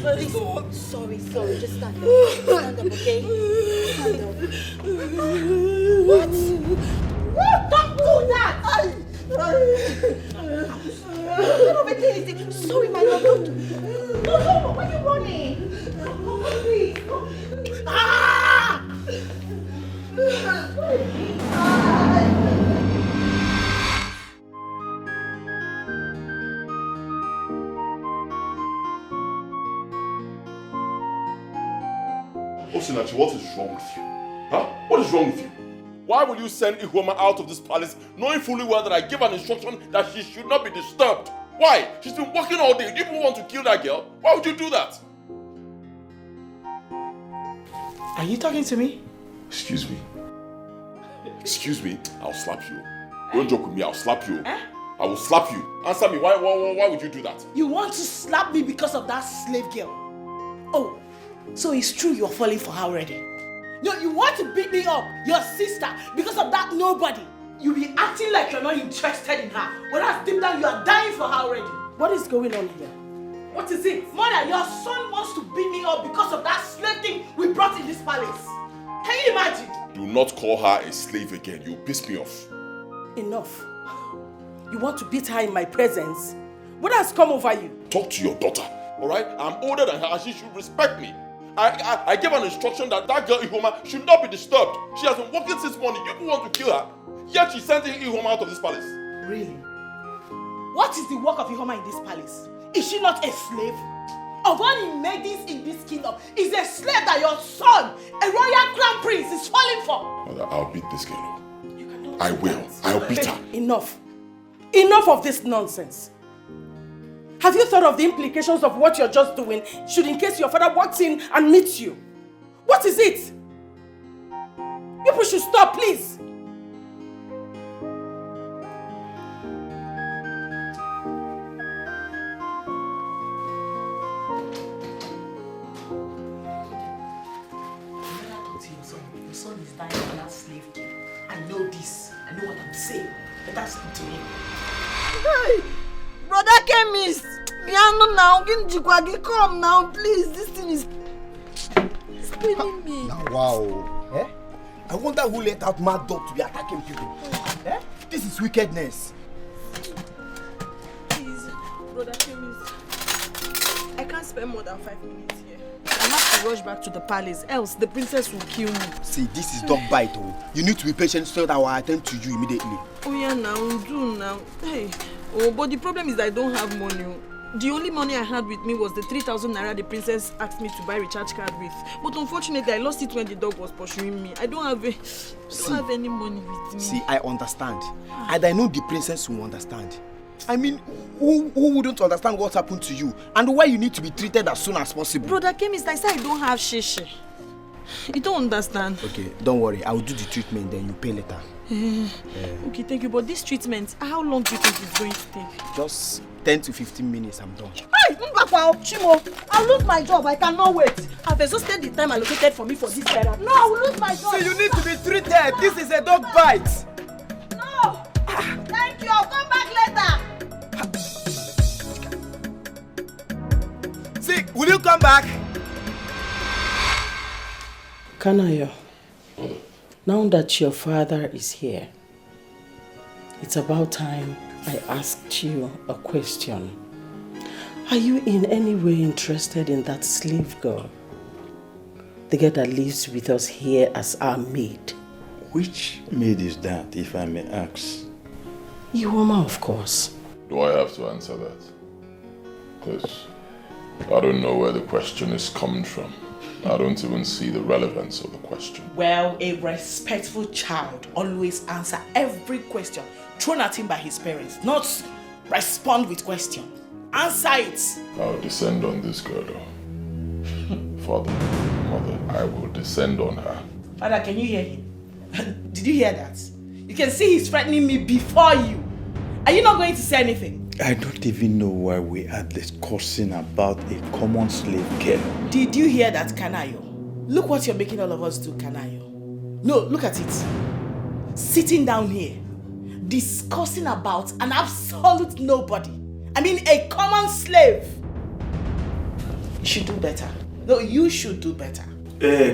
Sorry, just stand up. Stand up, okay? Stand up. What? Don't do that! Sorry, my love, don't. No, why are you running? Come, please. Ah! Osinachi, what is wrong with you? Huh? What is wrong with you? Why would you send Ihoma out of this palace knowing fully well that I gave an instruction that she should not be disturbed? Why? She's been working all day. Do you want to kill that girl? Why would you do that? Are you talking to me? Excuse me. Excuse me, I'll slap you. Don't joke with me, I'll slap you. I will slap you. Answer me, why would you do that? You want to slap me because of that slave girl? Oh, so it's true you're falling for her already? No, you want to beat me up, your sister, because of that nobody. You be acting like you're not interested in her, whereas deep down you are dying for her already. What is going on here? What is it? Mother, your son wants to beat me up because of that slave thing we brought in this palace. Can you imagine? Do not call her a slave again. You'll piss me off. Enough. You want to beat her in my presence? What has come over you? Talk to your daughter, alright? I'm older than her and she should respect me. I gave an instruction that girl Ihoma should not be disturbed. She has been working since morning. You want to kill her. Yet she sent Ihoma out of this palace. Really? What is the work of Ihoma in this palace? Is she not a slave? Of all the maidens in this kingdom, is a slave that your son, a royal crown prince, is falling for? Mother, I'll beat this girl. I will. I'll beat her. Enough. Enough of this nonsense. Have you thought of the implications of what you're just doing should in case your father walks in and meets you? What is it? People should stop, please. Your son is dying for that slave girl. I know this. I know what I'm saying. Better speak to him. Hey! Brother Chemist! Piano now, come now, please. This thing is spinning me. Now, wow. Eh? I wonder who let out mad dog to be attacking people. Eh? This is wickedness. Please, Brother Chemist. I can't spend more than 5 minutes here. I have to rush back to the palace, else the princess will kill me. See, this is dog bite. Oh. You need to be patient so that I will attend to you immediately. Oh yeah, now, do now. Hey. Oh, but the problem is I don't have money. The only money I had with me was the 3,000 naira the princess asked me to buy a recharge card with. But unfortunately, I lost it when the dog was pursuing me. I don't have any money with me. See, I understand. And I know the princess will understand. I mean, who wouldn't understand what's happened to you and why you need to be treated as soon as possible? Brother Chemist, I said I don't have shishi. You don't understand. Okay, don't worry. I will do the treatment, then you pay later. Okay, thank you. But this treatment, how long do you think it's going to take? Just 10 to 15 minutes, I'm done. Hey, Chimo, I'll lose my job. I cannot wait. I've exhausted the time allocated for me for this therapy. No, I'll lose my job. So you need to be treated. This is a dog bite. No. Thank you. I'll come back later. See, will you come back? Kanayo, now that your father is here, it's about time I asked you a question. Are you in any way interested in that slave girl? The girl that lives with us here as our maid. Which maid is that, if I may ask? Ihoma, of course. Do I have to answer that? Because I don't know where the question is coming from. I don't even see the relevance of the question. Well, a respectful child always answers every question thrown at him by his parents, not respond with question. Answer it. I'll descend on this girl. Father, mother, I will descend on her. Father, can you hear him? Did you hear that? You can see he's threatening me before you. Are you not going to say anything? I don't even know why we are discussing about a common slave girl. Did you hear that, Kanayo? Look what you're making all of us do, Kanayo. No, look at it. Sitting down here, discussing about an absolute nobody. I mean, a common slave. should do better. No, you should do better.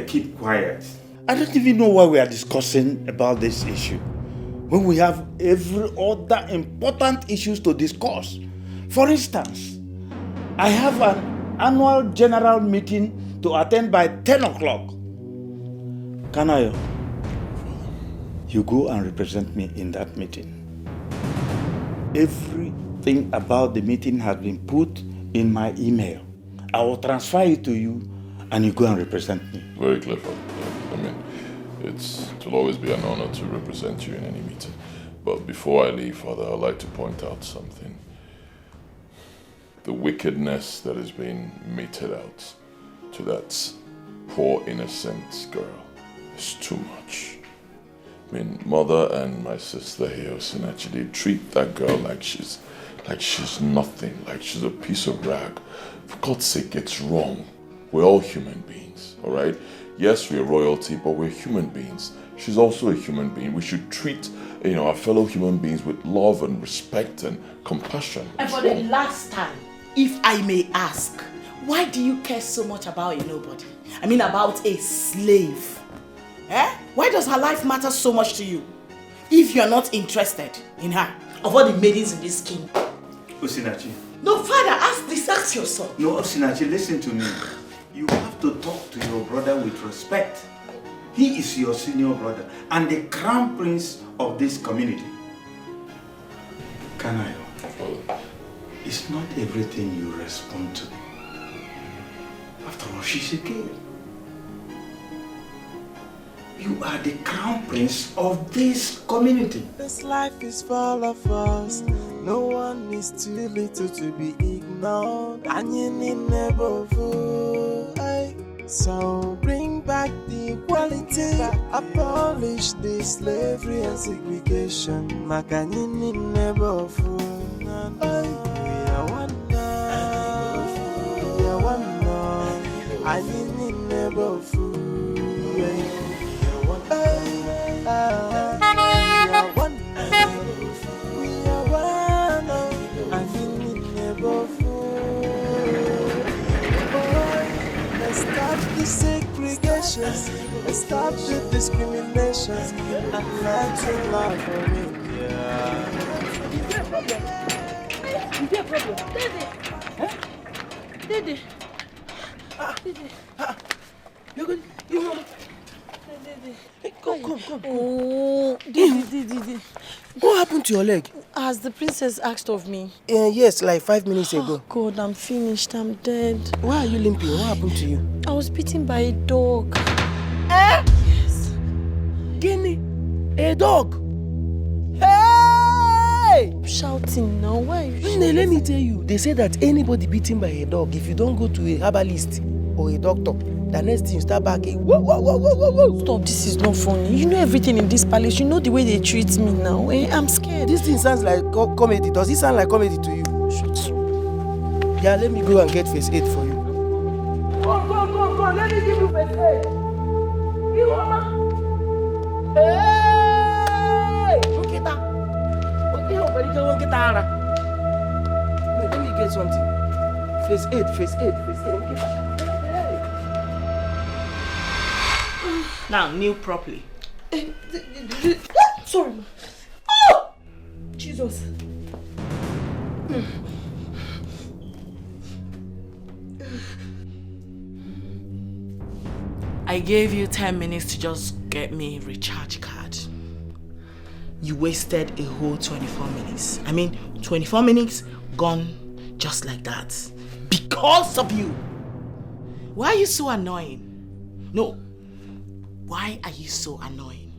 Keep quiet. I don't even know why we are discussing about this issue when we have every other important issues to discuss. For instance, I have an annual general meeting to attend by 10 o'clock. Kanayo, you go and represent me in that meeting. Everything about the meeting has been put in my email. I will transfer it to you and you go and represent me. Very clever. I mean, it will always be an honor to represent you in any meeting. But before I leave, Father, I'd like to point out something. The wickedness that is being meted out to that poor innocent girl is too much. I mean, Mother and my sister here actually treat that girl like she's nothing, like she's a piece of rag. For God's sake, it's wrong. We're all human beings, all right? Yes, we're royalty, but we're human beings. She's also a human being. We should treat, our fellow human beings with love and respect and compassion. And for the last time, if I may ask, why do you care so much about a nobody? I mean, about a slave. Why does her life matter so much to you? If you're not interested in her, of all the maidens in this king. Osinachi. No, Father, ask your son. No, Osinachi, listen to me. You have to talk to your brother with respect. He is your senior brother and the crown prince of this community. Kanayo, it's not everything you respond to. After all, she's a girl. You are the crown prince of this community. This life is full of us. No one is too little to be ignored. And you need never fool. So bring back the equality. Abolish the slavery and segregation. Makanini never fool. We are one now. We are one now. And you need never fool. Stop the segregation, stop the discrimination, and learn to love for me. Is there a problem? Is there a problem? Dede! You're good? You want Come. Oh, Dede. What happened to your leg? Has the princess asked of me? Yes, like 5 minutes ago. God, I'm finished. I'm dead. Why are you limping? What happened to you? I was bitten by a dog. Yes. Guinea, a dog. Hey! I'm shouting now. Why are you shouting? Let me tell you, they say that anybody bitten by a dog, if you don't go to a herbalist or a doctor, the next thing you start barking. Whoa. Stop, this is not funny. You know everything in this palace. You know the way they treat me now. I'm scared. This thing sounds like comedy. Does it sound like comedy to you? Yeah, let me go and get first aid for you. Go. Let me give you first aid. Hey! Let me get something. First aid. Now, kneel properly. Sorry. Oh! Jesus. I gave you 10 minutes to just get me a recharge card. You wasted a whole 24 minutes. 24 minutes gone just like that. Because of you. Why are you so annoying? No. Why are you so annoying?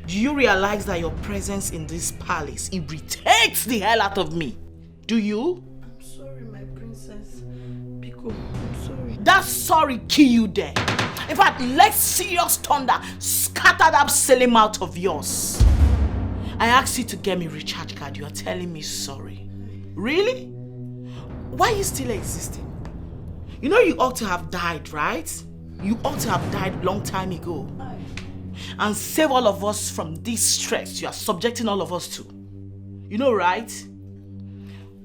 Do you realize that your presence in this palace irritates the hell out of me? Do you? I'm sorry, my princess. Biko, I'm sorry. That sorry kill you there. In fact, let serious thunder scatter that silly mouth of yours. I asked you to get me a recharge card. You are telling me sorry. Really? Why are you still existing? You know you ought to have died, right? You ought to have died long time ago. And save all of us from this stress you are subjecting all of us to. You know, right?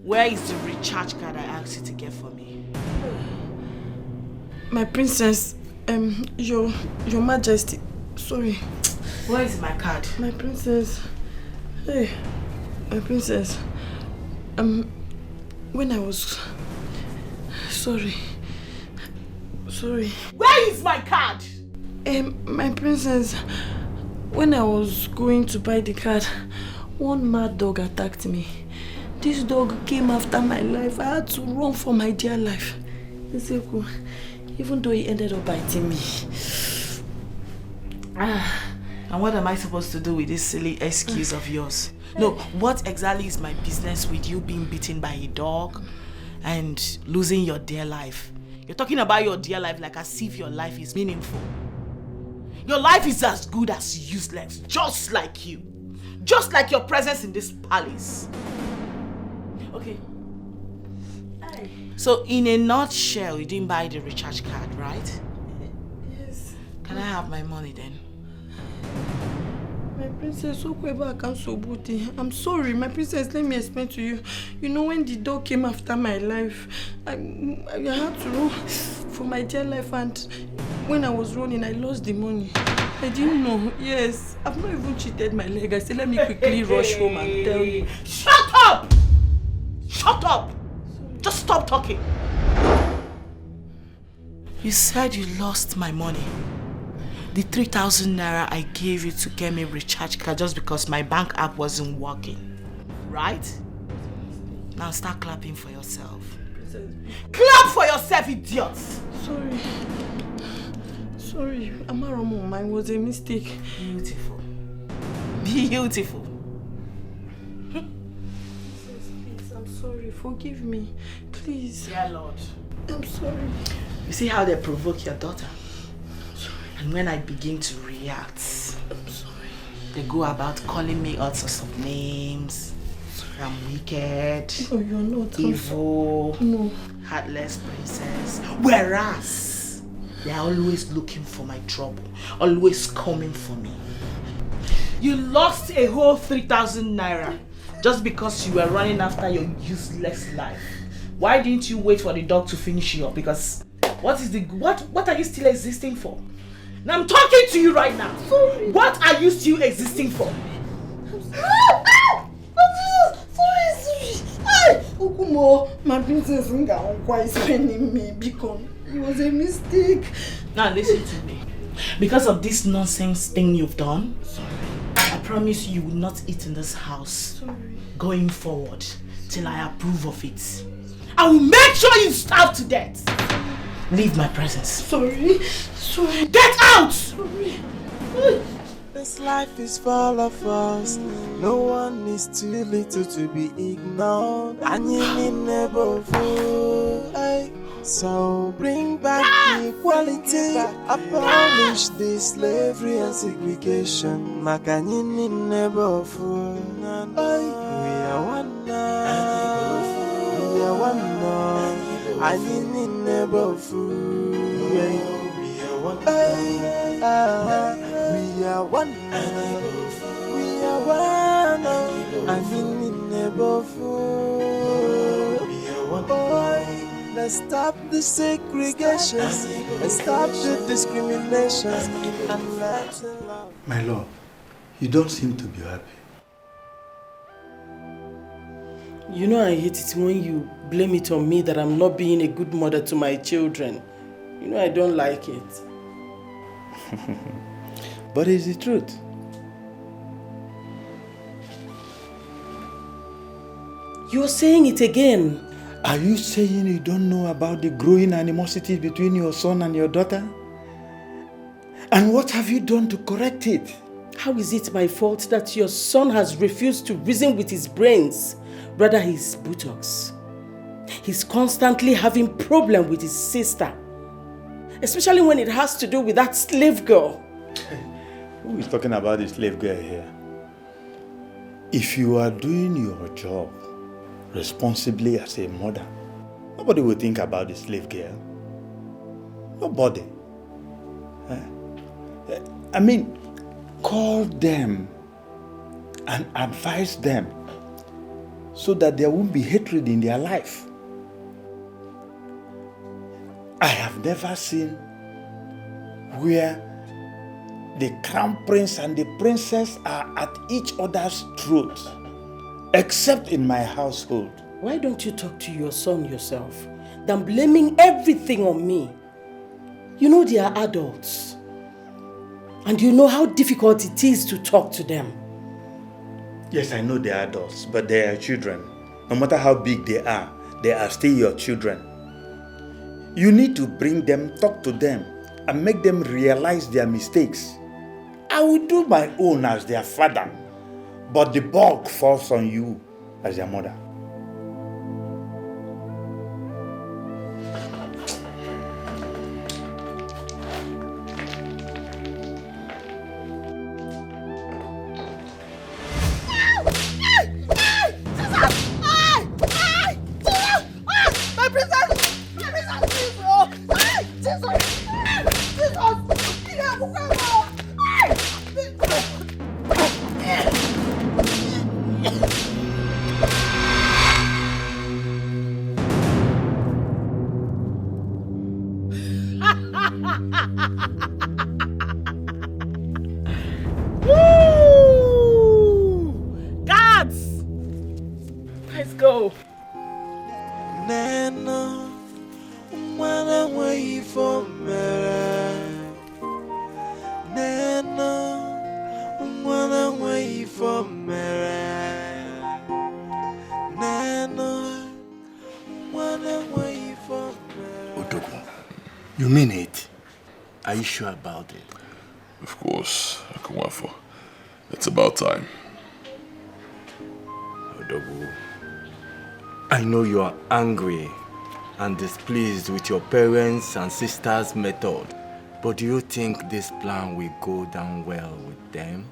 Where is the recharge card I asked you to get for me? My princess, your majesty, sorry. Where is my card? My princess, hey, my princess, when I was, sorry. Where is my card? My princess, when I was going to buy the card, one mad dog attacked me. This dog came after my life. I had to run for my dear life. Ezeku, even though he ended up biting me. And what am I supposed to do with this silly excuse of yours? No, what exactly is my business with you being beaten by a dog and losing your dear life? You're talking about your dear life like as if your life is meaningful. Your life is as good as useless, just like you. Just like your presence in this palace. Okay. So in a nutshell, you didn't buy the recharge card, right? Yes. Can I have my money then? My princess, I'm sorry, my princess, let me explain to you. You know, when the dog came after my life, I had to run for my dear life, and when I was running, I lost the money. I didn't know. Yes, I've not even cheated my leg. I said, let me quickly rush home and tell you. Shut up! Shut up! Just stop talking. You said you lost my money. The 3,000 naira I gave you to get me a recharge card just because my bank app wasn't working. Right? Now start clapping for yourself. Clap for yourself, idiots! Sorry, Amaromo, mine was a mistake. Beautiful. Beautiful. Please, I'm sorry. Forgive me. Please. Yeah, Lord. I'm sorry. You see how they provoke your daughter? And when I begin to react, I'm sorry. They go about calling me all sorts of names. I'm wicked. No, you're not. Evil. No. Heartless princess. Whereas, they are always looking for my trouble. Always coming for me. You lost a whole 3,000 naira just because you were running after your useless life. Why didn't you wait for the dog to finish you up? Because what are you still existing for? Now I'm talking to you right now. Sorry. What are you still existing for? Sorry. Ukumo, my princess Nga is spending me because it was a mistake. Now listen to me. Because of this nonsense thing you've done, I promise you will not eat in this house going forward till I approve of it. I will make sure you starve to death. Leave my presence. Sorry. Get out! Sorry. This life is full of us. No one is too little to be ignored. And you need never fall. So bring back the equality. Abolish the slavery and segregation. Makanyini never fall. We are one now. We are one now. I need never fall. We are one now. We are one. We are one. I mean never fall. We are one. Boy, let's stop the segregation. Let's stop the discrimination. And let's love. My lord, you don't seem to be happy. You know I hate it when you blame it on me that I'm not being a good mother to my children. You know I don't like it. But it's the truth. You're saying it again. Are you saying you don't know about the growing animosity between your son and your daughter? And what have you done to correct it? How is it my fault that your son has refused to reason with his brains, rather his buttocks? He's constantly having problem with his sister, especially when it has to do with that slave girl. Who is talking about the slave girl here? If you are doing your job responsibly as a mother, nobody will think about the slave girl. Nobody. I mean, call them and advise them so that there won't be hatred in their life. I have I've never seen where the crown prince and the princess are at each other's throat, except in my household. Why don't you talk to your son yourself than blaming everything on me? You know they are adults. And you know how difficult it is to talk to them. Yes, I know they are adults, but they are children. No matter how big they are still your children. You need to bring them, talk to them, and make them realize their mistakes. I will do my own as their father, but the bulk falls on you as their mother. You mean it? Are you sure about it? Of course, Akumwafo. It's about time. Odogu, I know you are angry and displeased with your parents' and sisters' method, but do you think this plan will go down well with them?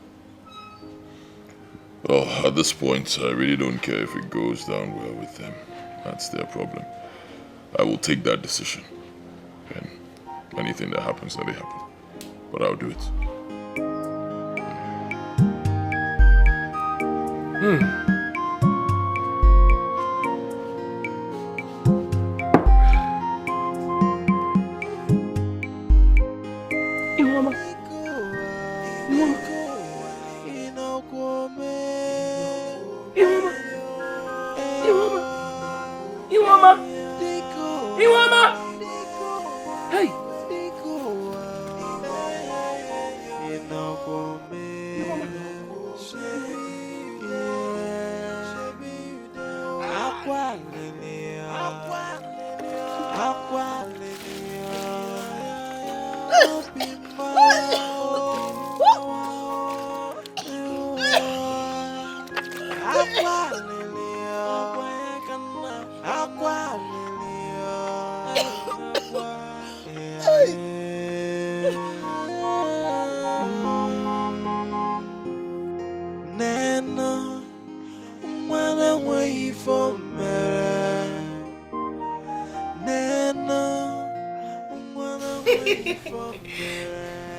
Well, at this point, I really don't care if it goes down well with them. That's their problem. I will take that decision. And anything that happens, let it happen. But I'll do it.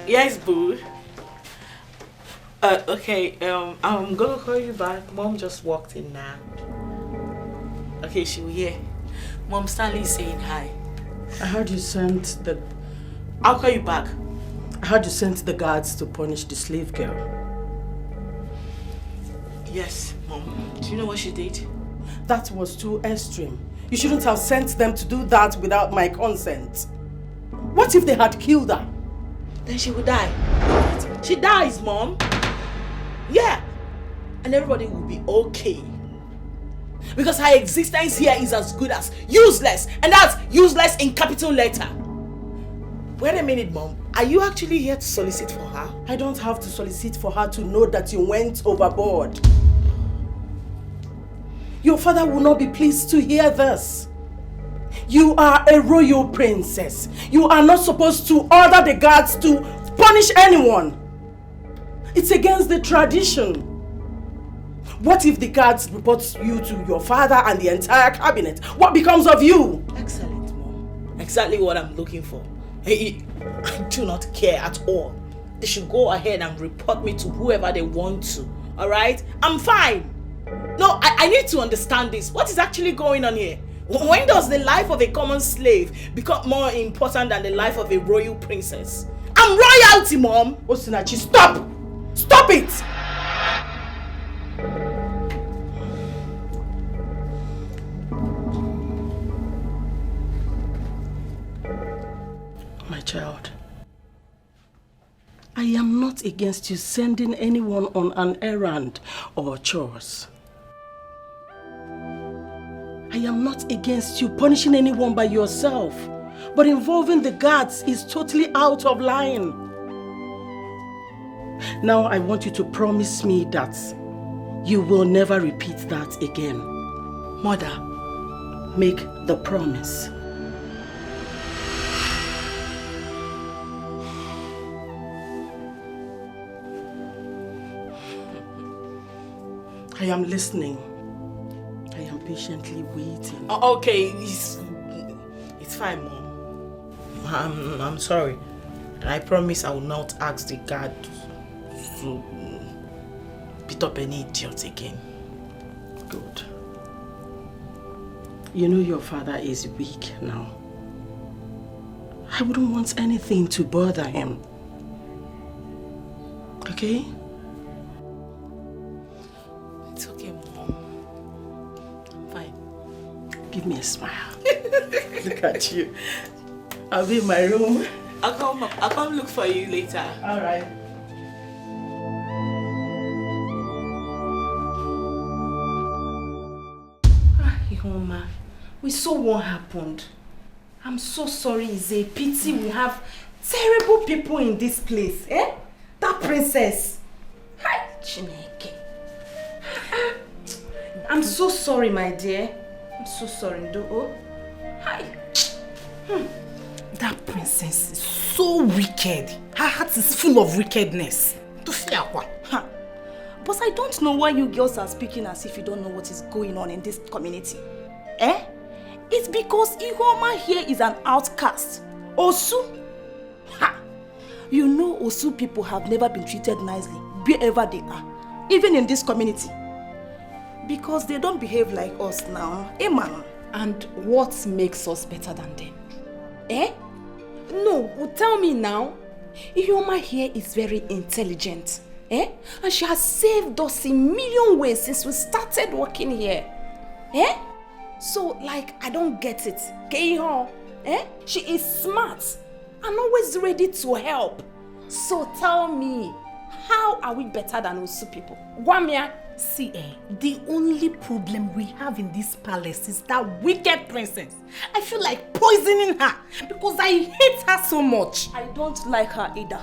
Yes, boo. Okay, I'm gonna call you back. Mom just walked in now. Okay, she will hear. Mom Stanley is saying hi. I heard you sent the... I'll call you back. I heard you sent the guards to punish the slave girl. Yes, Mom. Do you know what she did? That was too extreme. You shouldn't have sent them to do that without my consent. What if they had killed her? Then she would die. She dies, Mom. Yeah. And everybody will be okay. Because her existence here is as good as useless. And that's useless in capital letter. Wait a minute, Mom. Are you actually here to solicit for her? I don't have to solicit for her to know that you went overboard. Your father will not be pleased to hear this. You are a royal princess. You are not supposed to order the guards to punish anyone. It's against the tradition. What if the guards report you to your father and the entire cabinet? What becomes of you? Excellent, Mom. Exactly what I'm looking for. Hey, I do not care at all. They should go ahead and report me to whoever they want to. Alright? I'm fine. No, I need to understand this. What is actually going on here? When does the life of a common slave become more important than the life of a royal princess? I'm royalty, Mom! Osinachi, stop! Stop it! My child, I am not against you sending anyone on an errand or chores. I am not against you punishing anyone by yourself, but involving the guards is totally out of line. Now I want you to promise me that you will never repeat that again. Mother, make the promise. I am listening. I am patiently waiting. Okay, it's fine, Mom. I'm sorry. I promise I will not ask the guard to beat up any idiot again. Good. You know your father is weak now. I wouldn't want anything to bother him. Okay? It's okay, Mom. I'm fine. Give me a smile. Look at you. I'll be in my room. I'll come look for you later. All right. Ihoma, we saw what happened. I'm so sorry. It's a pity we have terrible people in this place. Eh? That princess. Hi, Chineke. I'm so sorry, my dear. I'm so sorry, Ndo. Hi. That princess is so wicked. Her heart is full of wickedness. But I don't know why you girls are speaking as if you don't know what is going on in this community. Eh? It's because Ihoma here is an outcast. Osu. Ha! You know Osu people have never been treated nicely wherever they are. Even in this community. Because they don't behave like us now. Eh, man? And what makes us better than them? Eh? No, tell me now. Ihoma here is very intelligent. Eh? And she has saved us in million ways since we started working here. Eh? So, like, I don't get it. Keiho, eh? She is smart and always ready to help. So tell me, how are we better than Osu people? Gwamia? See, the only problem we have in this palace is that wicked princess. I feel like poisoning her because I hate her so much. I don't like her either.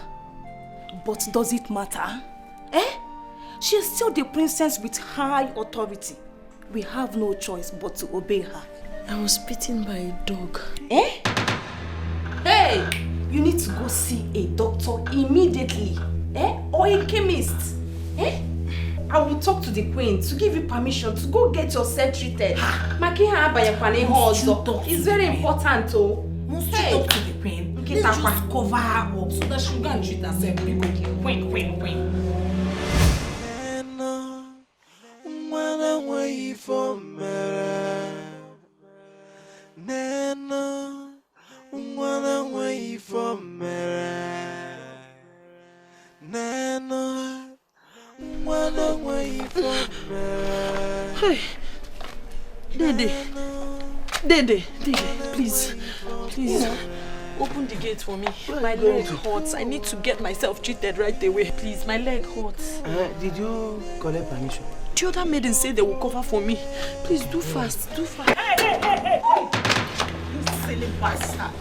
But does it matter? Eh? She is still the princess with high authority. We have no choice but to obey her. I was bitten by a dog. Eh? Hey! You need to go see a doctor immediately. Eh? Or a chemist. Eh? I will talk to the queen to give you permission to go get yourself treated. It's very important, oh. Must you talk to the queen? Let's just cover her up so that she can treat herself. Queen. Hey, Dede, please, open the gate for me. My leg hurts. I need to get myself treated right away. Please, my leg hurts. Did you collect permission? The other maidens say they will cover for me. Please, do fast. Hey! You silly bastard.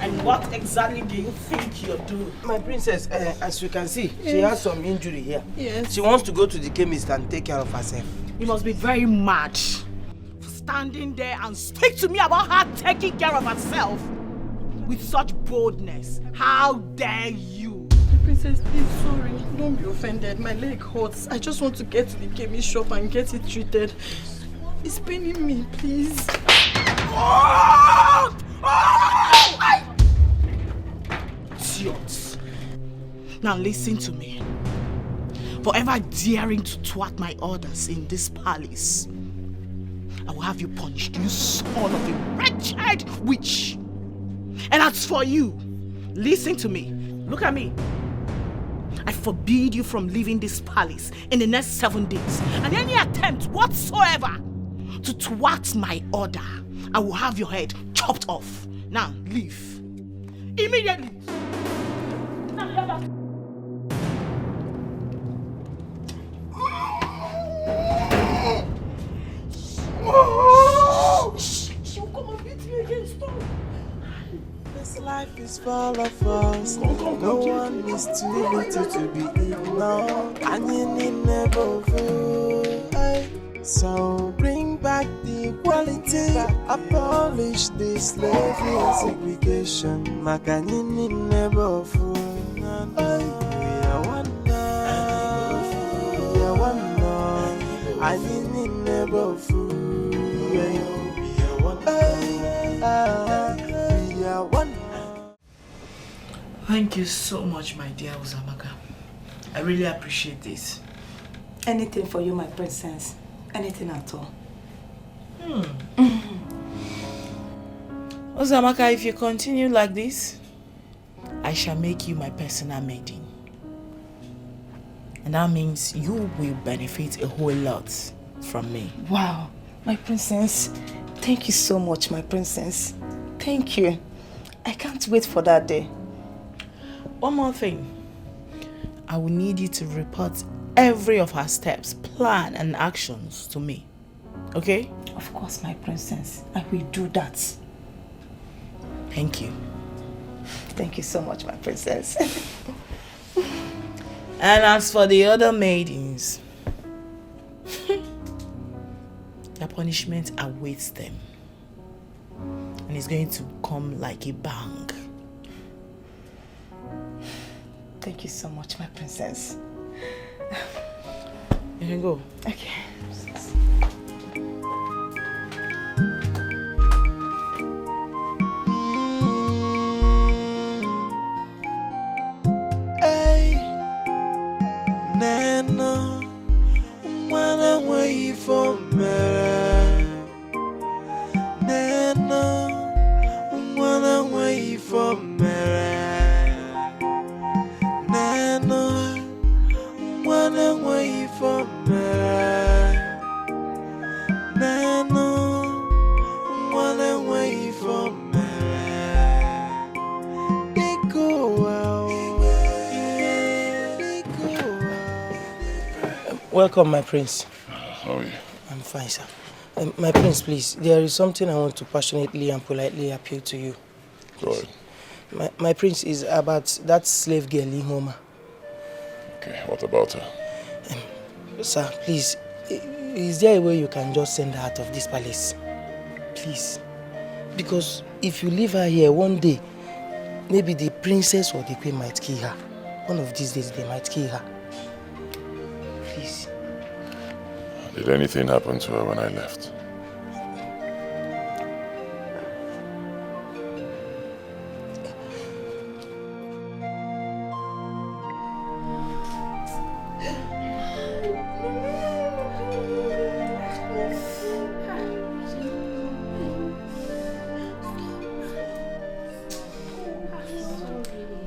And what exactly do you think you're doing? My princess, as you can see, she has some injury here. Yes. She wants to go to the chemist and take care of herself. You must be very mad for standing there and speak to me about her taking care of herself with such boldness. How dare you? Princess, please, sorry. Don't be offended. My leg hurts. I just want to get to the chemist shop and get it treated. It's paining me, please. Idiots. Now listen to me. For ever daring to thwart my orders in this palace, I will have you punished, you son of a wretched witch. And as for you, listen to me. Look at me. I forbid you from leaving this palace in the next 7 days. And any attempt whatsoever to thwart my order, I will have your head chopped off. Now, leave. Immediately. Now, you're back. She'll come and beat me again. Stop. This life is full of us. No one is too little to be ignored. And you need never fool. So bring back the equality. Abolish the slavery and segregation. Makanini never fool. We are one now. We are one now. I need never fool. We are one now. We are one. Thank you so much, my dear Uzamaka. I really appreciate this. Anything for you, my princess. Anything at all. Uzamaka, if you continue like this, I shall make you my personal maiden. And that means you will benefit a whole lot from me. Wow, my princess. Thank you so much, my princess. Thank you. I can't wait for that day. One more thing. I will need you to report every of her steps, plan and actions to me. Okay? Of course, my princess. I will do that. Thank you. Thank you so much, my princess. And as for the other maidens, their punishment awaits them. And it's going to come like a bang. Thank you so much, my princess. You can go. Okay. Hey, Nana, wanna wait for me. Nana, wanna wait for me. Nana, wanna wait for me. Nana, wanna wait for me. They go out. They go out. Welcome, my prince. How are you? I'm fine, sir. My prince, please, there is something I want to passionately and politely appeal to you. Go ahead. My prince is about that slave girl, Ihoma. Okay, what about her? Sir, please, is there a way you can just send her out of this palace? Please. Because if you leave her here one day, maybe the princess or the queen might kill her. One of these days, they might kill her. Please. Did anything happen to her when I left?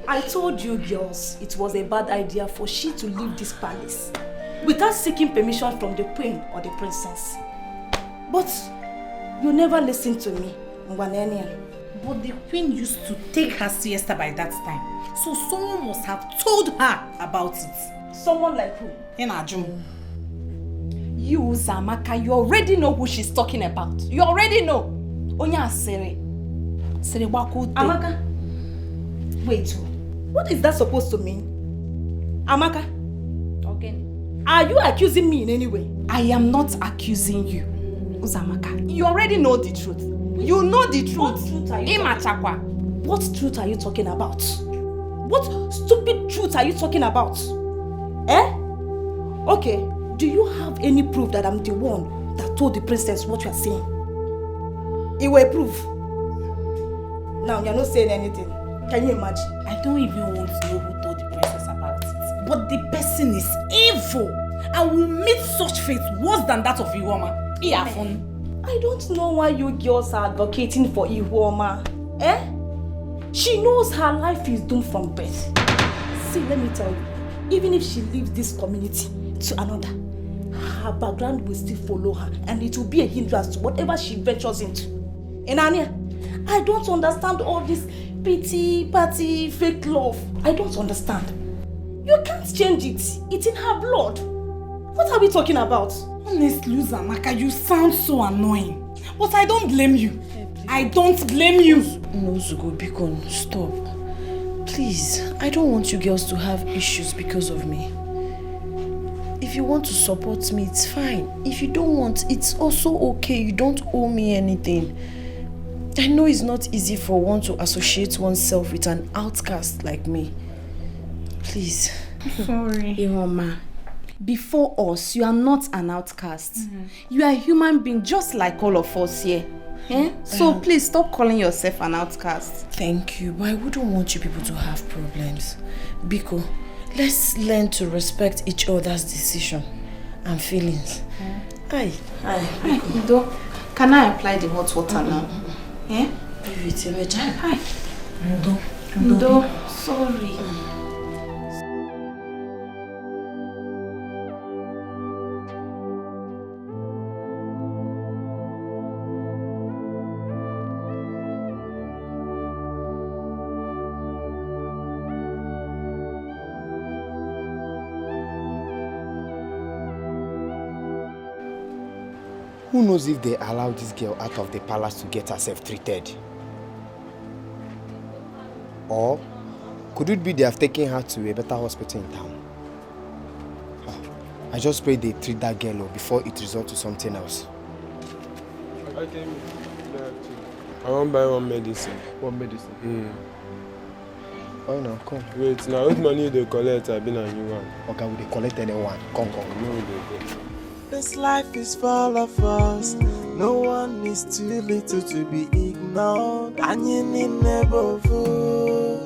I told you girls it was a bad idea for she to leave this palace without seeking permission from the queen or the princess. But you never listened to me, Ngwanenian. But the queen used to take her siesta by that time. So someone must have told her about it. Someone like who? Enajum. You, Zamaka, you already know who she's talking about. You already know. Onya Sere. Sere Waku. Amaka. Wait, what is that supposed to mean? Amaka? Okay. Are you accusing me in any way? I am not accusing you, Uzamaka. You already know the truth. You know the truth. What truth are you talking about? What truth are you talking about? What stupid truth are you talking about? Eh? Okay, do you have any proof that I'm the one that told the princess what you are saying? It will prove. Now you're not saying anything. Can you imagine? I don't even want to know who told the princess about it. But the person is evil. I will meet such fate worse than that of Iwoma. Iyafun. I don't know why you girls are advocating for Ihuoma. She knows her life is doomed from birth. See, let me tell you, even if she leaves this community to another, her background will still follow her and it will be a hindrance to whatever she ventures into. And Anya, I don't understand all this pity, party, fake love. I don't understand. You can't change it. It's in her blood. What are we talking about? Honestly, Uzamaka, you sound so annoying. But I don't blame you. I don't blame you. No, Zugo, Bikon, stop. Please, I don't want you girls to have issues because of me. If you want to support me, it's fine. If you don't want, it's also okay. You don't owe me anything. I know it's not easy for one to associate oneself with an outcast like me. Please. Sorry. Ihuoma, before us, you are not an outcast. You are a human being just like all of us here. So please stop calling yourself an outcast. Thank you, but I wouldn't want you people to have problems. Biko, let's learn to respect each other's decision and feelings. Hi. Ido, can I apply the hot water now? Hi. Ido, sorry. Who knows if they allowed this girl out of the palace to get herself treated? Or could it be they have taken her to a better hospital in town? I just pray they treat that girl before it results to something else. I want to buy one medicine. What medicine? Oh no, come. Wait, now what money they collect? I've been a new one. Okay, will they collect anyone? Come. No, they go. This life is full of us. No one is too little to be ignored. And you need never fool.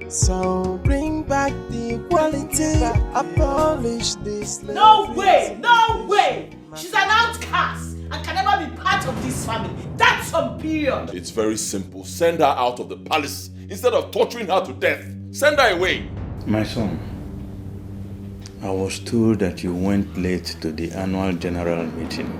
So bring back the equality. Abolish this. No way! She's an outcast and can never be part of this family. That's some period. It's very simple. Send her out of the palace instead of torturing her to death. Send her away. My son, I was told that you went late to the annual general meeting.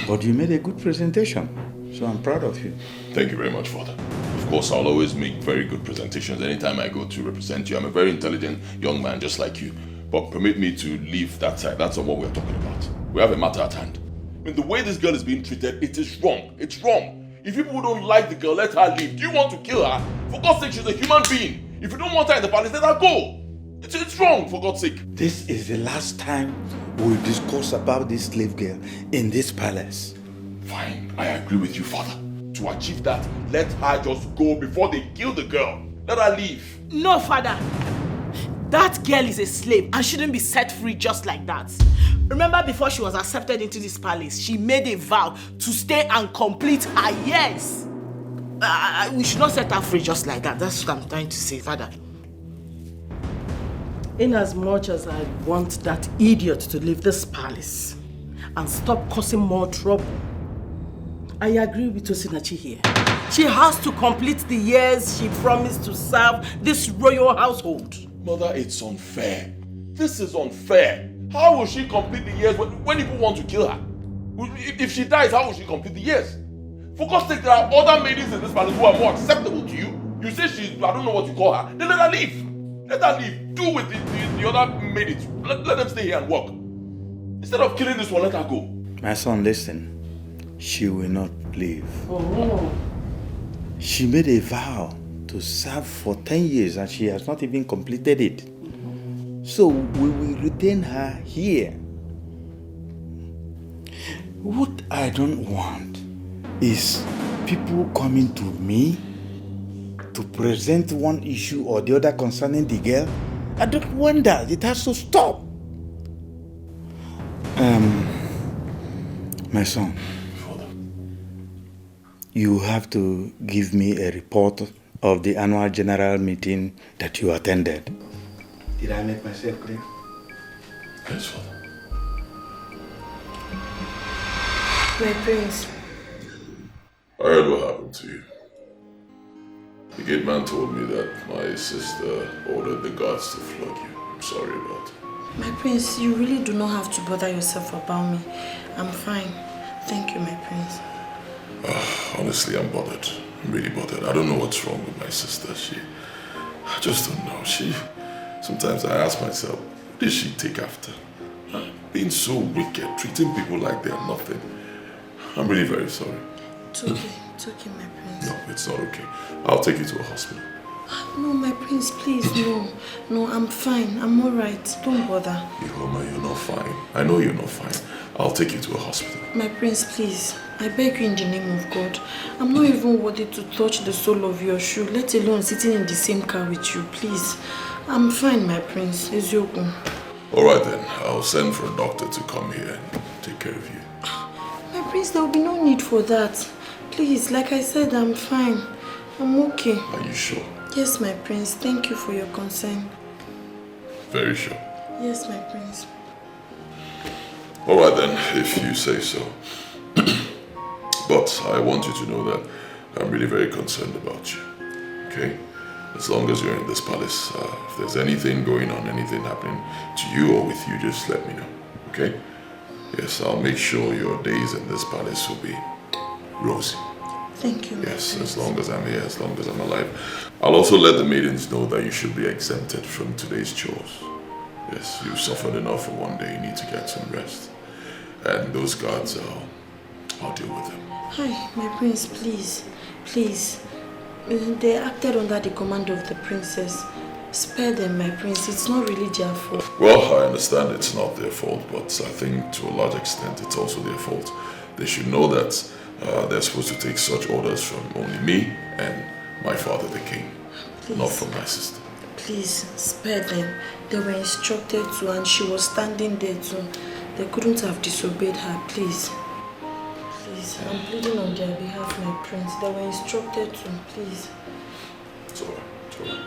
But you made a good presentation, so I'm proud of you. Thank you very much, Father. Of course, I'll always make very good presentations anytime I go to represent you. I'm a very intelligent young man just like you. But permit me to leave that side. That's not what we're talking about. We have a matter at hand. I mean, the way this girl is being treated, it is wrong. It's wrong. If people don't like the girl, let her leave. Do you want to kill her? For God's sake, she's a human being. If you don't want her in the palace, let her go. It's wrong, for God's sake. This is the last time we'll discuss about this slave girl in this palace. Fine, I agree with you, Father. To achieve that, let her just go before they kill the girl. Let her leave. No, Father. That girl is a slave and shouldn't be set free just like that. Remember, before she was accepted into this palace, she made a vow to stay and complete her years. We should not set her free just like that. That's what I'm trying to say, Father. In as much as I want that idiot to leave this palace and stop causing more trouble, I agree with Osinachi here. She has to complete the years she promised to serve this royal household. Mother, it's unfair. This is unfair. How will she complete the years when people want to kill her? If she dies, how will she complete the years? For God's sake, there are other maidens in this palace who are more acceptable to you. You say she's, I don't know what you call her. Then let her leave. Let her leave. Do with the other maidens. Let them stay here and work. Instead of killing this one, let her go. My son, listen. She will not leave. Oh. She made a vow to serve for 10 years and she has not even completed it. So we will retain her here. What I don't want is people coming to me to present one issue or the other concerning the girl. I don't want that. It has to stop. My son, you have to give me a report of the annual general meeting that you attended. Did I make myself clear? Yes, Father. My prince. I heard what happened to you. The gate man told me that my sister ordered the guards to flog you. I'm sorry about it. My prince, you really do not have to bother yourself about me. I'm fine. Thank you, my prince. Honestly, I'm bothered. I'm really bothered. I don't know what's wrong with my sister. I just don't know. Sometimes I ask myself, what did she take after? Being so wicked, treating people like they're nothing. I'm really very sorry. It's okay, my prince. No, it's not okay. I'll take you to a hospital. No, my prince, please, no. No, I'm fine. I'm alright. Don't bother. Ihoma, you're not fine. I know you're not fine. I'll take you to a hospital. My prince, please. I beg you in the name of God. I'm not even worthy to touch the sole of your shoe, let alone sitting in the same car with you, please. I'm fine, my prince. Ezioku. Alright then, I'll send for a doctor to come here and take care of you. My prince, there will be no need for that. Please, like I said, I'm fine. I'm okay. Are you sure? Yes, my prince. Thank you for your concern. Very sure. Yes, my prince. Alright then, if you say so. But I want you to know that I'm really very concerned about you. Okay? As long as you're in this palace, if there's anything going on, anything happening to you or with you, just let me know. Okay? Yes, I'll make sure your days in this palace will be rosy. Thank you, my Yes, prince. as long as I'm here, as long as I'm alive. I'll also let the maidens know that you should be exempted from today's chores. Yes, you've suffered enough for one day. You need to get some rest. And those guards, I'll deal with them. Hi, my prince, please. Please. They acted under the command of the princess. Spare them, my prince. It's not really their fault. Well, I understand it's not their fault, but I think to a large extent it's also their fault. They should know that they're supposed to take such orders from only me and my father, the king, Please. not from my sister. Please, spare them. They were instructed to, and she was standing there too. They couldn't have disobeyed her, please. Please, I'm pleading on their behalf, my prince. They were instructed to, please. It's alright, it's alright.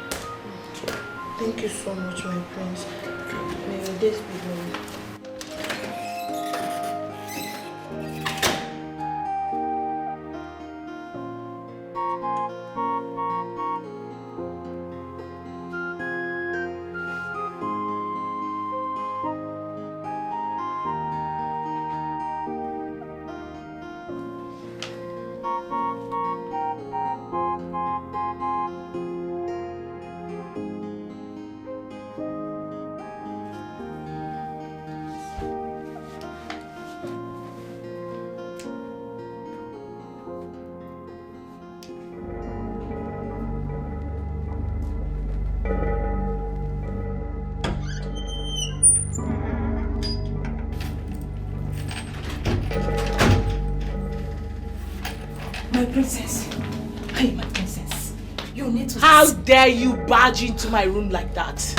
It's alright. Thank you so much, my prince. Okay. May your days be long. My princess. Hey, my princess. You need to... How dare you barge into my room like that?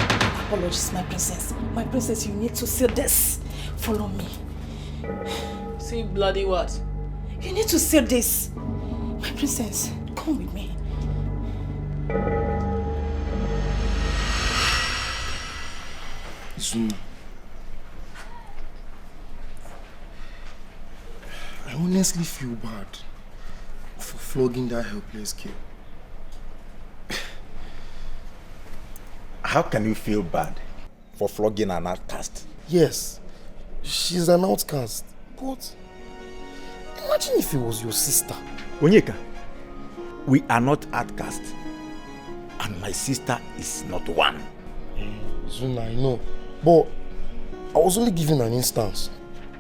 Apologies, my princess. My princess, you need to see this. Follow me. See bloody what? You need to see this. My princess, come with me. Zuma, I honestly feel bad for flogging that helpless girl. How can you feel bad for flogging an outcast? Yes, she's an outcast, but imagine if it was your sister. Onyeka, we are not outcasts, and my sister is not one. Zuna, I know, but I was only giving an instance.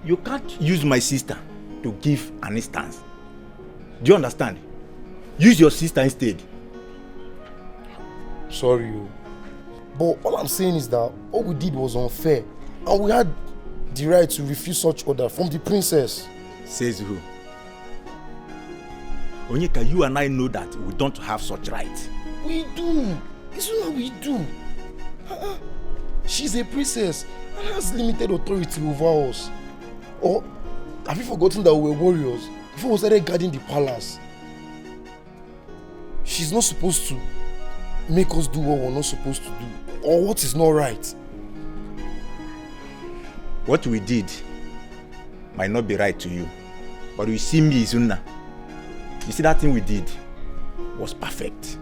You can't use my sister to give an instance. Do you understand? Use your sister instead. Sorry, but all I'm saying is that all we did was unfair, and we had the right to refuse such order from the princess. Says who? Onyeka, you and I know that we don't have such rights. We do. It's not we do. She's a princess and has limited authority over us. Or have you forgotten that we were warriors before we started guarding the palace? She's not supposed to make us do what we're not supposed to do, or what is not right. What we did might not be right to you, But you see me, Izuna. You see that thing we did was perfect.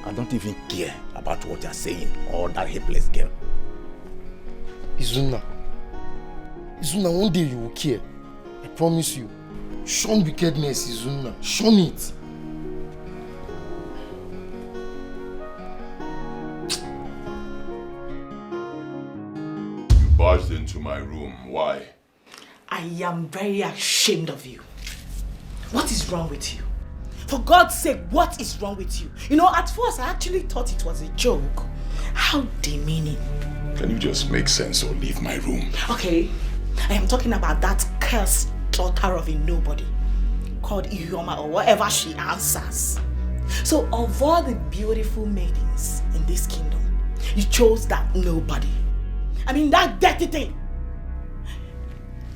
I don't even care about what you're saying or that helpless girl. Izuna, one day you will care. I promise you. Shun wickedness, Izuna. Shun it. You barged into my room. Why? I am very ashamed of you. What is wrong with you? For God's sake, what is wrong with you? You know, at first I actually thought it was a joke. How demeaning. Can you just make sense or leave my room? Okay, I am talking about that cursed daughter of a nobody called Ihuoma or whatever she answers. So of all the beautiful maidens in this kingdom, you chose that nobody. I mean, that dirty thing.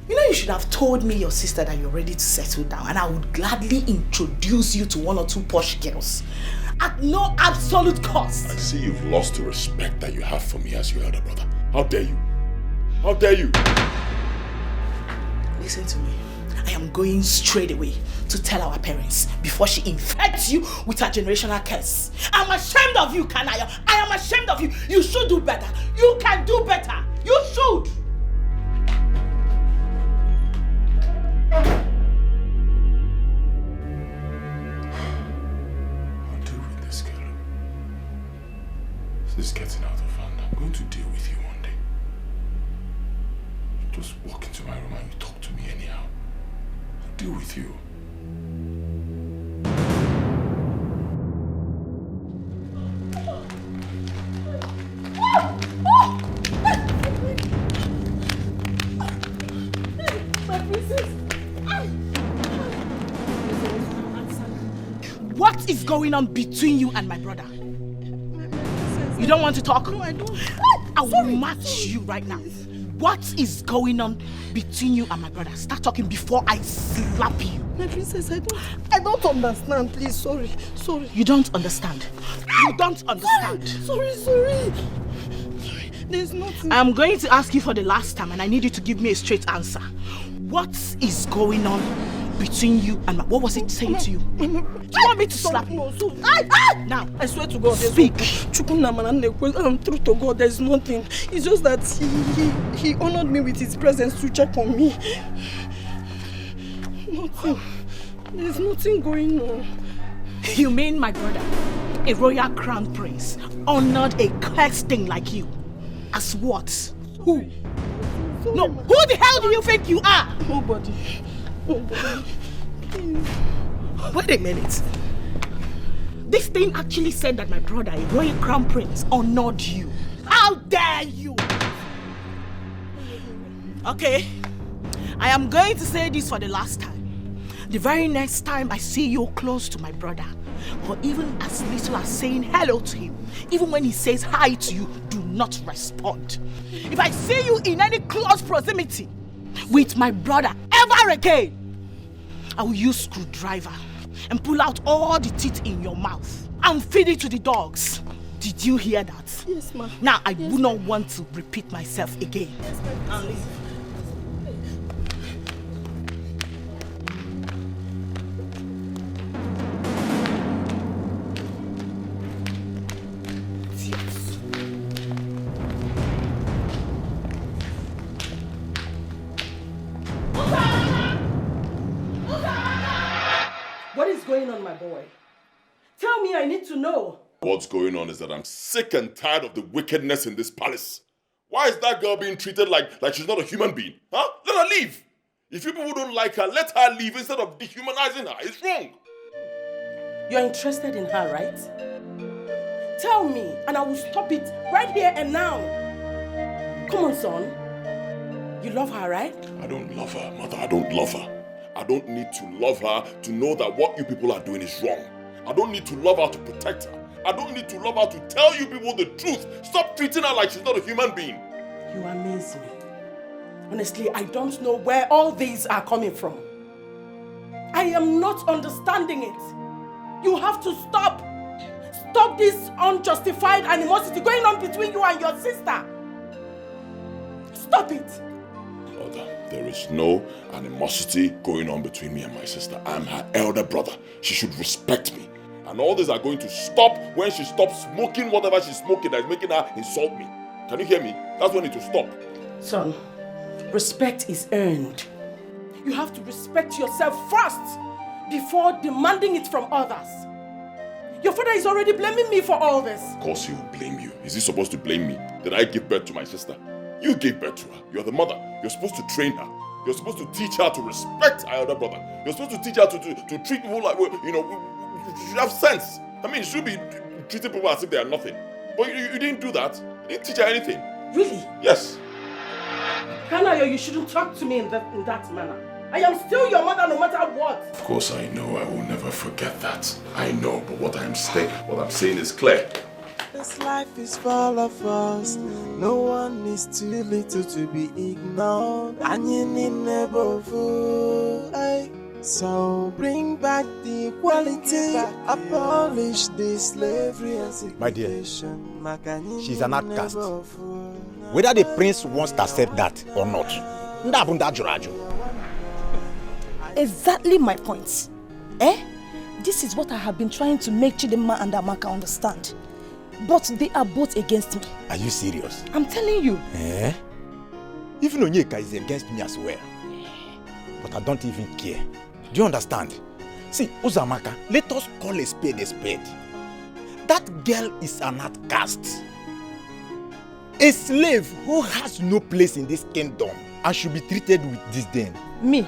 You know, you should have told me, your sister, that you're ready to settle down, and I would gladly introduce you to one or two posh girls at no absolute cost. I see you've lost the respect that you have for me as your elder brother. How dare you? How dare you? Listen to me. I am going straight away to tell our parents before she infects you with her generational curse. I'm ashamed of you, Kanaya. I am ashamed of you. You should do better. You can do better. You should. I'll deal with this girl. This is getting out of hand. I'm going to deal with you one day. You just walk into my room and you talk to me anyhow. I'll deal with you. What is going on between you and my brother? You don't want to talk? No, I don't. I will match you right now. What is going on between you and my brother? Start talking before I slap you. My princess, I don't understand. Please, sorry. You don't understand. You don't understand. Sorry. There's nothing. I'm going to ask you for the last time, and I need you to give me a straight answer. What is going on between you and my... What was it saying to you? Do you want me to slap you? Now, I swear to God, speak. Truth to God, there's nothing. It's just that he honored me with his presence to check on me. Nothing. There's nothing going on. You mean my brother, a royal crown prince, honored a cursed thing like you? As what? Who? No, who the hell do you think you are? Nobody. Wait a minute. This thing actually said that my brother, a royal crown prince, honored you. How dare you? Okay, I am going to say this for the last time. The very next time I see you close to my brother, or even as little as saying hello to him, even when he says hi to you, do not respond. If I see you in any close proximity with my brother ever again, I will use screwdriver and pull out all the teeth in your mouth and feed it to the dogs. Did you hear that? Yes, ma'am. Now, I do not want to repeat myself again. Yes, ma'am. What is going on, my boy? Tell me, I need to know. What's going on is that I'm sick and tired of the wickedness in this palace. Why is that girl being treated like she's not a human being? Huh? Let her leave. If you people don't like her, let her leave instead of dehumanizing her. It's wrong. You're interested in her, right? Tell me, and I will stop it right here and now. Come on, son. You love her, right? I don't love her, mother. I don't love her. I don't need to love her to know that what you people are doing is wrong. I don't need to love her to protect her. I don't need to love her to tell you people the truth. Stop treating her like she's not a human being. You amaze me. Honestly, I don't know where all these are coming from. I am not understanding it. You have to stop. Stop this unjustified animosity going on between you and your sister. Stop it. Mother, there is no animosity going on between me and my sister. I'm her elder brother. She should respect me. And all these are going to stop when she stops smoking whatever she's smoking that is making her insult me. Can you hear me? That's when it will stop. Son, respect is earned. You have to respect yourself first before demanding it from others. Your father is already blaming me for all this. Of course he will blame you. Is he supposed to blame me? Did I give birth to my sister? You gave birth to her. You're the mother. You're supposed to train her. You're supposed to teach her to respect her elder brother. You're supposed to teach her to treat people like, you should have sense. I mean, you should be treating people as if they are nothing. But you didn't do that. You didn't teach her anything. Really? Yes. Kanayo, you shouldn't talk to me in that manner. I am still your mother no matter what. Of course I know. I will never forget that. I know, but what I'm saying is clear. This life is full of us. No one is too little to be ignored. And you need never fool. So bring back the equality. Abolish the slavery and segregation. My dear, she's an outcast. Whether the prince wants to accept that or not. Exactly my point. This is what I have been trying to make Chidinma and Amaka understand. But they are both against me. Are you serious? I'm telling you. Even Onyeka is against me as well. But I don't even care. Do you understand? See, Uzamaka, let us call a spade a spade. That girl is an outcast. A slave who has no place in this kingdom and should be treated with disdain. Me?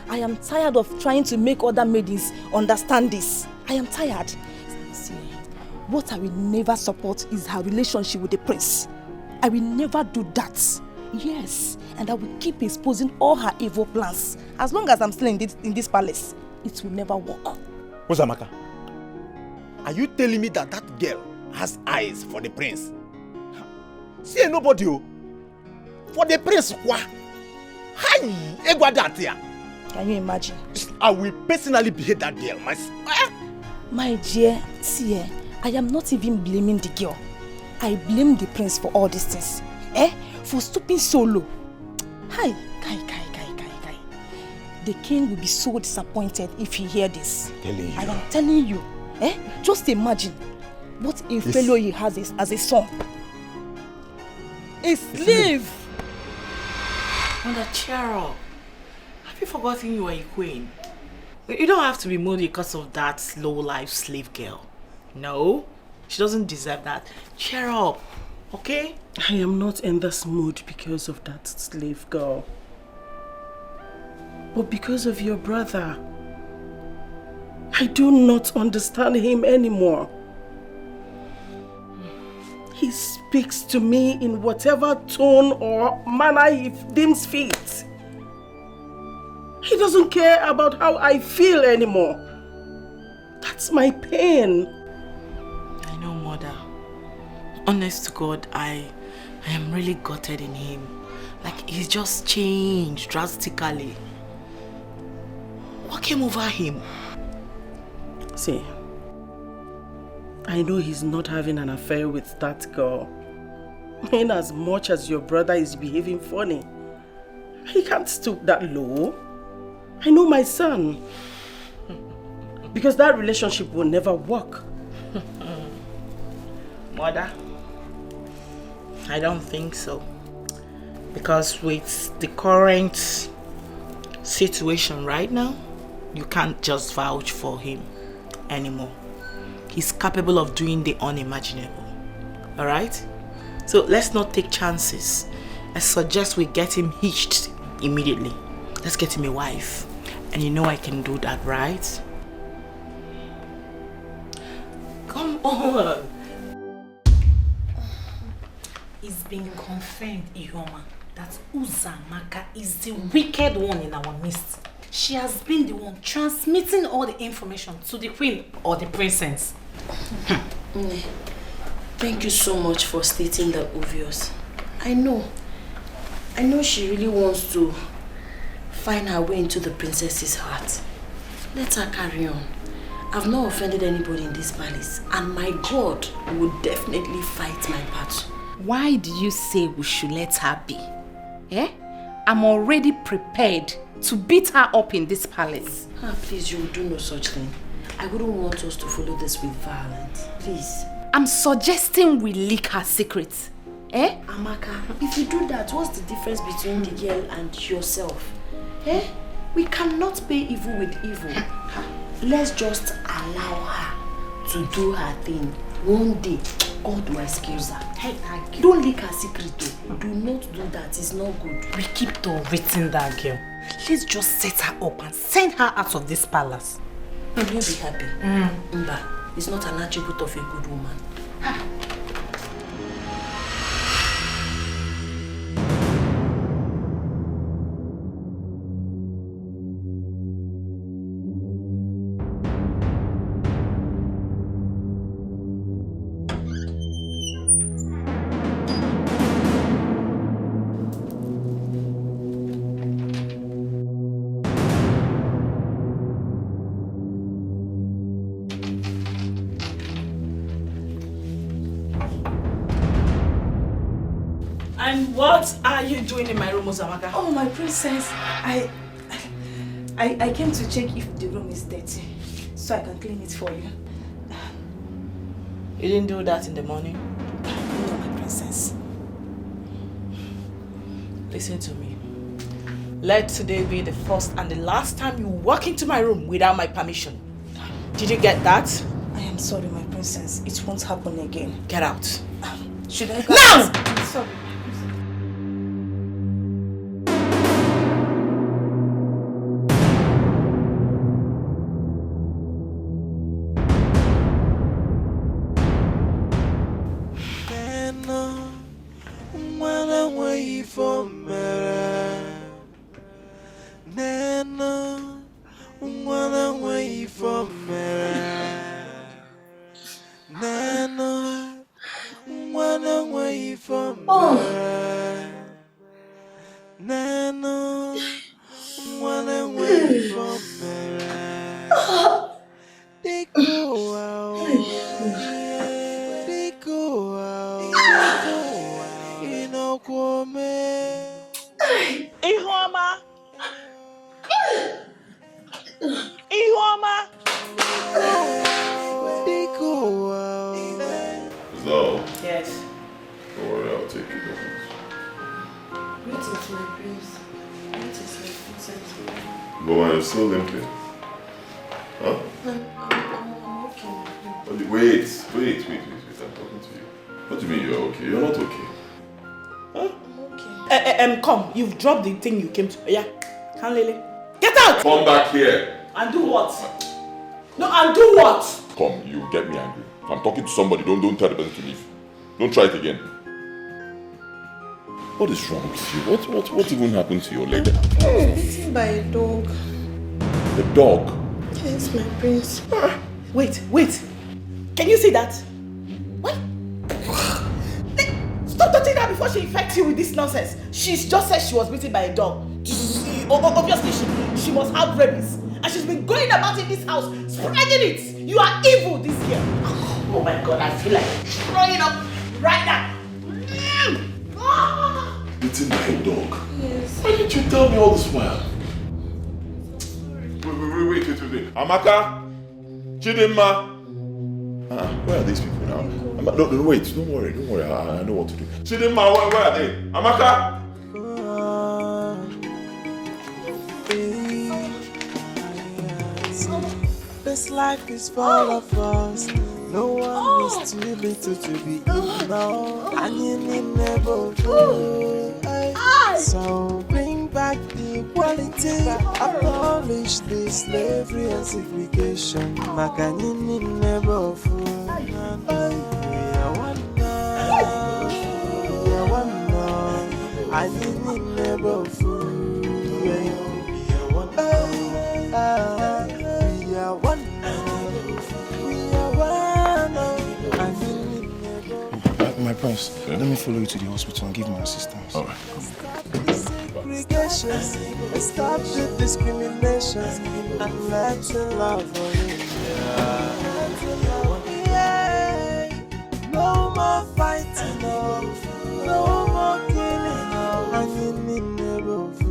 I am tired of trying to make other maidens understand this. I am tired. See, what I will never support is her relationship with the prince. I will never do that. Yes, and I will keep exposing all her evil plans. As long as I'm still in this palace, it will never work. Uzamaka, are you telling me that that girl has eyes for the prince? See, nobody. For the prince, what? Hi, can you imagine? I will personally behead that girl. My dear, see, I am not even blaming the girl. I blame the prince for all these things. For stooping so low. Hi, Kai. The king will be so disappointed if he hears this. I am telling you. Just imagine what a fellow he has as a son. A slave. Mother, cheer up. Have you forgotten you are a queen? You don't have to be moody because of that low-life slave girl. No, she doesn't deserve that. Cheer up, okay? I am not in this mood because of that slave girl. But because of your brother. I do not understand him anymore. He speaks to me in whatever tone or manner he deems fit. He doesn't care about how I feel anymore. That's my pain. I know, Mother. Honest to God, I am really gutted in him. Like, he's just changed drastically. What came over him? See, I know he's not having an affair with that girl. In as much as your brother is behaving funny, he can't stoop that low. I know my son. Because that relationship will never work. Mother, I don't think so. Because with the current situation right now, you can't just vouch for him anymore. He's capable of doing the unimaginable. Alright? So let's not take chances. I suggest we get him hitched immediately. Let's get him a wife. And you know I can do that, right? Come on. It's been confirmed, Ihoma, that Uzamaka is the wicked one in our midst. She has been the one transmitting all the information to the queen or the princess. Thank you so much for stating the obvious. I know she really wants to find her way into the princess's heart. Let her carry on. I've not offended anybody in this palace, and my God will definitely fight my battle. Why did you say we should let her be? I'm already prepared to beat her up in this palace. Please, you will do no such thing. I wouldn't want us to follow this with violence. Please. I'm suggesting we leak her secrets. Eh? Amaka, if you do that, what's the difference between the girl and yourself? Eh? We cannot pay evil with evil. Let's just allow her to do her thing. One day, God will excuse her. Hey, don't leak her secret though. Do not do that. It's not good. We keep tolerating that girl. Let's just set her up and send her out of this palace. Will you be happy? Mba, it's not an attribute of a good woman. And what are you doing in my room, Uzamaka? Oh, my princess, I came to check if the room is dirty, so I can clean it for you. You didn't do that in the morning? No, my princess. Listen to me. Let today be the first and the last time you walk into my room without my permission. Did you get that? I am sorry, my princess. It won't happen again. Get out. Should I go? Now! I'm sorry. You've dropped the thing you came to. Yeah. Can Lily? Get out! Come back here. And do what? No, and do what? Come, you get me angry. If I'm talking to somebody, don't tell the person to leave. Don't try it again. What is wrong with you? What even happened to your leg? Bitten by a dog. The dog? Yes, my prince. Wait. Can you see that? What? Stop touching her before she infects you with this nonsense. She's just said she was bitten by a dog. Obviously, she must have rabies. And she's been going about in this house, spreading it. You are evil, this girl. Oh my God, I feel like throwing up right now. Bitten by a dog? Yes. Why didn't you tell me all this while? Wait. Amaka? Chidinma? Where are these people now? No, wait, don't worry. I know what to do. Chidinma, where are they? Amaka? This life is full of us. No one is too little to be ignored. And you need never fool. So bring back the equality. Abolish the slavery and segregation. Makanini never fool. We are one now. We are one now. I need never fool. We are one now. We are one now. We are one now. I need never. My prince, let me follow you to the hospital and give my assistance. All right. Segregation, stop the discrimination, and let's love no more fighting, no more killing, and you need never.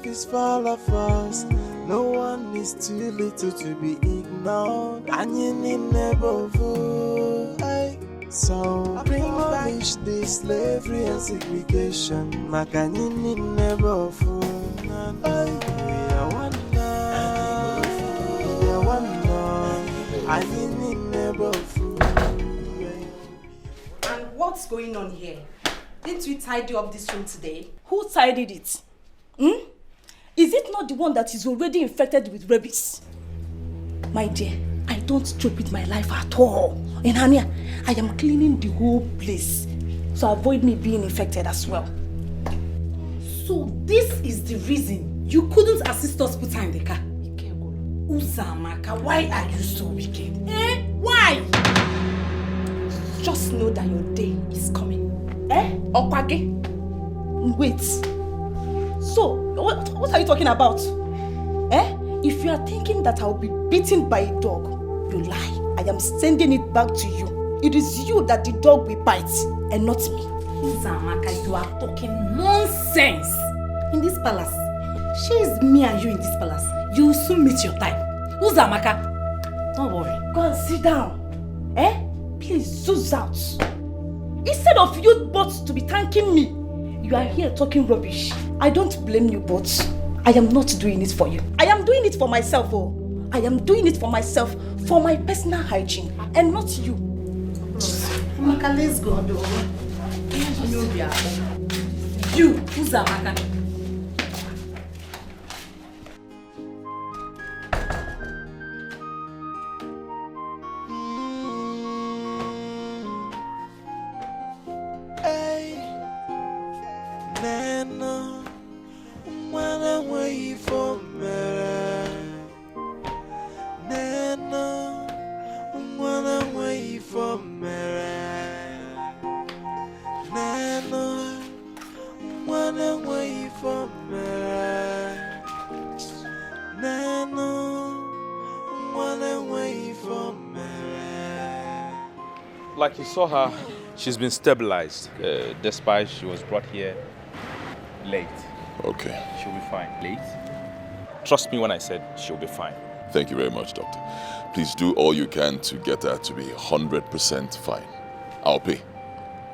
life is full of us. No one is too little to be ignored. And you need never fool. So bring abolish the slavery and segregation. Makanini never fool. We are one love. We are one love. And you need never fool. And what's going on here? Didn't we tidy up this room today? Who tidied it? Is it not the one that is already infected with rabies? My dear, I don't joke with my life at all. And Hania, I am cleaning the whole place. So avoid me being infected as well. So this is the reason you couldn't assist us put her in the car? Uzamaka, why are you so wicked? Why? Just know that your day is coming. Okwage? Wait. So, what are you talking about? If you are thinking that I will be beaten by a dog, you lie. I am sending it back to you. It is you that the dog will bite, and not me. Uzamaka, you are talking nonsense. In this palace, she is me and you in this palace. You will soon meet your time. Uzamaka, don't worry. Go and sit down. Please, zoom out. Instead of you both to be thanking me, you are here talking rubbish. I don't blame you both. I am not doing it for you. I am doing it for myself. I am doing it for myself, for my personal hygiene, and not you. Amaka, let's go. You, Uzamaka. Like you saw her, she's been stabilized, despite she was brought here late. Okay. She'll be fine. Late? Trust me when I said she'll be fine. Thank you very much, doctor. Please do all you can to get her to be 100% fine. I'll pay.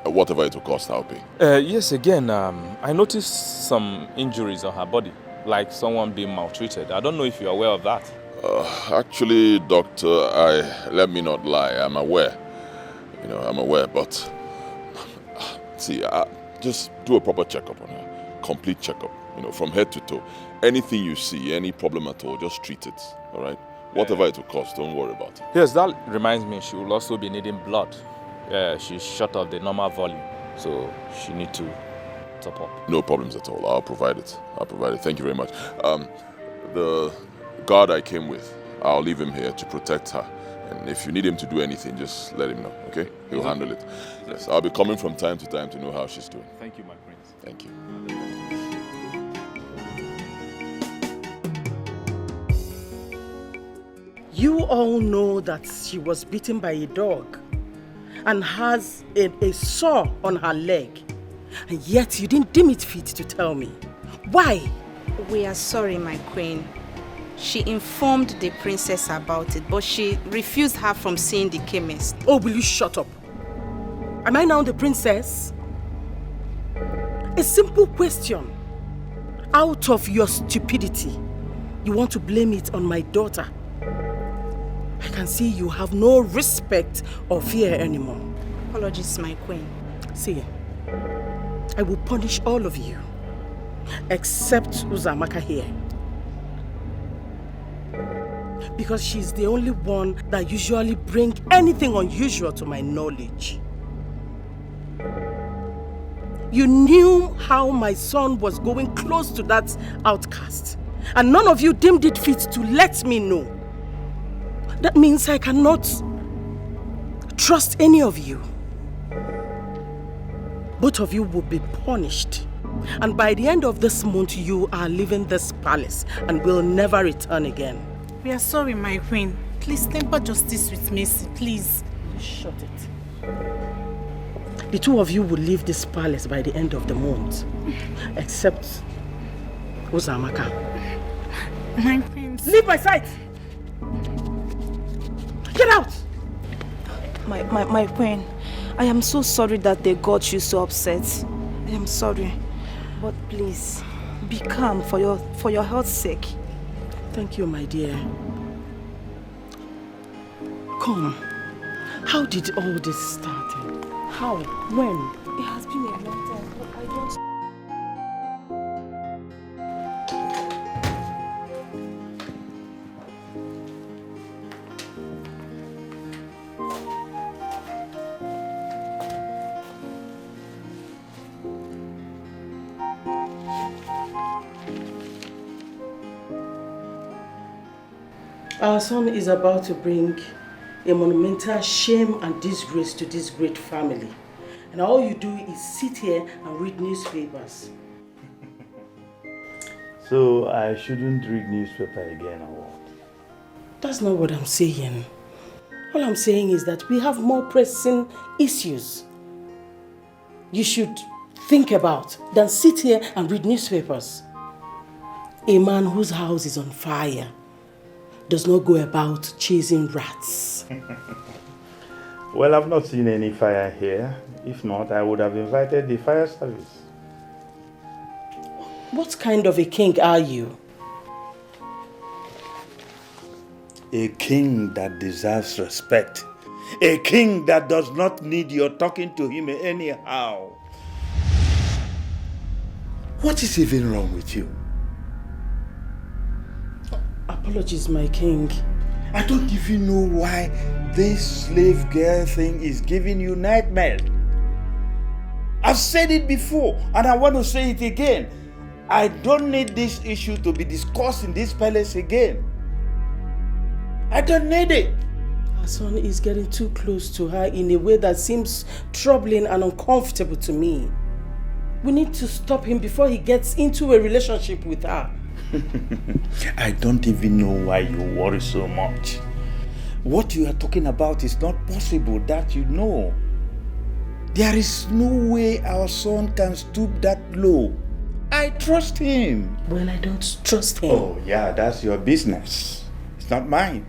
Whatever it will cost, I'll pay. Yes, again, I noticed some injuries on her body, like someone being maltreated. I don't know if you're aware of that. Actually, doctor, let me not lie, I'm aware. I'm aware, but see, just do a proper checkup on her. Complete checkup, from head to toe. Anything you see, any problem at all, just treat it, all right? Whatever it will cost, don't worry about it. Yes, that reminds me, she will also be needing blood. She's short of the normal volume, so she needs to top up. No problems at all. I'll provide it. Thank you very much. The guard I came with, I'll leave him here to protect her. And if you need him to do anything, just let him know, okay? He'll handle it. Yes, I'll be coming from time to time to know how she's doing. Thank you, my prince. Thank you. You all know that she was bitten by a dog and has a sore on her leg. And yet you didn't deem it fit to tell me. Why? We are sorry, my queen. She informed the princess about it, but she refused her from seeing the chemist. Oh, will you shut up? Am I now the princess? A simple question. Out of your stupidity, you want to blame it on my daughter. I can see you have no respect or fear anymore. Apologies, my queen. See, I will punish all of you, except Uzamaka here. Because she's the only one that usually brings anything unusual to my knowledge. You knew how my son was going close to that outcast, and none of you deemed it fit to let me know. That means I cannot trust any of you. Both of you will be punished. And by the end of this month, you are leaving this palace and will never return again. We are sorry, my queen. Please temper justice with mercy, please. Shut it. The two of you will leave this palace by the end of the month. Except Uzamaka. My prince. Leave my sight! Get out! My queen, I am so sorry that they got you so upset. I am sorry. But please, be calm for your health's sake. Thank you, my dear. Come. How did all this start? How? When? It has been a long time, but I don't... Our son is about to bring a monumental shame and disgrace to this great family. And all you do is sit here and read newspapers. So I shouldn't read newspaper again or what? That's not what I'm saying. All I'm saying is that we have more pressing issues you should think about than sit here and read newspapers. A man whose house is on fire does not go about chasing rats. Well, I've not seen any fire here. If not, I would have invited the fire service. What kind of a king are you? A king that deserves respect. A king that does not need your talking to him anyhow. What is even wrong with you? Apologies, my king. I don't even know why this slave girl thing is giving you nightmares. I've said it before and I want to say it again. I don't need this issue to be discussed in this palace again. I don't need it. Our son is getting too close to her in a way that seems troubling and uncomfortable to me. We need to stop him before he gets into a relationship with her. I don't even know why you worry so much. What you are talking about is not possible, that you know. There is no way our son can stoop that low. I trust him. Well, I don't trust him. Oh yeah, that's your business. It's not mine.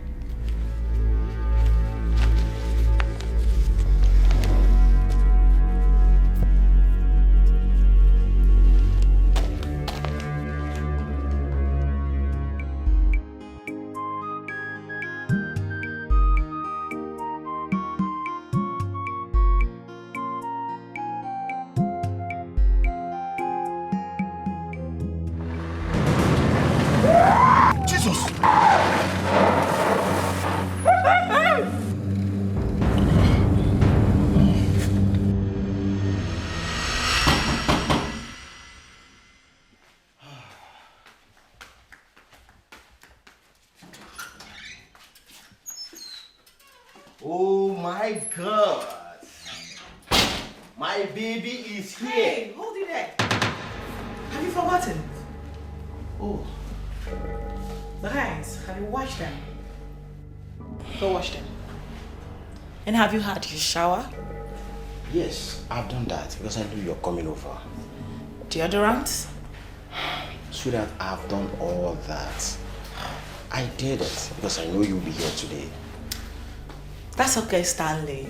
Oh my God! My baby is here. Hey, hold it there. Have you forgotten? Oh. The hands, have you washed them? Go wash them. And have you had your shower? Yes, I've done that because I knew you're coming over. Deodorant? Sweetheart, I've done all that. I did it because I know you'll be here today. That's okay, Stanley.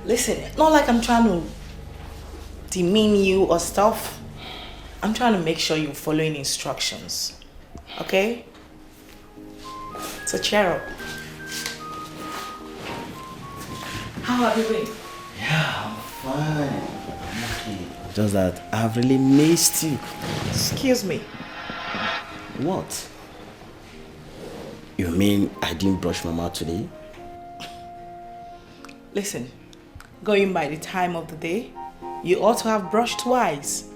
Listen, not like I'm trying to demean you or stuff. I'm trying to make sure you're following instructions. Okay? So cheer up. How have you been? Yeah, I'm fine. I'm okay. Just that I've really missed you. Excuse me. What? You mean I didn't brush my mouth today? Listen, going by the time of the day, you ought to have brushed twice.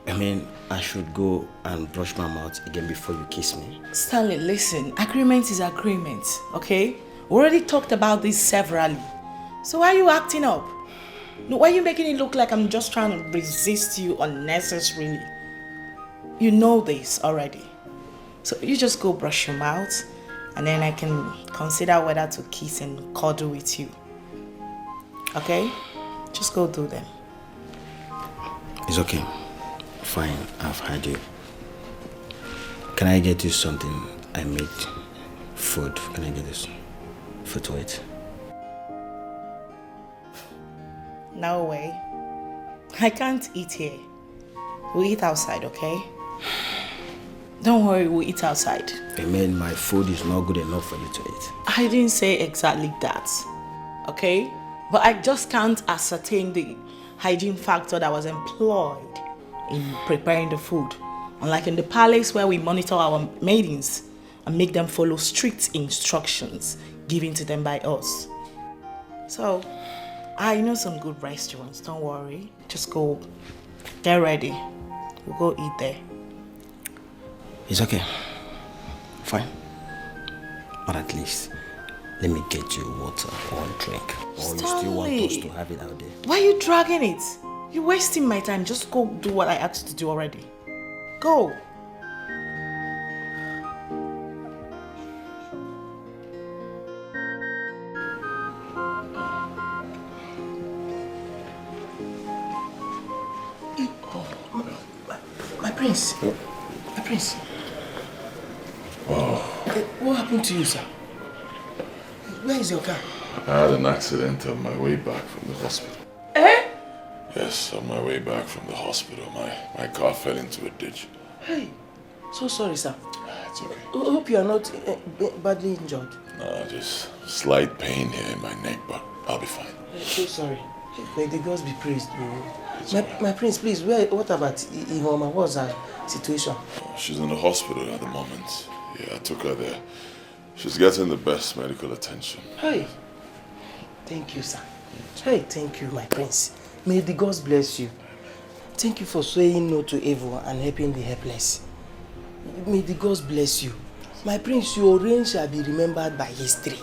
I mean, I should go and brush my mouth again before you kiss me. Stanley, listen, agreement is agreement, okay? We already talked about this severally. So why are you acting up? No, why are you making it look like I'm just trying to resist you unnecessarily? You know this already. So you just go brush your mouth and then I can consider whether to kiss and cuddle with you. Okay? Just go do them. It's okay. Fine, I've heard you. Can I get you something? I made food. Can I get this food to eat? No way. I can't eat here. We'll eat outside, okay? Don't worry, we'll eat outside. I mean, my food is not good enough for you to eat. I didn't say exactly that, okay? But I just can't ascertain the hygiene factor that was employed in preparing the food. Unlike in the palace where we monitor our maidens and make them follow strict instructions given to them by us. So, I know some good restaurants, don't worry. Just go, get ready. We'll go eat there. It's okay. Fine. But at least, let me get you water or a drink. Or you still want us to have it out there? Why are you dragging it? You're wasting my time. Just go do what I asked you to do already. Go. My prince. My prince. Wow. What happened to you, sir? Where is your car? I had an accident on my way back from the hospital. Eh? Yes, on my way back from the hospital, my car fell into a ditch. Hey, so sorry, sir. It's okay. I hope you are not badly injured. No, just slight pain here in my neck, but I'll be fine. So sorry. May the gods be praised. My prince, please, what about Ihoma? What's her situation? She's in the hospital at the moment. Yeah, I took her there. She's getting the best medical attention. Hey, thank you, sir. Hey, thank you, my prince. May the gods bless you. Thank you for saying no to evil and helping the helpless. May the gods bless you. My prince, your reign shall be remembered by history.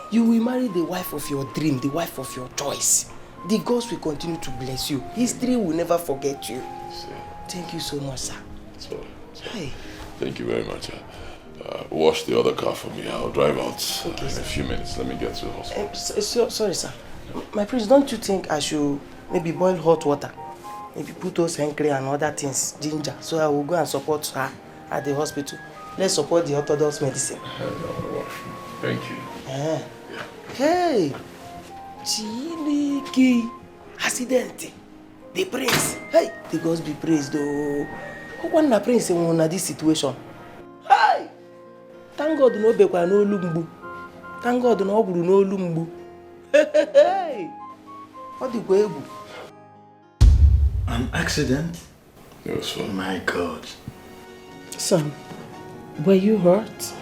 You will marry the wife of your dream, the wife of your choice. The gods will continue to bless you. History will never forget you. Thank you so much, sir. Hey. Thank you very much. Wash the other car for me. I'll drive out in a few minutes. Let me get to the hospital. Sorry, sir. My prince, don't you think I should maybe boil hot water? Maybe put those henkel and other things, ginger, so I will go and support her at the hospital. Let's support the orthodox medicine. Thank you. Hey, Chiliki, accident, the prince. Hey, the gods be praised though. Who want the prince in this situation? Hey, thank God no bekwa no lumbu. Thank God no oguru no lumbu. Hey, what the go? An accident? Yes, sir. My God. Son, were you hurt?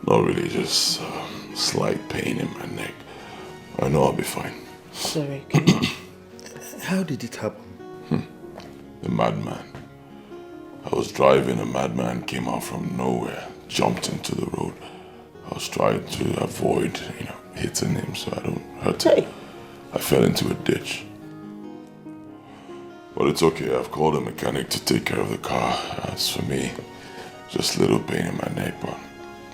Not really, just slight pain in my neck. I know I'll be fine. Sorry. How did it happen? The madman. I was driving, a madman came out from nowhere, jumped into the road. I was trying to avoid, hitting him so I don't hurt him. I fell into a ditch. But it's okay, I've called a mechanic to take care of the car. As for me, just a little pain in my neck, but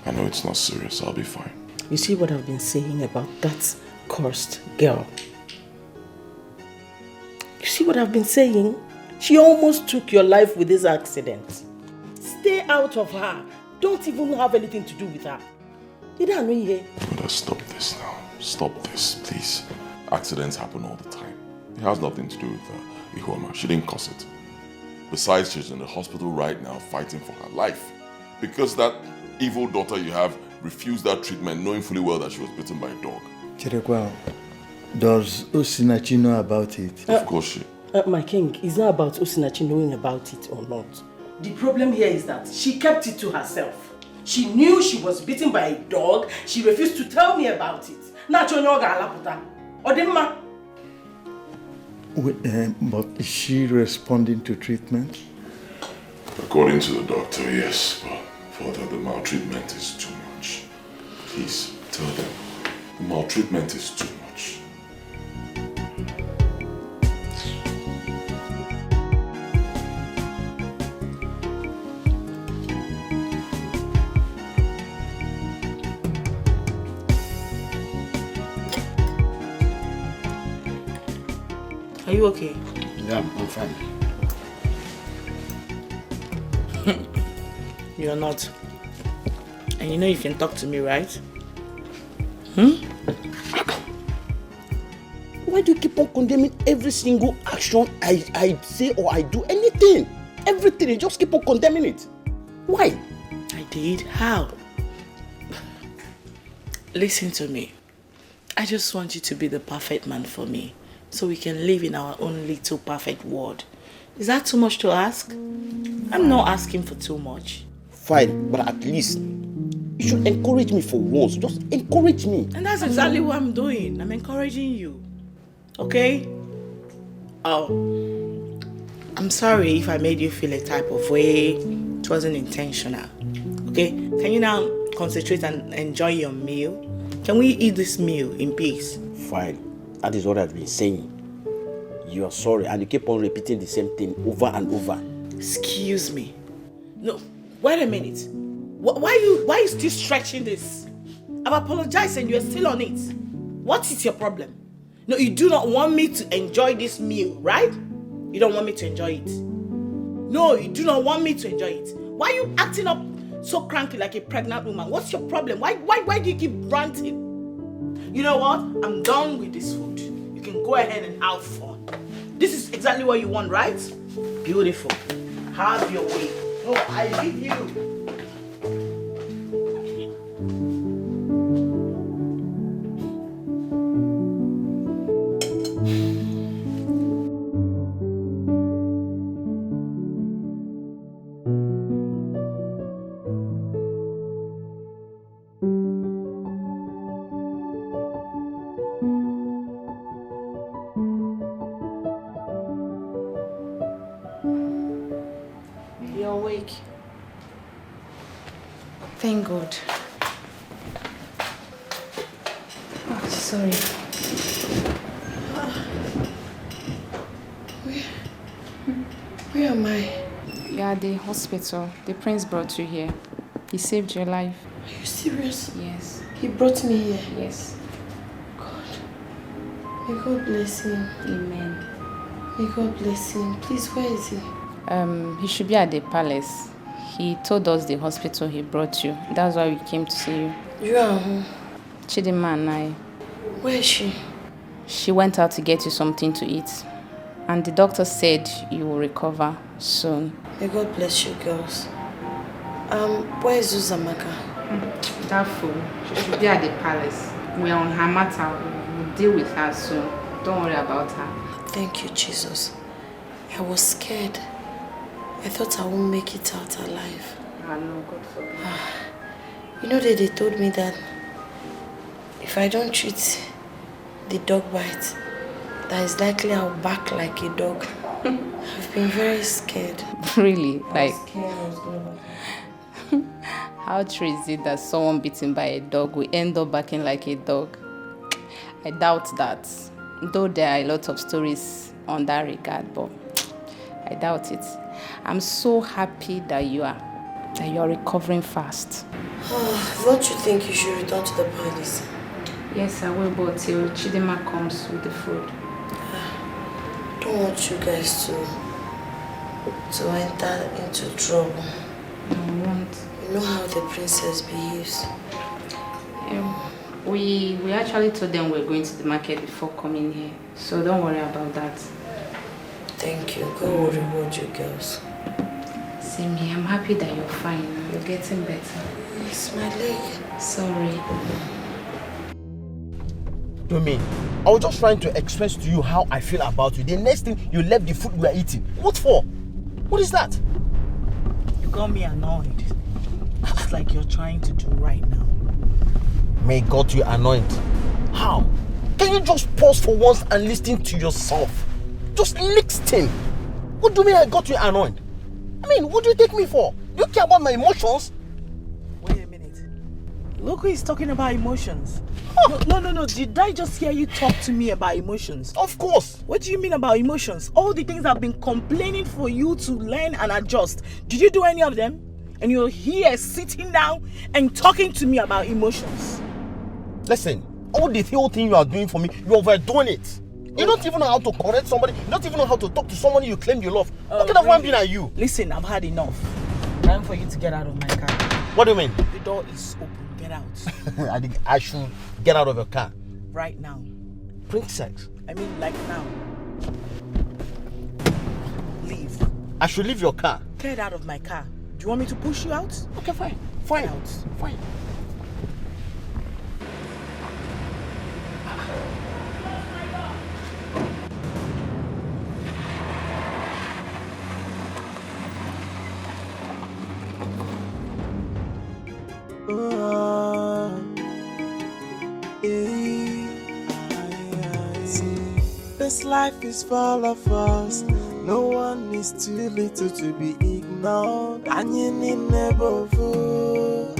I know it's not serious, I'll be fine. You see what I've been saying about that cursed girl? You see what I've been saying? She almost took your life with this accident. Stay out of her. Don't even have anything to do with her. Did I know you? Mother, stop this now. Stop this, please. Accidents happen all the time. It has nothing to do with Ihoma. She didn't cause it. Besides, she's in the hospital right now fighting for her life. Because that evil daughter you have refused that treatment knowing fully well that she was bitten by a dog. Chirekwa, does Osinachi know about it? Of course she... my king, it's not about Osinachi knowing about it or not. The problem here is that she kept it to herself. She knew she was bitten by a dog. She refused to tell me about it. But is she responding to treatment? According to the doctor, yes, but further, the maltreatment is too much. Please, tell them, the maltreatment is too much. Are you okay? Yeah, I'm fine. You're not. And you know you can talk to me, right? Why do you keep on condemning every single action I say or I do? Anything. Everything. You just keep on condemning it. Why? I did? How? Listen to me. I just want you to be the perfect man for me, so we can live in our own little perfect world. Is that too much to ask? I'm not asking for too much. Fine, but at least you should encourage me for once. Just encourage me. And that's exactly what I'm doing. I'm encouraging you. Okay? Oh, I'm sorry if I made you feel a type of way. It wasn't intentional. Okay? Can you now concentrate and enjoy your meal? Can we eat this meal in peace? Fine. That is what I've been saying. You are sorry and you keep on repeating the same thing over and over. Excuse me. No, wait a minute. Why are you still stretching this? I've apologized and you're still on it. What is your problem? No, you do not want me to enjoy this meal, right? You don't want me to enjoy it. No, you do not want me to enjoy it. Why are you acting up so cranky like a pregnant woman? What's your problem? Why do you keep ranting? You know what? I'm done with this food. You can go ahead and have fun. This is exactly what you want, right? Beautiful. Have your way. No, I leave you. Thank God. Oh, sorry. Where am I? You're at the hospital. The prince brought you here. He saved your life. Are you serious? Yes. He brought me here? Yes. God. May God bless him. Amen. May God bless him. Please, where is he? He should be at the palace. He told us the hospital he brought you. That's why we came to see you. You are who? Chidima and I. Where is she? She went out to get you something to eat. And the doctor said you will recover soon. May God bless you, girls. Where is Uzamaka? That fool. She should be at the palace. We're on her matter. We'll deal with her soon. Don't worry about her. Thank you, Jesus. I was scared. I thought I won't make it out alive. I know, God forbid. You know that they told me that if I don't treat the dog bite, that is likely I'll bark like a dog. I've been very scared. Really? I was scared I was going to bark. How true is it that someone beaten by a dog will end up barking like a dog? I doubt that. Though there are a lot of stories on that regard, but I doubt it. I'm so happy that you are recovering fast. Don't you think you should return to the palace? Yes, I will, but till Chidima comes with the food. I don't want you guys to enter into trouble. No, I won't. You know how the princess behaves. We actually told them we're going to the market before coming here, so don't worry about that. Thank you. God will reward you girls. Same here. I'm happy that you're fine. You're getting better. It's my leg. Sorry. To me, I was just trying to express to you how I feel about you. The next thing, you left the food we are eating. What for? What is that? You got me annoyed. It's like you're trying to do right now. May God you annoyed. How? Can you just pause for once and listen to yourself? Just listen. What do you mean I got you annoyed? I mean, what do you take me for? Do you care about my emotions? Wait a minute. Look who is talking about emotions. No. Did I just hear you talk to me about emotions? Of course. What do you mean about emotions? All the things I've been complaining for you to learn and adjust. Did you do any of them? And you're here sitting down and talking to me about emotions. Listen, all the whole thing you are doing for me, you're overdoing it. You don't even know how to correct somebody. You don't even know how to talk to someone you claim you love. What kind of one being are you? Listen, I've had enough. Time for you to get out of my car. What do you mean? The door is open. Get out. I think I should get out of your car. Right now. Princess. I mean, like now. Leave. I should leave your car. Get out of my car. Do you want me to push you out? Okay, fine. Fine. Get out. Fine. This life is full of us. No one is too little to be ignored. And you need never fool.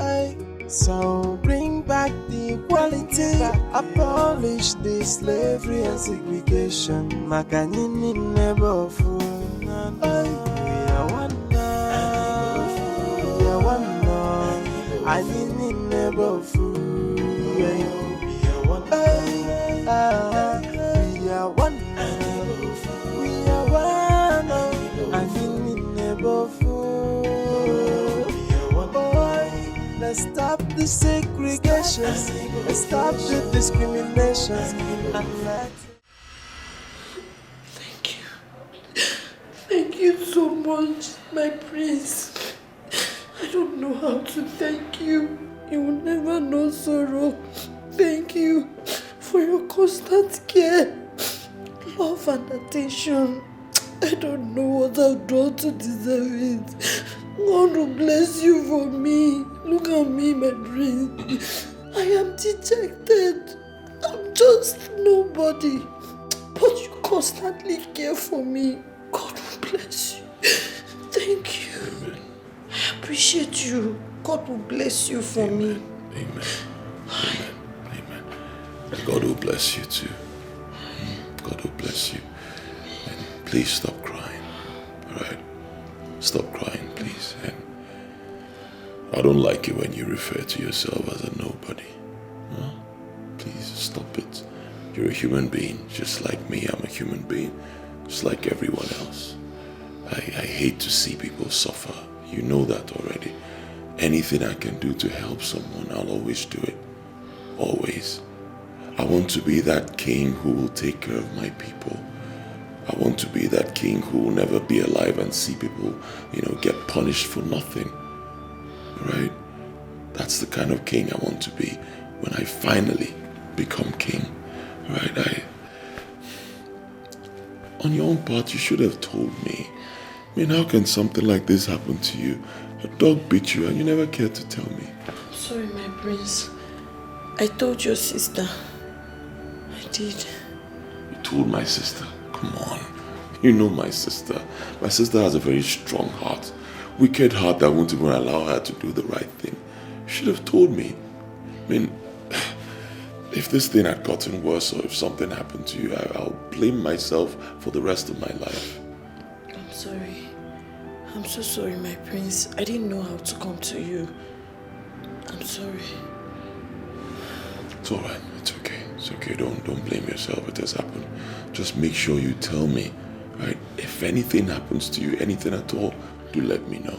So bring back the equality. Abolish the slavery and segregation. Makanini never fool. We are one now. We are one now. I need never fool. We are one now. We are one now. We are one now. I need never fool. We are one now. Let's stop the segregation. Let's stop the discrimination. And let Thank you so much, my prince. I don't know how to thank you. You will never know sorrow. Thank you for your constant care, love and attention. I don't know what I've done to deserve it. God will bless you for me. Look at me, my prince. I am dejected. I'm just nobody. But you constantly care for me. God will bless you. Thank you. Amen. I appreciate you. God will bless you for me. Amen. Amen. Amen. And God will bless you too. God will bless you. And please stop crying. Alright? Stop crying, please. And I don't like it when you refer to yourself as a nobody. Huh? Please stop it. You're a human being, just like me. I'm a human being, just like everyone else. I hate to see people suffer. You know that already. Anything I can do to help someone, I'll always do it. Always. I want to be that king who will take care of my people. I want to be that king who will never be alive and see people, get punished for nothing. Right? That's the kind of king I want to be when I finally become king. Right? On your own part, you should have told me. I mean, how can something like this happen to you? A dog bit you and you never cared to tell me. I'm sorry, my prince. I told your sister. I did. You told my sister? Come on. You know my sister. My sister has a very strong heart. Wicked heart that won't even allow her to do the right thing. You should have told me. I mean, if this thing had gotten worse or if something happened to you, I'll blame myself for the rest of my life. I'm sorry. I'm so sorry, my prince. I didn't know how to come to you. I'm sorry. It's alright. It's okay. It's okay. Don't blame yourself. It has happened. Just make sure you tell me, right? If anything happens to you, anything at all, do let me know.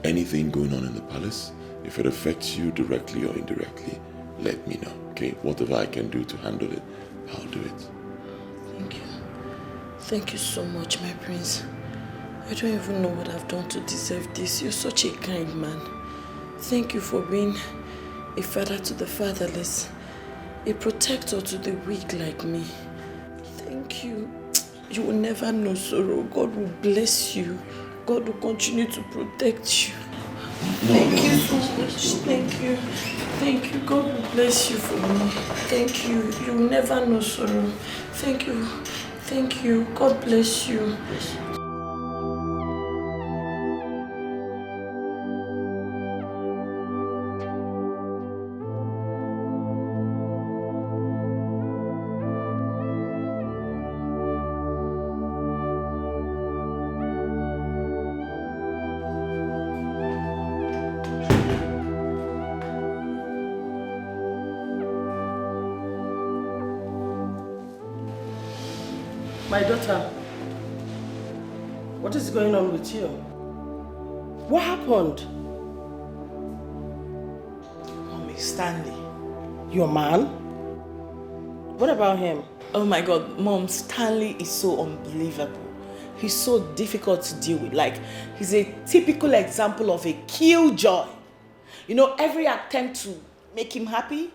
Anything going on in the palace, if it affects you directly or indirectly, let me know. Okay? Whatever I can do to handle it, I'll do it. Thank you. Thank you so much, my prince. I don't even know what I've done to deserve this. You're such a kind man. Thank you for being a father to the fatherless, a protector to the weak like me. Thank you. You will never know sorrow. God will bless you. God will continue to protect you. Thank you so much. Thank you. Thank you. God will bless you for me. Thank you. You will never know sorrow. Thank you. Thank you. God bless you. My daughter, what is going on with you? What happened? Mommy, Stanley. Your man? What about him? Oh my God, Mom, Stanley is so unbelievable. He's so difficult to deal with. Like, he's a typical example of a killjoy. You know, every attempt to make him happy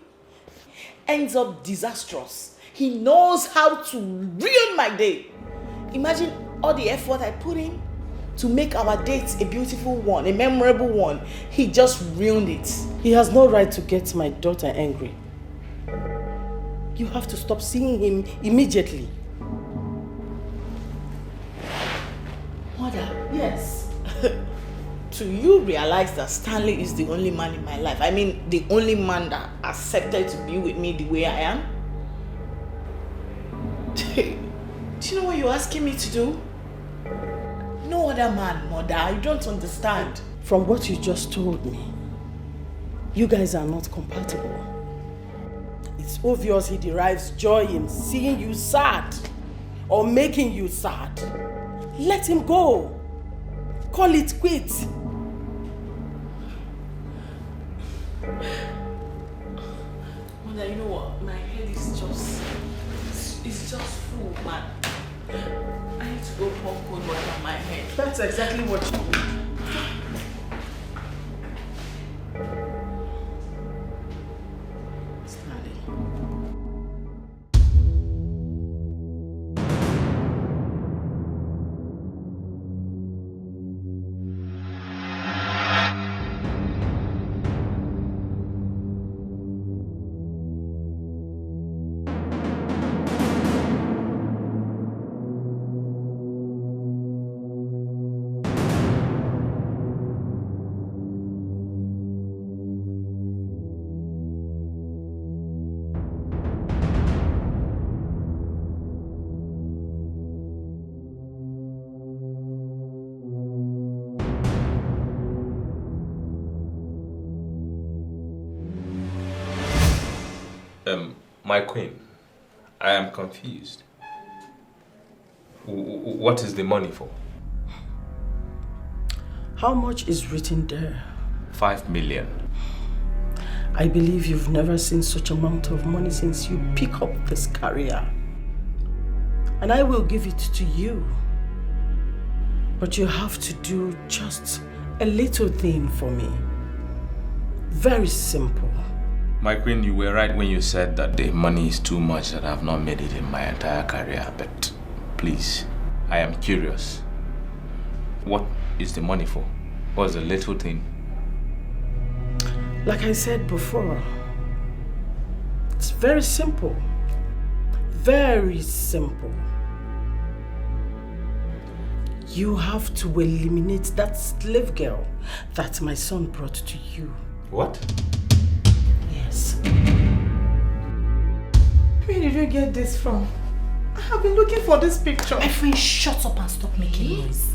ends up disastrous. He knows how to ruin my day. Imagine all the effort I put in to make our date a beautiful one, a memorable one. He just ruined it. He has no right to get my daughter angry. You have to stop seeing him immediately. Mother, yes. Do you realize that Stanley is the only man in my life? I mean, the only man that accepted to be with me the way I am? Do you know what you're asking me to do? No other man, Mother. I don't understand. From what you just told me, you guys are not compatible. It's obvious he derives joy in seeing you sad or making you sad. Let him go. Call it quits. Mother, you know what? My head is just... It's just full, man. I need to go pour cold water on my head. That's exactly what you need. My queen, I am confused. What is the money for? How much is written there? 5 million. I believe you've never seen such amount of money since you pick up this career. And I will give it to you. But you have to do just a little thing for me. Very simple. My queen, you were right when you said that the money is too much, that I have not made it in my entire career. But please, I am curious. What is the money for? What's the little thing? Like I said before, it's very simple. Very simple. You have to eliminate that slave girl that my son brought to you. What? Yes. Where did you get this from? I have been looking for this picture. My friend, shut up and stop making noise.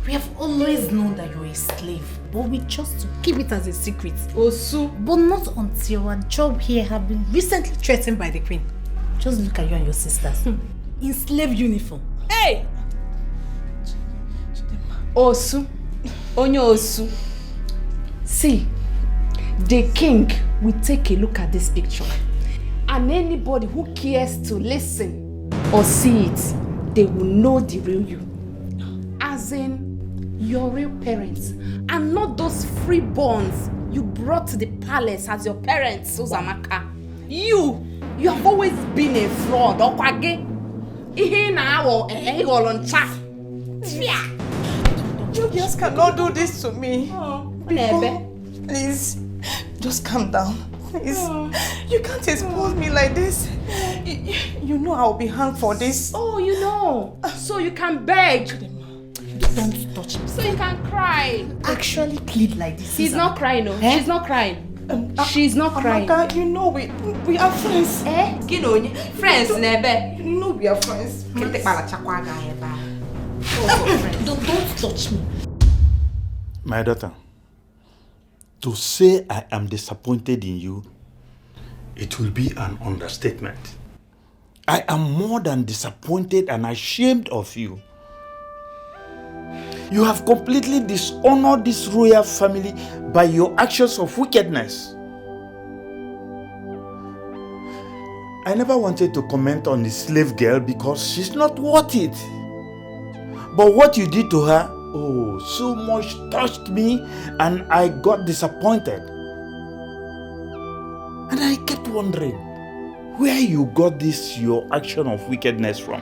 We have always known that you're a slave, but we chose to keep it as a secret. Osu. But not until our job here have been recently threatened by the queen. Just look at you and your sisters. In slave uniform. Hey! Osu. Onyo Osu. See, the king will take a look at this picture. And anybody who cares to listen or see it, they will know the real you. As in, your real parents. And not those freeborns you brought to the palace as your parents, Uzamaka. You have always been a fraud. You just cannot do this to me. Please, just calm down. Please, you can't expose me like this. You know I'll be hanged for this. Oh, you know. So you can beg. Don't touch me. So you can cry. Actually plead like this. He's not crying, no. She's not crying. She's not crying. Amaka, you know we are friends. Friends, Nebe. You know we are friends. Don't touch me. My daughter, to say I am disappointed in you, it will be an understatement. I am more than disappointed and ashamed of you. You have completely dishonored this royal family by your actions of wickedness. I never wanted to comment on the slave girl because she's not worth it. But what you did to her, oh, so much touched me and I got disappointed. And I kept wondering where you got this your action of wickedness from.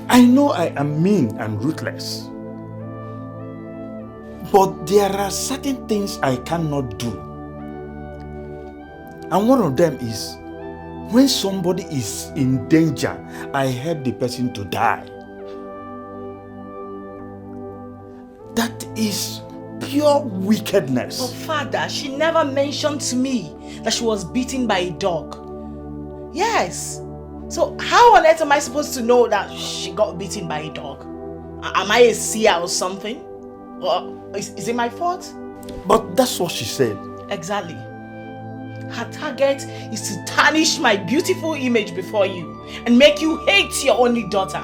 I know I am mean and ruthless. But there are certain things I cannot do. And one of them is when somebody is in danger, I help the person to die. That is pure wickedness. But Father, she never mentioned to me that she was beaten by a dog. Yes. So how on earth am I supposed to know that she got beaten by a dog? Am I a seer or something? Or is it my fault? But that's what she said. Exactly. Her target is to tarnish my beautiful image before you and make you hate your only daughter.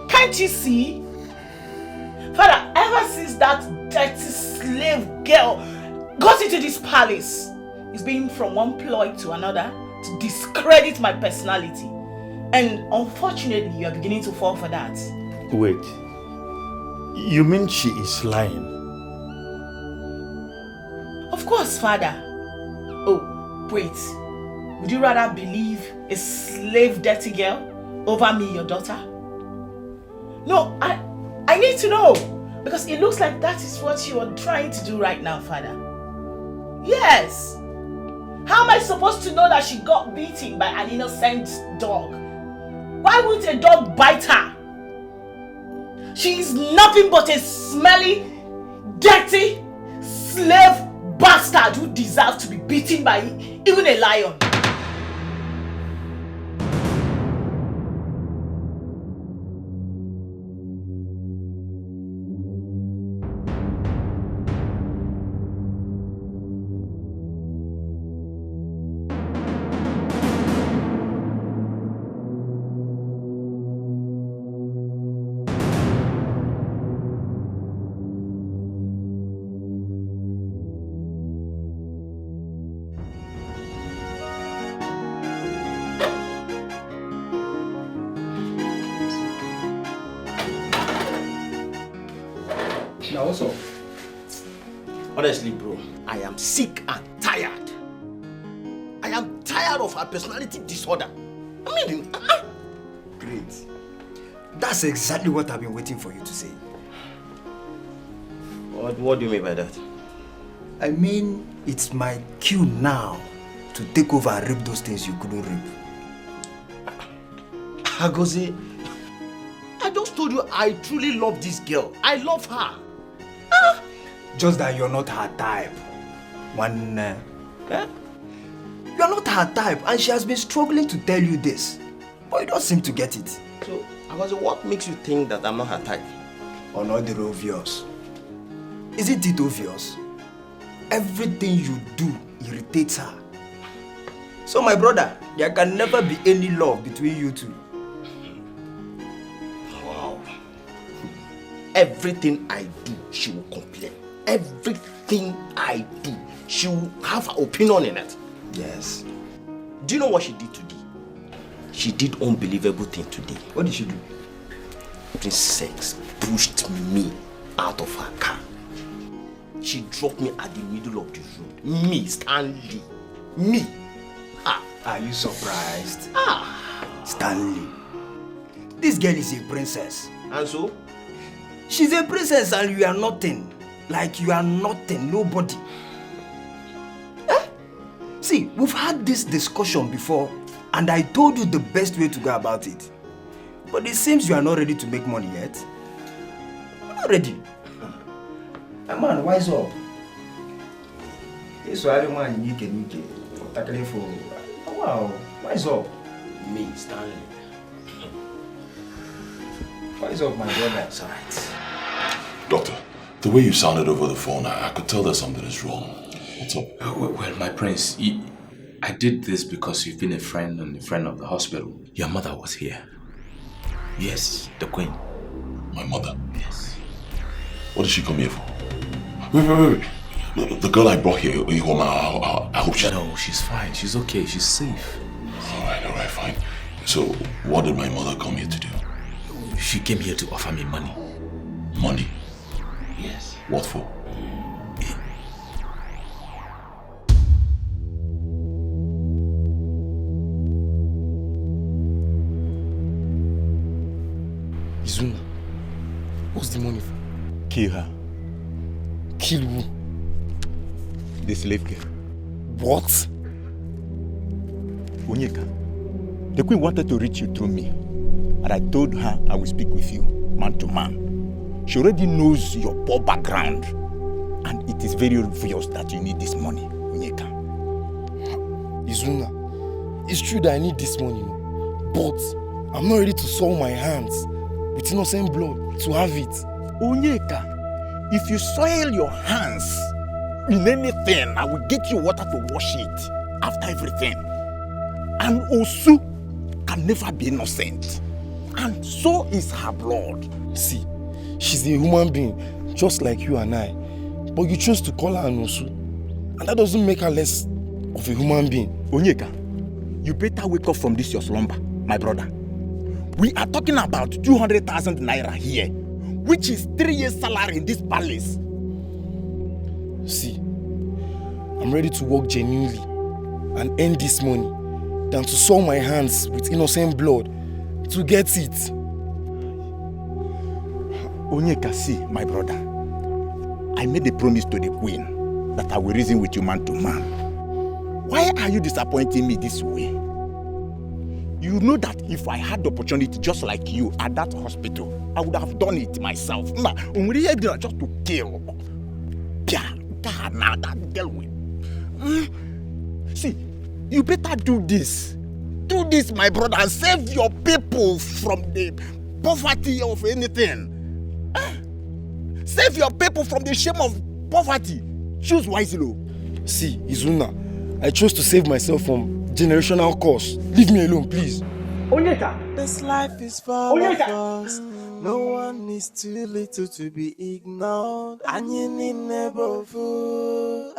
Can't you see? Father, ever since that dirty slave girl got into this palace, it's been from one ploy to another to discredit my personality. And unfortunately, you are beginning to fall for that. Wait. You mean she is lying? Of course, Father. Oh, wait. Would you rather believe a slave dirty girl over me, your daughter? No, I need to know. Because it looks like that is what you are trying to do right now, Father. Yes. How am I supposed to know that she got beaten by an innocent dog? Why would a dog bite her? She is nothing but a smelly, dirty, slave bastard who deserves to be beaten by even a lion. Now what's up? Honestly, bro, I am sick and tired. I am tired of her personality disorder. I mean, Great. That's exactly what I've been waiting for you to say. What do you mean by that? I mean, it's my cue now to take over and rip those things you couldn't rip. Agozi, I just told you I truly love this girl. I love her. Just that you're not her type. You're not her type, and she has been struggling to tell you this. But you don't seem to get it. So, Agozi, what makes you think that I'm not her type? Or not the obvious. Isn't it obvious? Everything you do irritates her. So my brother, there can never be any love between you two. Wow. Everything I do, she will complain. Everything I do, she will have her opinion in it. Yes. Do you know what she did today? She did unbelievable thing today. What did she do? Princess pushed me out of her car. She dropped me at the middle of the road. Me, Stanley. Me. Are you surprised? Stanley. This girl is a princess. And so? She's a princess and you are nothing. Like you are nothing, nobody. See, we've had this discussion before and I told you the best way to go about it. But it seems you are not ready to make money yet. You're not ready. Man, wise up. This one man you can tackle for. Wow, wise up. Me, Stanley. Wise up, my brother. It's alright. Doctor, the way you sounded over the phone, I could tell that something is wrong. What's up? Well, my prince, I did this because you've been a friend and a friend of the hospital. Your mother was here. Yes, the queen. My mother? Yes. What did she come here for? Wait. The girl I brought here, Ihoma, I hope she... No, she's fine. She's okay. She's safe. Alright, fine. So, what did my mother come here to do? She came here to offer me money. Money? Yes. What for? Izuna, what's the money for? Kill her. Kill who? The slave girl. What? Onyeka, the queen wanted to reach you through me. And I told her I will speak with you, man to man. She already knows your poor background. And it is very obvious that you need this money, Onyeka. Izuna, it's true that I need this money, but I'm not ready to soil my hands with innocent blood to have it. Onyeka, if you soil your hands in anything, I will get you water to wash it after everything. And Osu can never be innocent. And so is her blood. See, she's a human being, just like you and I. But you chose to call her an Osu. And that doesn't make her less of a human being. Onyeka, you better wake up from this your slumber, my brother. We are talking about 200,000 naira here, which is 3 years' salary in this palace. See, I'm ready to work genuinely and earn this money than to soil my hands with innocent blood to get it. Onyeka, see, my brother, I made a promise to the queen that I will reason with you man to man. Why are you disappointing me this way? You know that if I had the opportunity just like you at that hospital, I would have done it myself. Nah, just to kill. That girl will. See, you better do this. Do this, my brother, and save your people from the poverty of anything. Save your people from the shame of poverty. Choose wisely. See, Izuna, I chose to save myself from generational curse. Leave me alone, please. Onyeka! This life is full of us. No one is too little to be ignored. And you need never fool.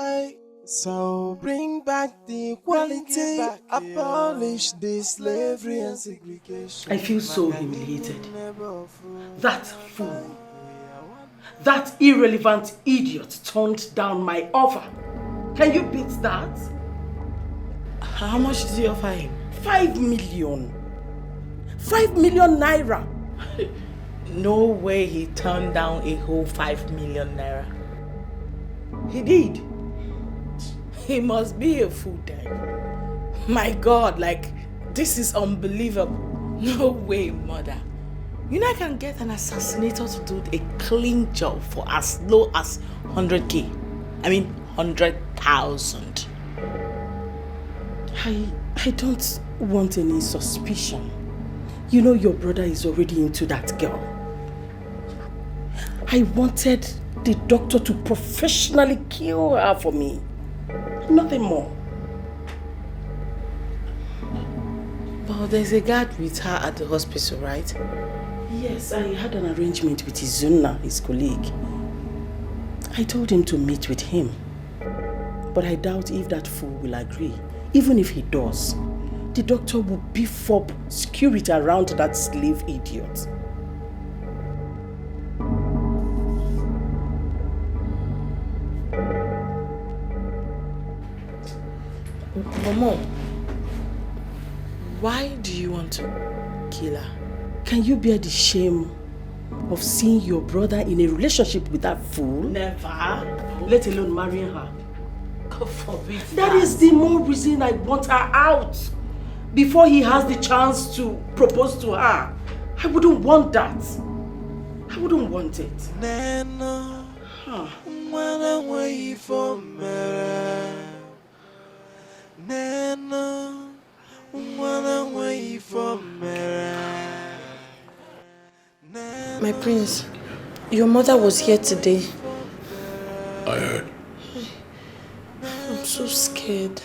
So bring back the equality. Abolish the slavery and segregation. I feel so humiliated. That fool, that irrelevant idiot turned down my offer. Can you beat that? How much did you offer him? 5 million. 5 million naira. No way he turned down a whole 5 million naira. He did. He must be a fool then. My God, like, this is unbelievable. No way, mother. You know I can get an assassinator to do a clean job for as low as 100k. I mean 100,000. I don't want any suspicion. You know your brother is already into that girl. I wanted the doctor to professionally kill her for me. Nothing more. But there's a guard with her at the hospital, right? Yes, I had an arrangement with Izuna, his colleague. I told him to meet with him. But I doubt if that fool will agree. Even if he does, the doctor will beef up security around that slave idiot. But Mom, why do you want to kill her? Can you bear the shame of seeing your brother in a relationship with that fool? Never. Let alone marrying her. God forbid. That is the more reason I want her out. Before he has the chance to propose to her. I wouldn't want that. I wouldn't want it. Nana, wanna wait for me. Nana, wanna wait for me. My prince, your mother was here today. I heard. I'm so scared.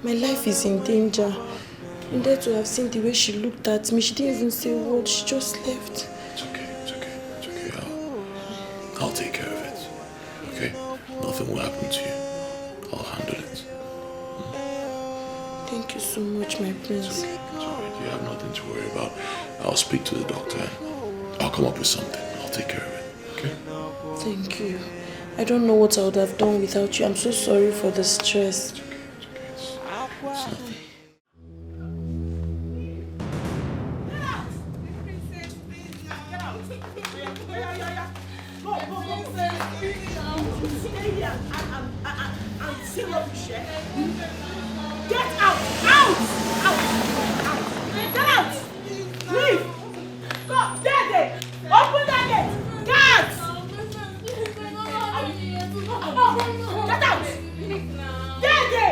My life is in danger. And there to have seen the way she looked at me, she didn't even say a word, she just left. It's okay. I'll take care of it. Okay? Nothing will happen to you. I'll handle it. Thank you so much, my prince. It's okay. It's alright. You have nothing to worry about. I'll speak to the doctor and I'll come up with something. I'll take care of it. Okay? Thank you. I don't know what I would have done without you. I'm so sorry for the stress. It's okay. It's nothing. Get out! Out! Out! Out! Get out! Leave! Go! Dede! Open that gate! Guards! Get out! Dede!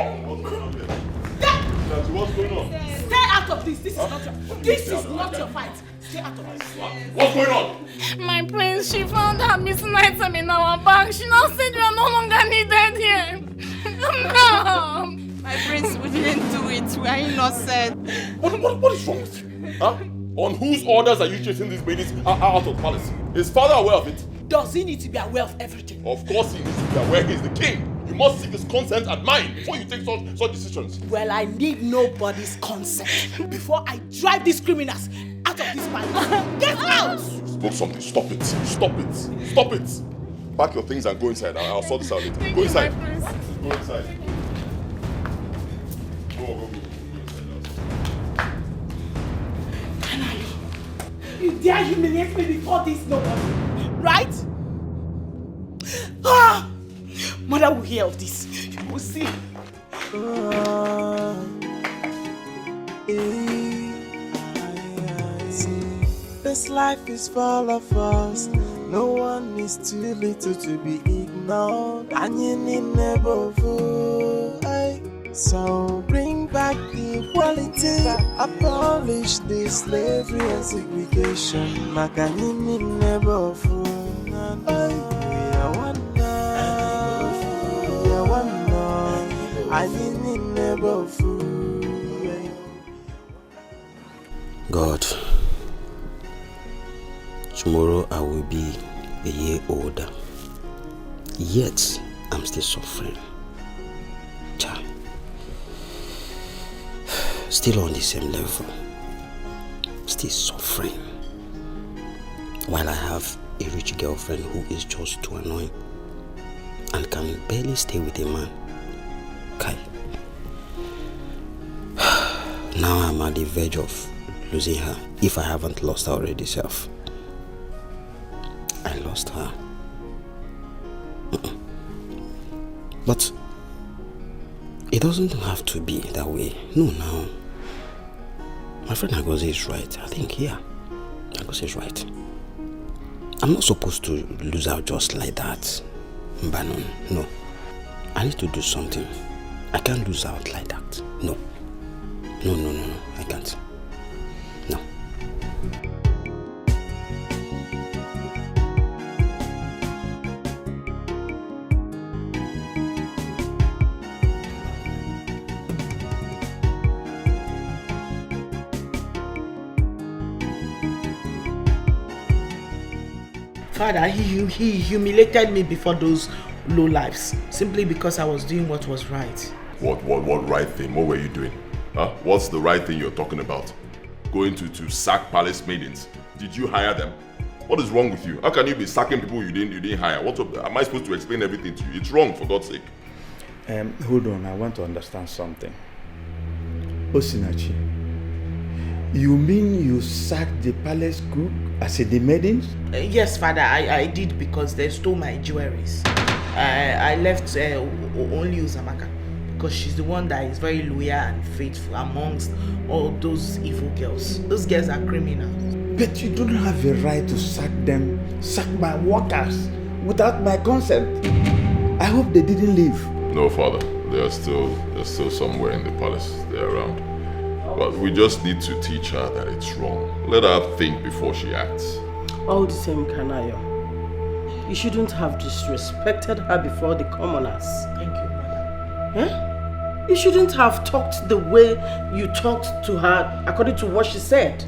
What's going on? Stay out of this! This is not your fight! Stay out of this! What's going on? My prince, she found her missing item in our bag. She now said you are no longer needed here. No! My prince, we didn't do it. We are innocent. What is wrong with you? Huh? On whose orders are you chasing these maidens out of palace? Is father aware of it? Does he need to be aware of everything? Of course he needs to be aware he is the king. You must seek his consent and mine before you take such decisions. Well, I need nobody's consent before I drive these criminals out of this palace. Get out! You spoke something. Stop it. Stop it. Stop it. Pack your things and go inside. I'll sort this out later. Go inside. Go inside. Go. You dare humiliate me before this nobody, right? Ah! Mother will hear of this. You will see. This life is full of us. No one is too little to be ignored. And you need never fool. So bring back the equality. Abolish the slavery and segregation. Makanini never fool. We are one now. We are one now. I need never fool. God, tomorrow I will be a year older. Yet I'm still suffering. Child. Still on the same level. Still suffering. While I have a rich girlfriend who is just too annoying and can barely stay with a man. Kai. Now I'm at the verge of losing her, if I haven't lost her already self. I lost her. But it doesn't have to be that way. No, now. My friend Agoze is right. I think, yeah. Agoze is right. I'm not supposed to lose out just like that. Banon, no. I need to do something. I can't lose out like that. No. No. I can't. No. Father, he humiliated me before those low lives simply because I was doing what was right. What right thing? What were you doing? Huh? What's the right thing you're talking about? Going to sack palace maidens? Did you hire them? What is wrong with you? How can you be sacking people you didn't hire? Am I supposed to explain everything to you? It's wrong, for God's sake. Hold on, I want to understand something. Osinachi, you mean you sacked the palace cook as the maidens? Yes, Father, I did because they stole my jewelries. I left only Uzamaka because she's the one that is very loyal and faithful amongst all those evil girls. Those girls are criminals. But you don't have a right to sack my workers without my consent. I hope they didn't leave. No, Father. They're still somewhere in the palace. They're around. But we just need to teach her that it's wrong. Let her think before she acts. All the same, Kanayo. You shouldn't have disrespected her before the commoners. Thank you, Mother. Eh? You shouldn't have talked the way you talked to her according to what she said.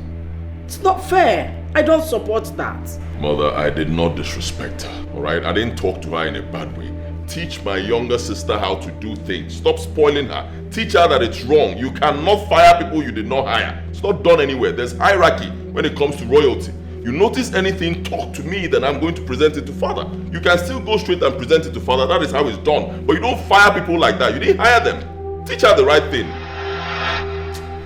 It's not fair. I don't support that. Mother, I did not disrespect her, alright? I didn't talk to her in a bad way. Teach my younger sister how to do things. Stop spoiling her. Teach her that it's wrong. You cannot fire people you did not hire. It's not done anywhere. There's hierarchy when it comes to royalty. You notice anything, talk to me, then I'm going to present it to father. You can still go straight and present it to father. That is how it's done. But you don't fire people like that. You didn't hire them. Teach her the right thing.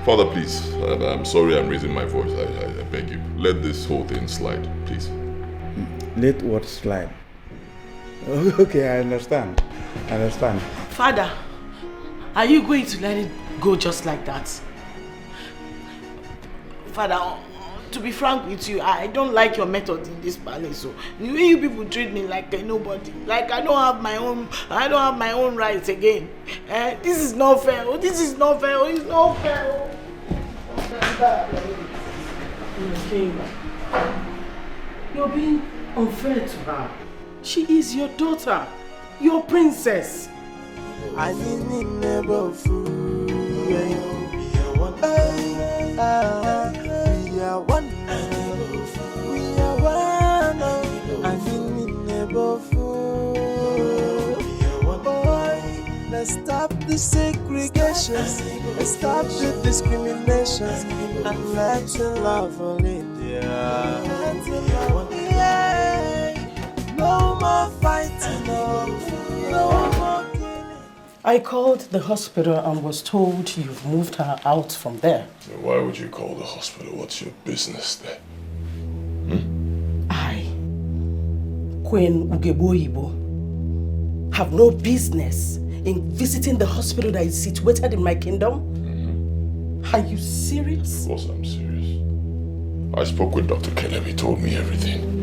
Father, please. I'm sorry I'm raising my voice. I beg you. Let this whole thing slide, please. Let what slide? Okay, I understand. Father, are you going to let it go just like that? Father, to be frank with you, I don't like your method in this palace. So the way you people treat me like a nobody, like I don't have my own rights again. This is not fair. This is not fair. It's not fair. You're being unfair to her. She is your daughter, your princess. I need never fool. We are one. We are one. I need never fool. Let's stop the segregation. Let's stop the discrimination. And let's love only there. No more fighting, no more killing. I called the hospital and was told you've moved her out from there. Why would you call the hospital? What's your business there? I, Queen Ugeboyibo, have no business in visiting the hospital that is situated in my kingdom. Are you serious? Of course I'm serious. I spoke with Dr. Caleb. He told me everything.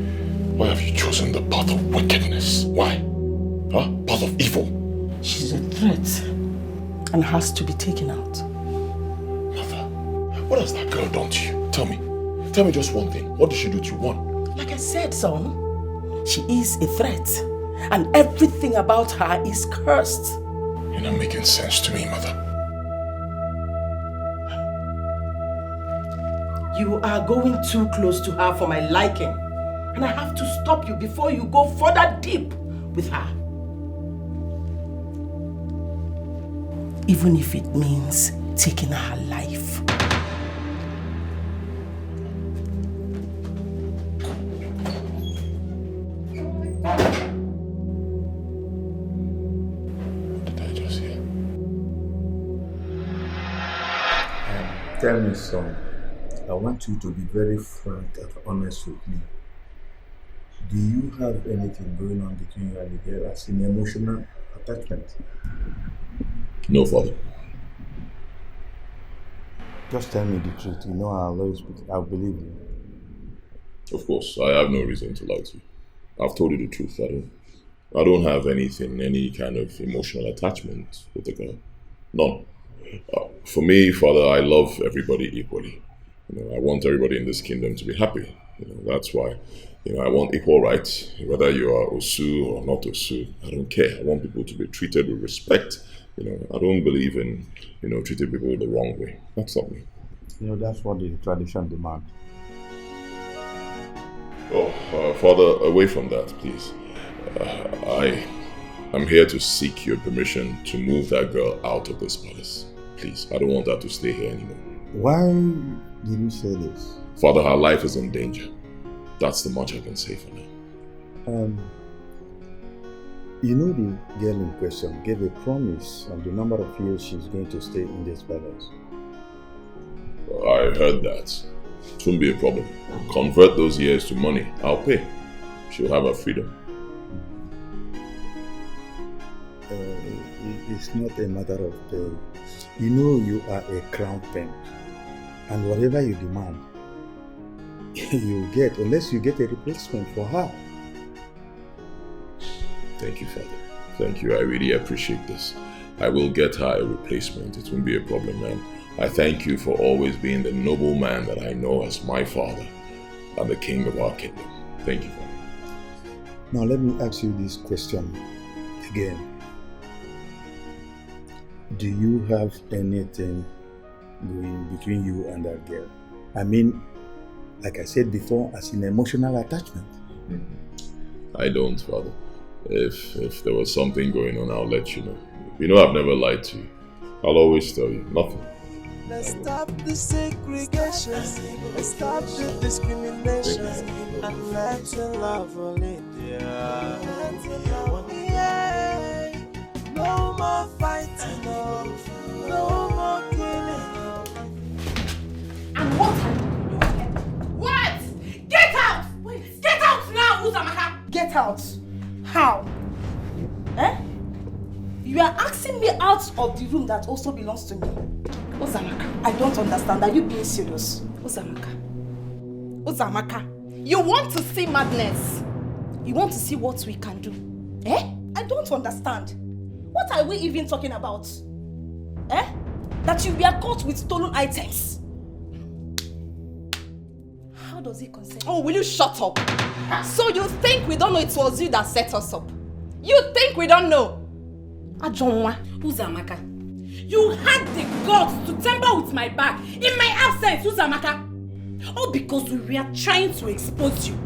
Why have you chosen the path of wickedness? Why? Path of evil? She's a threat and has to be taken out. Mother, what has that girl done to you? Tell me. Tell me just one thing. What did she do to you? One. Like I said, son, she is a threat and everything about her is cursed. You're not making sense to me, Mother. You are going too close to her for my liking. And I have to stop you before you go further deep with her. Even if it means taking her life. What did I just hear? Tell me, son. I want you to be very frank and honest with me. Do you have anything going on between you and the girl as an emotional attachment? No, Father. Just tell me the truth. You know I'll believe you. Of course, I have no reason to lie to you. I've told you the truth. I don't have anything, any kind of emotional attachment with the girl. None. For me, Father, I love everybody equally. I want everybody in this kingdom to be happy. That's why, I want equal rights. Whether you are Osu or not Osu, I don't care. I want people to be treated with respect. I don't believe in, treating people the wrong way. That's not me. That's what the tradition demands. Father, away from that, please. I'm here to seek your permission to move that girl out of this palace. Please, I don't want her to stay here anymore. Why did you say this? Father, her life is in danger. That's the much I can say for now. The girl in question gave a promise on the number of years she's going to stay in this palace. I heard that. It won't be a problem. Convert those years to money. I'll pay. She'll have her freedom. It's not a matter of pay. You are a crown prince. And whatever you demand, you get, unless you get a replacement for her. Thank you, Father. Thank you. I really appreciate this. I will get her a replacement. It won't be a problem, man. I thank you for always being the noble man that I know as my father and the king of our kingdom. Thank you, Father. Now let me ask you this question again. Do you have anything going between you and that girl? I mean, like I said before, as an emotional attachment. I don't, Father. If there was something going on, I'll let you know. You know I've never lied to you. I'll always tell you. Nothing. Let's stop the segregation. Let's stop the discrimination. And let's love only. Yeah. No more fighting. No more killing. And what are you doing? What? Get out! Wait. Get out now, Uzamaka! Get out? How? Eh? You are asking me out of the room that also belongs to me. Uzamaka. I don't understand. Are you being serious? Uzamaka. Uzamaka. You want to see madness? You want to see what we can do? Eh? I don't understand. What are we even talking about? Eh? That you were caught with stolen items. How does it concern? Oh, will you shut up? So you think we don't know it was you that set us up? You think we don't know? Ajonwa. Uzamaka. You had the guts to tamper with my bag in my absence, Uzamaka. All because we were trying to expose you.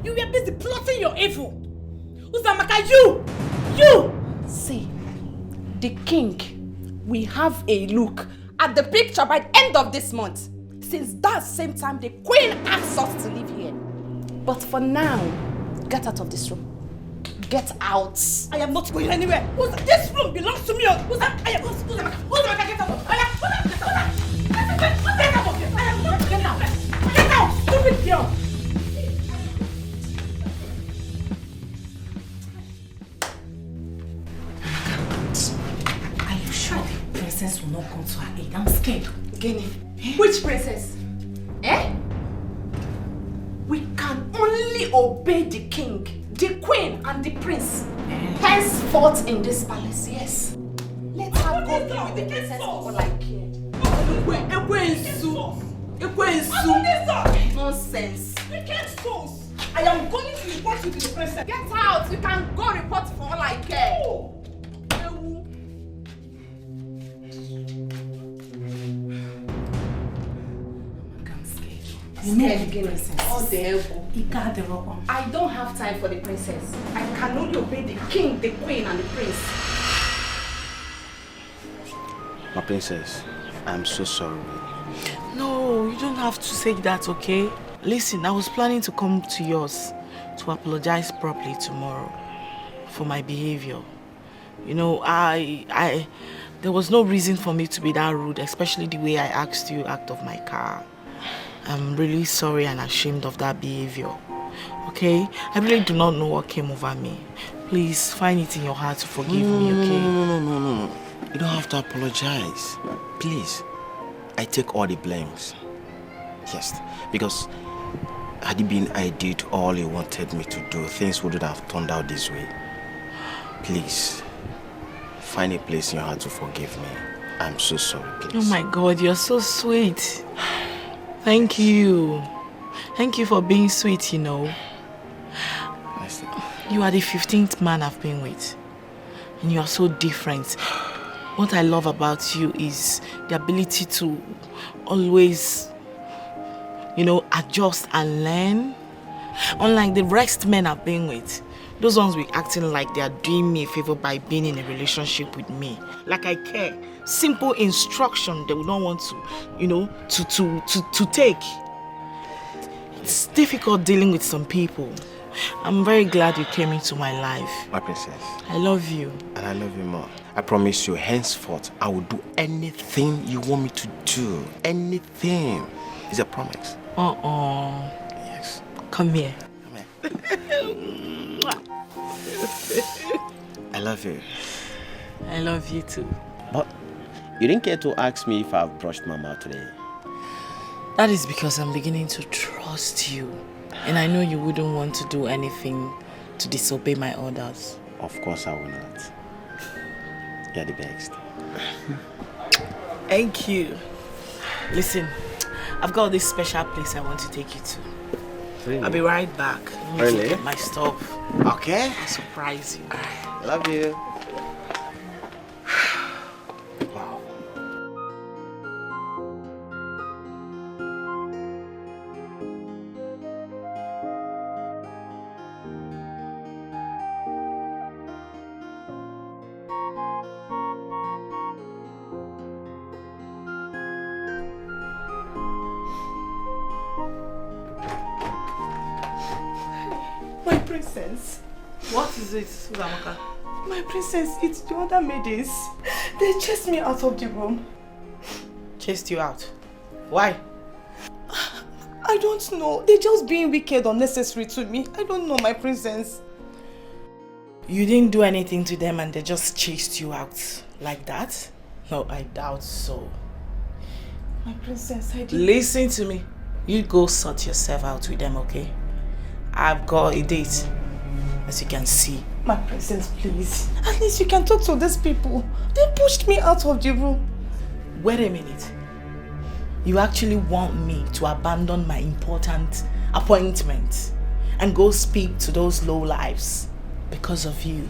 You were busy plotting your evil. Uzamaka, you! See, the king will have a look at the picture by the end of this month. Since that same time the queen asks us to live here. But for now, get out of this room. Get out. I am not going anywhere. This room belongs to me. Get out. I am not going anywhere. Get out, stupid girl. Are you sure the princess will not come to her aid? I'm scared. Guinea. Which princess? Eh? We can only obey the king, the queen, and the prince. Henceforth in this palace, yes. Let her go be with the princess for all I care. Nonsense. I am going to report you to the princess. Get out! You can go report for all I care. I don't have time for the princess. I can only obey the king, the queen, and the prince. My princess, I'm so sorry. No, you don't have to say that, okay? Listen, I was planning to come to yours to apologize properly tomorrow for my behavior. You know, there was no reason for me to be that rude, especially the way I asked you out of my car. I'm really sorry and ashamed of that behavior. Okay? I really do not know what came over me. Please find it in your heart to forgive me, okay? No. You don't have to apologize. Please. I take all the blames. Yes, because had it been I did all you wanted me to do, things wouldn't have turned out this way. Please, find a place in your heart to forgive me. I'm so sorry, please. Oh my God, you're so sweet. Thank you. Thank you for being sweet, you know. You are the 15th man I've been with. And you are so different. What I love about you is the ability to always, you know, adjust and learn. Unlike the rest men I've been with, those ones be acting like they are doing me a favor by being in a relationship with me. Like I care. Simple instruction they would not want to, you know, to take. It's difficult dealing with some people. I'm very glad you came into my life. My princess. I love you. And I love you more. I promise you, henceforth, I will do anything you want me to do. Anything. It's a promise. Yes. Come here. I love you. I love you too. But you didn't care to ask me if I've brushed my mouth today. That is because I'm beginning to trust you. And I know you wouldn't want to do anything to disobey my orders. Of course I will not. You're the best. Thank you. Listen, I've got this special place I want to take you to. Really? I'll be right back. Let me get my stuff. Okay. I'll surprise you. Love you. princess. What is it, Uzamaka? My princess, it's the other maidens. They chased me out of the room. Chased you out? Why? I don't know. They're just being wicked, unnecessary to me. I don't know, my princess. You didn't do anything to them and they just chased you out like that? No, I doubt so. My princess, I didn't... Listen to me. You go sort yourself out with them, okay? I've got a date, as you can see. My princess, please. At least you can talk to these people. They pushed me out of the room. Wait a minute. You actually want me to abandon my important appointment and go speak to those lowlifes because of you?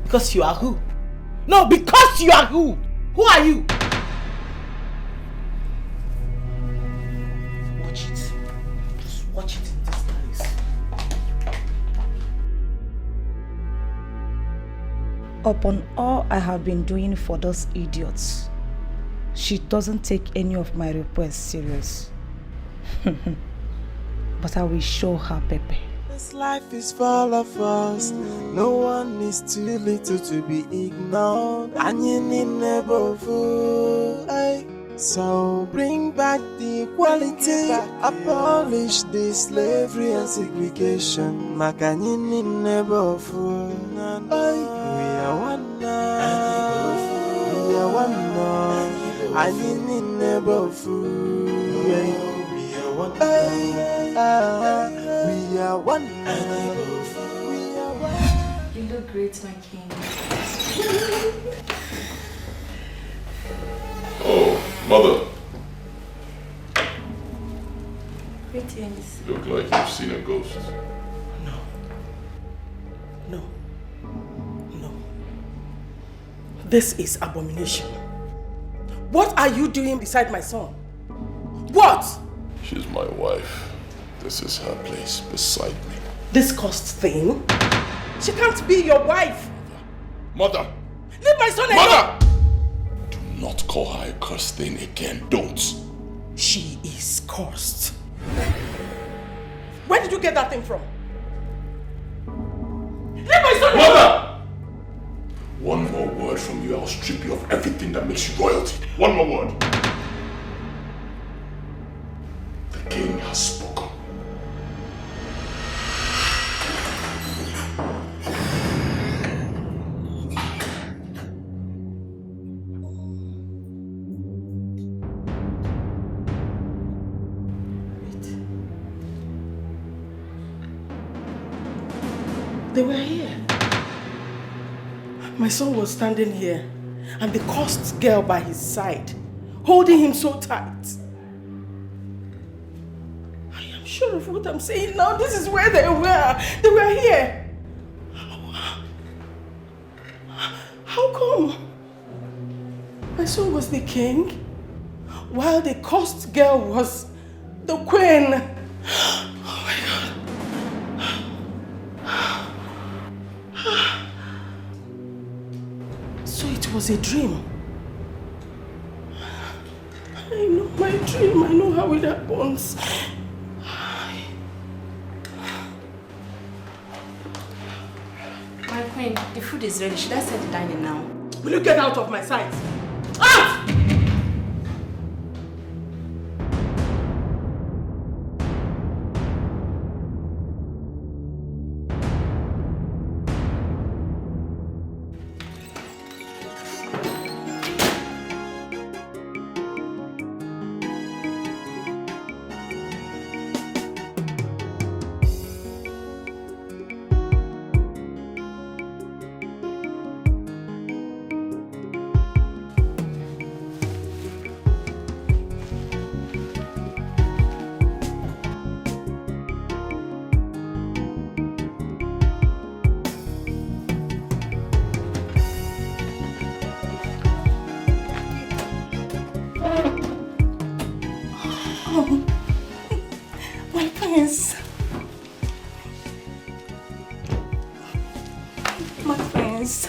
Because you are who? No, because you are who? Who are you? Watch it. Just watch it in this place. Upon all I have been doing for those idiots, she doesn't take any of my requests serious. But I will show her Pepe. This life is full of us. No one is too little to be ignored. And you need never fool. So bring back the equality. Abolish the slavery and segregation. Makanyini never fool. We are one now. We are one now. And you need never fool. We are one now. We are one now. We are one. You look great, my king. Oh, mother. Greetings. You look like you've seen a ghost. No. This is abomination. What are you doing beside my son? What? She's my wife. This is her place beside me. This cursed thing? She can't be your wife. Mother! Leave my son alone! Mother! Do not call her a cursed thing again. Don't. She is cursed. Where did you get that thing from? Leave my son alone! Mother! One more word from you, I'll strip you of everything that makes you royalty. One more word. The king has spoken. They were here. My son was standing here and the cursed girl by his side, holding him so tight. I am sure of what I'm saying now. This is where they were. They were here. How come? My son was the king, while the cursed girl was the queen. Oh my God. So it was a dream. I know my dream. I know how it happens. My queen, the food is ready. Should I set the dining now? Will you get out of my sight? Out! My prince. My prince.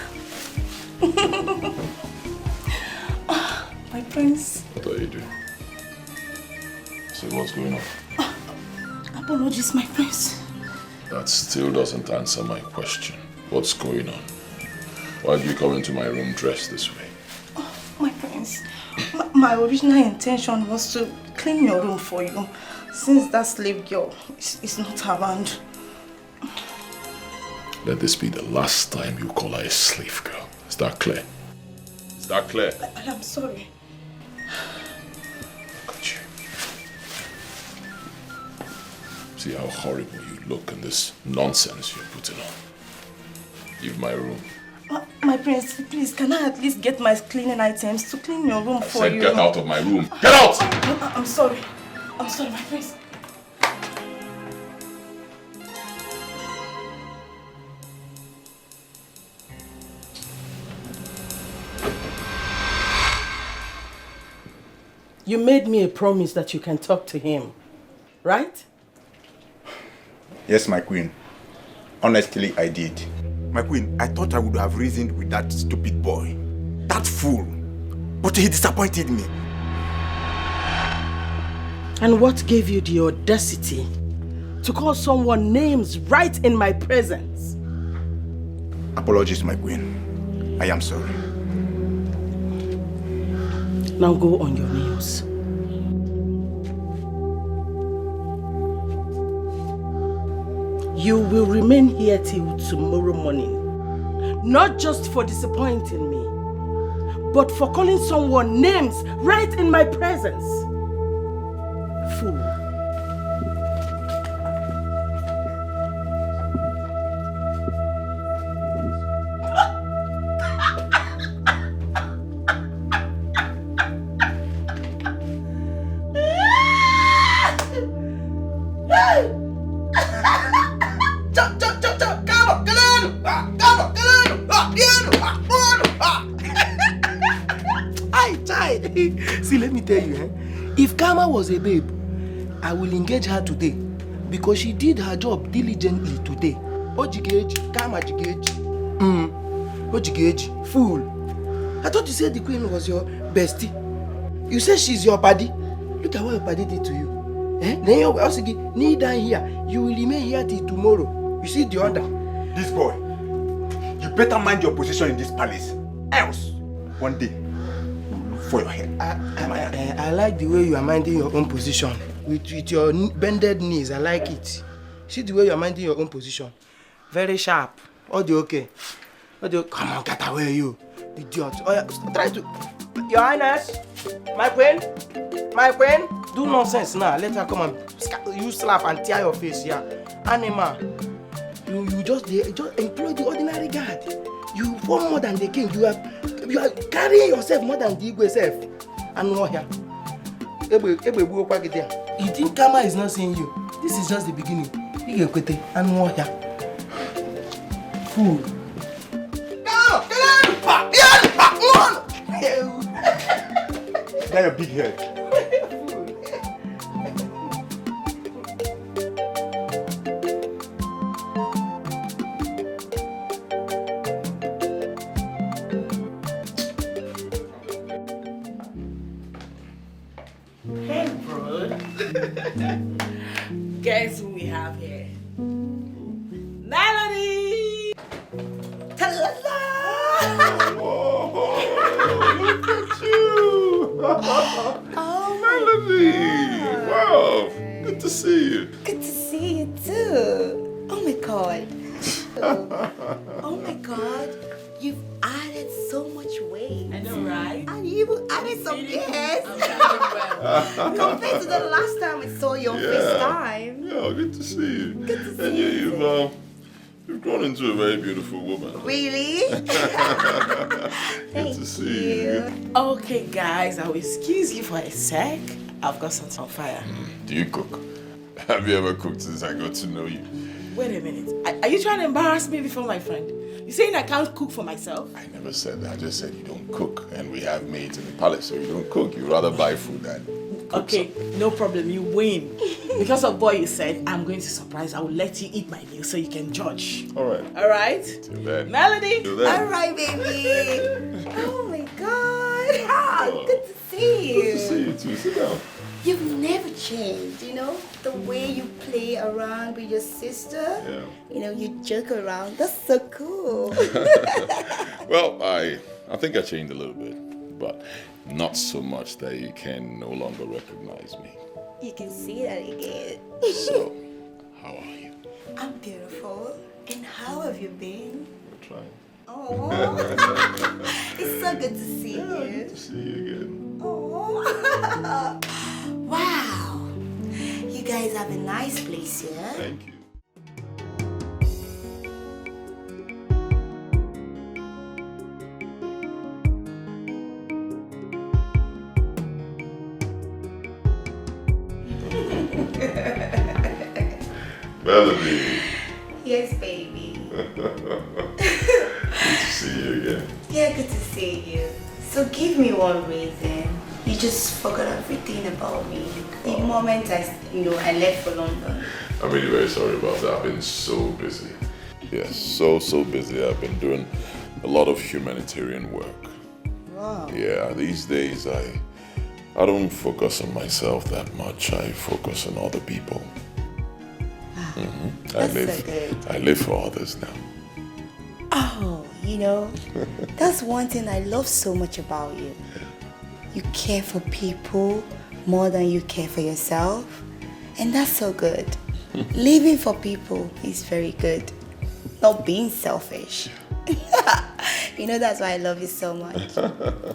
My prince. What are you doing? So what's going on? Apologies, my prince. That still doesn't answer my question. What's going on? Why do you come into my room dressed this way? Oh, my prince, my original intention was to clean your room for you, since that slave girl is not around. Let this be the last time you call her a slave girl. Is that clear? Is that clear? I'm sorry. Look at you. See how horrible you look in this nonsense you're putting on. Leave my room. My prince, please, can I at least get my cleaning items to clean your room for you? Get out of my room. Get out! I'm sorry. I'm sorry, my prince. You made me a promise that you can talk to him, right? Yes, my queen. Honestly, I did. My queen, I thought I would have reasoned with that stupid boy. That fool. But he disappointed me. And what gave you the audacity to call someone names right in my presence? Apologies, my queen. I am sorry. Now go on your knees. You will remain here till tomorrow morning. Not just for disappointing me, but for calling someone names right in my presence. Fool. See, let me tell you, if Karma was a babe, I will engage her today because she did her job diligently today. Ojigeji, Karma Jigeji. Ojigeji, fool. I thought you said the queen was your bestie. You said she's your buddy. Look at what your buddy did to you. Then you're also kneel down here. You will remain here till tomorrow. You see the order. This boy, you better mind your position in this palace. Else, one day, for your head. I like the way you are minding your own position. With your bended knees, I like it. See the way you are minding your own position. Very sharp. Audio okay. Audio, come on, get away, you. Idiot. Oh, yeah. Try to... Your Highness, my queen, do nonsense now. Let her come and you slap and tear your face here. Animal. You just employ the ordinary guard. You form more than the king. You are carrying yourself more than the Igwe self. And what here? You think Karma is not seeing you? This is just the beginning. You get quitting. And what here? Fool. That your big head. Hey, bro. Guess who we have here? Melody! Ta-la-la! Look at you! Melody! Wow! Good to see you. Good to see you too. Oh my god. Oh my god. You've added so much weight. I know, right? And you added some gas. Compared to the last time I saw you on FaceTime. Yeah, good to see you. Good to see and you. You've grown into a very beautiful woman. Really? Good to see you. Okay, guys, I will excuse you for a sec. I've got something on fire. Do you cook? Have you ever cooked since I got to know you? Wait a minute. Are you trying to embarrass me before my friend? You saying I can't cook for myself? I never said that. I just said you don't cook. And we have maids in the palace, so you don't cook. You rather buy food than cook. Okay, no problem. You win. Because of what you said, I'm going to surprise. I will let you eat my meal so you can judge. All right. All right? Till then. Melody? Till then. All right, baby. Oh my god. Good to see you. Good to see you too. Sit down. You've never changed, you know? The way you play around with your sister. Yeah. You know, you joke around. That's so cool. Well, I think I changed a little bit, but not so much that you can no longer recognize me. You can see that again. So, how are you? I'm beautiful. And how have you been? We're trying. Oh, it's so good to see you. Good to see you again. Oh, wow. You guys have a nice place here. Thank you. Melody. Yes, baby. Good to see you again. Yeah, good to see you. So give me one reason. You just forgot everything about me the moment I left for London. I'm really very sorry about that. I've been so busy. Yes, so busy. I've been doing a lot of humanitarian work. Wow. Yeah, these days I don't focus on myself that much. I focus on other people. That's so good. I live for others now. Oh, that's one thing I love so much about you. You care for people more than you care for yourself. And that's so good. Living for people is very good. Not being selfish. That's why I love you so much.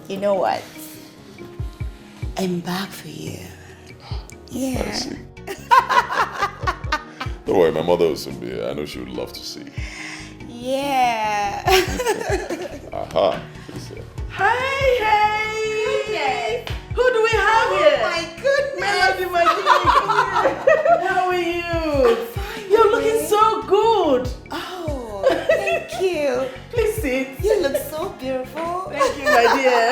You know what? I'm back for you. Yeah. I see. Don't worry, my mother will soon be here. I know she would love to see you. Yeah. Aha. Hey! Goodness. Who do we have here? Oh my goodness. Melody, my dear. How are you? You're looking so good. Oh, thank you. Please sit. You look so beautiful. Thank you, my dear.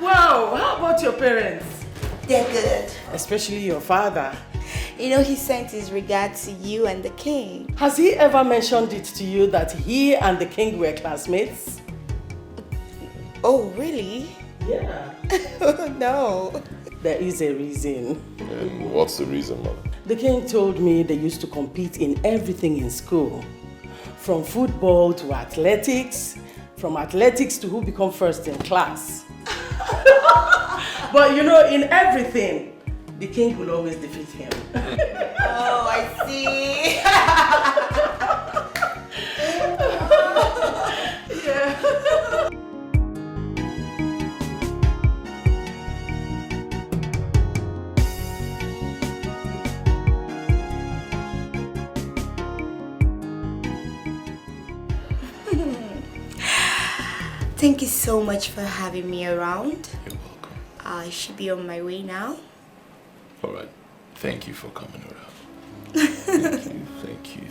Wow, how about your parents? They're good. Especially your father. He sent his regards to you and the king. Has he ever mentioned it to you that he and the king were classmates? Oh, really? Yeah. No. There is a reason. And what's the reason, Mother? The king told me they used to compete in everything in school. From football to athletics, from athletics to who become first in class. But in everything, the king will always defeat him. Oh, I see. Yeah. Thank you so much for having me around. You're welcome. I should be on my way now. All right. Thank you for coming around.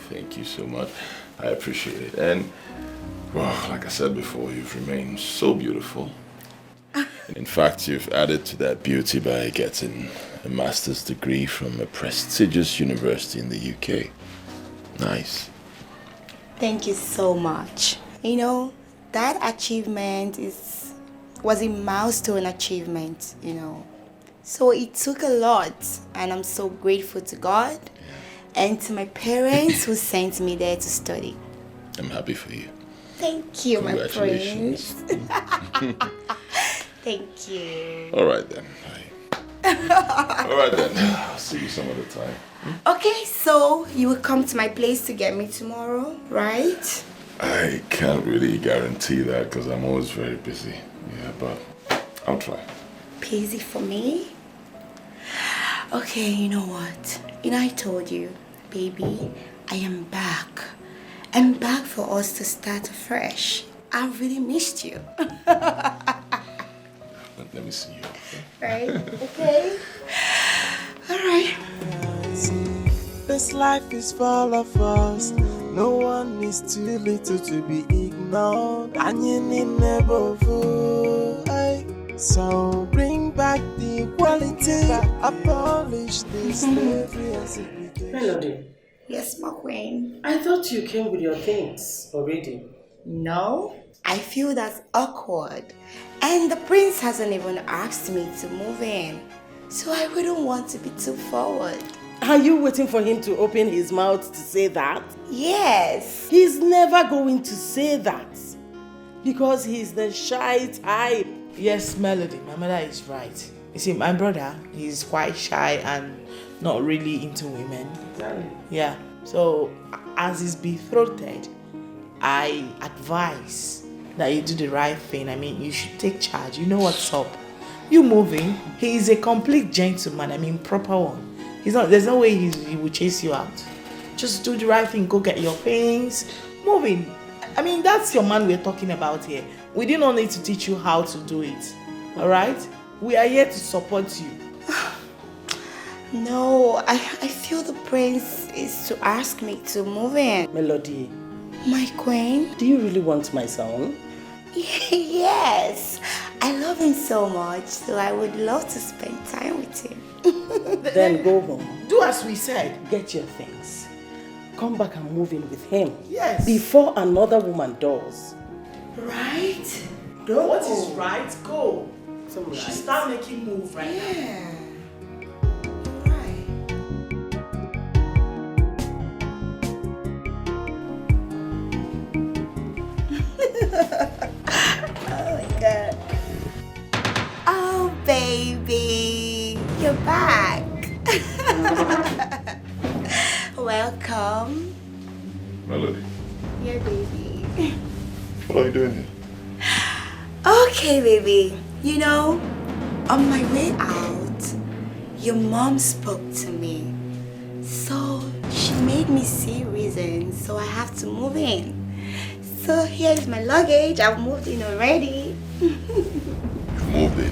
Thank you so much. I appreciate it. And, well, like I said before, you've remained so beautiful. In fact, you've added to that beauty by getting a master's degree from a prestigious university in the UK. Nice. Thank you so much. That achievement was a milestone achievement, So it took a lot, and I'm so grateful to God and to my parents who sent me there to study. I'm happy for you. Thank you, my Congratulations. prince. Thank you. All right then. All right then. I'll see you some other time. Okay, so you will come to my place to get me tomorrow, right? I can't really guarantee that because I'm always very busy. Yeah, but I'll try. Busy for me? Okay, you know what? I told you, baby, I am back. I'm back for us to start afresh. I really missed you. Let me see you. Right? Okay. All right. This life is full of us. No one is too little to be ignored. And you need never fool. So bring back the equality. Abolish this slavery and segregation. Melody. Yes, my queen. I thought you came with your things already. No, I feel that's awkward. And the prince hasn't even asked me to move in. So I wouldn't want to be too forward. Are you waiting for him to open his mouth to say that? Yes. He's never going to say that. Because he's the shy type. Yes, Melody, my mother is right. You see, my brother is quite shy and not really into women. Exactly. Yeah. So, as his betrothed, I advise that you do the right thing. I mean, you should take charge. You know what's up. You moving. He is a complete gentleman. I mean, proper one. He's not. There's no way he will chase you out. Just do the right thing. Go get your things. Moving. I mean, that's your man we're talking about here. We do not need to teach you how to do it. All right? We are here to support you. No, I feel the prince is to ask me to move in. Melody. My queen? Do you really want my son? Yes. I love him so much, so I would love to spend time with him. Then go home. Do as we said. Get your things. Come back and move in with him. Yes. Before another woman does. Right? Go. What is right? Go. Right. She start making move right now. Oh my god. Oh baby, you're back. Welcome. Melody, Yeah, baby. what are you doing here? Okay, baby. You know, on my way out, your mom spoke to me. So she made me see reasons, so I have to move in. So here's my luggage. I've moved in already. You've moved in?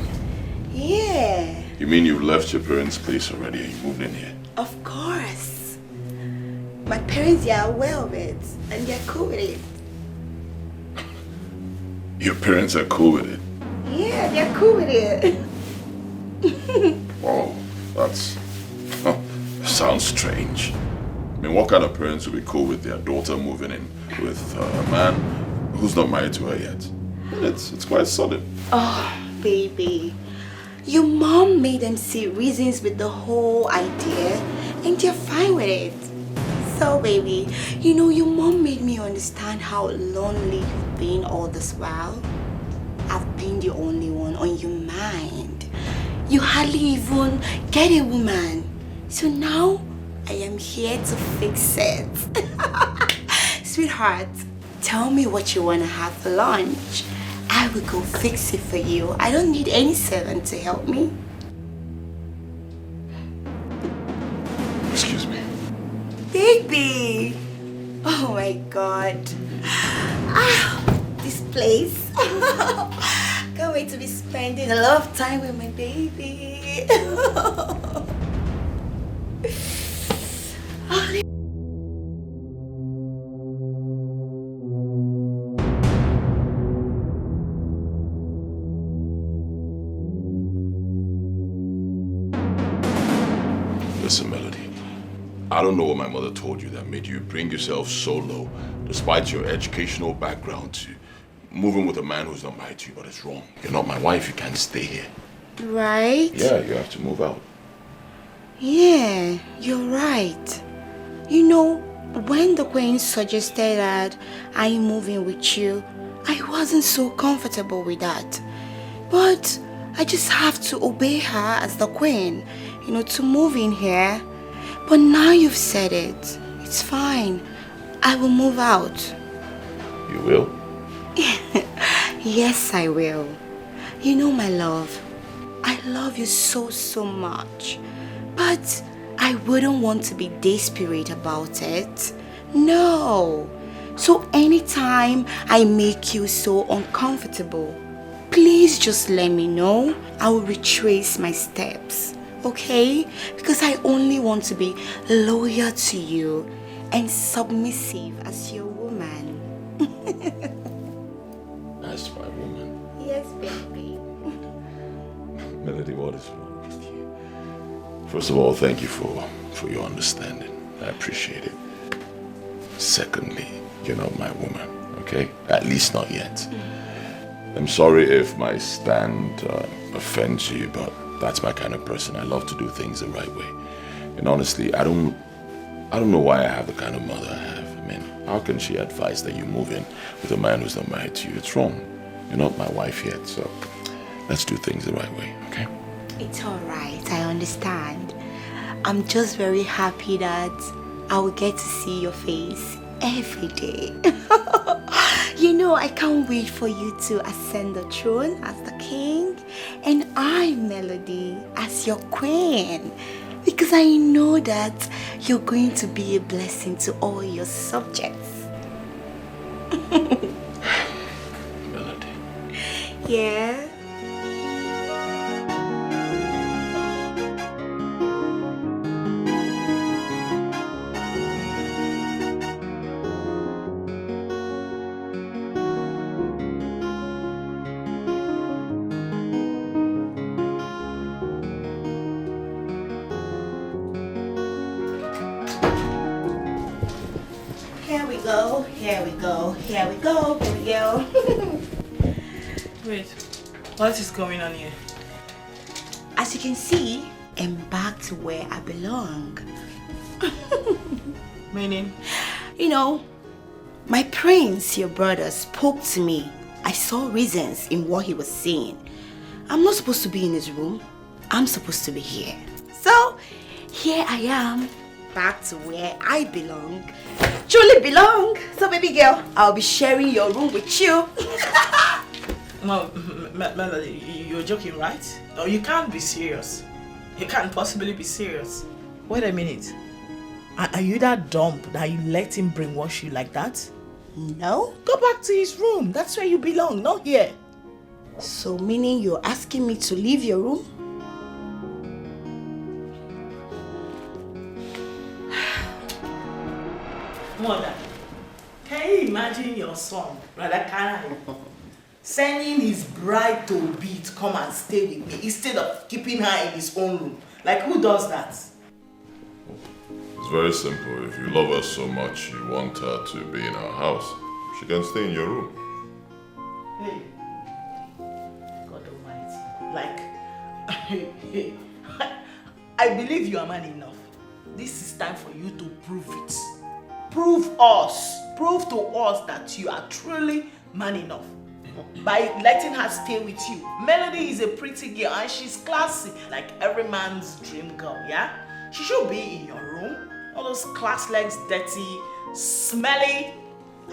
Yeah. You mean you left your parents' place already and you moved in here? Of course. My parents are aware of it and they're cool with it. Your parents are cool with it? Yeah, they're cool with it. Wow, that's... sounds strange. I mean, what kind of parents would be cool with their daughter moving in with a man who's not married to her yet? It's quite sudden. Oh, baby. Your mom made them see reasons with the whole idea and they're fine with it. So, baby, you know, your mom made me understand how lonely you've been all this while. I've been the only one on your mind. You hardly even get a woman. So now, I am here to fix it. Sweetheart, tell me what you want to have for lunch. I will go fix it for you. I don't need any servant to help me. Excuse me. Baby! Oh my god. Ah, this place. Can't wait to be spending a lot of time with my baby. Listen, Melody. I don't know what my mother told you that made you bring yourself so low, despite your educational background, to moving with a man who's not married to you, but it's wrong. You're not my wife, you can't stay here. Right? Yeah, you have to move out. Yeah, you're right. You know, when the queen suggested that I move in with you, I wasn't so comfortable with that. But I just have to obey her as the queen, you know, to move in here. But now you've said it, it's fine. I will move out. You will? Yes, I will. You know, my love, I love you so, so much. But I wouldn't want to be desperate about it. No. So anytime I make you so uncomfortable, please just let me know. I will retrace my steps. Okay? Because I only want to be loyal to you and submissive as your woman. As my woman. Yes, baby. Melody, what is wrong with you? First of all, thank you for your understanding. I appreciate it. Secondly, you're not my woman, okay? At least not yet. I'm sorry if my stand offends you, but That's my kind of person. I love to do things the right way. And honestly, I don't know why I have the kind of mother I have. I mean, how can she advise that you move in with a man who's not married to you? It's wrong. You're not my wife yet, so let's do things the right way, okay? It's alright, I understand. I'm just very happy that I will get to see your face every day. You know, I can't wait for you to ascend the throne as the king and I, Melody, as your queen. Because I know that you're going to be a blessing to all your subjects. Melody. Yeah? Here we go, baby girl. Wait, what is going on here? As you can see, I'm back to where I belong. Meaning? You know, my prince, your brother, spoke to me. I saw reasons in what he was saying. I'm not supposed to be in his room. I'm supposed to be here. So, here I am, back to where I belong. Truly belong. So baby girl, I'll be sharing your room with you. No, Melody, you're joking, right? No, you can't be serious. You can't possibly be serious. Wait a minute. Are you that dumb that you let him brainwash you like that? No. Go back to his room. That's where you belong, not here. So meaning you're asking me to leave your room? Mother, can you imagine your son, Brother Karan, sending his bride to be to come and stay with me instead of keeping her in his own room? Like, who does that? It's very simple. If you love her so much, you want her to be in our house, she can stay in your room. Hey, God Almighty. Like, I believe you are man enough. This is time for you to prove it. Prove to us that you are truly man enough by letting her stay with you. Melody is a pretty girl and she's classy, like every man's dream girl, yeah? She should be in your room. All those class legs, dirty, smelly.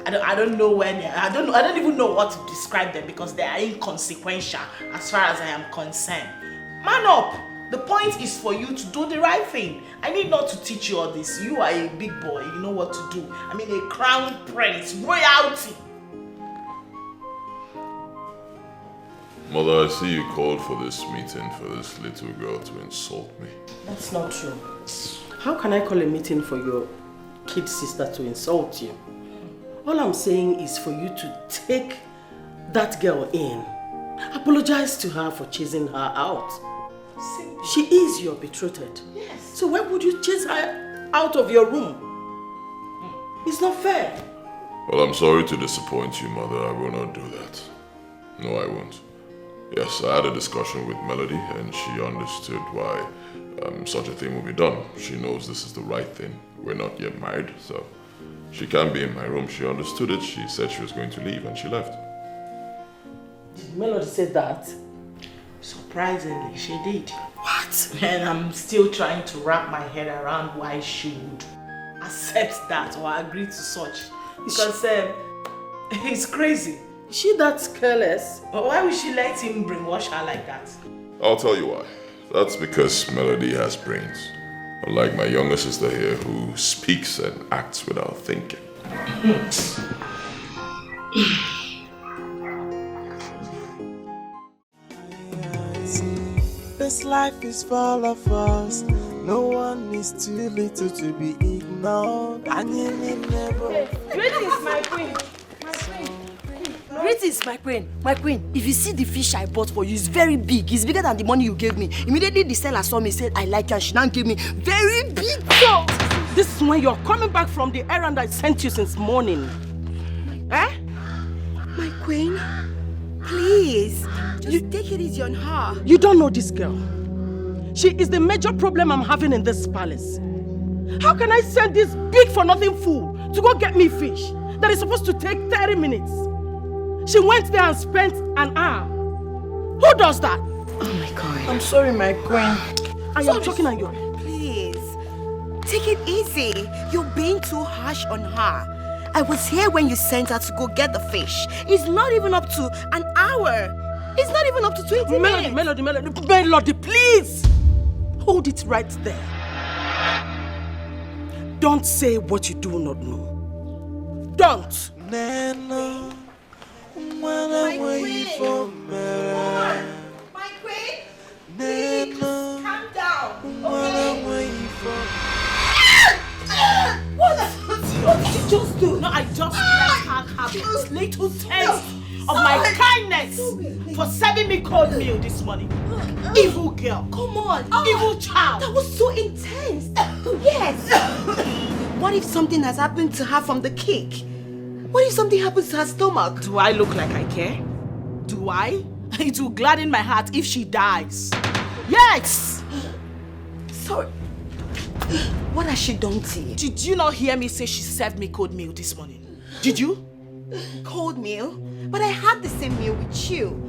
I don't know where they are. I don't even know what to describe them because they are inconsequential as far as I am concerned. Man up! The point is for you to do the right thing. I need not to teach you all this. You are a big boy. You know what to do. I mean, a crown prince, royalty. Mother, I see you called for this meeting for this little girl to insult me. That's not true. How can I call a meeting for your kid sister to insult you? All I'm saying is for you to take that girl in. Apologize to her for chasing her out. Simple. She is your betrothed. Yes. So why would you chase her out of your room? It's not fair. Well, I'm sorry to disappoint you, Mother. I will not do that. No, I won't. Yes, I had a discussion with Melody and she understood why such a thing will be done. She knows this is the right thing. We're not yet married, so she can't be in my room. She understood it. She said she was going to leave and she left. Did Melody say that? Surprisingly, she did. What? And I'm still trying to wrap my head around why she would accept that or agree to such. Because it's crazy. Is she that careless? But why would she let him brainwash her like that? I'll tell you why. That's because Melody has brains. Unlike my younger sister here who speaks and acts without thinking. This life is full of us. No one is too little to be ignored. And you never. Greetings, my queen. Greetings, my queen. My queen, if you see the fish I bought for you, it's very big. It's bigger than the money you gave me. Immediately the seller saw me, said, I like you, and she now gave me very big salt. This is when you're coming back from the errand I sent you since morning. Eh? My queen, please, just take it easy on her. You don't know this girl. She is the major problem I'm having in this palace. How can I send this big for nothing fool to go get me fish that is supposed to take 30 minutes? She went there and spent an hour. Who does that? Oh my God. I'm sorry, my queen. I am talking on you. Please, take it easy. You're being too harsh on her. I was here when you sent her to go get the fish. It's not even up to an hour. It's not even up to 20 minutes. Melody, please! Hold it right there. Don't say what you do not know. Don't! Nana, when I wait for My queen, Nana, calm down. when I wait for What did you just do? No, I just let her have it. Little taste of my kindness for serving me cold meal this morning. Evil girl. Come on. Evil child. That was so intense. Yes. What if something has happened to her from the kick? What if something happens to her stomach? Do I look like I care? Do I? It will gladden my heart if she dies. Yes! Sorry. What has she done to you? Did you not hear me say she served me cold meal this morning? Did you? Cold meal? But I had the same meal with you.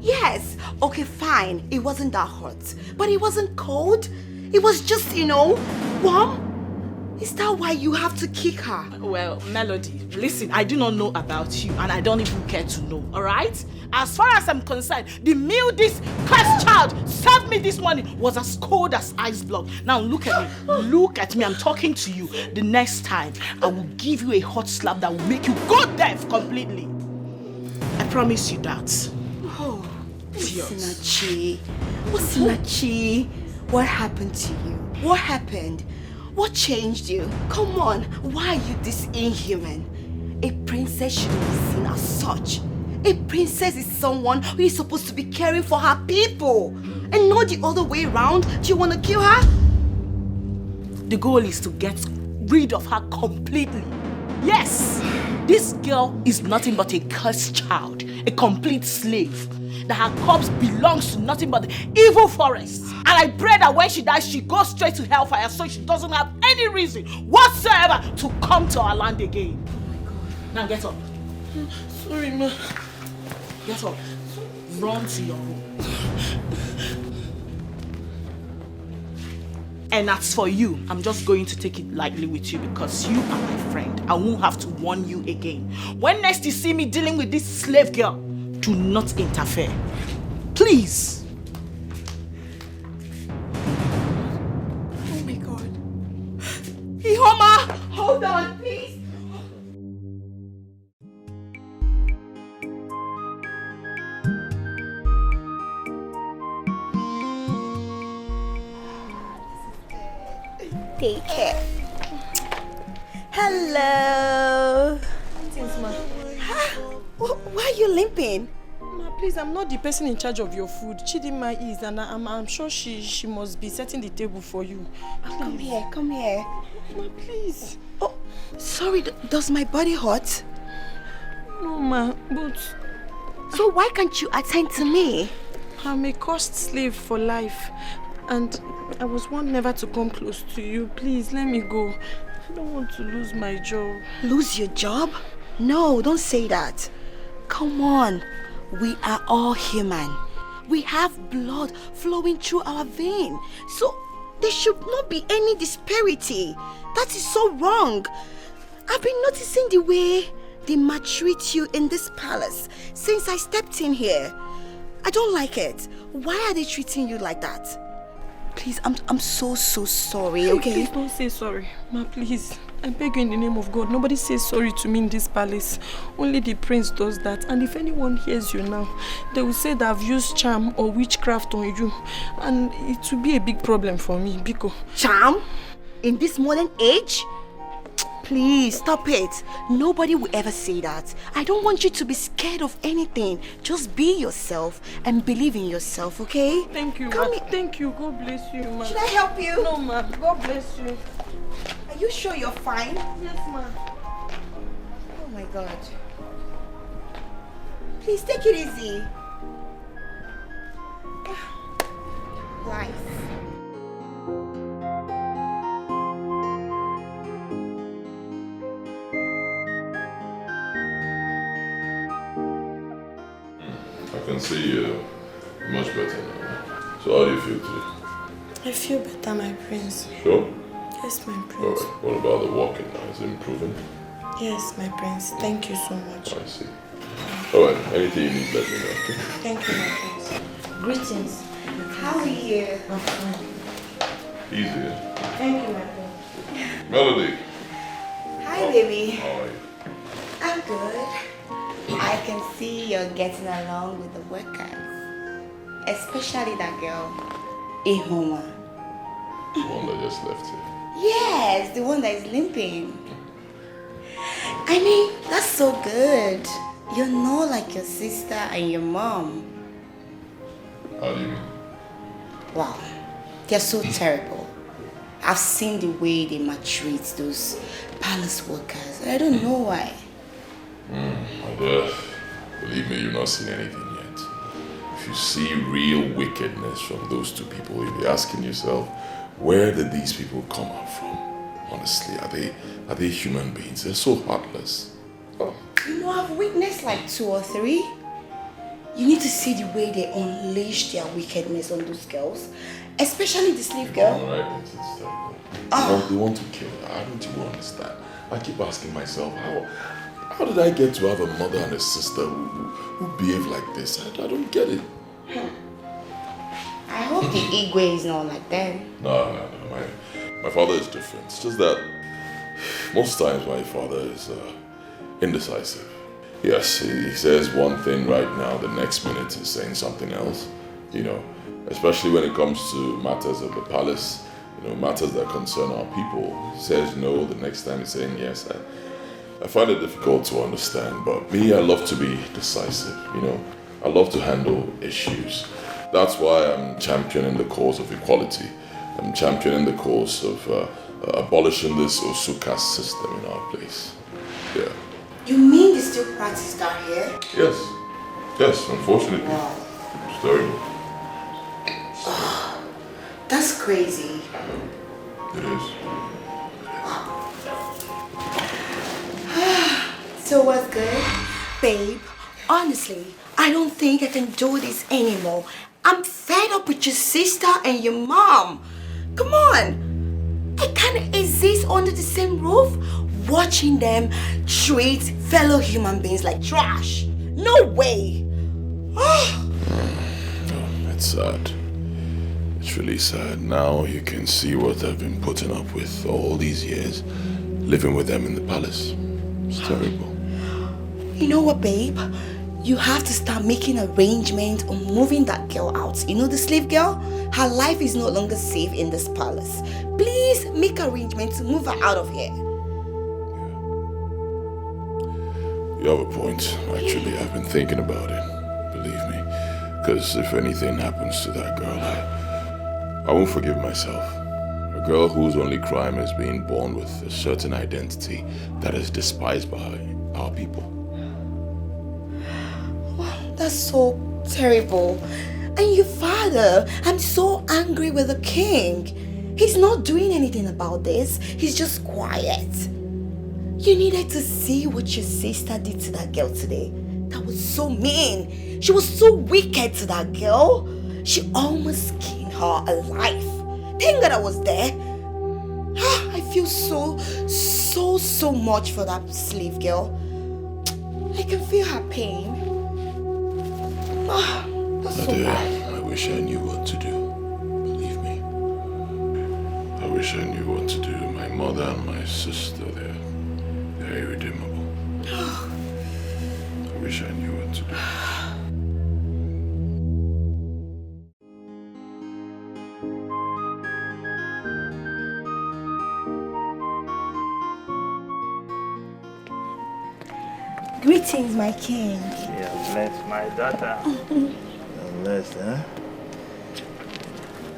Yes. Okay, fine. It wasn't that hot. But it wasn't cold. It was just, warm. Is that why you have to kick her? Well, Melody, listen, I do not know about you and I don't even care to know, alright? As far as I'm concerned, the meal this cursed child served me this morning was as cold as ice block. Now look at me. Look at me. I'm talking to you. The next time, I will give you a hot slap that will make you go deaf completely. I promise you that. Oh, Osinachi. Osinachi. What happened to you? What happened? What changed you? Come on, why are you this inhuman? A princess shouldn't be seen as such. A princess is someone who is supposed to be caring for her people. And not the other way around. Do you want to kill her? The goal is to get rid of her completely. Yes, this girl is nothing but a cursed child, a complete slave. That her corpse belongs to nothing but the evil forest. And I pray that when she dies, she goes straight to hellfire so she doesn't have any reason whatsoever to come to our land again. Now get up. Sorry, ma. Get up. Run to your room. And as for you, I'm just going to take it lightly with you because you are my friend. I won't have to warn you again. When next you see me dealing with this slave girl, do not interfere. Please. Oh my God. Ihoma, hold on, please. Dikeh. Hello. Thanks, ma. Why are you limping? Ma, please, I'm not the person in charge of your food. Chidinma is, and I'm sure she must be setting the table for you. Please. Come here. Ma, please. Oh, sorry, does my body hurt? No, ma, but... So why can't you attend to me? I'm a cursed slave for life, and I was warned never to come close to you. Please, let me go. I don't want to lose my job. Lose your job? No, don't say that. Come on. We are all human. We have blood flowing through our vein. So there should not be any disparity. That is so wrong. I've been noticing the way they maltreat you in this palace since I stepped in here. I don't like it. Why are they treating you like that? Please, I'm so sorry, okay? Please don't say sorry. Ma, please. I beg you in the name of God. Nobody says sorry to me in this palace. Only the prince does that. And if anyone hears you now, they will say that I've used charm or witchcraft on you. And it will be a big problem for me, Biko. Charm? In this modern age? Please, stop it. Nobody will ever say that. I don't want you to be scared of anything. Just be yourself and believe in yourself, okay? Thank you, Come ma. here. Thank you. God bless you, ma. Should I help you? No, ma. God bless you. Are you sure you're fine? Yes, ma. Oh my God. Please take it easy. Life. can see you much better now. So how do you feel today? I feel better, my prince. Sure? Yes, my prince. Alright, what about the walking now? Is it improving? Yes, my prince. Thank you so much. I see. Alright, anything you need, let me know, okay? Thank you, my prince. Greetings. How are you? I'm fine. Easy. Thank you, my prince. Melody. Hi, baby. How are you? I'm good. I can see you're getting along with the workers. Especially that girl, Ihoma. The one that just left here. Yes, the one that is limping. I mean, that's so good. You're not like your sister and your mom. How do you mean? Wow, they're so terrible. I've seen the way they maltreat those palace workers. I don't know why. My dear, believe me, you've not seen anything yet. If you see real wickedness from those two people, you'll be asking yourself, where did these people come up from? Honestly, are they human beings? They're so heartless. Oh. You know, I've witnessed like 2 or 3. You need to see the way they unleash their wickedness on those girls. Especially the slave girl. Alright, it's terrible. They want to kill her. I don't even understand. I keep asking myself, how did I get to have a mother and a sister who behave like this? I don't get it. I hope the Igwe is not like that. No. My father is different. It's just that most times my father is indecisive. Yes, he says one thing right now, the next minute he's saying something else. You know, especially when it comes to matters of the palace, you know, matters that concern our people. He says no, the next time he's saying yes. I find it difficult to understand, but me, I love to be decisive, you know. I love to handle issues. That's why I'm championing the cause of equality. I'm championing the cause of abolishing this Osuka system in our place. Yeah. You mean they still practice down here? Yes, unfortunately. Wow. It's terrible. That's crazy. It is. So what's good? Babe, honestly, I don't think I can do this anymore. I'm fed up with your sister and your mom. Come on. I can't exist under the same roof watching them treat fellow human beings like trash. No way. It's sad. It's really sad. Now you can see what I've been putting up with all these years, living with them in the palace. It's terrible. You know what, babe? You have to start making arrangements on moving that girl out. You know the slave girl? Her life is no longer safe in this palace. Please make arrangements to move her out of here. You have a point. Actually, I've been thinking about it. Believe me. Because if anything happens to that girl, I won't forgive myself. A girl whose only crime is being born with a certain identity that is despised by our people. That's so terrible. And your father, I'm so angry with the king. He's not doing anything about this. He's just quiet. You needed to see what your sister did to that girl today. That was so mean. She was so wicked to that girl. She almost skinned her alive. Thank God I was there. I feel so much for that slave girl. I can feel her pain. That's so bad. I wish I knew what to do. Believe me. I wish I knew what to do. My mother and my sister, they're irredeemable. I wish I knew what to do. Greetings, my king. Yeah, bless my daughter. Bless, huh?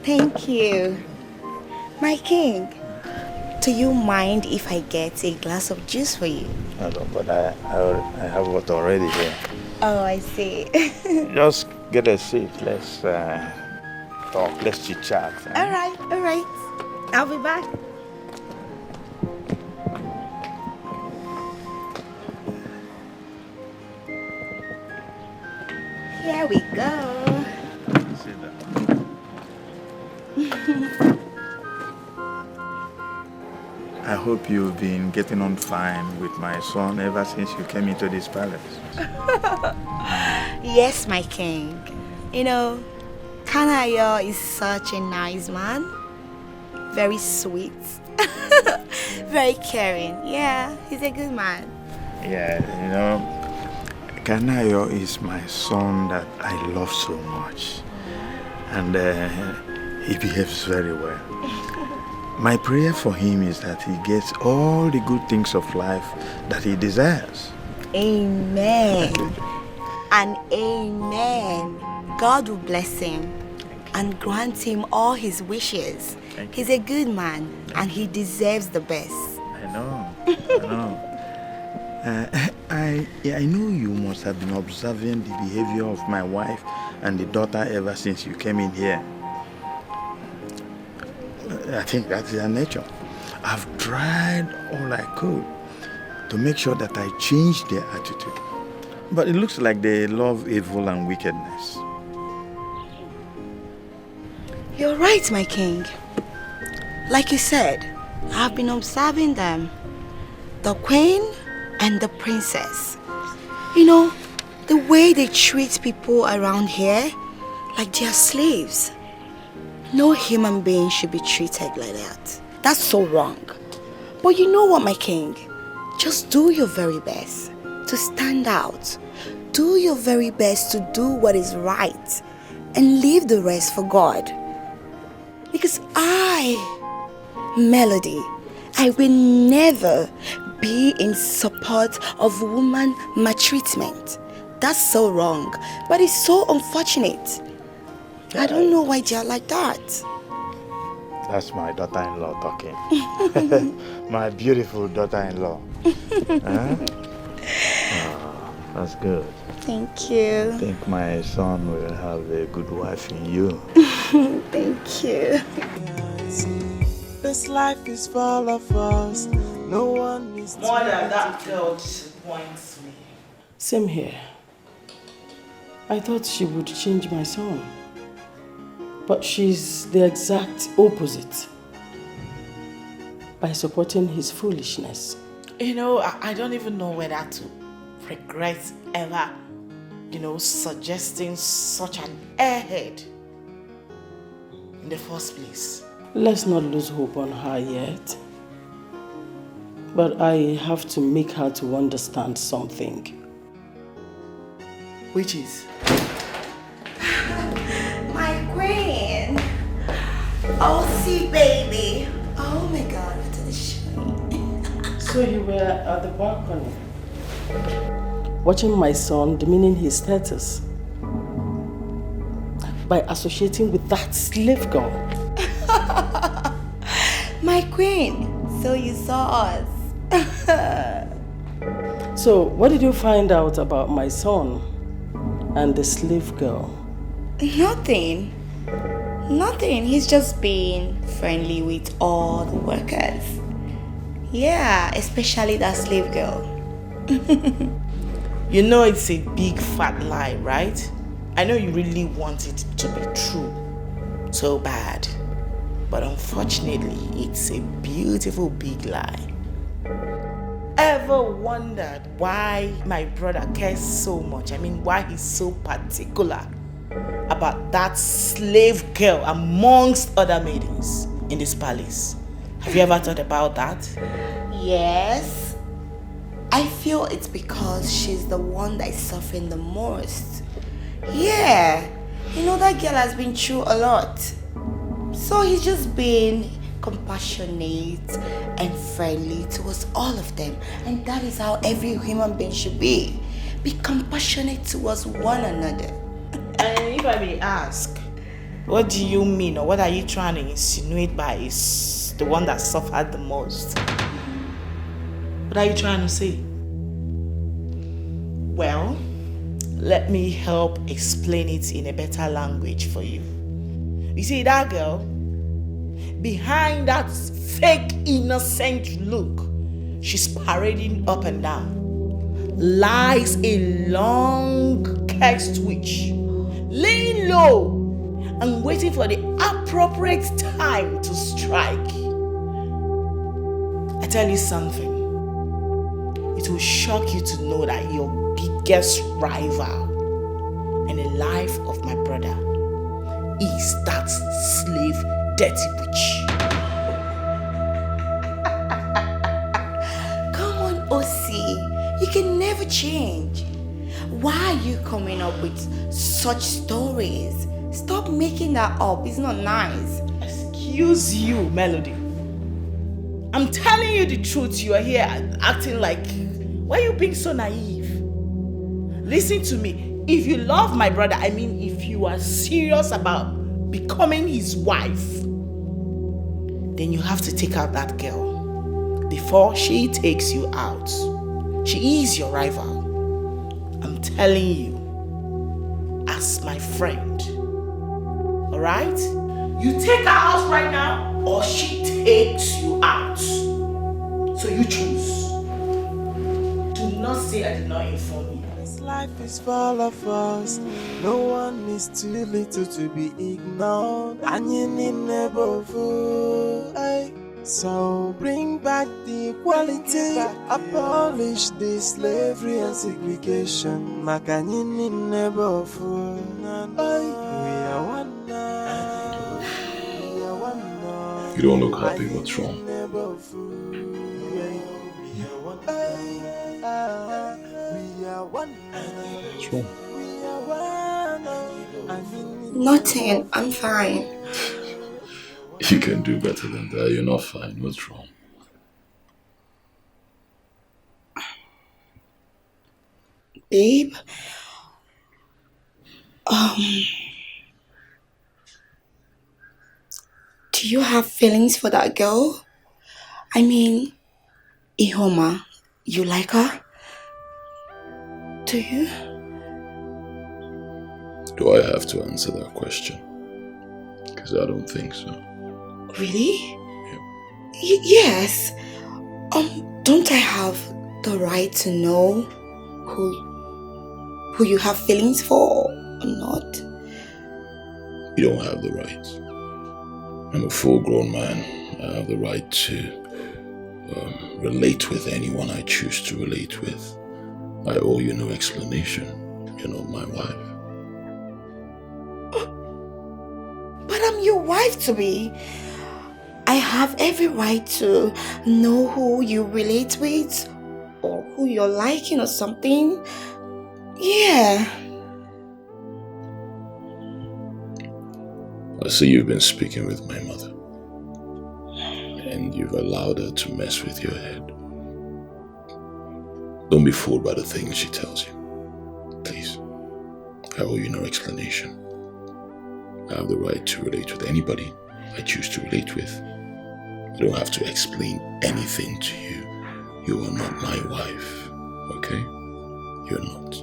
Thank you. My king, do you mind if I get a glass of juice for you? No, but I have water already here. Oh, I see. Just get a seat. Let's talk. Let's chit chat. All right. I'll be back. Here we go. Sit down. I hope you've been getting on fine with my son ever since you came into this palace. Yes, my king. You know, Kanayo is such a nice man. Very sweet. Very caring. Yeah, he's a good man. Yeah, you know, Kanayo is my son that I love so much. And he behaves very well. My prayer for him is that he gets all the good things of life that he deserves. Amen. And amen. God will bless him and grant him all his wishes. He's a good man and he deserves the best. I know. I know you must have been observing the behavior of my wife and the daughter ever since you came in here. I think that's their nature. I've tried all I could to make sure that I change their attitude. But it looks like they love evil and wickedness. You're right, my king. Like you said, I've been observing them. The queen and the princess. You know, the way they treat people around here, like they are slaves. No human being should be treated like that. That's so wrong. But you know what, my king? Just do your very best to stand out. Do your very best to do what is right and leave the rest for God. Because Melody, I will never be in support of woman maltreatment. That's so wrong, but it's so unfortunate. I don't know why they're like that. That's my daughter-in-law talking. My beautiful daughter-in-law. Huh? Oh, that's good. Thank you. I think my son will have a good wife in you. Thank you. This life is full of us. No one is more than that girl disappoints me. Same here. I thought she would change my son. But she's the exact opposite. By supporting his foolishness. You know, I don't even know whether to regret ever, suggesting such an airhead in the first place. Let's not lose hope on her yet. But I have to make her to understand something. Which is? My queen. Oh, see, baby. Oh my God, what did she? So you were at the balcony, watching my son demeaning his status by associating with that slave girl. My queen, so you saw us. So what did you find out about my son and the slave girl? Nothing. He's just being friendly with all the workers. Yeah, especially that slave girl. You know it's a big fat lie, right? I know you really want it to be true. So bad. But unfortunately, it's a beautiful big lie. Ever wondered why my brother cares so much? I mean, why he's so particular about that slave girl amongst other maidens in this palace? Have you ever thought about that? Yes. I feel it's because she's the one that is suffering the most. Yeah. You know, that girl has been through a lot. So he's just being compassionate and friendly towards all of them. And that is how every human being should be. Be compassionate towards one another. And if I may ask, what do you mean, or what are you trying to insinuate by is the one that suffered the most? What are you trying to say? Well, let me help explain it in a better language for you. You see, that girl, behind that fake innocent look, she's parading up and down, lies a long cursed witch laying low and waiting for the appropriate time to strike. I tell you something. It will shock you to know that your biggest rival in the life of my brother is that slave dirty witch. Come on, Osi. You can never change. Why are you coming up with such stories? Stop making that up. It's not nice. Excuse you, Melody. I'm telling you the truth. You are here acting like... Why are you being so naive? Listen to me. If you love my brother, I mean if you are serious about becoming his wife, then you have to take out that girl before she takes you out. She is your rival. I'm telling you, as my friend. Alright? You take her out right now, or she takes you out. So you choose. Do not say I did not inform you. This life is full of us. No one is too little to be ignored. And you need never fool. So bring back the equality. Abolish the slavery and segregation. Makanyini never fool. We are one now. We are one now. You don't look happy. What's wrong? What's wrong? Nothing. I'm fine. You can do better than that. You're not fine. What's wrong? Babe, do you have feelings for that girl? I mean, Ihoma, you like her? Do you? Do I have to answer that question? Because I don't think so. Really? Yes. Don't I have the right to know who you have feelings for or not? You don't have the right. I'm a full-grown man. I have the right to relate with anyone I choose to relate with. I owe you no explanation. You're not my wife. But I'm your wife-to-be. I have every right to know who you relate with or who you're liking or something. Yeah. I see you've been speaking with my mother. And you've allowed her to mess with your head. Don't be fooled by the things she tells you. Please. I owe you no explanation. I have the right to relate with anybody I choose to relate with. I don't have to explain anything to you. You are not my wife, okay? You're not.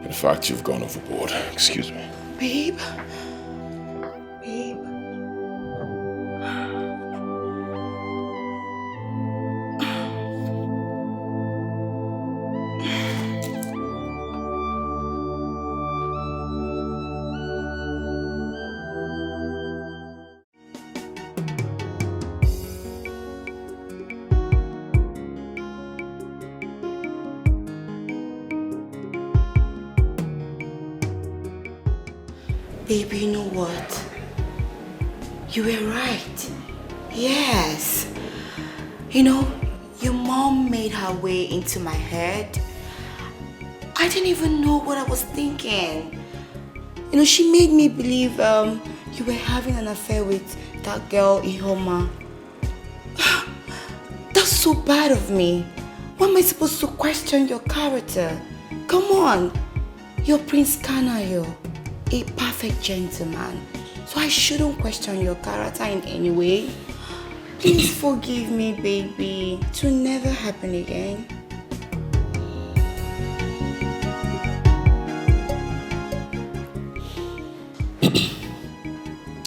In fact, you've gone overboard. Excuse me. Babe. Babe. Baby, you know what? You were right. Yes. You know, your mom made her way into my head. I didn't even know what I was thinking. You know, she made me believe you were having an affair with that girl, Ihoma. That's so bad of me. Why am I supposed to question your character? Come on. You're Prince Kanayo. A perfect gentleman, so I shouldn't question your character in any way. Please forgive me, baby. It will never happen again.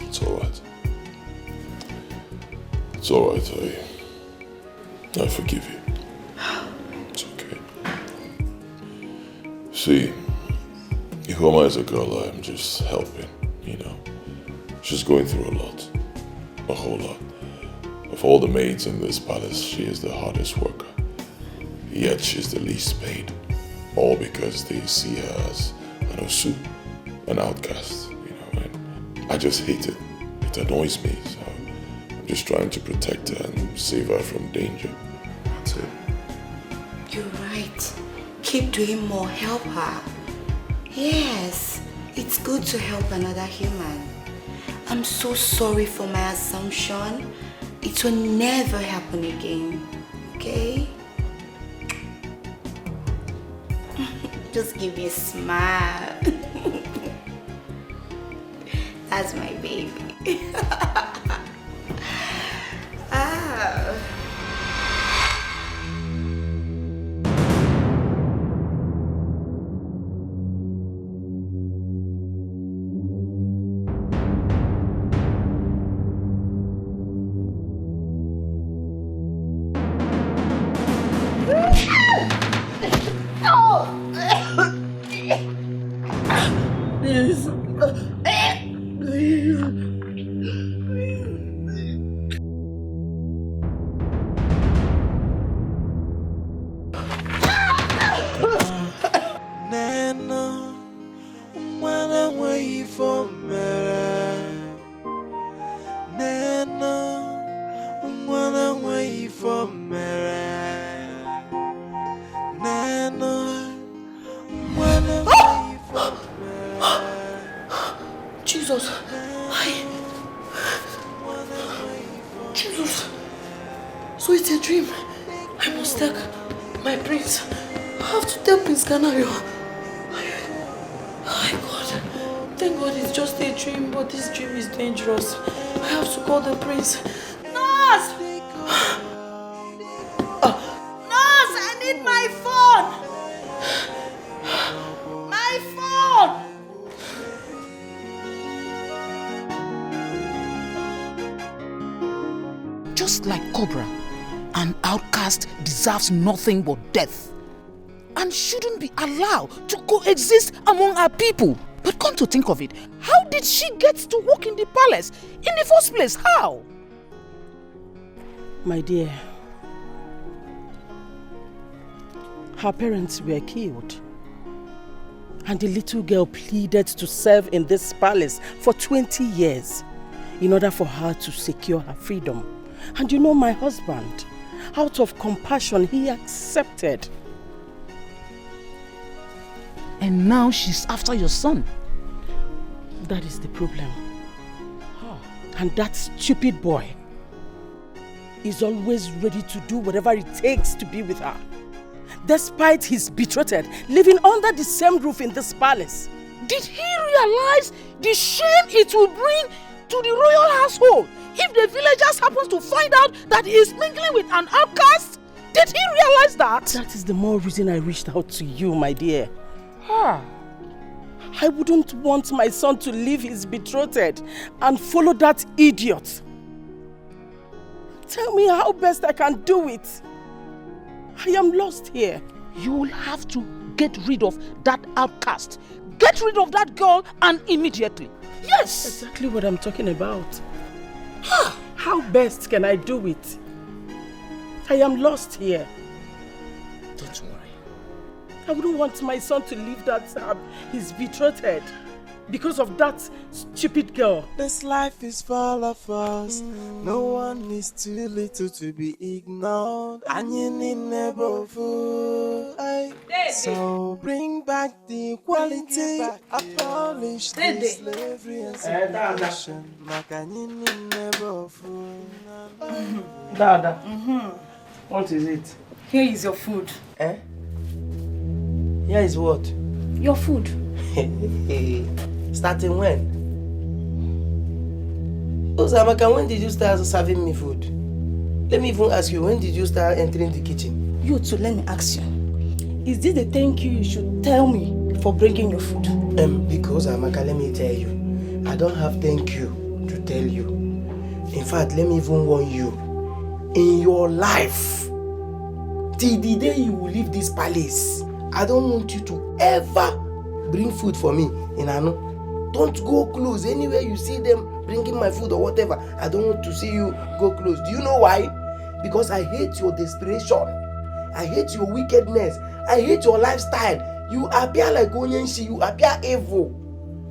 It's alright. It's alright, I forgive you. It's okay. See, Ihoma is a girl I'm just helping, you know. She's going through a lot. A whole lot. Of all the maids in this palace, she is the hardest worker. Yet she's the least paid. All because they see her as an osu, an outcast, you know. And I just hate it. It annoys me, so I'm just trying to protect her and save her from danger. That's it. You're right. Keep doing more. Help her. Yes, it's good to help another human. I'm so sorry for my assumption. It will never happen again. Okay? Just give me a smile. That's my baby. Jesus. Jesus. So it's a dream. I must take my prince. I have to tell Prince Canario. Oh God. Thank God it's just a dream, but this dream is dangerous. I have to call the prince. Nurse! Nurse, I need my phone! My phone! Just like Cobra, an outcast deserves nothing but death and shouldn't be allowed to coexist among our people. But come to think of it, how did she get to work in the palace in the first place? How? My dear, her parents were killed, and the little girl pleaded to serve in this palace for 20 years in order for her to secure her freedom. And you know, my husband, out of compassion, he accepted. And now she's after your son. That is the problem. And that stupid boy is always ready to do whatever it takes to be with her. Despite his betrothed living under the same roof in this palace. Did he realize the shame it will bring to the royal household if the villagers happen to find out that he is mingling with an outcast? Did he realize that? That is the more reason I reached out to you, my dear. I wouldn't want my son to leave his betrothed and follow that idiot. Tell me how best I can do it. I am lost here. You will have to get rid of that outcast. Get rid of that girl, and immediately. Yes! Exactly what I'm talking about. How best can I do it? I am lost here. Don't worry. I wouldn't want my son to leave that his betrothed because of that stupid girl. This life is full of us. No one is too little to be ignored. And you need never fool. So bring back the equality. Abolish the slavery and separation. Like and you need never fool. Dada. What is it? Here is your food. Here is what? Your food. Starting when? Ozamaka, when did you start serving me food? Let me even ask you, when did you start entering the kitchen? You too, let me ask you. Is this the thank you should tell me for bringing your food? Because Amaka, let me tell you, I don't have thank you to tell you. In fact, let me even warn you. In your life, till the day you will leave this palace, I don't want you to ever bring food for me in Anu. Don't go close. Anywhere you see them bringing my food or whatever, I don't want to see you go close. Do you know why? Because I hate your desperation. I hate your wickedness. I hate your lifestyle. You appear like Onyenshi. You appear evil.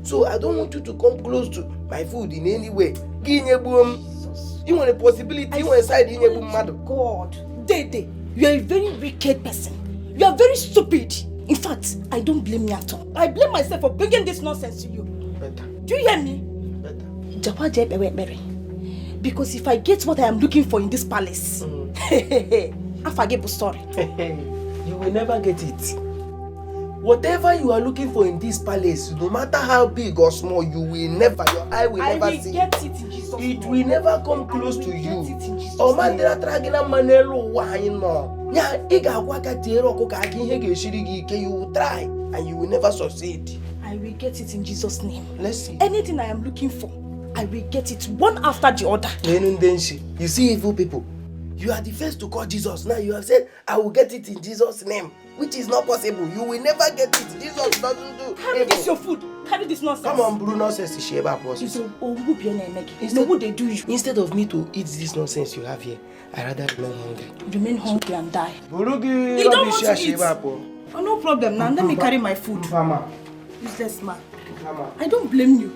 So I don't want you to come close to my food in any way. You want a possibility. You want a side. God, Dede, you are a very wicked person. You are very stupid. In fact, I don't blame you at all. I blame myself for bringing this nonsense to you. Better. Do you hear me? Better. Because if I get what I am looking for in this palace, I forget the story. You will never get it. Whatever you are looking for in this palace, no matter how big or small, you will never, your eye will never see. I will get it in Jesus' name. It will never come close to you. Oh man, there are tragina manelo wino. Yeah, you will try and you will never succeed. I will get it in Jesus' name. Let's see. Anything I am looking for, I will get it one after the other. You see evil people. You are the first to call Jesus. Now you have said, I will get it in Jesus' name. Which is not possible. You will never get it. Jesus doesn't do Carry evil. this your food. Carry this nonsense. Come on, Bruno says to share about us. Instead of me to eat this nonsense you have here, I rather remain hungry. Remain hungry and die. You don't want to eat. Oh, no problem. Now let me carry my food. Useless man. I don't blame you.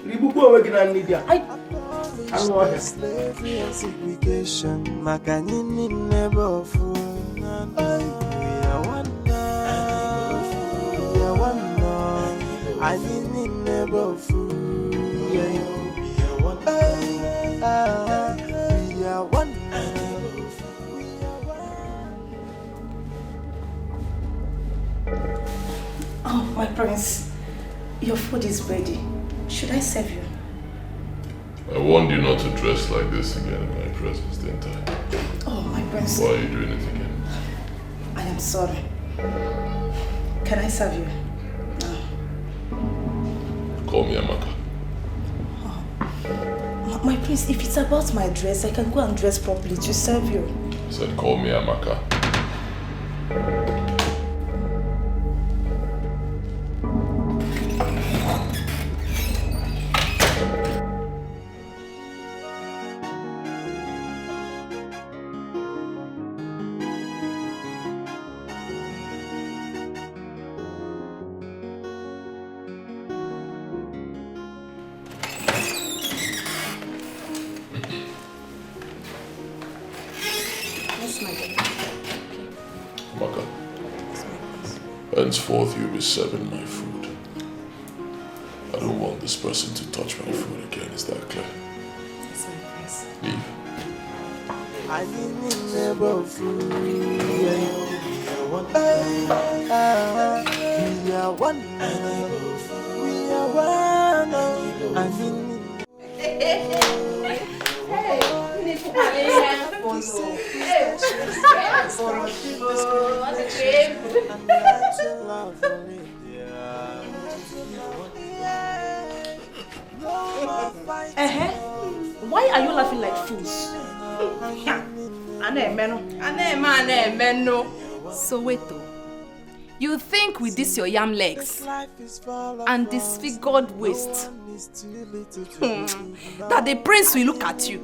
Slavery and segregation, Makanini never fool. We are one now. We are one now. I need never fool. We are one. We are one. Oh, my prince, your food is ready. Should I serve you? I warned you not to dress like this again in my presence, didn't I? Oh, my prince. Why are you doing it again? I am sorry. Can I serve you? Call me Amaka. Oh. My prince, if it's about my dress, I can go and dress properly to serve you. I said call me Amaka. Henceforth, you'll be serving my food. I don't want this person to touch my food again. Is that clear? Yes, my prince. Leave. I need never fool. We are one. We are one. I need. Why are you laughing like fools? Soweto, you think with this your yam legs and disfigured waist that the prince will look at you?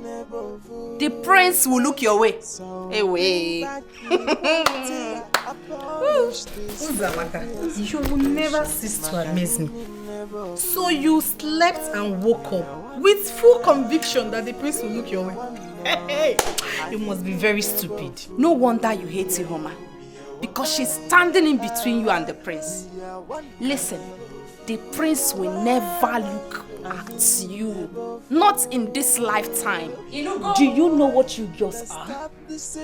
The prince will look your way. Away. Uzamaka, you will never cease to amaze me. So you slept and woke up with full conviction that the prince will look your way. You must be very stupid. No wonder you hate Ihoma, because she's standing in between you and the prince. Listen, the prince will never look at you. Not in this lifetime. Do you know what you girls are?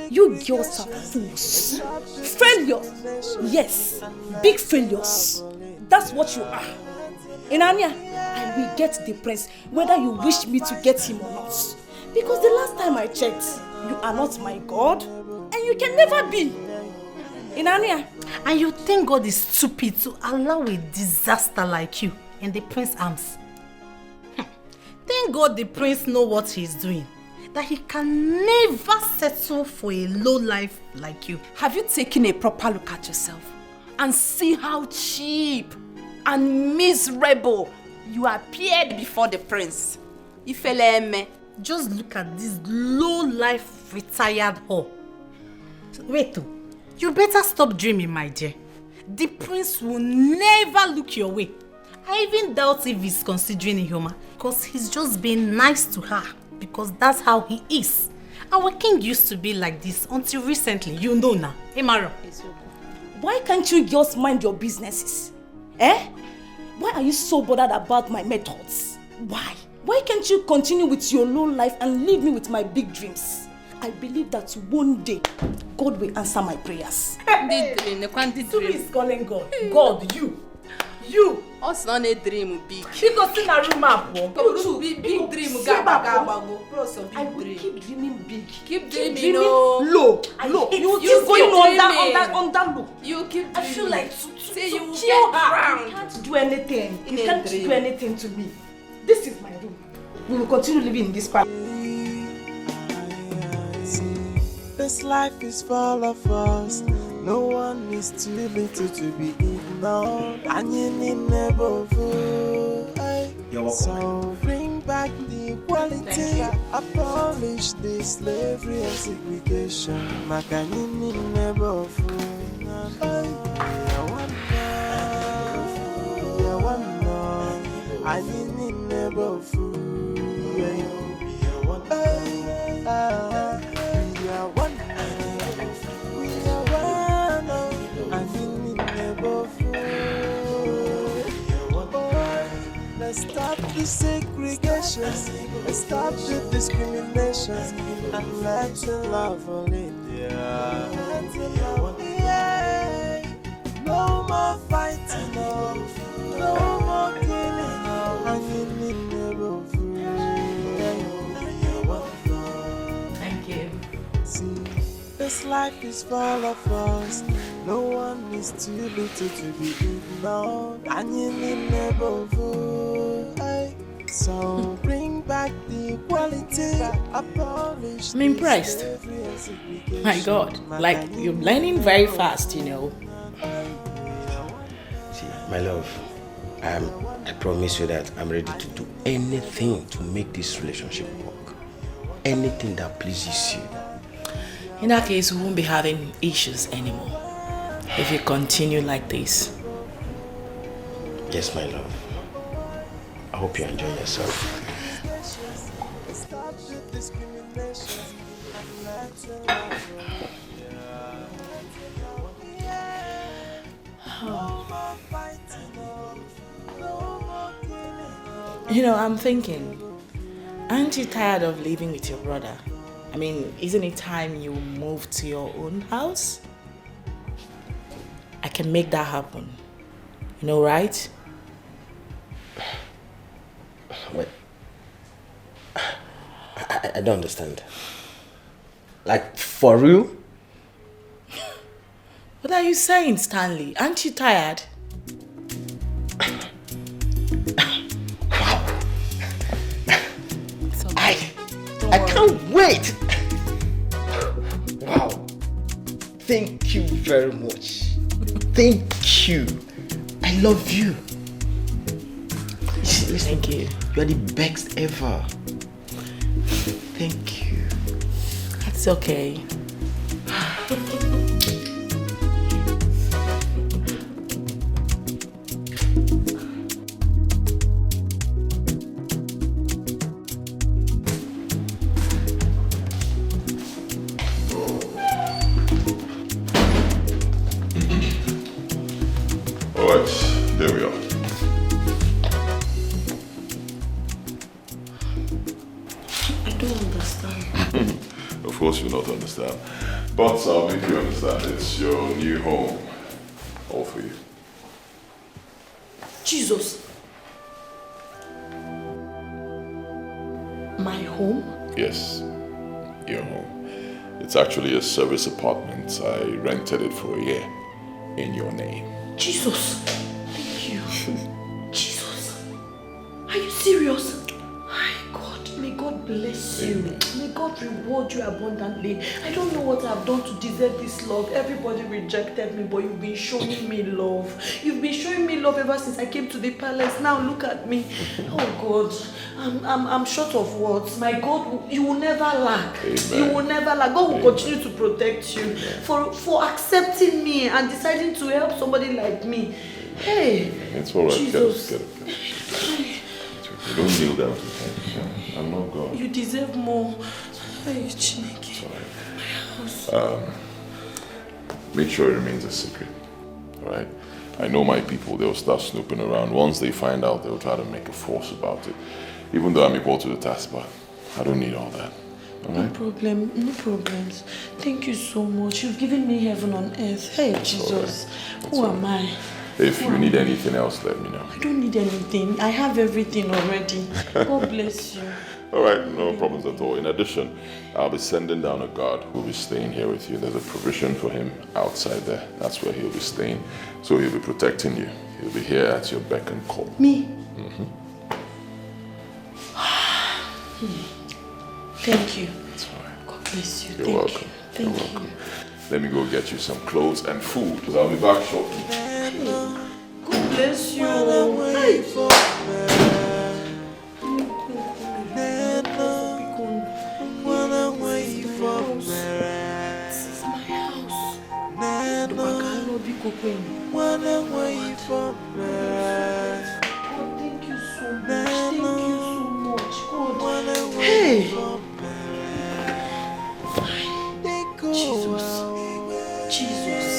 You girls are fools. Failures. Yes, big failures. That's what you are. Inanya, I will get the prince whether you wish me to get him or not. Because the last time I checked, you are not my God and you can never be. Inania. And you think God is stupid to allow a disaster like you in the prince's arms? Thank God the prince knows what he's doing. That he can never settle for a low life like you. Have you taken a proper look at yourself and see how cheap and miserable, you appeared before the prince. Ifeleme. Just look at this low-life retired whore. Wait, you better stop dreaming, my dear. The prince will never look your way. I even doubt if he's considering Ihoma, because he's just being nice to her, because that's how he is. Our king used to be like this until recently, you know now. Emaro. Why can't you just mind your businesses? Eh? Why are you so bothered about my methods? Why? Why can't you continue with your low life and leave me with my big dreams? I believe that one day, God will answer my prayers. Who is calling God? God, you. You. Us not a dream big. Because in a room up. Big dream. I will keep dreaming big. Keep dreaming low. Low. You keep going on that low. You keep dreaming. I feel like say you will kill get her. drowned. You can't do anything. You can't do anything to me. This is my room. We will continue living in this palace. This life is full of us. No one is too little to be ignored. And you need never fool. So bring back the equality. Abolish the slavery and segregation. Makanini never fool. I need never fool. Let's stop the segregation, let's stop the discrimination, and let the love live there. No more fighting, no more killing, and you need never fool. Thank you. See, this life is full of us. No one is too little to be ignored, and you need never fool. So bring back the equality. Abolish. I'm impressed. My God, like you're learning very fast, you know. See, my love, I promise you that I'm ready to do anything to make this relationship work. Anything that pleases you. In that case, we won't be having issues anymore if you continue like this. Yes, my love. I hope you enjoy yourself. You know, I'm thinking, aren't you tired of living with your brother? I mean, isn't it time you move to your own house? I can make that happen. You know, right? But I don't understand. Like, for real? What are you saying, Stanley? Aren't you tired? I can't wait! Wow. Thank you very much. Thank you. I love you. Listen, thank you. You're the best ever. Thank you. It's okay. Alright, there we are. I don't understand. Of course you not understand. But I'll make you understand. It's your new home. All for you. Jesus. My home? Yes, your home. It's actually a service apartment. I rented it for a year in your name. Jesus. Thank you. Jesus. Are you serious? My God, may God bless bless you. May God reward you abundantly. I don't know what I've done to deserve this love. Everybody rejected me, but you've been showing me love. You've been showing me love ever since I came to the palace. Now look at me. Oh God, I'm short of words. My God, you will never lack. Amen. You will never lack. God will continue to protect you for accepting me and deciding to help somebody like me. Hey, it's all right. Jesus. Get up. Don't kneel down to him. I'm not God. You deserve more. Hey, Chineke. Make sure it remains a secret. Alright? I know my people, they'll start snooping around. Once they find out, they'll try to make a force about it. Even though I'm equal to the task, but I don't need all that. Alright? No problems. Thank you so much. You've given me heaven on earth. Hey, Jesus. Who am I? If you need anything else, let me know. I don't need anything. I have everything already. God bless you. Alright, no problems at all. In addition, I'll be sending down a guard who'll be staying here with you. There's a provision for him outside there. That's where he'll be staying. So he'll be protecting you. He'll be here at your beck and call. Me? Thank you. That's all right. God bless you. You're welcome. You're welcome. Let me go get you some clothes and food, because I'll be back shortly. God bless you. This is my house. Thank you so much. Thank you so much. God. Hey. Jesus.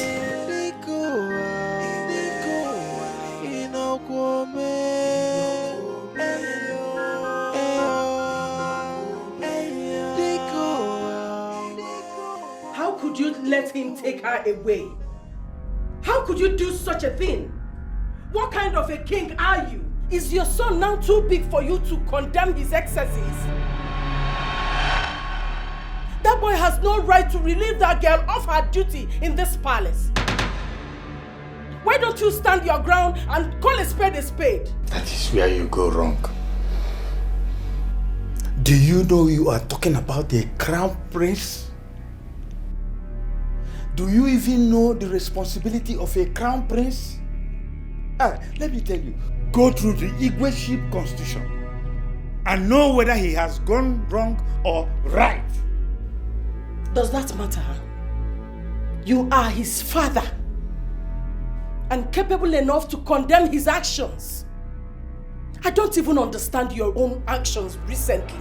How could you let him take her away? How could you do such a thing? What kind of a king are you? Is your son now too big for you to condemn his excesses? That boy has no right to relieve that girl of her duty in this palace. Why don't you stand your ground and call a spade a spade? That is where you go wrong. Do you know you are talking about a crown prince? Do you even know the responsibility of a crown prince? Let me tell you, go through the Igweship constitution and know whether he has gone wrong or right. Does that matter? You are his father and capable enough to condemn his actions. I don't even understand your own actions recently.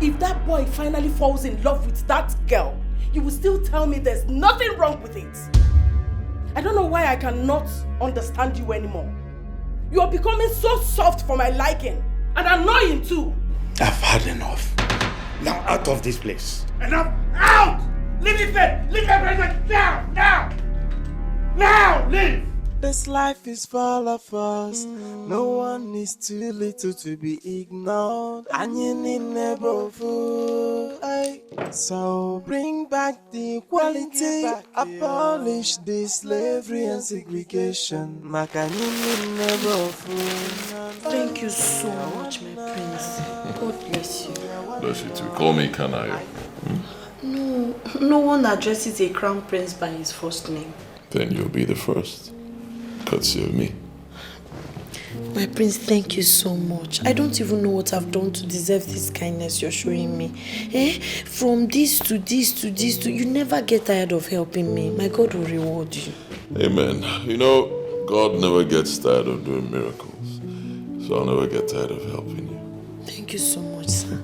If that boy finally falls in love with that girl, you will still tell me there's nothing wrong with it. I don't know why I cannot understand you anymore. You are becoming so soft for my liking and annoying too. I've had enough. Now out of this place. Enough! Out! Leave this place! Leave everything! Now! Now! Leave! This life is full of us. No one is too little to be ignored. And you need never fool. So bring back the equality. Abolish the slavery and segregation. Thank you so much, my prince. God bless you. Bless you too. Call me Kanayo. No one addresses a crown prince by his first name. Then you'll be the first. Courtesy of me. My prince, thank you so much. I don't even know what I've done to deserve this kindness you're showing me. From this to this to this to... You never get tired of helping me. My God will reward you. Amen. You know, God never gets tired of doing miracles. So I'll never get tired of helping you. Thank you so much, sir.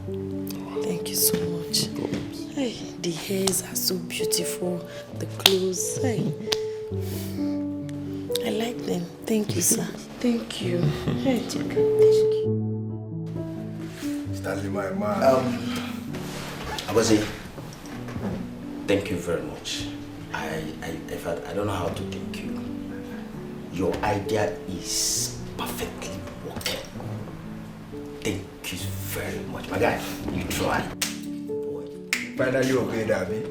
Thank you so much. No problems. Hey, the hairs are so beautiful. The clothes. Hey. I like them. Thank you, sir. Thank you. Hey. It's okay. Thank you. Stanley, my man. Abazi, thank you very much. In fact, I don't know how to thank you. Your idea is perfectly working. Thank you very much. My guy, you try. Boy. Finally obeyed, Abby.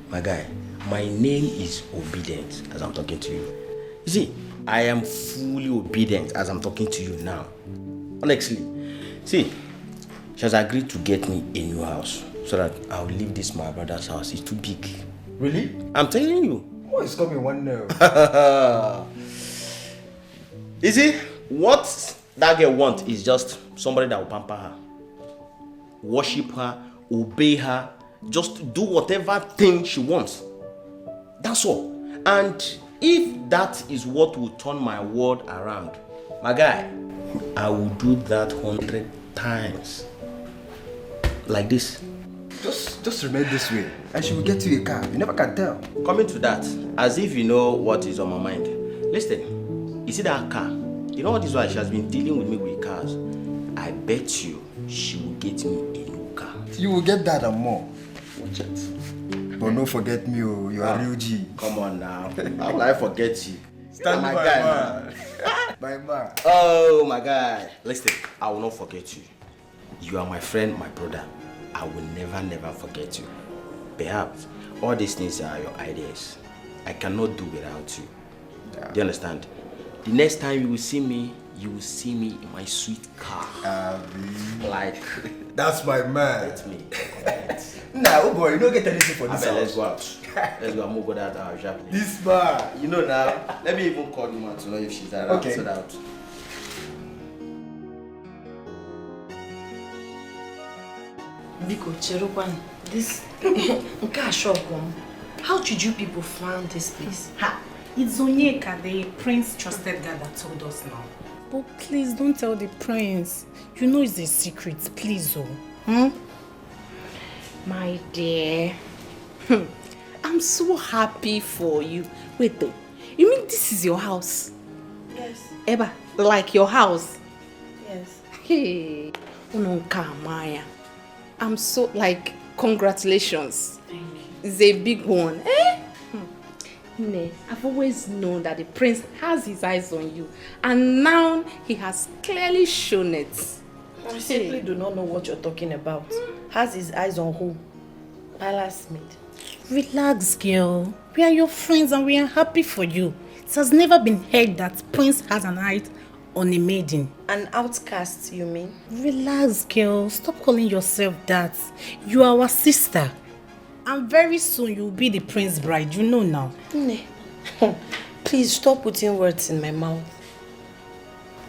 My guy, my name is Obedient as I'm talking to you. You see, I am fully obedient as I'm talking to you now. Honestly, see, she has agreed to get me a new house so that I'll leave this my brother's house. It's too big. Really? I'm telling you. Oh, it's coming one now. You see, what that girl wants is just somebody that will pamper her, worship her, obey her, just do whatever thing she wants. That's all. And if that is what will turn my world around, my guy, I will do that 100 times. Like this. Just remain this way, and she will get you a car. You never can tell. Coming to that, as if you know what is on my mind. Listen, you see that car? You know what is why she has been dealing with me with cars? I bet you she will get me a new car. You will get that and more. Watch it. But don't forget me, oh, you are real G. Come on now. How will I forget you? Stand my by guy, man. man. My man. Oh my guy. Listen, I will not forget you. You are my friend, my brother. I will never forget you. Perhaps all these things are your ideas. I cannot do without you. Yeah. Do you understand? The next time you will see me in my sweet car. Like that's my man. That's me. Nah, oh boy, you don't get anything for this house. Let's go out. Let's go and move on that sharply. This man. You know now. Let me even call the man to know if she's around. Okay. So that. Biko, Cherokwan, this how did you people find this place? Ha! It's Onyeka, the prince trusted guy that told us now. But please don't tell the prince. You know it's a secret, please, oh. My dear, I'm so happy for you. Wait though, you mean this is your house? Yes. Eba, like your house? Yes. Hey, Unonka Maya. I'm so, like, congratulations. Thank you. It's a big one. Eh? Ne, I've always known that the prince has his eyes on you. And now he has clearly shown it. I simply do not know what you're talking about. Has his eyes on who? Palace maid. Relax, girl. We are your friends and we are happy for you. It has never been heard that prince has an eye on a maiden. An outcast, you mean? Relax, girl. Stop calling yourself that. You are our sister. And very soon you'll be the prince's bride. You know now. Ne. Please stop putting words in my mouth.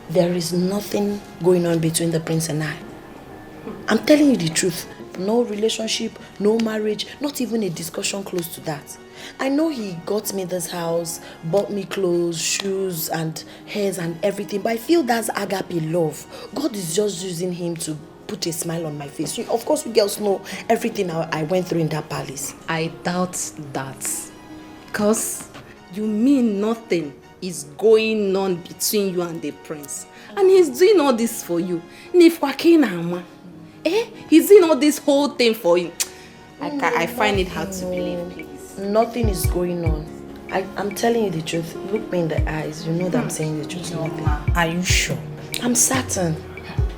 There is nothing going on between the prince and I. I'm telling you the truth. No relationship, no marriage, not even a discussion close to that. I know he got me this house, bought me clothes, shoes and hairs and everything, but I feel that's agape love. God is just using him to put a smile on my face. Of course, you girls know everything I went through in that palace. I doubt that. Because you mean nothing is going on between you and the prince. And he's doing all this for you. He's doing all this whole thing for you. I find it hard to believe, please. Nothing is going on. I'm telling you the truth. Look me in the eyes. You know that I'm saying the truth. Are you sure? I'm certain.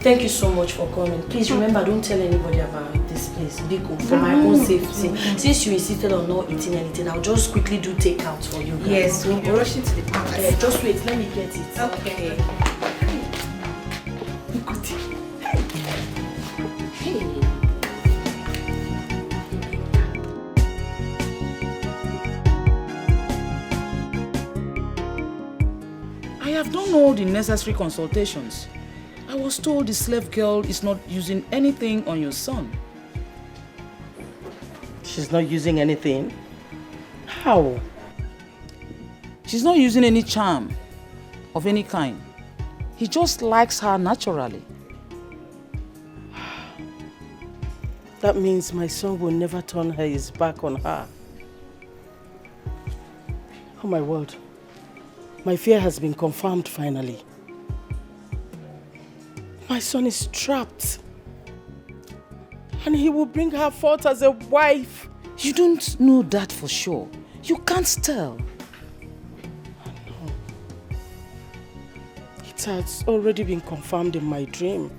Thank you so much for coming. Please remember, don't tell anybody about this place. Biko, for my own safety. Since you insisted on not eating anything, I'll just quickly do takeout for you guys. Yes, we'll be rushing to the palace. Just wait, let me get it. Okay. I have done all the necessary consultations. I was told the slave girl is not using anything on your son. She's not using anything? How? She's not using any charm of any kind. He just likes her naturally. That means my son will never turn his back on her. Oh my word. My fear has been confirmed finally. My son is trapped. And he will bring her forth as a wife. You don't know that for sure. You can't tell. No. It has already been confirmed in my dream.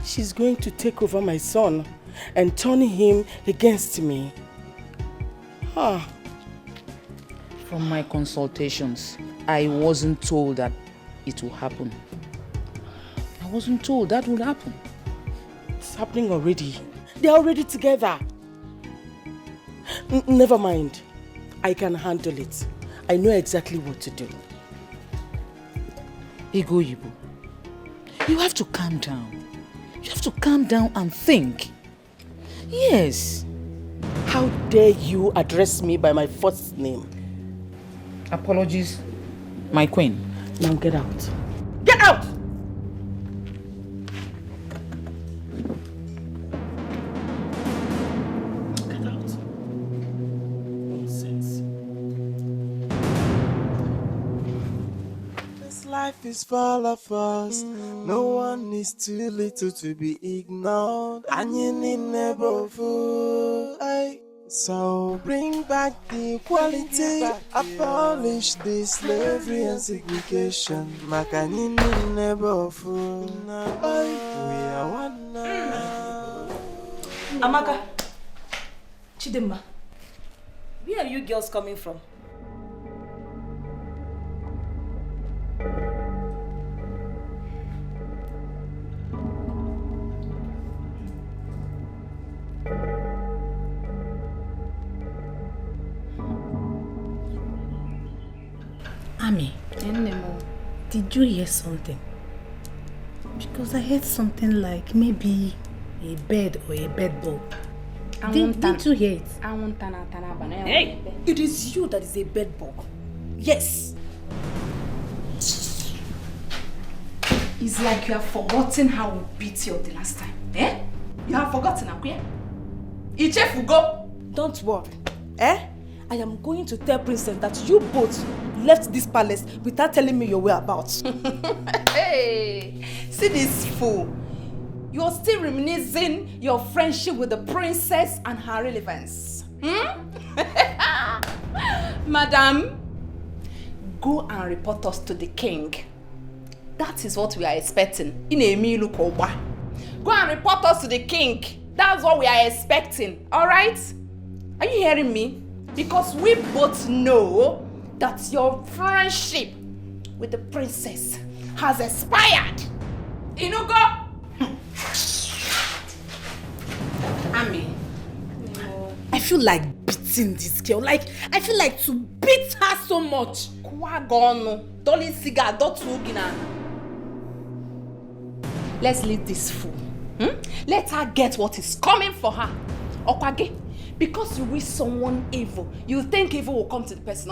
She's going to take over my son and turn him against me. From my consultations, I wasn't told that it will happen. I wasn't told that would happen. It's happening already. They're already together. Never mind. I can handle it. I know exactly what to do. Ego Yibo, you have to calm down. You have to calm down and think. Yes. How dare you address me by my first name? Apologies, my queen. Now get out. Get out! Get out. Nonsense. This life is full of us. No one is too little to be ignored. And you need never fool. So bring back the equality, abolish the slavery and segregation. Makanini never fool. We are one now. Amaka, Chidimma, where are you girls coming from? Ami, did you hear something? Because I heard something like maybe a bed or a bed bug. Didn't you hear it? Hey, it is you that is a bed bug. Yes. It's like you have forgotten how we beat you the last time. Eh? You have forgotten, Akuya? Ichef will go. Don't worry. I am going to tell Princess that you both left this palace without telling me your whereabouts. Hey, see this fool. You're still reminiscing your friendship with the princess and her relevance. Madam, go and report us to the king. That is what we are expecting. Go and report us to the king. That's what we are expecting. Alright? Are you hearing me? Because we both know that your friendship with the princess has expired. Inugo! Ami, I feel like beating this girl. Like, I feel like to beat her so much. Let's leave this fool. Let her get what is coming for her. Okwage, because you wish someone evil, you think evil will come to the person.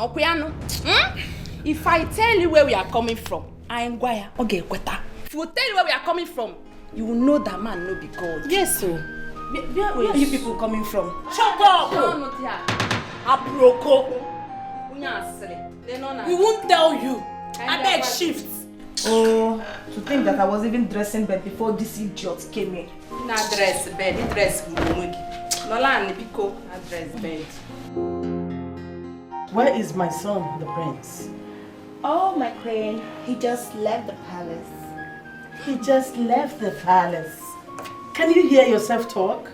If I tell you where we are coming from, I am Gwaya. Okay, Kweta. If we tell you where we are coming from, you will know that man no be God. Yes, so. Where are you people coming from? Choko! Aproko! We won't tell you. I beg shift. Oh, to think that I was even dressing bed before this idiot came in. Na dress bed, dress mugi. Nola Nipiko, dress bed. Where is my son, the prince? Oh, my queen, he just left the palace. He just left the palace. Can you hear yourself talk?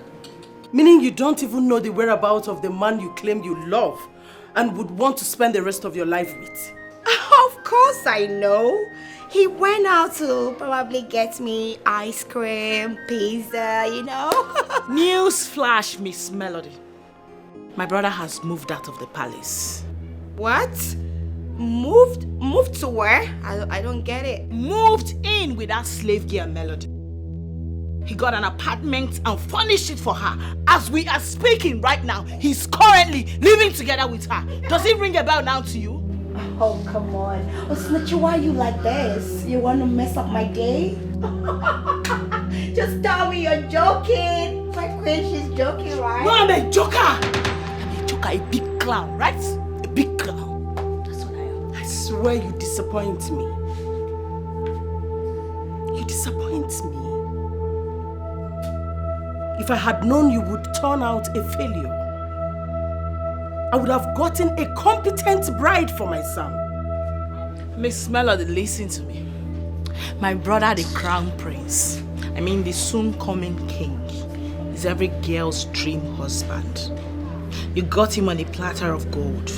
Meaning you don't even know the whereabouts of the man you claim you love and would want to spend the rest of your life with. Of course I know. He went out to probably get me ice cream, pizza, you know. News flash, Miss Melody. My brother has moved out of the palace. What? Moved to where? I don't get it. Moved in with that slave girl Melody. He got an apartment and furnished it for her. As we are speaking right now, he's currently living together with her. Does it ring a bell now to you? Oh, come on. Oh, Snitchy, why are you like this? You want to mess up my day? Just tell me you're joking. My queen, she's joking, right? No, I'm a joker. I'm a joker, a big clown, right? A big clown. That's what I am. I swear you disappoint me. You disappoint me. If I had known you would turn out a failure, I would have gotten a competent bride for my son. Miss Melody, listen to me. My brother, the crown prince, the soon-coming king, is every girl's dream husband. You got him on a platter of gold.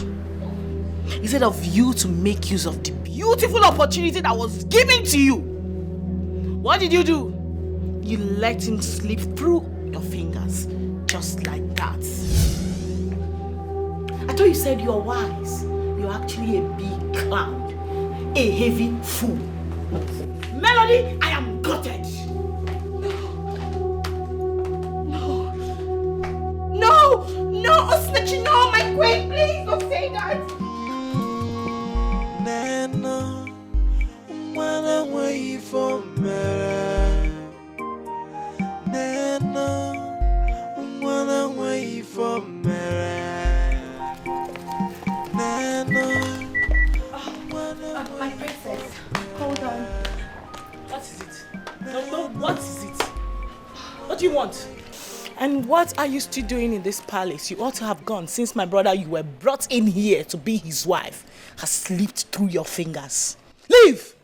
Instead of you to make use of the beautiful opportunity that was given to you, what did you do? You let him slip through your fingers, just like that. I thought you said you're wise. You're actually a big clown, a heavy fool. Melody, I am gutted. No, Osinachi, no, my queen, please don't say that. Nana, wanna wait for me. Nana, wanna wait for me. Nana, my princess, hold on. What is it? No, what is it? What do you want? And what are you still doing in this palace? You ought to have gone since my brother you were brought in here to be his wife has slipped through your fingers. Leave!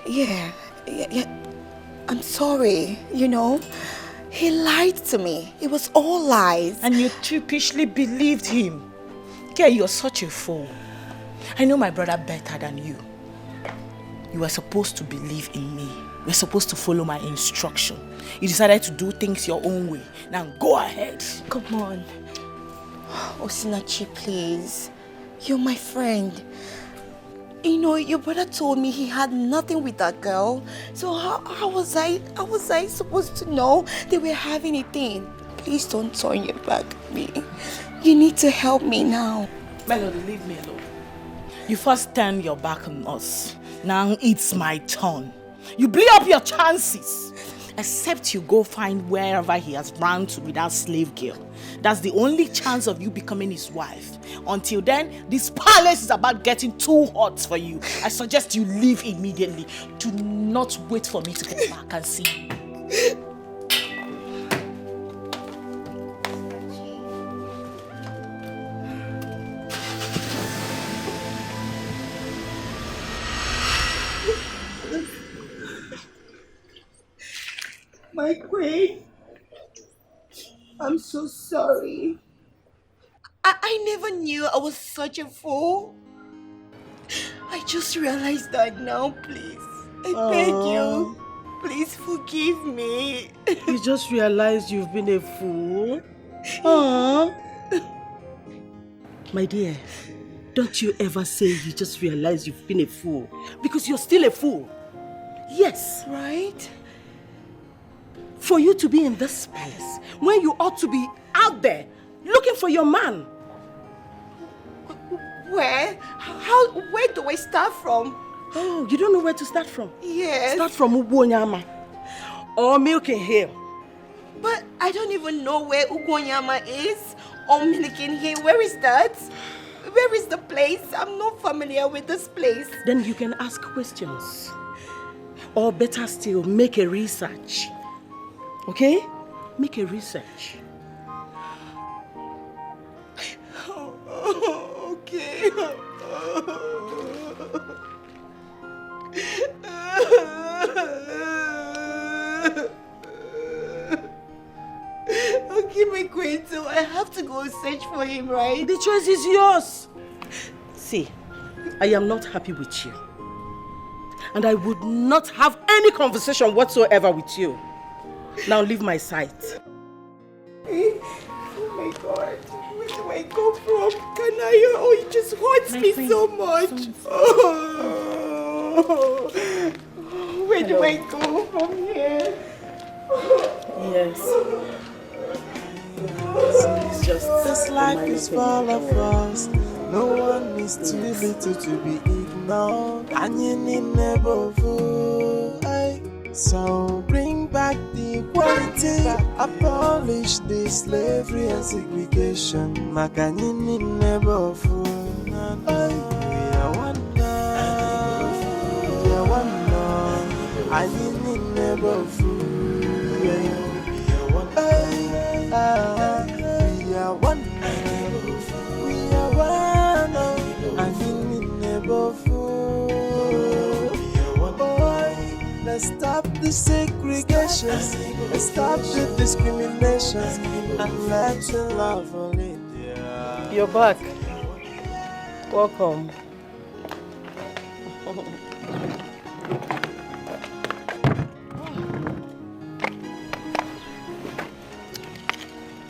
Yeah. I'm sorry, you know. He lied to me. It was all lies. And you sheepishly believed him. Girl, you're such a fool. I know my brother better than you. You were supposed to believe in me. You were supposed to follow my instruction. You decided to do things your own way. Now go ahead. Come on. Osinachi, please. You're my friend. You know, your brother told me he had nothing with that girl. So how was I supposed to know they were having a thing? Please don't turn your back at me. You need to help me now. Melody, leave me alone. You first turn your back on us. Now it's my turn. You blew up your chances. Except you go find wherever he has run to with that slave girl. That's the only chance of you becoming his wife. Until then, this palace is about getting too hot for you. I suggest you leave immediately. Do not wait for me to come back and see you. My queen, I'm so sorry. I never knew I was such a fool. I just realized that now, please. I beg you. Please forgive me. You just realized you've been a fool? Aww. My dear, don't you ever say you just realized you've been a fool. Because you're still a fool. Yes. Right? For you to be in this palace when you ought to be out there looking for your man. Where? Where do I start from? Oh, you don't know where to start from? Yes. Start from Ugwonyama or Milking Hill. But I don't even know where Ugwonyama is or Milking Hill. Where is that? Where is the place? I'm not familiar with this place. Then you can ask questions. Or better still, make a research. Okay? Make a research. Okay. Okay, my queen, so I have to go search for him, right? The choice is yours. See, I am not happy with you. And I would not have any conversation whatsoever with you. Now leave my sight. Oh my God. Where do I go from? Kanayo, oh, it just hurts me so much. Oh. Where do I go from here? Yes. It's just this life is full of us. No one is too little to be ignored. And you need never fool. So bring back the equality, abolish the slavery and segregation. Makanini never fool. We are one now. We are one now. I need never fool. We are one now. We are one now. We are one now. I need never fool. Let's stop the segregation. Let's stop the discrimination. And let the love of India. You're back. Welcome.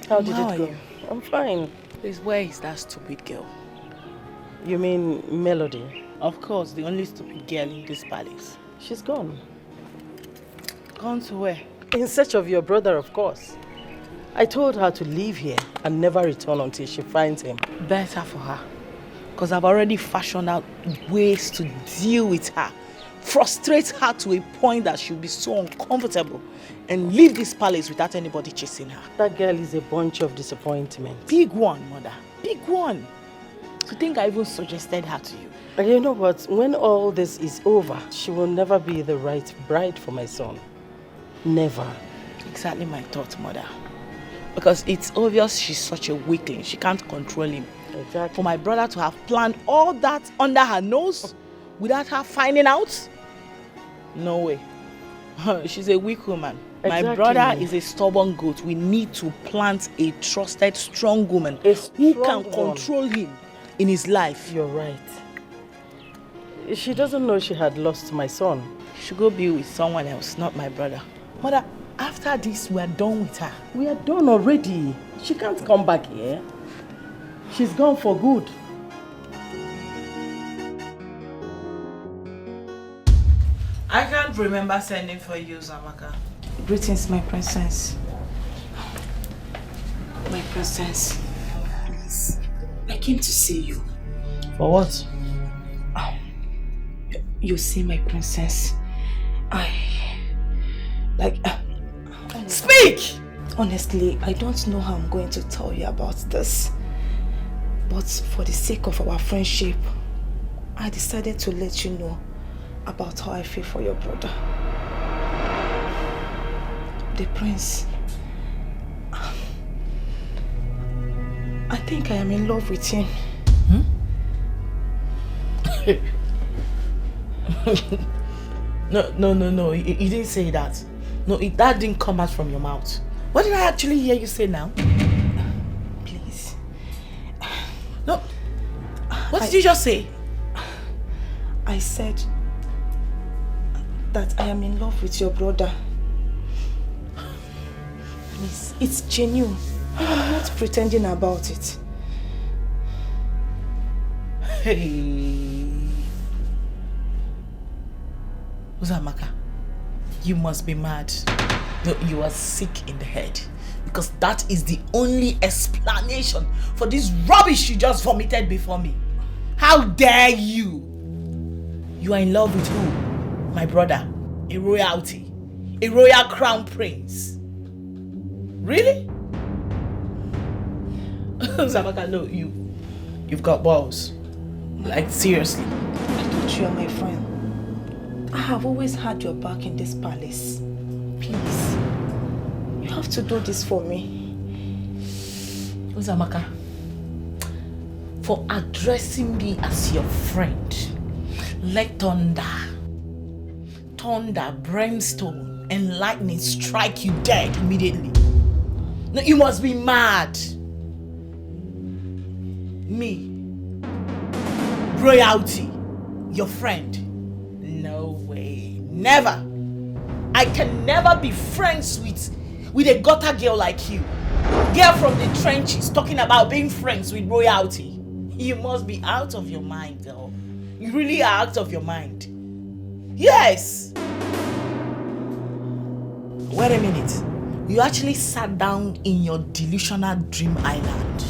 How did it go? I'm fine. Please, where is that stupid girl? You mean Melody? Of course, the only stupid girl in this palace. She's gone. Gone to where? In search of your brother, of course. I told her to leave here and never return until she finds him. Better for her. Because I've already fashioned out ways to deal with her. Frustrate her to a point that she'll be so uncomfortable and leave this palace without anybody chasing her. That girl is a bunch of disappointment. Big one, mother. Big one. To think I even suggested her to you. And you know what? When all this is over, she will never be the right bride for my son. Never. Exactly my thought, mother. Because it's obvious she's such a weakling. She can't control him. Exactly. For my brother to have planned all that under her nose without her finding out? No way. She's a weak woman. Exactly. My brother is a stubborn goat. We need to plant a trusted, strong woman who can control him in his life. You're right. She doesn't know she had lost my son. She should go be with someone else, not my brother. Mother, after this, we are done with her. We are done already. She can't come back here. She's gone for good. I can't remember sending for you, Zamaka. Greetings, my princess. My princess, please, I came to see you. For what? You see, my princess, Speak! Honestly, I don't know how I'm going to tell you about this. But for the sake of our friendship, I decided to let you know about how I feel for your brother. The prince. I think I am in love with him. No. You didn't say that. No, that didn't come out from your mouth. What did I actually hear you say now? Please. No. What did you just say? I said that I am in love with your brother. Please, it's genuine. I am not pretending about it. Hey. Uzamaka, you must be mad. No, you are sick in the head. Because that is the only explanation for this rubbish you just vomited before me. How dare you? You are in love with who? My brother, a royalty, a royal crown prince. Really? Uzamaka, no, you've got balls. Like, seriously. I thought you are my friend. I have always had your back in this palace. Please, you have to do this for me. Uzamaka, for addressing me as your friend, let thunder, brimstone, and lightning strike you dead immediately. No, you must be mad. Me, royalty, your friend. No way, never. I can never be friends with a gutter girl like you. Girl from the trenches talking about being friends with royalty. You must be out of your mind, girl. You really are out of your mind. Yes! Wait a minute. You actually sat down in your delusional dream island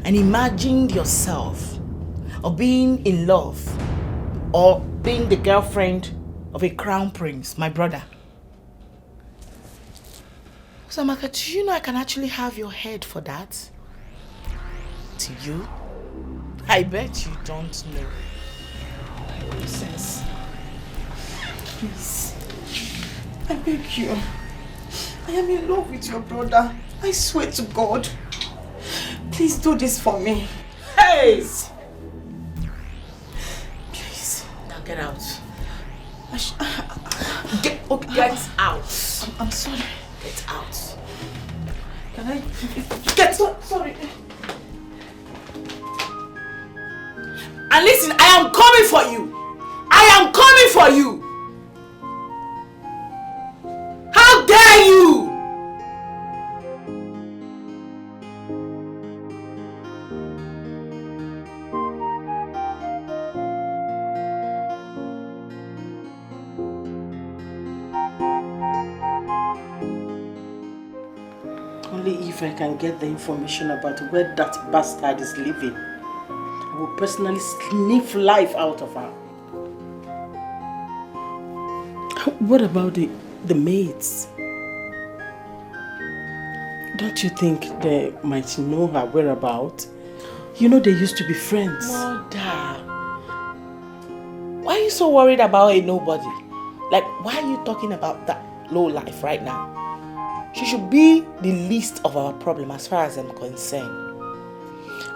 and imagined yourself of being in love or being the girlfriend of a crown prince, my brother. Uzamaka, do you know I can actually have your head for that? To you? I bet you don't know. Princess, please, I beg you. I am in love with your brother. I swear to God. Please do this for me. Hey! Please. Now get out. Get out. I'm sorry. Get out. Can I? Get sorry. And listen, I am coming for you. I am coming for you! How dare you! Only if I can get the information about where that bastard is living, I will personally sniff life out of her. What about the maids? Don't you think they might know her whereabouts? You know they used to be friends. Mother, why are you so worried about a nobody? Like, why are you talking about that low life right now? She should be the least of our problem as far as I'm concerned.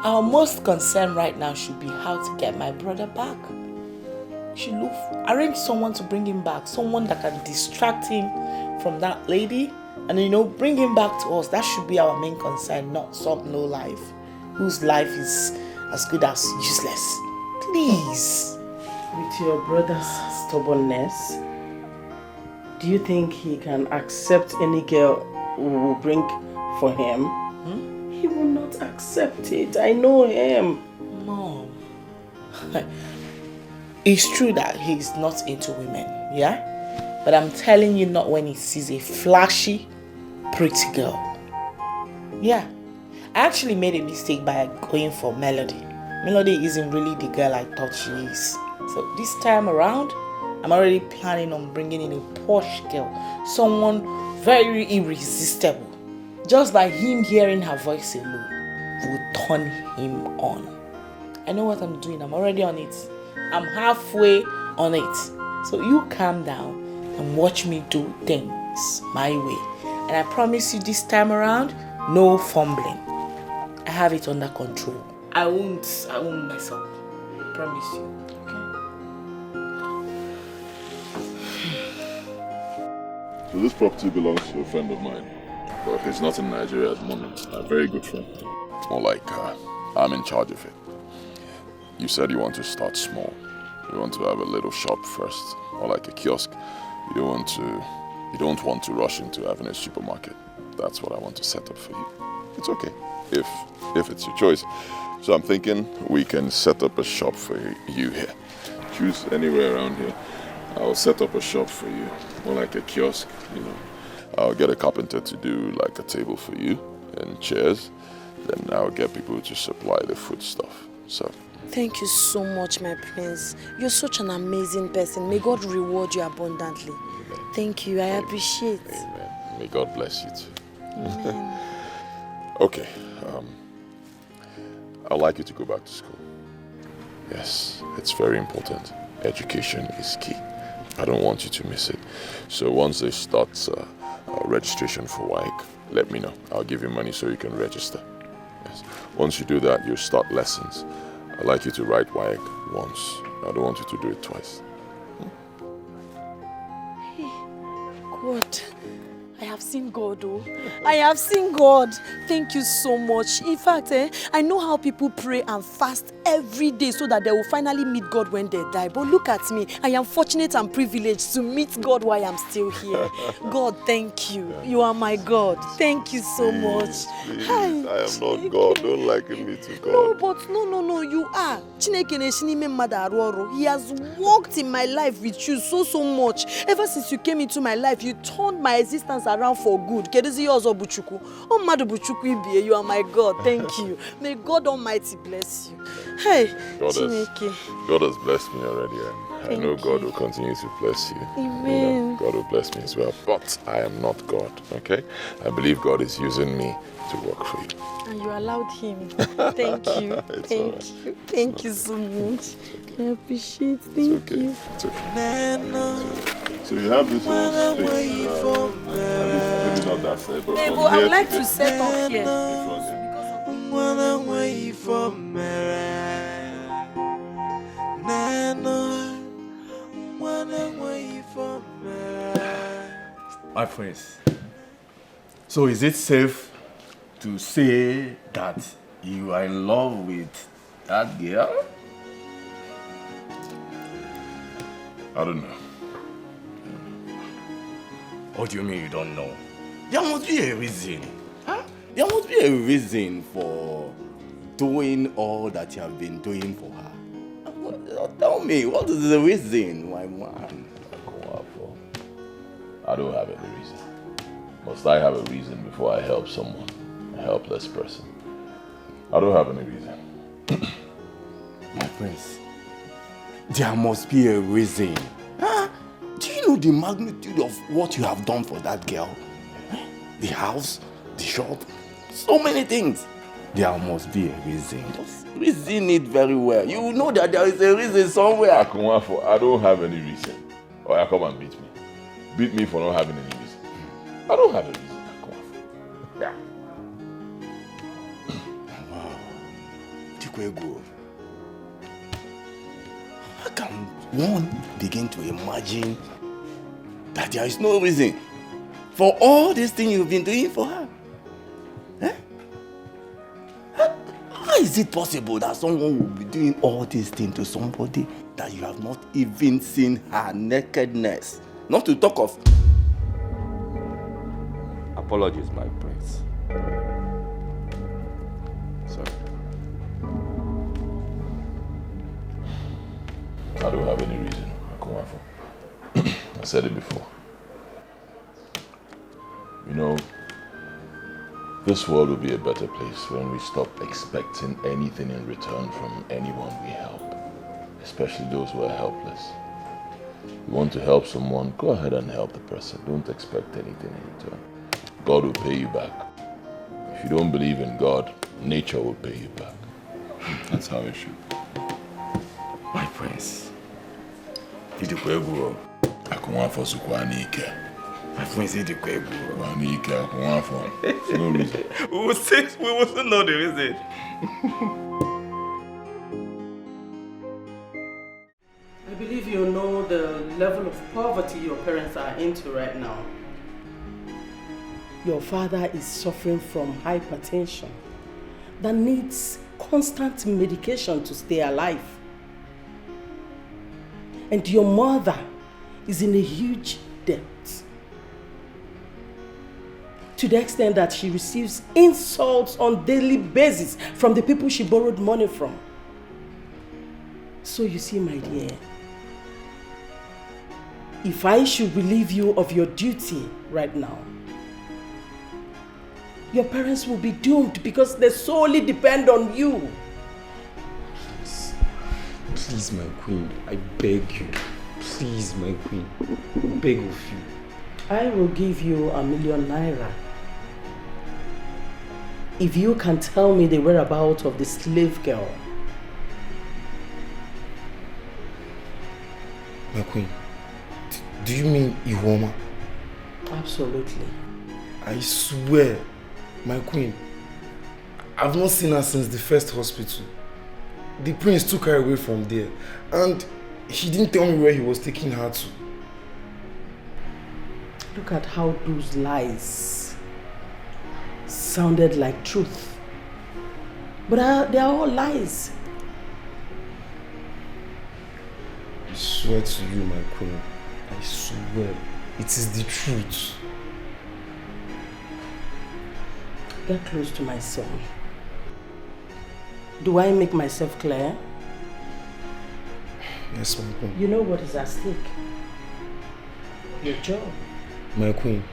Our most concern right now should be how to get my brother back. She arrange someone to bring him back, someone that can distract him from that lady and bring him back to us. That should be our main concern, not some low life whose life is as good as useless. Please. With your brother's stubbornness, do you think he can accept any girl who will bring for him? He will not accept it. I know him. Mom. It's true that he's not into women, yeah? But I'm telling you, not when he sees a flashy, pretty girl. Yeah. I actually made a mistake by going for Melody. Melody isn't really the girl I thought she is. So this time around, I'm already planning on bringing in a posh girl. Someone very irresistible. Just by him hearing her voice alone will turn him on. I know what I'm doing. I'm already on it. I'm halfway on it. So you calm down and watch me do things my way. And I promise you this time around, no fumbling. I have it under control. I won't mess up. I promise you. So this property belongs to a friend of mine, but he's not in Nigeria at the moment. A very good friend. More like I'm in charge of it. You said you want to start small. You want to have a little shop first, or like a kiosk. You don't want to rush into having a supermarket. That's what I want to set up for you. It's okay, if it's your choice. So I'm thinking we can set up a shop for you here. Choose anywhere around here. I'll set up a shop for you, more like a kiosk, I'll get a carpenter to do like a table for you and chairs. Then I'll get people to supply the food stuff. So. Thank you so much, my prince. You're such an amazing person. May God reward you abundantly. Amen. Thank you. I appreciate. Amen. May God bless you too. Amen. Okay. I'd like you to go back to school. Yes, it's very important. Education is key. I don't want you to miss it. So once they start registration for WAEC, let me know. I'll give you money so you can register. Yes. Once you do that, you'll start lessons. I'd like you to write WAEC once. I don't want you to do it twice. Hey, God. I have seen God, oh. I have seen God. Thank you so much. In fact, I know how people pray and fast every day so that they will finally meet God when they die. But look at me. I am fortunate and privileged to meet God while I'm still here. God, thank you. You are my God. Thank you so much. Please, I am not God. Don't liken me to God. No, but no, you are. He has worked in my life with you so much. Ever since you came into my life, you turned my existence around for good. You are my God. Thank you. May God Almighty bless you. Hey, God has blessed me already, and I know God will continue to bless you. Amen. God will bless me as well. But I am not God, okay? I believe God is using me to work for you. And you allowed him. Thank you. Thank you so much. I appreciate it. Thank you. It's okay. So you have this whole space. Maybe not that side, but from I here would like to to set up here. My friends, so is it safe to say that you are in love with that girl? I don't know. What do you mean you don't know? There must be a reason. Huh? There must be a reason for doing all that you have been doing for her. Tell me, what is the reason, my man? I don't have any reason. Must I have a reason before I help someone, a helpless person? I don't have any reason. My friends, there must be a reason. Huh? Do you know the magnitude of what you have done for that girl? The house, the shop, so many things. There must be a reason. Just reason it very well. You know that there is a reason somewhere. I don't have any reason. Or you come and beat me. Beat me for not having any reason. I don't have a reason. Yeah. Wow. Dikeh, how can one begin to imagine that there is no reason for all these things you've been doing for her? Eh? How is it possible that someone will be doing all these things to somebody that you have not even seen her nakedness? Not to talk of... Apologies, my prince. Sorry. I don't have any reason. I said it before. You know, this world will be a better place when we stop expecting anything in return from anyone we help, especially those who are helpless. You want to help someone, go ahead and help the person. Don't expect anything in return. God will pay you back. If you don't believe in God, nature will pay you back. That's how it should. My prince. Dikeh, I can want for Nike. My prince, Dikeh. Nike, I can want for. No reason. We will still know the reason. I believe you know the level of poverty your parents are into right now. Your father is suffering from hypertension that needs constant medication to stay alive. And your mother is in a huge debt, to the extent that she receives insults on daily basis from the people she borrowed money from. So you see, my dear, if I should relieve you of your duty right now, your parents will be doomed because they solely depend on you. Please, my queen, I beg you. Please, my queen, I beg of you. I will give you ₦1,000,000 naira if you can tell me the whereabouts of the slave girl. My queen, do you mean Ihuoma? Absolutely. I swear, my queen, I've not seen her since the first hospital. The prince took her away from there, and he didn't tell me where he was taking her to. Look at how those lies sounded like truth. But they are all lies. I swear to you, my queen, I swear, it is the truth. Get close to my son. Do I make myself clear? Yes, my queen. You know what is at stake? Your job. My queen,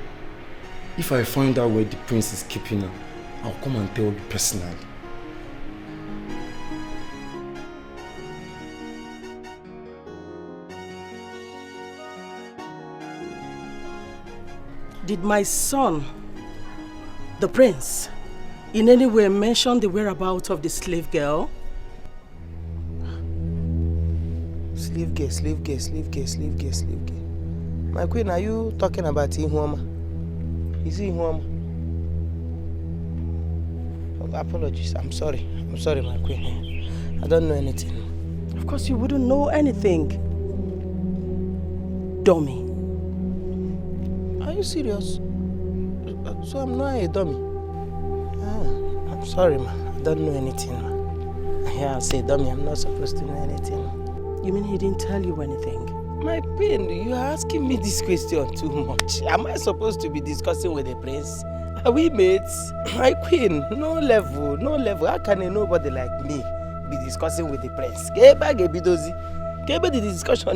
if I find out where the prince is keeping her, I'll come and tell you personally. Did my son, the prince, in any way mention the whereabouts of the slave girl? Slave girl, slave girl, slave girl, slave girl, slave girl. My queen, are you talking about Ihuoma? Is it Ihuoma? Oh, apologies, I'm sorry, my queen. I don't know anything. Of course you wouldn't know anything. Dummy. Are you serious? So I'm not a dummy? I'm sorry, man. I don't know anything, man. Yeah, I say dummy, I'm not supposed to know anything. You mean he didn't tell you anything? My queen, you are asking me this question too much. Am I supposed to be discussing with the prince? Are we mates? My queen, no level. How can a nobody like me be discussing with the prince? The discussion.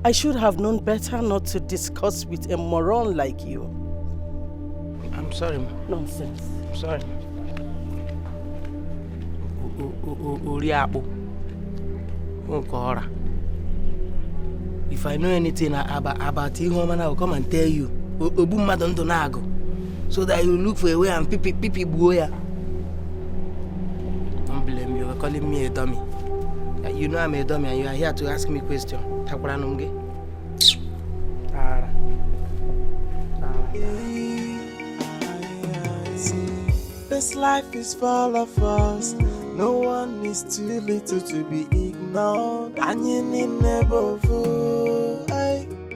I should have known better not to discuss with a moron like you. I'm sorry. Nonsense. I'm sorry. If I know anything about Ihoma, I will come and tell you. So that you look for a way and pipi boya. Don't blame you. You're calling me a dummy. You know I'm a dummy and you are here to ask me questions. This life is full of us. No one is too little to be ignored. And you need never fool.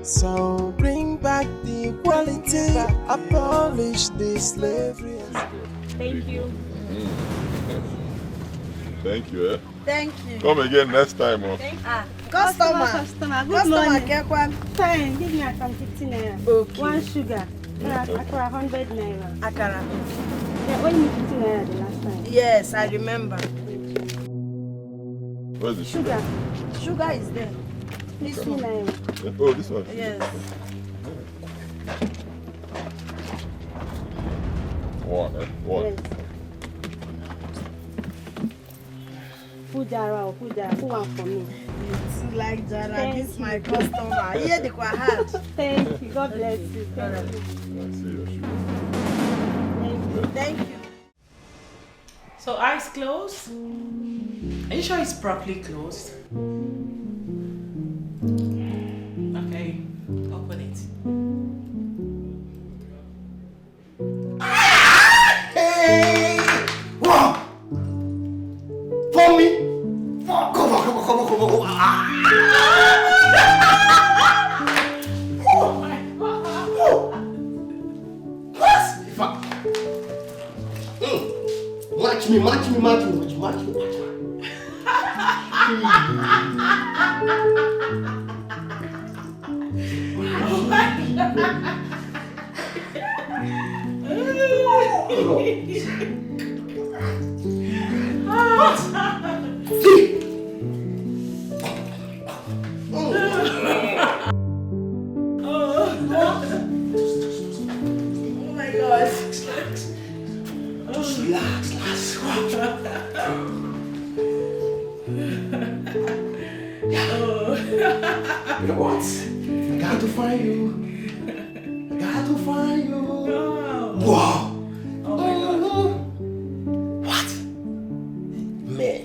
So bring back the equality. Abolish the slavery. Thank you. Thank you, eh? Thank you. Come again next time, Customer. Good morning. Get one. Fine. Give me a 50 naira. Okay. One sugar. Akara 100 naira. Akara. Yeah, when you 50 naira the last time. Yes, I remember. Where's the sugar? Sugar is there. This one. Oh, this one? Yes. One, eh? One. Yes. Put Jara, put one for me. You too like Jara. Thank This is my you. customer. Here they quite hard. Thank you. God bless you. Thank you. Thank you. So eyes closed? Are you sure it's properly closed? Okay, open it. Hey! Wow! For me? Come on. Oh my God! What? Match me. Oh my God. Just relax. You know what? I got to find you. Wow. Oh my God. What? Man.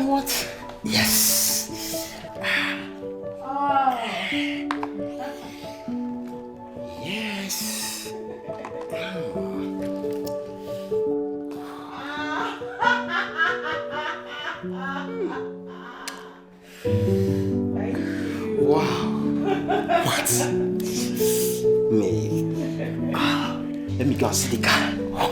What? Yes. Yes. Wow. What? Me. Let me go and see the car. Oh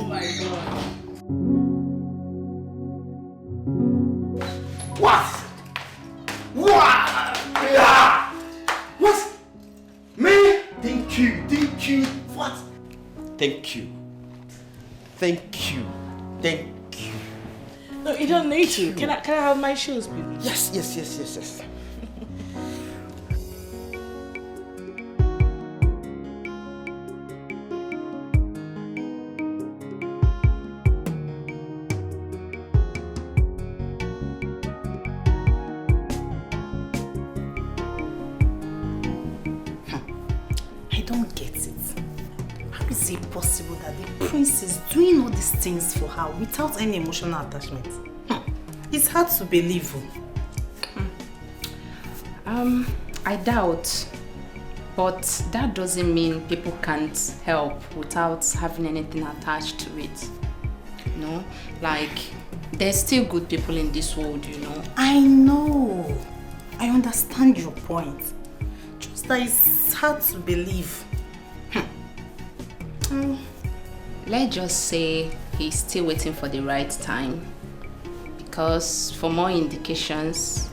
my God. What? Yeah. What? Me? Thank you. What? Thank you. No, you don't need to. Can I have my shoes, please? Yes. I don't get it. How is it possible that the prince is doing all these things for her without any emotional attachment? It's hard to believe. I doubt, but that doesn't mean people can't help without having anything attached to it. You know, like there's still good people in this world, you know. I know. I understand your point. Just that it's hard to believe. Let's just say he's still waiting for the right time. Because for more indications,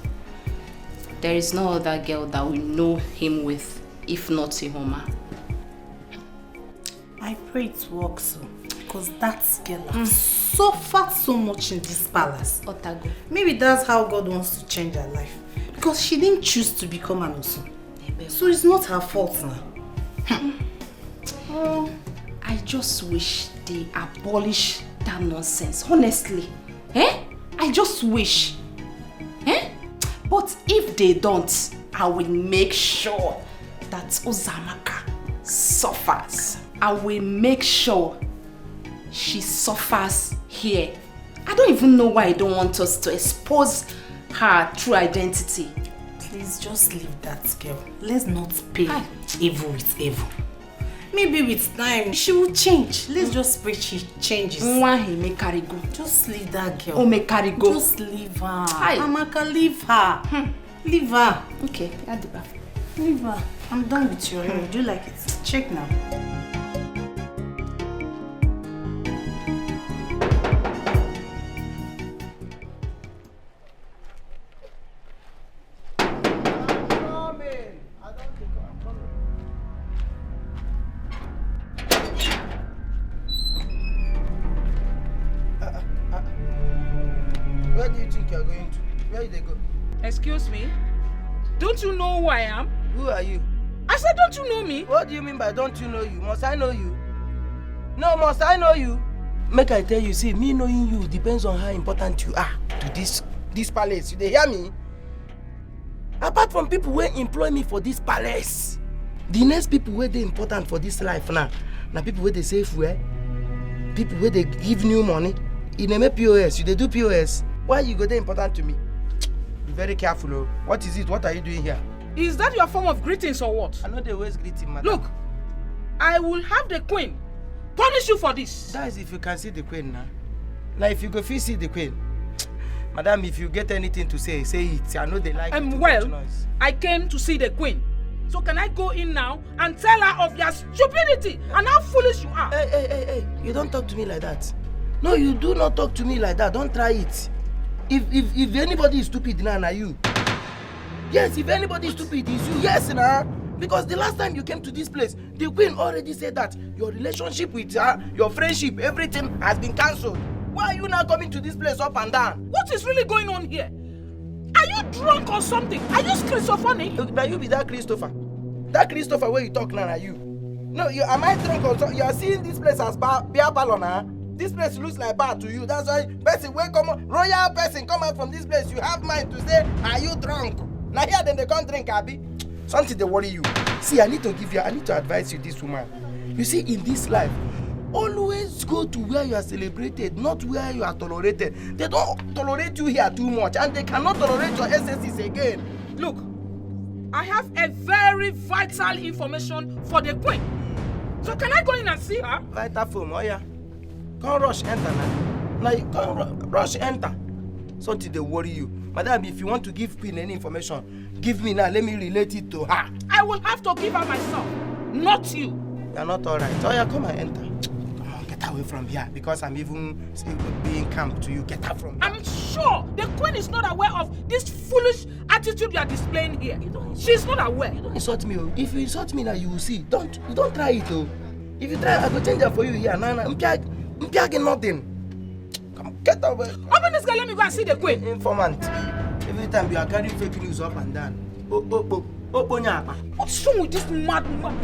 there is no other girl that we know him with, if not Ihoma. I pray it works so. Because that girl has suffered so much in this palace. Otago. Maybe that's how God wants to change her life. Because she didn't choose to become an Osu. So it's not her fault now. I just wish they abolish that nonsense, honestly. I just wish. But if they don't, I will make sure that Uzamaka suffers. I will make sure she suffers here. I don't even know why I don't want us to expose her true identity. Please just leave that girl. Let's not pay evil with evil. Maybe with time she will change. Let's just pray she changes. Just leave that girl. Just leave her. Amaka, leave her. Leave her. Okay, Adiba. Leave her. I'm done with your hair. Do you like it? Check now. Where do you think you're going to? Where did they go? Excuse me? Don't you know who I am? Who are you? I said, don't you know me? What do you mean by don't you know you? Must I know you? No, must I know you? Make I tell you, see, me knowing you depends on how important you are to this palace. You dey hear me? Apart from people who employ me for this palace, the next people where they important for this life now people where they save well, people where they give new money. In a POS, you they do POS. Why you go there important to me? Be very careful, oh. What is it? What are you doing here? Is that your form of greetings or what? I know they always greeting, madam. Look, I will have the queen punish you for this. That is if you can see the queen now. Now if you go see the queen, madam, if you get anything to say it. I know they like it. Well, I came to see the queen. So can I go in now and tell her of your stupidity and how foolish you are? Hey, you don't talk to me like that. No, you do not talk to me like that. Don't try it. If anybody is stupid now, you. Yes, if anybody is stupid, it's you. Yes, now. Because the last time you came to this place, the queen already said that your relationship with her, your friendship, everything has been cancelled. Why are you now coming to this place up and down? What is really going on here? Are you drunk or something? Are you schizophrenic? Now you be that Christopher. That Christopher where you talk now, are you? No, am I drunk or something? You are seeing this place as beer parlor now? This place looks like bar to you. That's why person when come royal person come out from this place, you have mind to say, are you drunk? Now here then they can't drink, Abby. Something they worry you. See, I need to advise you, this woman. You see, in this life, always go to where you are celebrated, not where you are tolerated. They don't tolerate you here too much, and they cannot tolerate your excesses again. Look, I have a very vital information for the queen. So can I go in and see her? Vital phone, oh yeah. Come rush enter now. Now you come rush enter. Something they worry you. Madam, if you want to give queen any information, give me now. Let me relate it to her. I will have to give her myself, not you. You're not alright. Oh yeah, come and enter. Come on, get away from here because I'm even being camp to you. Get out from here. I'm sure the queen is not aware of this foolish attitude you are displaying here. She's not aware. You don't insult me. Oh. If you insult me now, you will see. Don't try it. Oh. If you try, I will change it for you here. I'm begging nothing. Come, get away. Open this girl, let me go and see the queen. Informant. Every time you are carrying fake news up and down. What's wrong with this madman?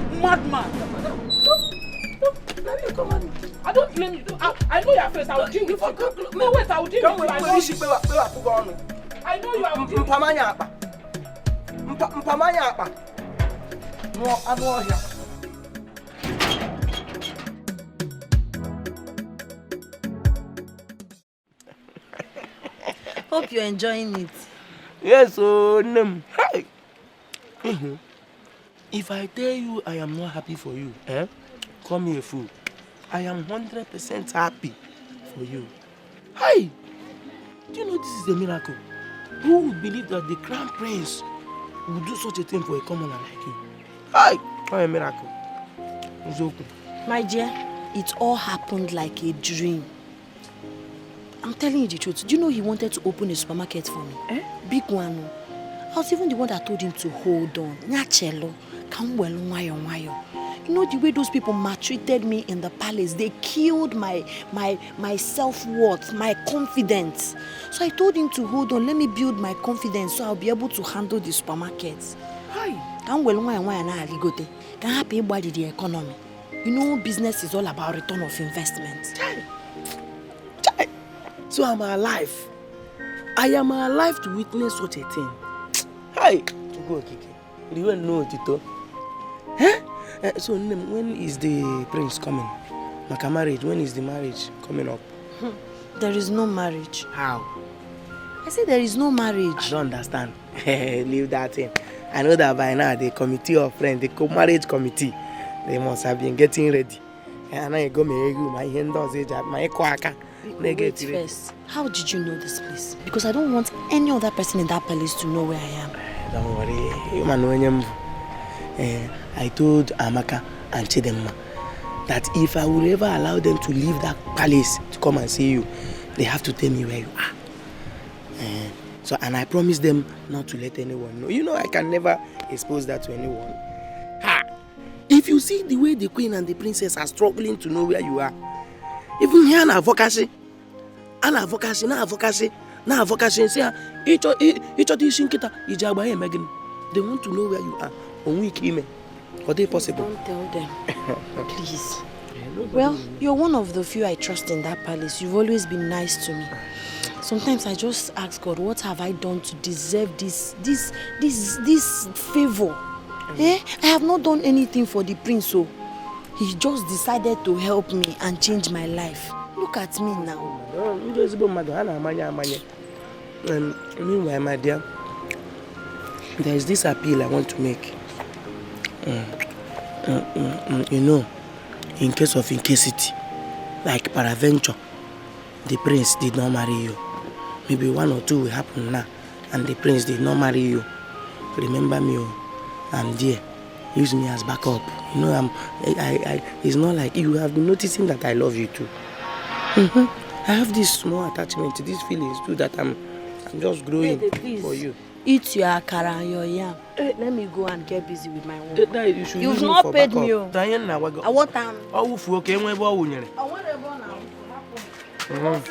I don't blame you. I know your face. I will deal with you. No, wait, I will deal with you. I know you. I know you. I will deal with you. Mpamanya. No, I know here. Hope you're enjoying it. Yes, oh, hey. If I tell you I am not happy for you, call me a fool. I am 100% happy for you. Hey, do you know this is a miracle? Who would believe that the crown prince would do such a thing for a commoner like you? Aye, what a miracle. It's okay. My dear, it all happened like a dream. I'm telling you the truth. Do you know he wanted to open a supermarket for me? Big one. I was even the one that told him to hold on. Nyachelo, come well, you know the way those people maltreated me in the palace. They killed my self-worth, my confidence. So I told him to hold on. Let me build my confidence so I'll be able to handle the supermarkets. Hi. Come well, can happy body the economy. You know, business is all about return of investment. So I'm alive. I am alive to witness such a thing. Hi. To go, Kiki. You don't know, Tito. Huh? So when is the prince coming? Maka marriage, when is the marriage coming up? There is no marriage. How? I said there is no marriage. I don't understand. Leave that in. I know that by now the committee of friends, the marriage committee, they must have been getting ready. And I go my hand does it at my quaka. Wait first. How did you know this place? Because I don't want any other person in that palace to know where I am. Don't worry. You man know I told Amaka and Chidemma that if I would ever allow them to leave that palace to come and see you, they have to tell me where you are. And I promised them not to let anyone know. You know I can never expose that to anyone. Ha! If you see the way the queen and the princess are struggling to know where you are, even here na advocacy, say they want to know where you are. On week email. Are they possible? Don't tell them. Please. Well, you're one of the few I trust in that palace. You've always been nice to me. Sometimes I just ask God, what have I done to deserve this favor? I have not done anything for the prince, so he just decided to help me and change my life. Look at me now. Meanwhile, my dear, there is this appeal I want to make. You know, in case of incasity, like peradventure, the prince did not marry you. Maybe one or two will happen now, and the prince did not marry you. Remember me, I'm there. Use me as backup. You know, it's not like you have been noticing that I love you too. I have this small attachment to these feelings too that I'm just growing for you. Eat your akara and your yam. Let me go and get busy with my work. You've not paid me. I want them. I want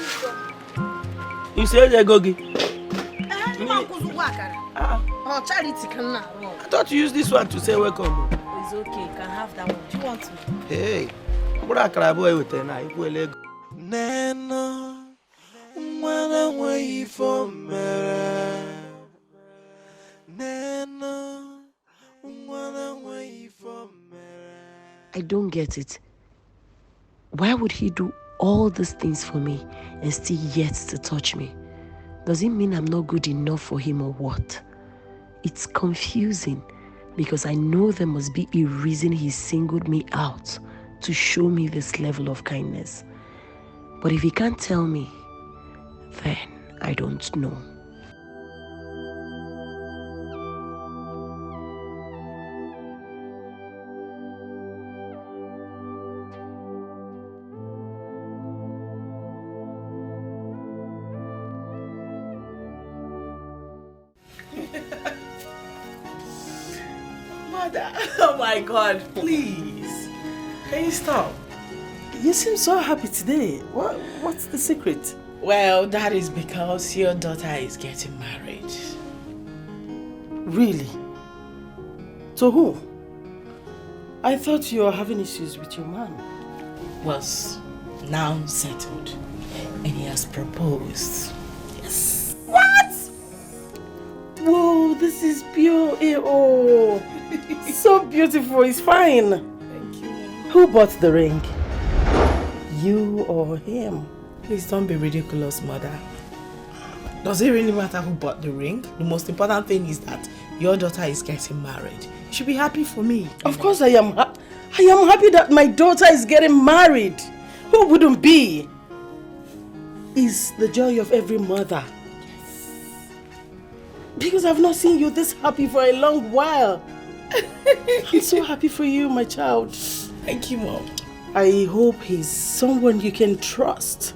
you say they go get. I thought you used this one to say welcome. It's okay, you can have that one. Do you want to? Hey, what a crab boy with an eye. Neno, mwana way for mere. Neno, mwana way for mere. I don't get it. Why would he do all these things for me and still yet to touch me? Does it mean I'm not good enough for him or what? It's confusing because I know there must be a reason he singled me out to show me this level of kindness. But if he can't tell me, then I don't know. Mother, oh my God, please. Can you stop? You seem so happy today. What's the secret? Well, that is because your daughter is getting married. Really? To who? I thought you were having issues with your man. Was now settled. And he has proposed. Yes. What? Whoa, this is pure. Oh, so beautiful. It's fine. Thank you. Who bought the ring? You or him? Please don't be ridiculous, mother. Does it really matter who bought the ring? The most important thing is that your daughter is getting married. You should be happy for me. Of course I am. I am happy that my daughter is getting married. Who wouldn't be? It's the joy of every mother. Because I've not seen you this happy for a long while. I'm so happy for you, my child. Thank you, Mom. I hope he's someone you can trust.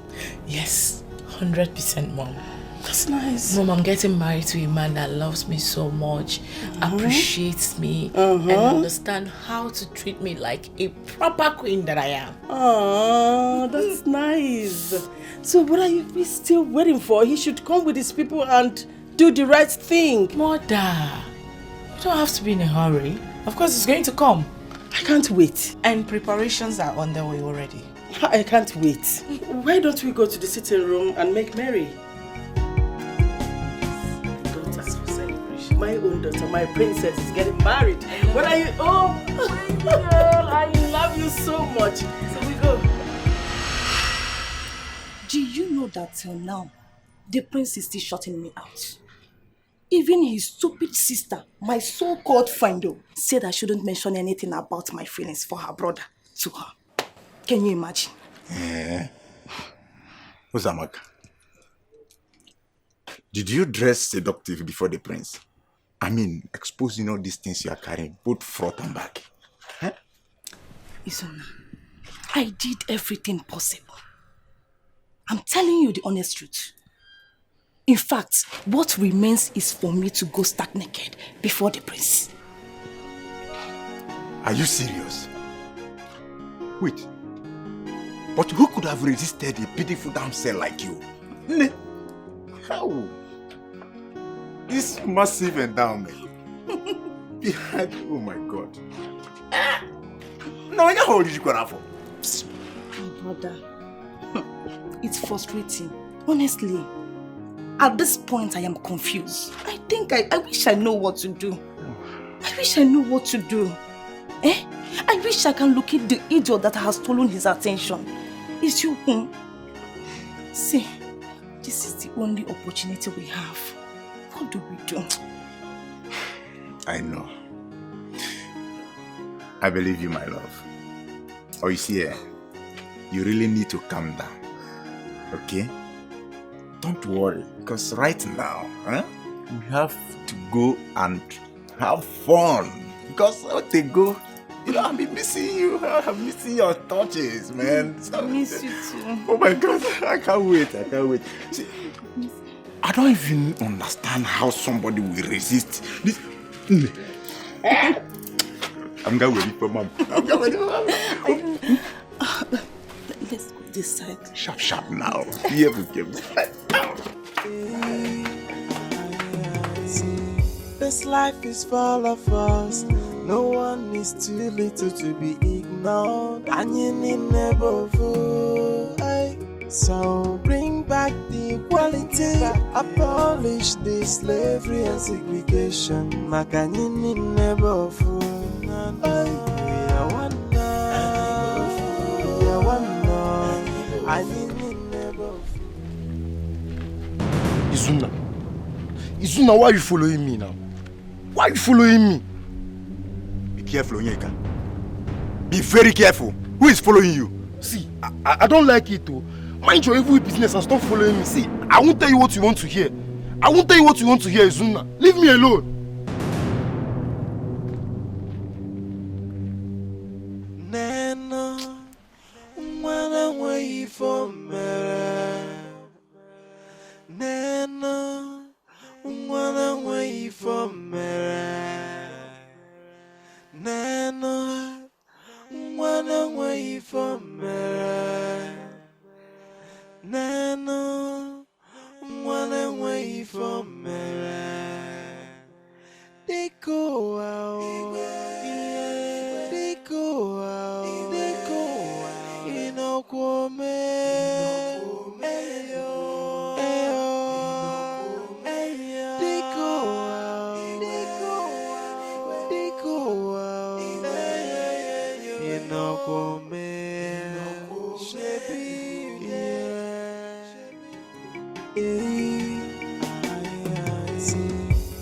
Yes, 100%, Mom. That's nice. Mom, I'm getting married to a man that loves me so much, appreciates me, and understands how to treat me like a proper queen that I am. Oh, that's nice. So what are you still waiting for? He should come with his people and do the right thing. Mother, you don't have to be in a hurry. Of course, he's going to come. I can't wait. And preparations are underway already. I can't wait. Why don't we go to the sitting room and make merry? My own daughter, my princess, is getting married. What are you? Oh, girl, I love you so much. So we go. Do you know that till now, the prince is still shutting me out? Even his stupid sister, my so-called friend, said I shouldn't mention anything about my feelings for her brother to her. Can you imagine? Uzamaka, did you dress seductive before the prince? I mean, exposing all these things you are carrying, both front and back. Huh? Izuna, I did everything possible. I'm telling you the honest truth. In fact, what remains is for me to go stark naked before the prince. Are you serious? Wait. But who could have resisted a beautiful damsel like you? How? This massive endowment. Behind, oh my God. No, how old did you go for? Brother, it's frustrating. Honestly, at this point I am confused. I think I wish I know what to do. I wish I know what to do. I wish I can locate the idiot that has stolen his attention. It's you. See, this is the only opportunity we have. What do we do? I know. I believe you, my love. Oh, you see, you really need to calm down. Okay? Don't worry, because right now, we have to go and have fun. Because when they go, I've been missing you. I'm missing your touches, man. I miss you too. Oh my God, I can't wait. See, I don't even understand how somebody will resist this. I'm going to wait for Mom. Let's go this side. Sharp now. Here we go. This life is full of us. No one is too little to be ignored. And you need never fool. So bring back the equality. Abolish the slavery and segregation. Makanini never fool. Izuna, why are you following me now? Why are you following me? Be careful, Onyeka. Be very careful. Who is following you? See, I don't like it though. Mind your evil business and stop following me. See, I won't tell you what you want to hear. Izuna. Leave me alone.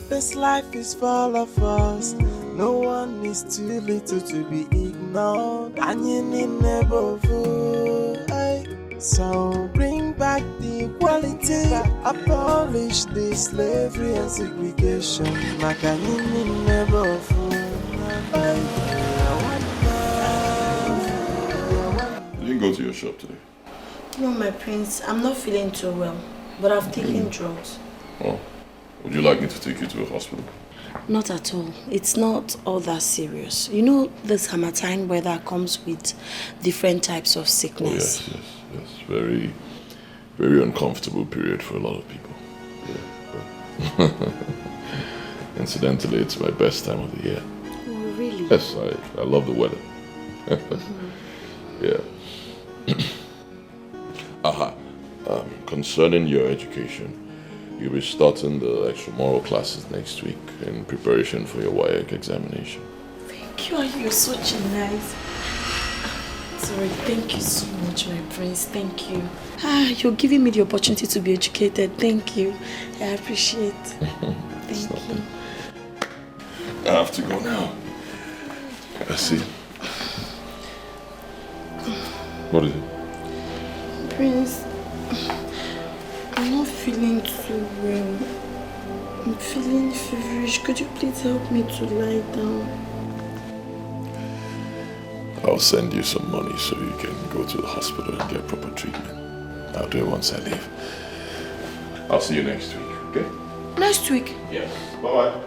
This life is full of us. No one is too little to be ignored. And you need never fool. So bring back the equality. equality, abolish the slavery and segregation. Makanini never fool. You didn't go to your shop today? No, my prince, I'm not feeling too well, but I've taken drugs. Oh, would you like me to take you to a hospital? Not at all. It's not all that serious. You know, the summertime weather comes with different types of sickness. Oh, yes. Very, very uncomfortable period for a lot of people. Yeah. Incidentally, it's my best time of the year. Oh, really? Yes, I love the weather. Yeah. Aha. Concerning your education, you'll be starting the extramural classes next week in preparation for your WAEC examination. Thank you, you're such a nice... Sorry, thank you so much, my prince. Thank you. You're giving me the opportunity to be educated. Thank you. I appreciate it. Thank you. I have to go now. I see. What is it? Prince, I'm not feeling too well. I'm feeling feverish. Could you please help me to lie down? I'll send you some money so you can go to the hospital and get proper treatment. I'll do it once I leave. I'll see you next week, okay? Next week? Yes. Bye-bye.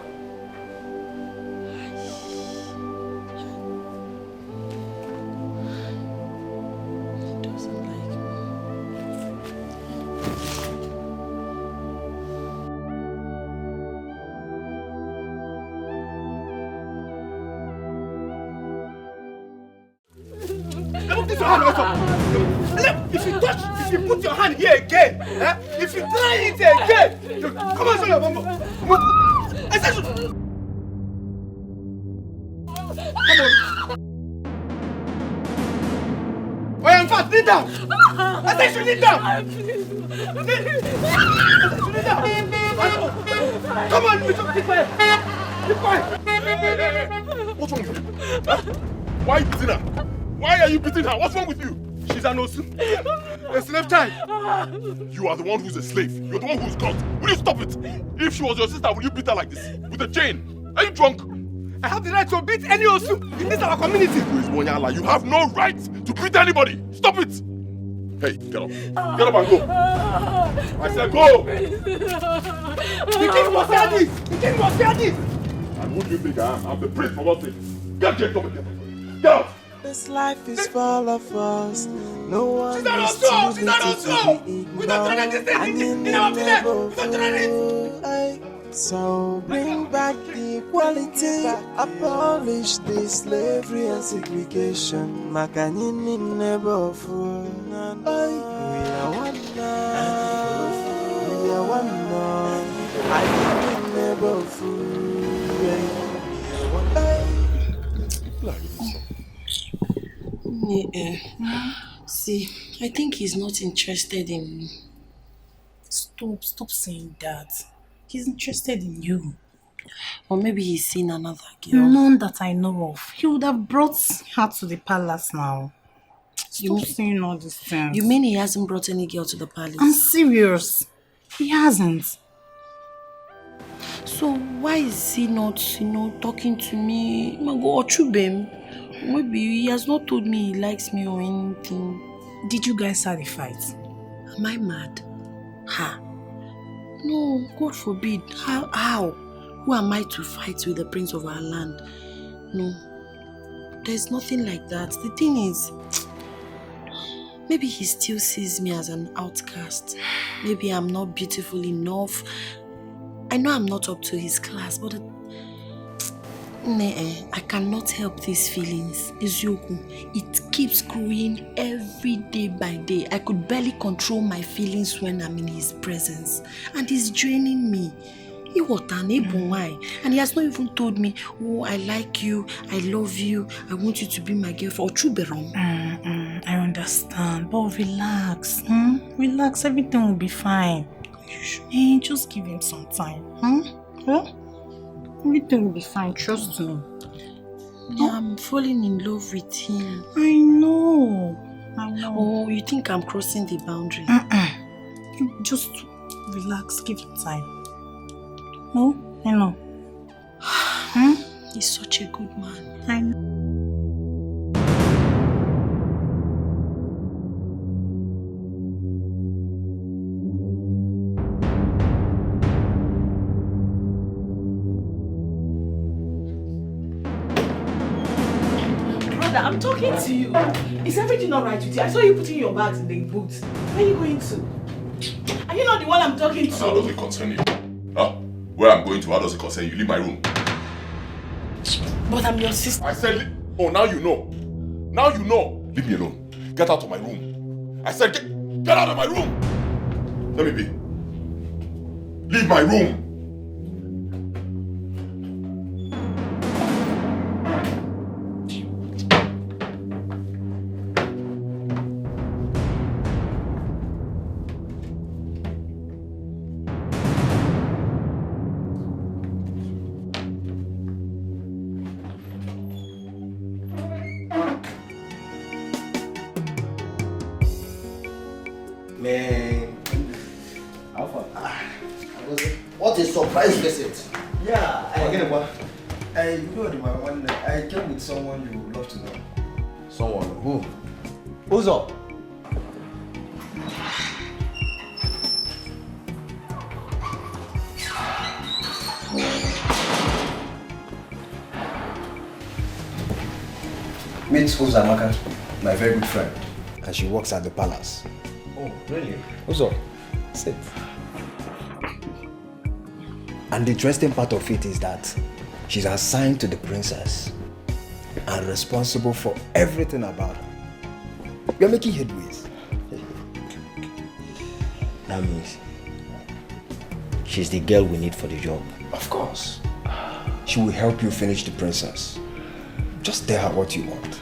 If you put your hand here again, if you try it again, come on, show your bumbo. Come on. I said so. Come on. Oh, in fact, kneel down. I said you kneel down. Kneel down. Come on, be quiet. Be quiet. What's wrong with you? Why are you beating her? Why are you beating her? What's wrong with you? She's an osu. A slave child. You are the one who's a slave. You're the one who's caught. Will you stop it? If she was your sister, would you beat her like this? With a chain? Are you drunk? I have the right to beat any osu in this our community. You have no right to beat anybody. Stop it. Hey, get up. Get up and go. I said go. The king must hear this. The king must hear this. And who do you think I am? I'm the prince for God's sake. Get up. Get out. This life is full of us. No one She's not is also. too She's not little also. to be We don't tolerate this thing in our village. We don't tolerate it. So bring back the equality, abolish the slavery and segregation. Makanini never fool. We are one now. We are one now. I never fool. See, I think he's not interested in me. Stop saying that. He's interested in you. Or maybe he's seen another girl. None that I know of. He would have brought her to the palace now. Stop saying all these things. You mean he hasn't brought any girl to the palace? I'm serious. He hasn't. So why is he not, talking to me? Or Chubem? Maybe he has not told me he likes me or anything. Did you guys have a fight? Am I mad? No, God forbid. How? Who am I to fight with the prince of our land? No, there's nothing like that. The thing is, maybe he still sees me as an outcast. Maybe I'm not beautiful enough. I know I'm not up to his class, but I cannot help these feelings. It keeps growing every day by day. I could barely control my feelings when I'm in his presence. And he's draining me. And he has not even told me, oh, I like you, I love you, I want you to be my girlfriend. I understand, but relax. Relax, everything will be fine. Just give him some time. Everything will be fine, trust me. Yeah, I'm falling in love with him. I know. Oh, you think I'm crossing the boundary? Just relax, give him time. No? I know. He's such a good man. I know. Brother, I'm talking to you. Is everything alright with you? I saw you putting your bags in the boot. Where are you going to? Are you not the one I'm talking to? How does it concern you? Huh? Where I'm going to, how does it concern you? Leave my room. But I'm your sister. I said, oh, now you know. Now you know. Leave me alone. Get out of my room. I said, get out of my room. Let me be. Leave my room. Man, what a surprise visit! Yeah, I came with someone you would love to know. Someone who? Who's up? Meet Uzamaka, my very good friend, and she works at the palace. Oh, really? What's up? Sit. And the interesting part of it is that she's assigned to the princess and responsible for everything about her. We are making headways. That means she's the girl we need for the job. Of course. She will help you finish the princess. Just tell her what you want.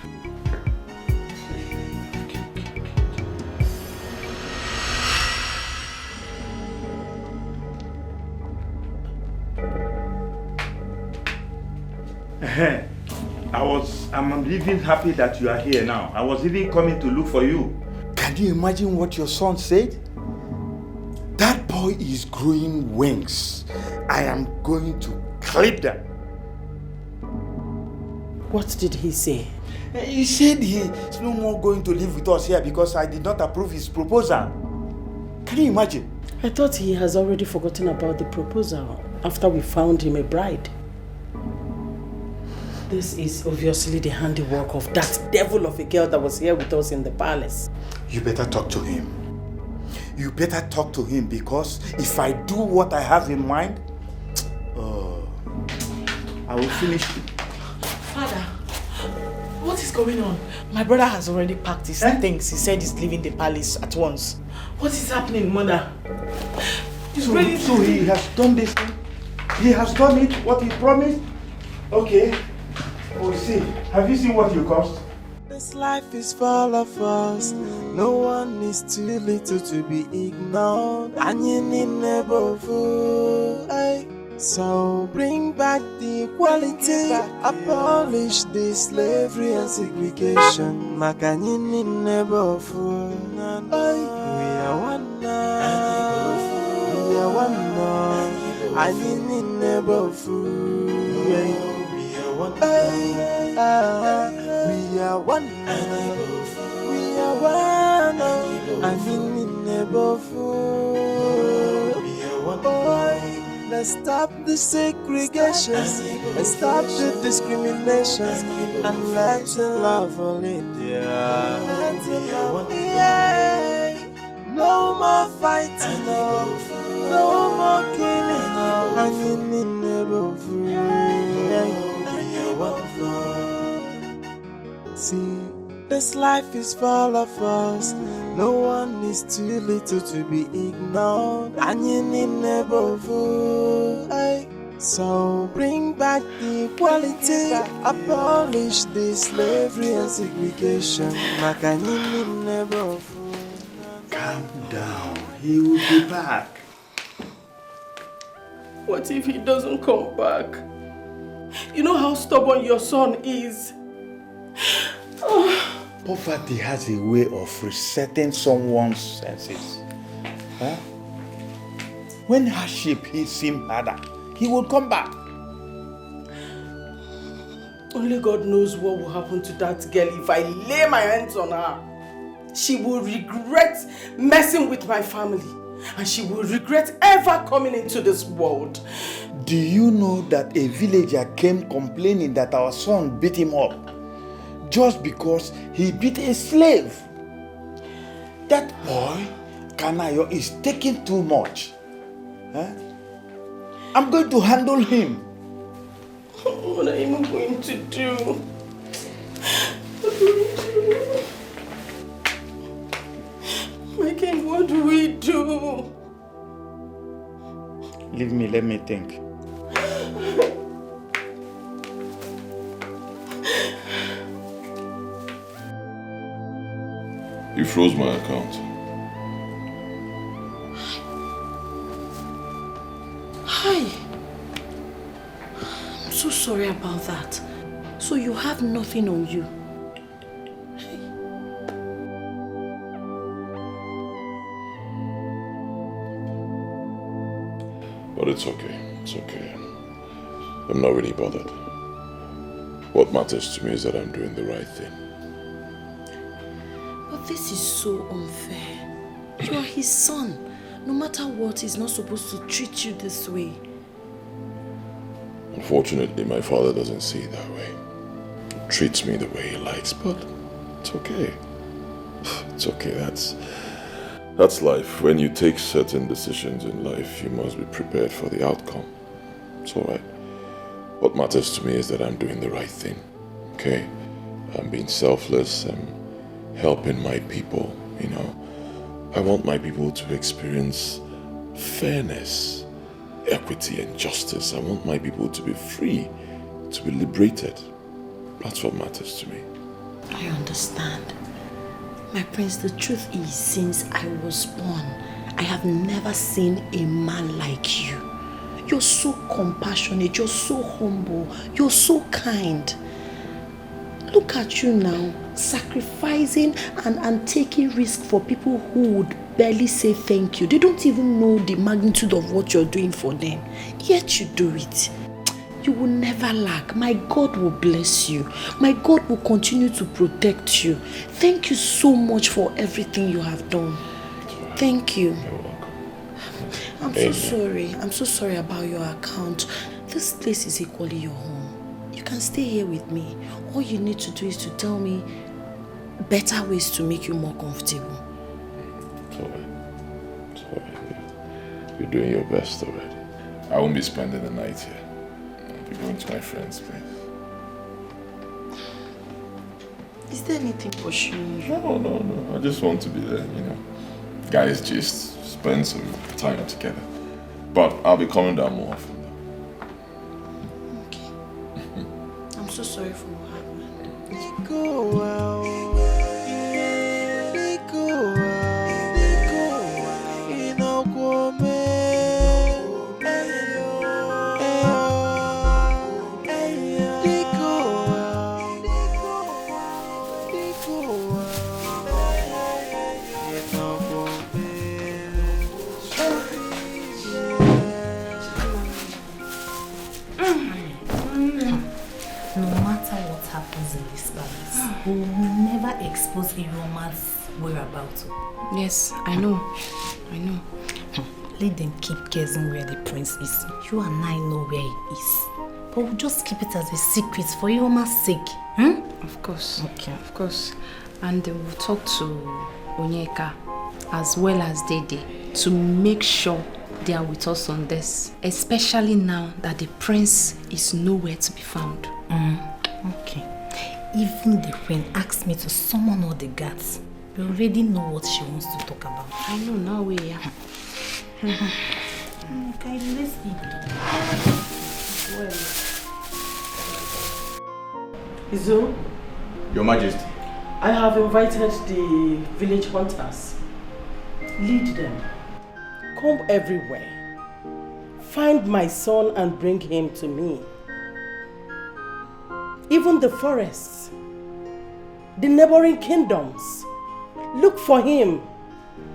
I'm even happy that you are here now. I was even coming to look for you. Can you imagine what your son said? That boy is growing wings. I am going to clip them. What did he say? He said he's no more going to live with us here because I did not approve his proposal. Can you imagine? I thought he has already forgotten about the proposal after we found him a bride. This is obviously the handiwork of that devil of a girl that was here with us in the palace. You better talk to him. You better talk to him because if I do what I have in mind, I will finish you. Father, what is going on? My brother has already packed his things. He said he's leaving the palace at once. What is happening, Mother? So he has done this thing? He has done it, what he promised? Okay. We'll see. Have you seen what you cost? This life is full of us. No one is too little to be ignored. And you need never fool. So bring back the equality. Abolish the slavery and segregation. Makanyini never fool. We are one now. We are one now. Anyini never fool. We are one. We are one. We are one. And in neighborhood. We are one. Let's stop the segregation. Let's stop the discrimination. And let's love all India. Yeah. No more fighting. No more killing. And in neighborhood. See, this life is full of us. No one is too little to be ignored. And you need never fool. So bring back the equality. Abolish the slavery and segregation. Makanyini never fool. Calm down. He will be back. What if he doesn't come back? You know how stubborn your son is. Poverty has a way of resetting someone's senses. Huh? When hardship hits him harder, he will come back. Only God knows what will happen to that girl if I lay my hands on her. She will regret messing with my family. And she will regret ever coming into this world. Do you know that a villager came complaining that our son beat him up just because he beat a slave? That boy, Kanayo, is taking too much. Huh? I'm going to handle him. What am I going to do? My king, what do we do? Leave me, let me think. You froze my account. Hi. I'm so sorry about that. So you have nothing on you? But it's okay. It's okay. I'm not really bothered. What matters to me is that I'm doing the right thing. But this is so unfair. You are his son. No matter what, he's not supposed to treat you this way. Unfortunately, my father doesn't see it that way. He treats me the way he likes, but it's okay. It's okay, that's life. When you take certain decisions in life, you must be prepared for the outcome. It's alright. What matters to me is that I'm doing the right thing. Okay? I'm being selfless. I'm helping my people, you know. I want my people to experience fairness, equity and justice. I want my people to be free, to be liberated. That's what matters to me. I understand. My prince, the truth is, since I was born, I have never seen a man like you. You're so compassionate, you're so humble, you're so kind. Look at you now, sacrificing and taking risk for people who would barely say thank you. They don't even know the magnitude of what you're doing for them. Yet you do it. You will never lack. My God will bless you. My God will continue to protect you. Thank you so much for everything you have done. Thank you. You're welcome. I'm so sorry. I'm so sorry about your account. This place is equally your home. You can stay here with me. All you need to do is to tell me better ways to make you more comfortable. It's alright. It's alright. You're doing your best already. I won't be spending the night here. I'll be going to my friend's place. Is there anything pushing you? No. I just want to be there, you know. Guys, just spend some time together. But I'll be coming down more often. Okay. I'm so sorry for what happened. Go out. We will never expose a woman's whereabouts. Yes, I know. Let them keep guessing where the prince is. You and I know where he is. But we'll just keep it as a secret for your woman's sake. Of course. Okay. Of course. And we'll talk to Onyeka as well as Dede to make sure they are with us on this. Especially now that the prince is nowhere to be found. Okay. Even the queen asked me to summon all the guards. We already know what she wants to talk about. I know now we are. Okay, let's eat. Izo? Your Majesty. I have invited the village hunters. Lead them. Comb everywhere. Find my son and bring him to me. Even the forests, the neighboring kingdoms. Look for him.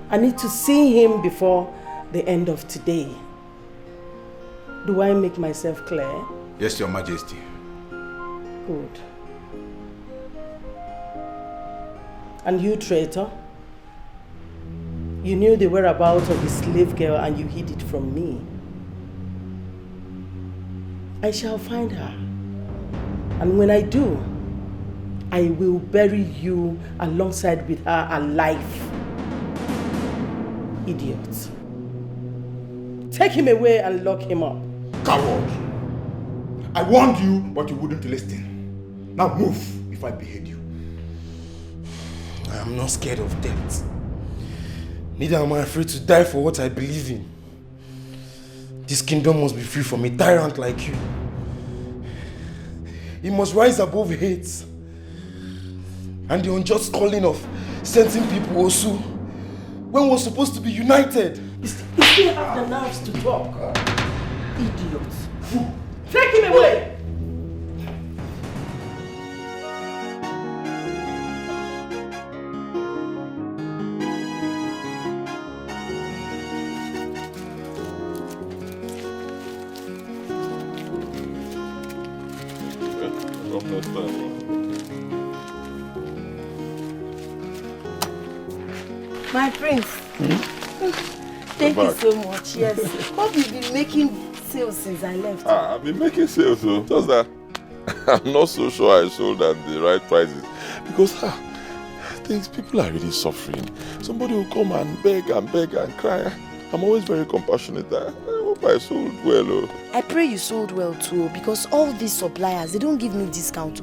I need to see him before the end of today. Do I make myself clear? Yes, Your Majesty. Good. And you, traitor? You knew the whereabouts of the slave girl and you hid it from me. I shall find her. And when I do, I will bury you alongside with her alive. Idiot. Take him away and lock him up. Coward! I warned you, but you wouldn't listen. Now move if I behead you. I am not scared of death. Neither am I afraid to die for what I believe in. This kingdom must be free from a tyrant like you. It must rise above hate and the unjust calling of sending people Osu when we're supposed to be united. You still have the nerves to talk. Idiot. Take him away! My prince. Thank you so much. Yes. Hope you've been making sales since I left. I've been making sales, though. Just that I'm not so sure I sold at the right prices. Because people are really suffering. Somebody will come and beg and cry. I'm always very compassionate. I hope I sold well. Oh. I pray you sold well too, because all these suppliers, they don't give me discount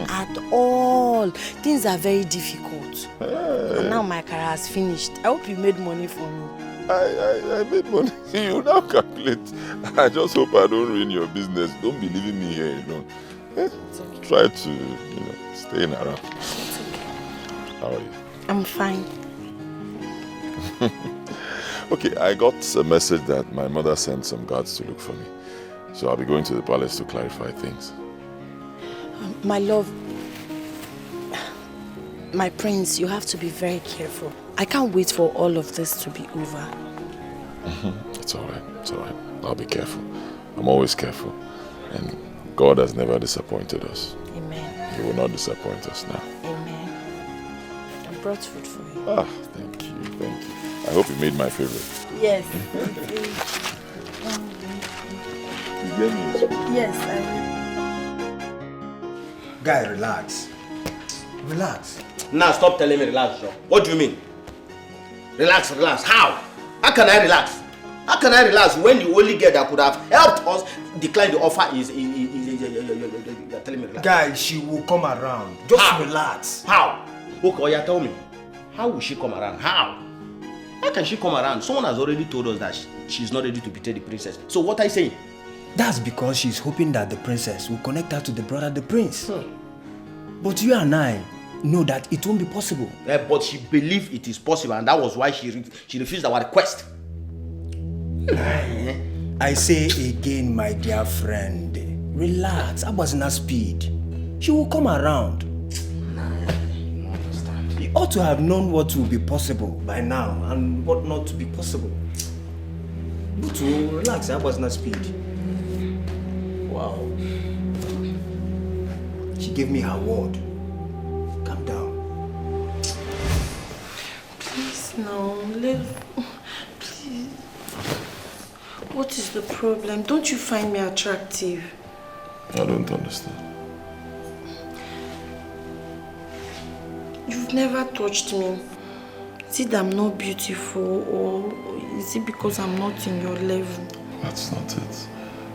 at all. Things are very difficult. And now my career has finished. I hope you made money for me. I made money. You now calculate. I just hope I don't ruin your business. Don't be leaving me here, you know. Okay. Try to, stay in around. It's okay. How are you? I'm fine. Okay, I got a message that my mother sent some guards to look for me. So I'll be going to the palace to clarify things. My love, my prince, you have to be very careful. I can't wait for all of this to be over. It's all right. It's all right. I'll be careful. I'm always careful. And God has never disappointed us. Amen. He will not disappoint us now. Amen. I brought food for you. Thank you. Thank you. I hope you made my favorite. Yes. You gave me a spoon. Yes, I will. Guy, relax. Relax. Now stop telling me relax, Joe. What do you mean? Relax. How? How can I relax? How can I relax when the only girl that could have helped us decline the offer is you're telling me relax? Guy, she will come around. Just relax. How? Okay, tell me. How will she come around? How can she come around? Someone has already told us that she's not ready to betray the princess. So what are you saying? That's because she's hoping that the princess will connect her to the brother, the prince. But you and I know that it won't be possible. But she believed it is possible, and that was why she refused our request. I say again, my dear friend, relax. I was not speed. She will come around. You ought to have known what will be possible by now and what not to be possible. But to relax, I was not speed. Wow. She gave me her word. Calm down. Please, no. Please. What is the problem? Don't you find me attractive? I don't understand. You've never touched me. Is it that I'm not beautiful, or is it because I'm not in your level? That's not it.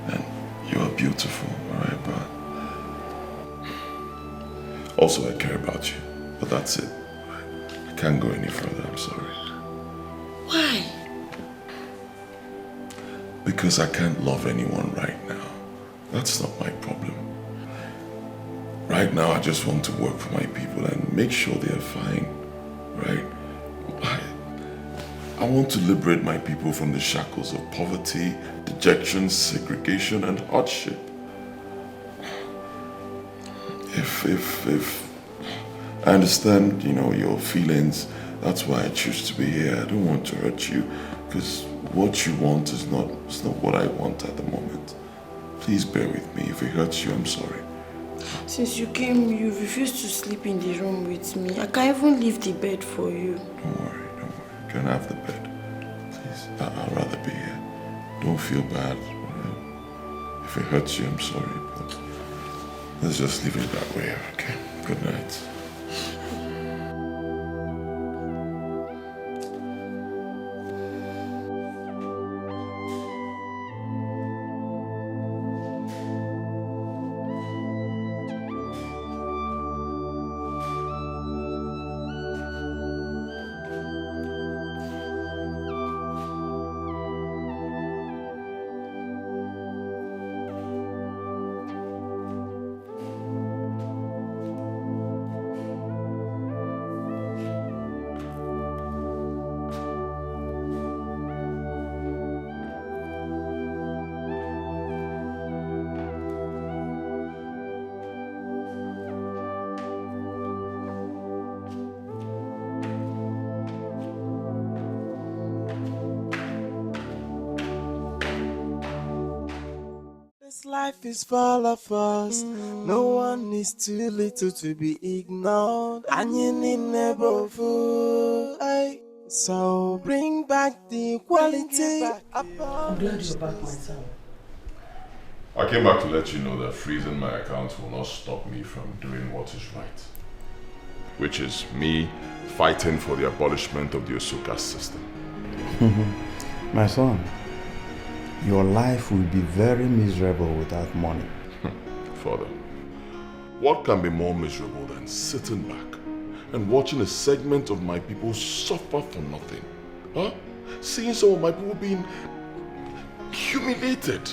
And you're beautiful, alright, but also I care about you. But that's it. I can't go any further, I'm sorry. Why? Because I can't love anyone right now. That's not my problem. Right now, I just want to work for my people and make sure they're fine, right? I want to liberate my people from the shackles of poverty, dejection, segregation, and hardship. If I understand, your feelings That's why I choose to be here. I don't want to hurt you, because what you want is not what I want at the moment. Please bear with me. If it hurts you, I'm sorry. Since you came, you refused to sleep in the room with me. I can't even leave the bed for you. Don't worry. You can have the bed. Please, I'd rather be here. Don't feel bad. If it hurts you, I'm sorry, but let's just leave it that way, okay? Good night. This life is full of us. No one is too little to be ignored. And you need never fool. So bring back the equality. I'm glad you're back, my son. I came back to let you know that freezing my account will not stop me from doing what is right. Which is me fighting for the abolishment of the Osuka system. My son, your life will be very miserable without money. Father, what can be more miserable than sitting back and watching a segment of my people suffer for nothing? Huh? Seeing some of my people being humiliated,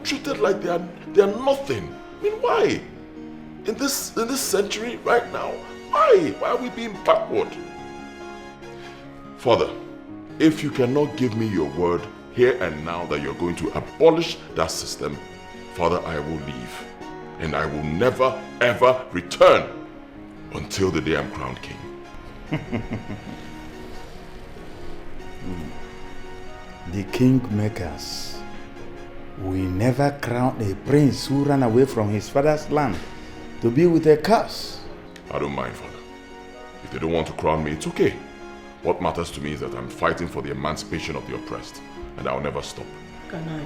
treated like they are nothing. I mean, why? In this century right now, why? Why are we being backward? Father, if you cannot give me your word here and now that you're going to abolish that system, Father, I will leave. And I will never, ever return until the day I'm crowned king. The kingmakers will never crown a prince who ran away from his father's land to be with a curse. I don't mind, Father. If they don't want to crown me, it's okay. What matters to me is that I'm fighting for the emancipation of the oppressed, and I'll never stop. Kanayo,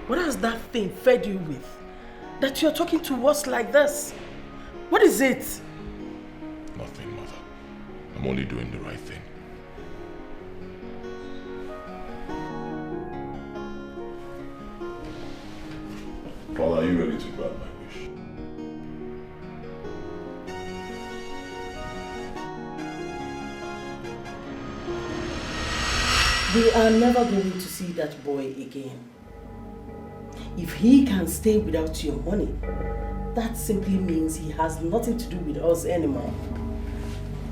what has that thing fed you with? That you're talking to us like this? What is it? Nothing, Mother. I'm only doing the right thing. Father, are you ready to grant my wish? We are never going to see that boy again. If he can stay without your money, that simply means he has nothing to do with us anymore.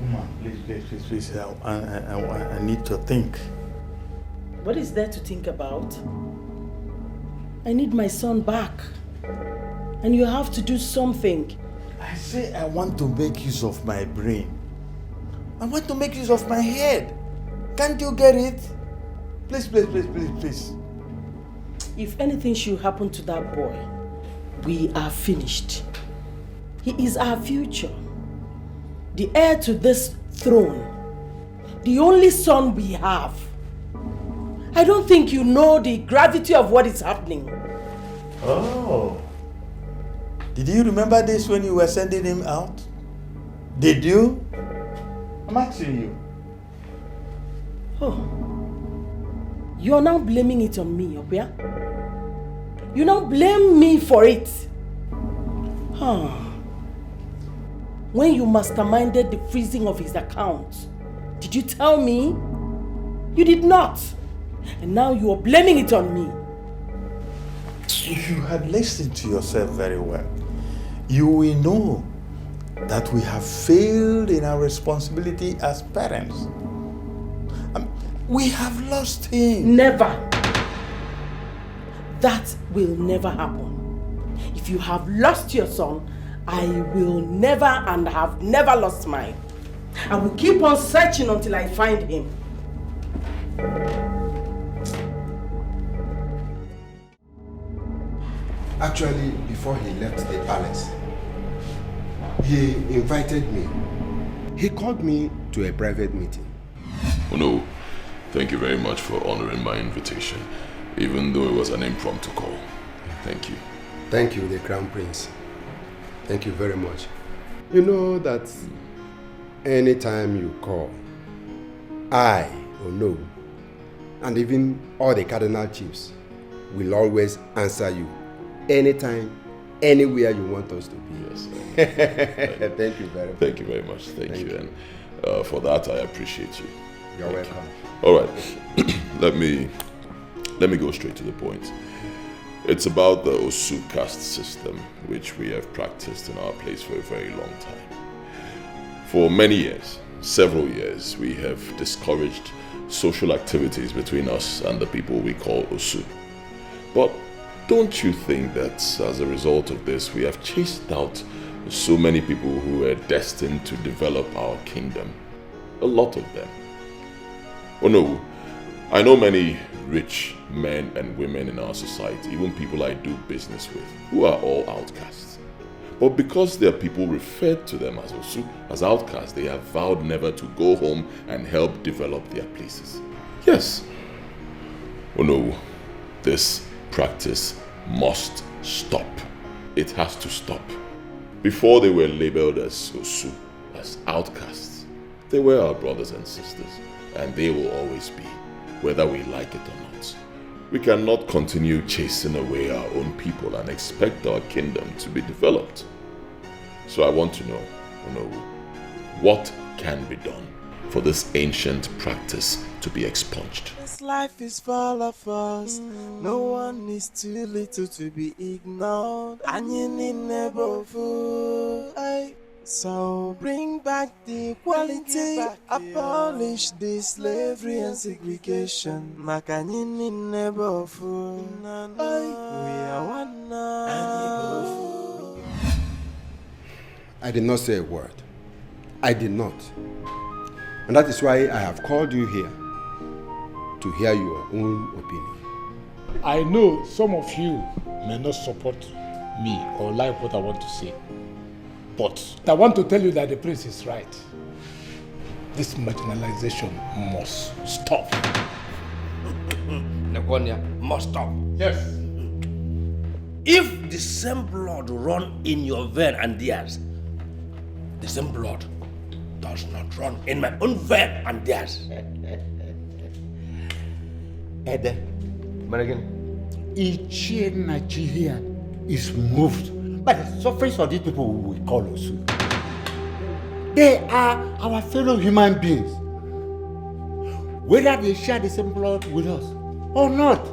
Mama, please, I need to think. What is there to think about? I need my son back. And you have to do something. I say I want to make use of my brain. I want to make use of my head. Can't you get it? Please. If anything should happen to that boy, we are finished. He is our future. The heir to this throne. The only son we have. I don't think you know the gravity of what is happening. Oh. Did you remember this when you were sending him out? Did you? I'm asking you. Oh. You are now blaming it on me, Opia? You now blame me for it. Huh. When you masterminded the freezing of his account, did you tell me? You did not. And now you are blaming it on me. If you had listened to yourself very well, you will know that we have failed in our responsibility as parents. We have lost him. Never. That will never happen. If you have lost your son, I will never and have never lost mine. I will keep on searching until I find him. Actually, before he left the palace, he invited me. He called me to a private meeting. Oh no, thank you very much for honoring my invitation, even though it was an impromptu call. Thank you. Thank you, the Crown Prince. Thank you very much. You know that anytime you call, I, Ono, and even all the cardinal chiefs will always answer you. Anytime, anywhere you want us to be. Yes. Thank you very much. Thank you very much. Thank you. And for that, I appreciate you. You're welcome. All right. let me go straight to the point. It's about the Osu caste system, which we have practiced in our place for a very long time. For many years, several years, we have discouraged social activities between us and the people we call Osu. But don't you think that as a result of this, we have chased out so many people who were destined to develop our kingdom? A lot of them. Oh no, I know many rich men and women in our society, even people I do business with, who are all outcasts. But because there are people referred to them as Osu, as outcasts, they have vowed never to go home and help develop their places. Yes. Oh no, this practice must stop. It has to stop. Before they were labeled as Osu, as outcasts, they were our brothers and sisters, and they will always be, whether we like it or not. We cannot continue chasing away our own people and expect our kingdom to be developed. So I want to know, what can be done for this ancient practice to be expunged? This life is full of us. No one is too little to be ignored. And you need never fool. So bring back the equality. Abolish the slavery and segregation. Makanini never fool. We are one now. I did not say a word. I did not. And that is why I have called you here to hear your own opinion. I know some of you may not support me or like what I want to say. But I want to tell you that the prince is right. This marginalization must stop. Nekonia must stop. Yes. If the same blood run in your vein and theirs, the same blood does not run in my own vein and theirs. Ede, Maragan. Each Nigeria is moved by the sufferings of these people we call Osu. They are our fellow human beings, whether they share the same blood with us or not.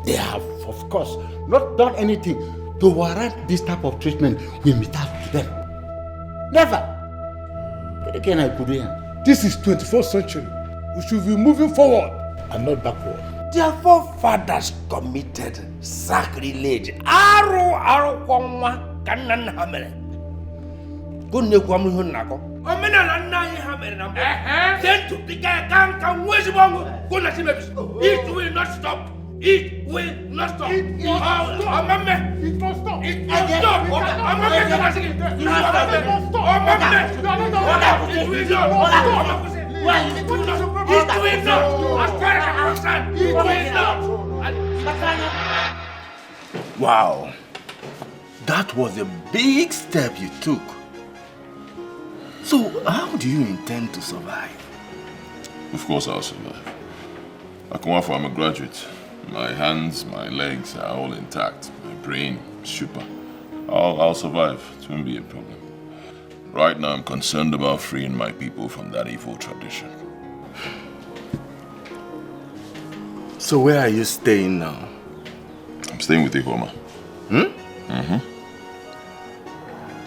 They have, of course, not done anything to warrant this type of treatment we mete out to them. Never. This is 21st century. We should be moving forward and not backward. Their forefathers committed sacrilege. Then to pick a it will not stop. It will not stop. It must stop. It must stop. Wow, that was a big step you took. So, how do you intend to survive? Of course I'll survive. I'm a graduate. My hands, my legs are all intact. My brain, super. I'll survive. It won't be a problem. Right now I'm concerned about freeing my people from that evil tradition. So where are you staying now? I'm staying with Ihoma.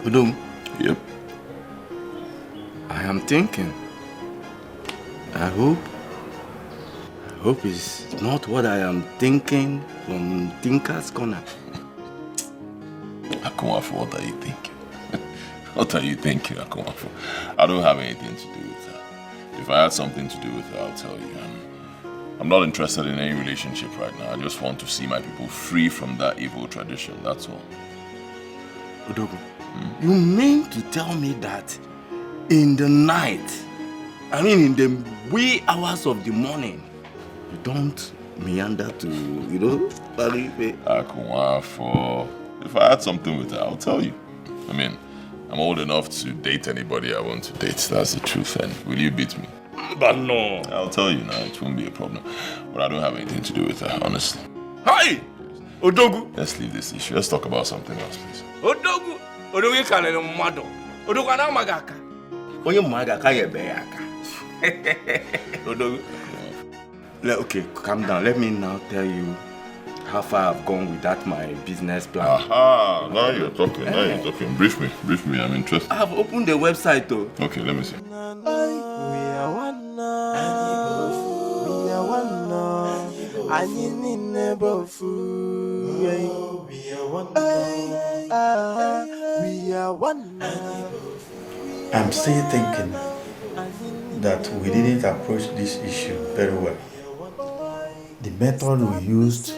Udum? Yep. I am thinking. I hope it's not what I am thinking from Tinker's Corner. Akumafo, what are you thinking? What are you thinking, Akomafo? I don't have anything to do with her. If I had something to do with her, I'll tell you. I'm not interested in any relationship right now. I just want to see my people free from that evil tradition, that's all. Odogu, you mean to tell me that in the night, I mean in the wee hours of the morning, you don't meander to, Akomafo, if I had something with her, I'll tell you. I mean, I'm old enough to date anybody I want to date. That's the truth. And will you beat me? But no. I'll tell you now. It won't be a problem. But I don't have anything to do with her, honestly. Hi! Odogu! Let's leave this issue. Let's talk about something else, please. Odogu! Odogu can't mado. Odogu na magaka. Onye magaka yebeyaka. Odogu. Okay, calm down. Let me now tell you how far I've gone with that my business plan. Aha! Now you're talking. Now you're talking. Brief me. Brief me. I'm interested. I've opened the website though. Okay, let me see. We are one now. We are one now. I need never fool. We are one now. We are one now. I'm still thinking that we didn't approach this issue very well. The method we used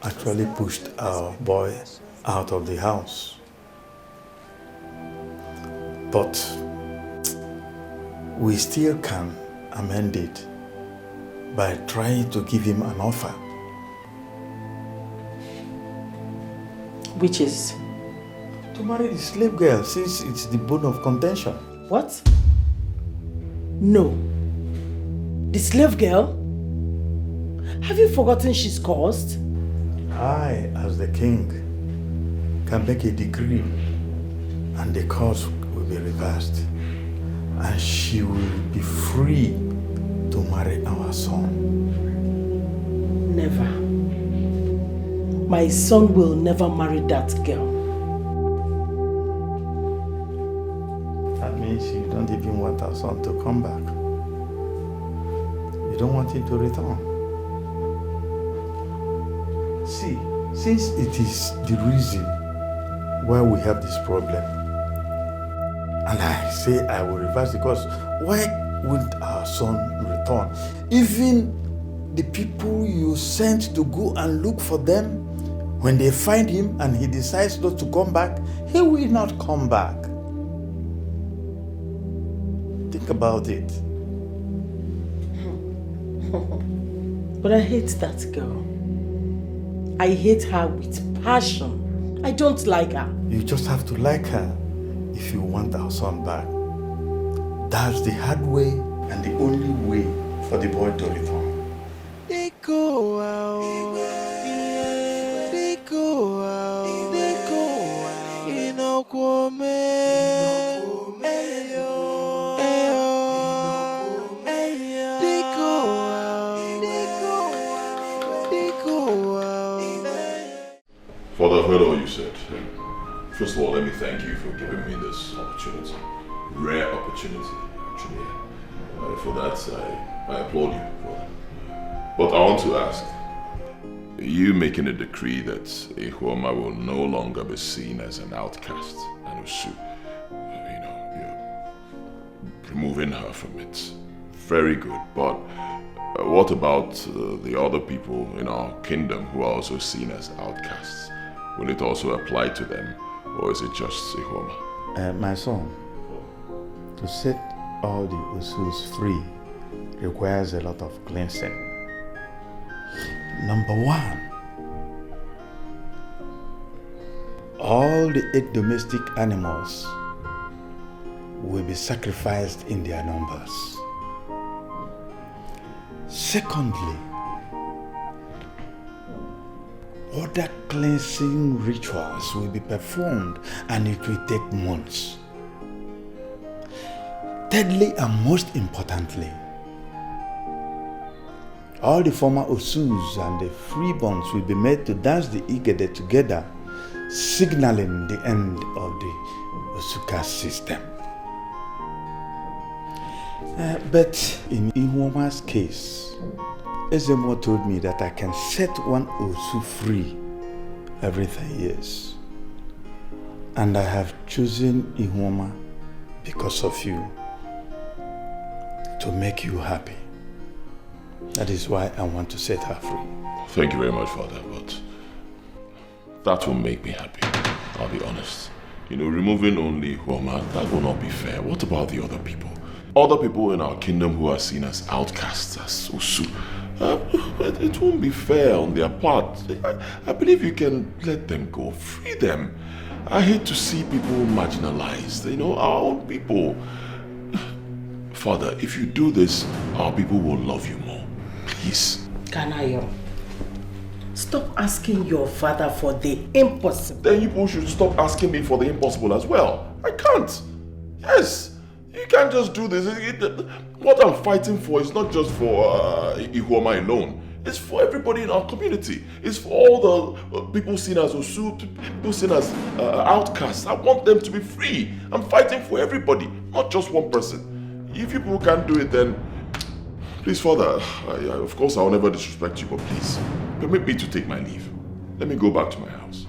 actually pushed our boy out of the house. But we still can amend it by trying to give him an offer. Which is? To marry the slave girl, since it's the bone of contention. What? No. The slave girl? Have you forgotten she's caused? I, as the king, can make a decree and the cause will be reversed. And she will be free to marry our son. Never. My son will never marry that girl. That means you don't even want our son to come back. You don't want him to return. See, since it is the reason why we have this problem, and I say I will reverse it, because why wouldn't our son return? Even the people you sent to go and look for them, when they find him and he decides not to come back, he will not come back. Think about it. But I hate that girl. I hate her with passion. I don't like her. You just have to like her if you want our son back. That's the hard way and the only way for the boy to return. They go out. They go out. They go out. In a Father, I've heard all you said. First of all, let me thank you for giving me this opportunity. Rare opportunity, actually. For that, I applaud you for that. But I want to ask, are you making a decree that Ihuoma will no longer be seen as an outcast and Usu? You're removing her from it. Very good, but what about the other people in our kingdom who are also seen as outcasts? Will it also apply to them, or is it just Ihuoma? My son, to set all the Usus free requires a lot of cleansing. Number one, all the 8 domestic animals will be sacrificed in their numbers. Secondly, other cleansing rituals will be performed and it will take months. Thirdly, and most importantly, all the former Osus and the freeborns will be made to dance the Igede together, signaling the end of the Osuka system. But in Ihuoma's case, Ezemo told me that I can set one Osu free every 3 years. And I have chosen Ihoma because of you, to make you happy. That is why I want to set her free. Thank you very much, Father, but that will make me happy. I'll be honest. You know, removing only Ihoma, that will not be fair. What about the other people? Other people in our kingdom who are seen as outcasts, as Usu. It won't be fair on their part. I believe you can let them go. Free them. I hate to see people marginalized. You know, our own people. Father, if you do this, our people will love you more. Please. Kanayo, stop asking your father for the impossible. Then you people should stop asking me for the impossible as well. I can't. Yes. You can't just do this. What I'm fighting for is not just for Ihoma alone. It's for everybody in our community. It's for all the people seen as Osu, people seen as outcasts. I want them to be free. I'm fighting for everybody, not just one person. If you people can't do it, then please, Father, of course I'll never disrespect you, but please, permit me to take my leave. Let me go back to my house.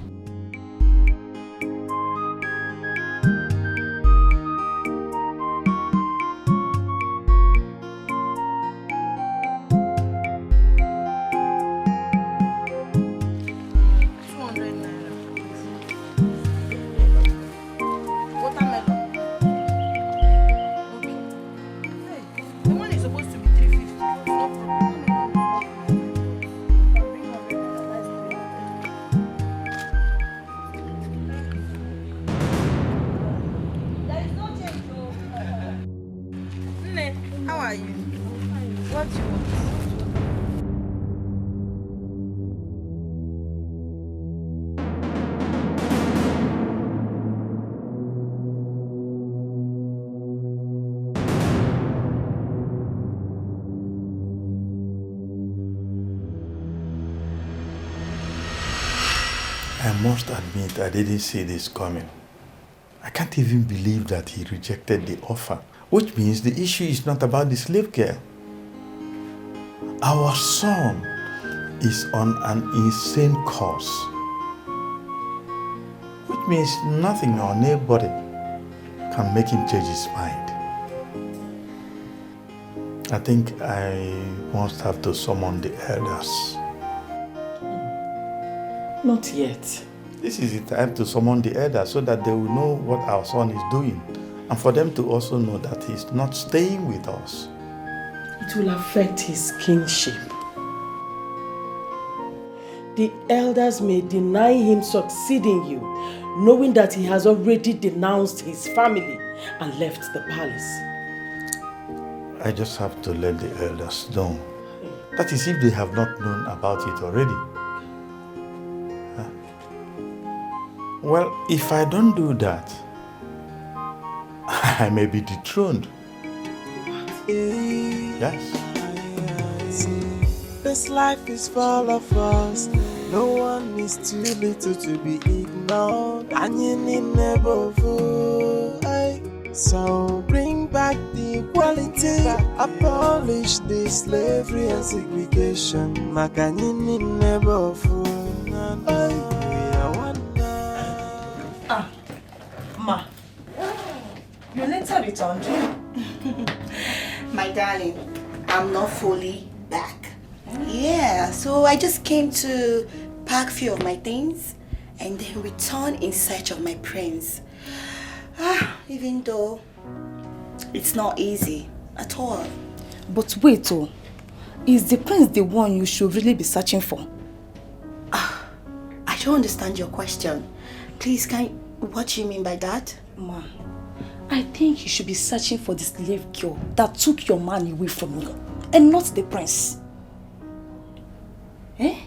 I must admit I didn't see this coming. I can't even believe that he rejected the offer, which means the issue is not about the slave girl. Our son is on an insane course, which means nothing or nobody can make him change his mind. I think I must have to summon the elders. Not yet. This is the time to summon the elders so that they will know what our son is doing, and for them to also know that he's not staying with us. It will affect his kingship. The elders may deny him succeeding you, knowing that he has already denounced his family and left the palace. I just have to let the elders know. That is if they have not known about it already. Well, if I don't do that, I may be dethroned. Yes. This life is full of us. No one is too little to be ignored. And you need never fool. So bring back the equality. Abolish the slavery and segregation. Makanini never fool. Ma, you later returned. My darling, I'm not fully back. Yeah, so I just came to pack a few of my things and then return in search of my prince. Even though it's not easy at all. But wait, is the prince the one you should really be searching for? I don't understand your question. Please, what do you mean by that? Ma, I think you should be searching for the slave girl that took your man away from you, and not the prince. Eh?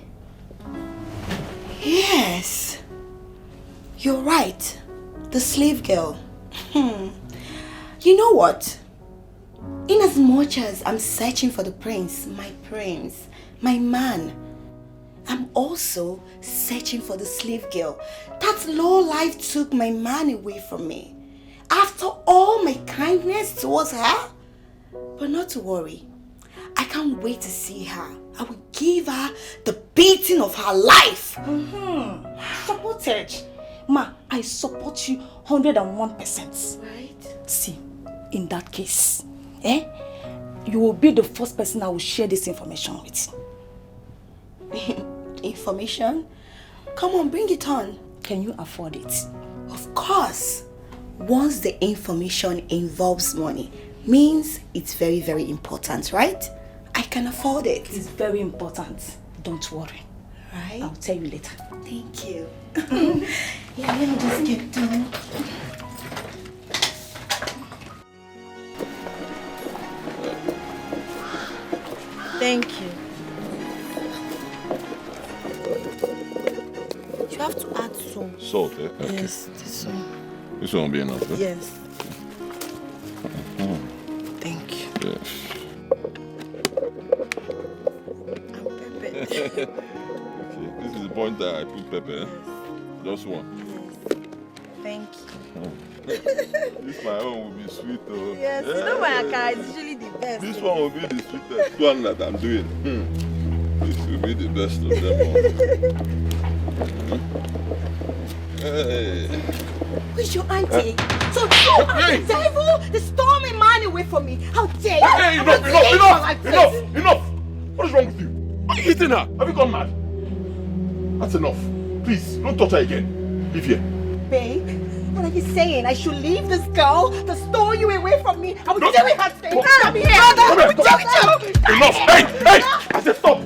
Yes. You're right. The slave girl. You know what? In as much as I'm searching for the prince, my man, I'm also searching for the slave girl. That low life took my man away from me. After all my kindness towards her. But not to worry. I can't wait to see her. I will give her the beating of her life. Supported. Ma, I support you 101%. Right? See, in that case, you will be the first person I will share this information with. Information? Come on, bring it on. Can you afford it? Of course. Once the information involves money, means it's very, very important, right? I can afford it. It's very important. Don't worry. Right? I'll tell you later. Thank you. Yeah, let me just get done. Thank you. You have to add some. Salt, eh? Okay. Yes, this one. This one will be enough, eh? Yes. Thank you. Yes. Okay, this is the point that I put pepper, eh? Just one. Thank you. This my own will be sweet, though. Yes, you know my akara is usually the best. This one will be the sweetest one that I'm doing. This will be the best of them all. Hey. Where's your auntie? So you are the devil, the storming man away from me. How dare you? Hey, enough! What is wrong with you? Are you hitting her? Have you gone mad? That's enough. Please, don't touch her again. Leave here. Babe, what are you saying? I should leave this girl to store you away from me? I will do it her thing. Come here. I will do it. Enough! Hey! I said stop!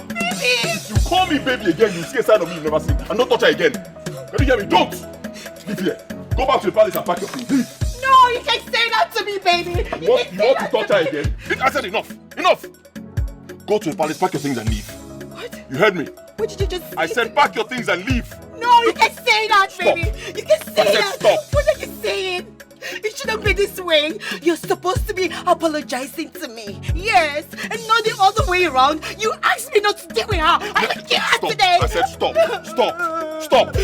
Baby! You call me baby again, you see a side of me you've never seen. And don't touch her again. Can you hear me? Don't! Leave here. Go back to the palace and pack your things. Leave. No, you can't say that to me, baby. You want to touch her again? I said enough! Enough! Go to the palace, pack your things and leave. What? You heard me? What did you just say? I said pack your things and leave. No, you can't say that, baby. You can't say that. Stop. What are you saying? It shouldn't be this way. You're supposed to be apologizing to me. Yes, and not the other way around. You asked me not to deal with her. I will kill her today. I said stop. Stop.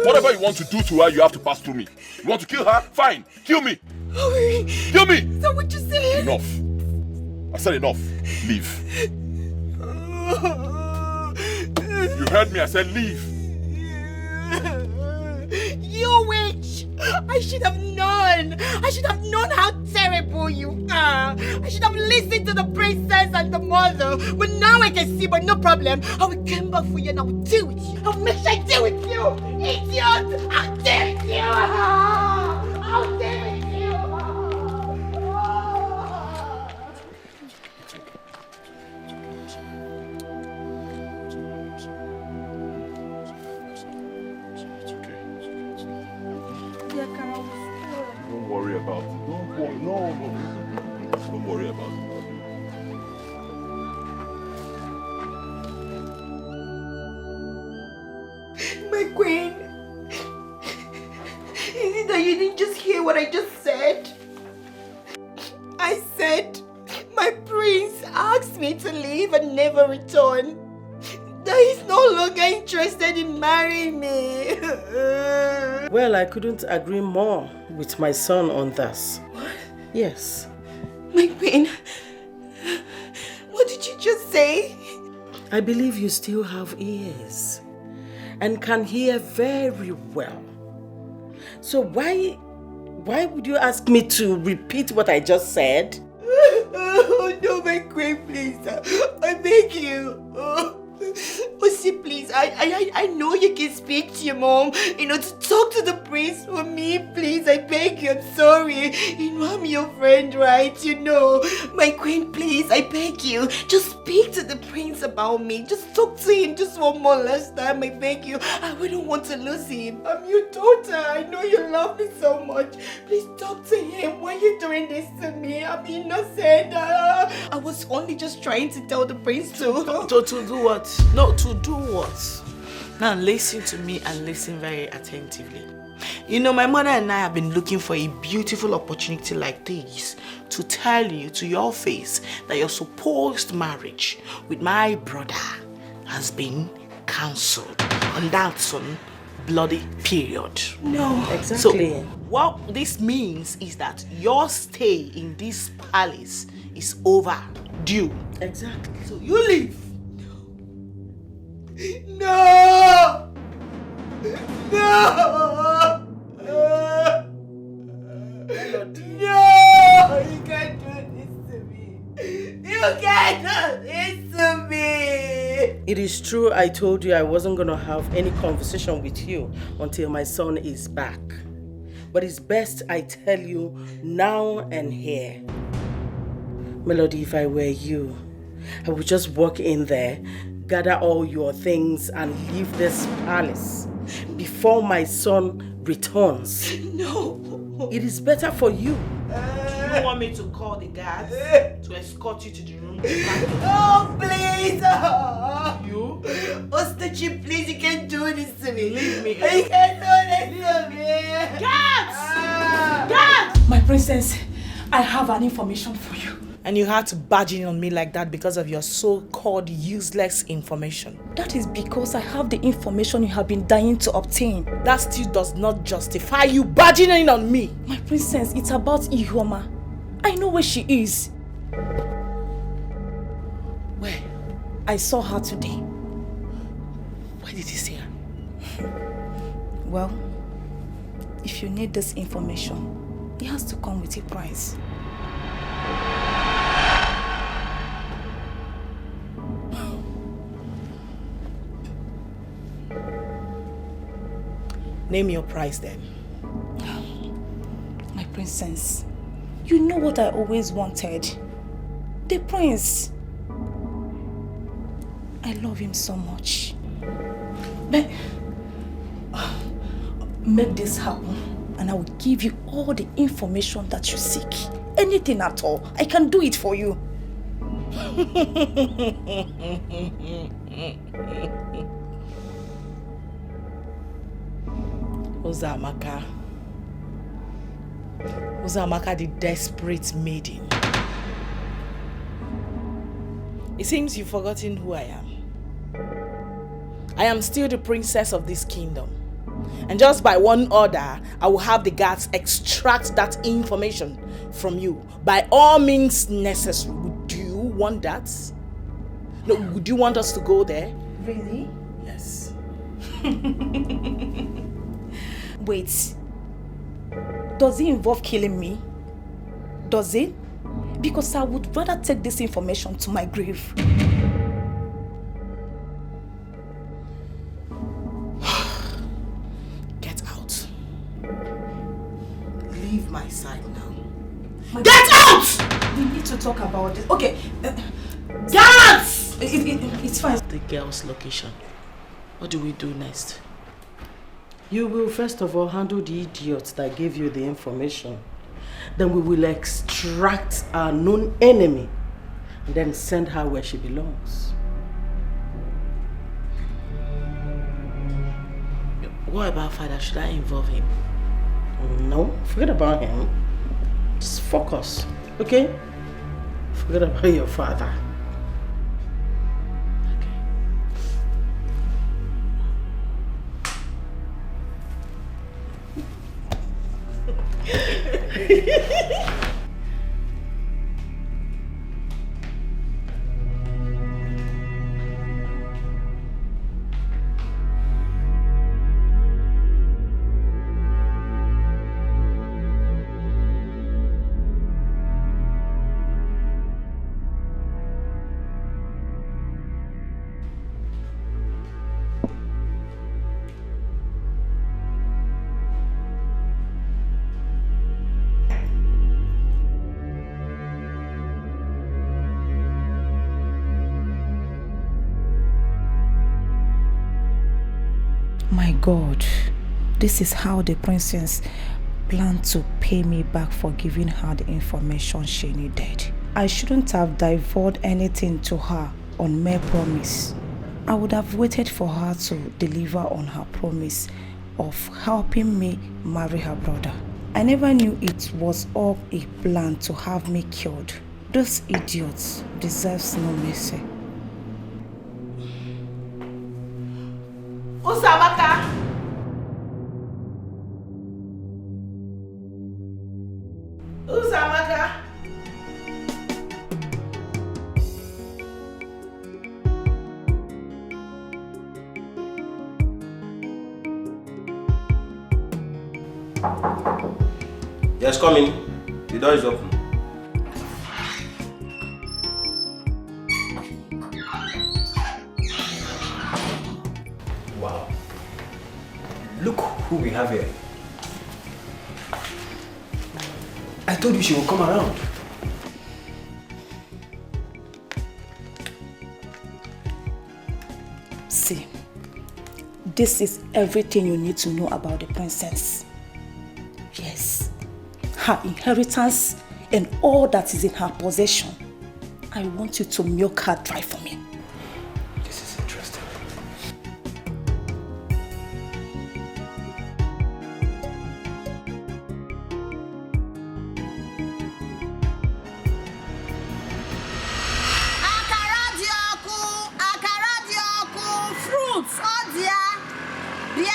Whatever you want to do to her, you have to pass through me. You want to kill her? Fine. Kill me. Kill me. So what you saying? Enough. I said enough. Leave. You heard me. I said leave. You witch! I should have known! I should have known how terrible you are! I should have listened to the princess and the mother! But now I can see, but no problem. I will come back for you and I will deal with you! I will make sure I deal with you! Idiot! I'll deal with you! I'll deal with you! Don't worry about it. No. Don't worry about it. My queen, is it that you didn't just hear what I just said? I said my prince asked me to leave and never return. That he's no longer interested in marrying me. Well, I couldn't agree more with my son on this. What? Yes. My queen, what did you just say? I believe you still have ears and can hear very well. So why would you ask me to repeat what I just said? Oh, no, my queen, please. I beg you. Oh, see, please, I know you can speak to your mom, to talk to the prince for me, please, I beg you, I'm sorry. I'm your friend, right? My queen, please, I beg you, just speak to the prince about me, just talk to him just one more last time, I beg you. I wouldn't want to lose him. I'm your daughter, I know you love me so much. Please talk to him. Why are you doing this to me? I'm innocent. I was only just trying to tell the prince to do what? No, to do what? Now listen to me and listen very attentively. My mother and I have been looking for a beautiful opportunity like this to tell you to your face that your supposed marriage with my brother has been cancelled. And that's on bloody period. No. Exactly. So what this means is that your stay in this palace is overdue. Exactly. So you leave. No! No! No! You can't do this to me! You can't do this to me! It is true I told you I wasn't going to have any conversation with you until my son is back. But it's best I tell you now and here. Melody, if I were you, I would just walk in there, gather all your things and leave this palace before my son returns. No! It is better for you. Do you want me to call the guards to escort you to the room? Oh, please! You? Ostachi, please, you can't do this to me. Leave me. You can't do this to me. Guards! Guards! My princess, I have an information for you. And you had to barge in on me like that because of your so-called useless information. That is because I have the information you have been dying to obtain. That still does not justify you barging in on me. My princess, it's about Ihuoma. I know where she is. Where? I saw her today. Where did you see her? Well, if you need this information, it has to come with a price. Name your price then. My princess, you know what I always wanted. The prince. I love him so much. But make this happen and I will give you all the information that you seek. Anything at all. I can do it for you. Uzamaka the desperate maiden. It seems you've forgotten who I am. I am still the princess of this kingdom. And just by one order, I will have the guards extract that information from you. By all means necessary. Would you want that? No, would you want us to go there? Really? Yes. Wait. Does it involve killing me? Does it? Because I would rather take this information to my grave. Get out. Leave my side now. Get out! We need to talk about this. Okay. Guards! It's fine. The girl's location. What do we do next? You will first of all handle the idiot that gave you the information. Then we will extract our known enemy and then send her where she belongs. What about father? Should I involve him? No, forget about him. Just focus, okay? Forget about your father. My God, this is how the princess planned to pay me back for giving her the information she needed. I shouldn't have divulged anything to her on mere promise. I would have waited for her to deliver on her promise of helping me marry her brother. I never knew it was all a plan to have me killed. Those idiots deserve no mercy. Uzamaka! Uzamaka! Yes, come in. The door is open. Wow. Look who we have here. I told you she will come around. See, this is everything you need to know about the princess. Yes, her inheritance and all that is in her possession. I want you to milk her dry for me. This is interesting. Fruits, oh dear. Bia,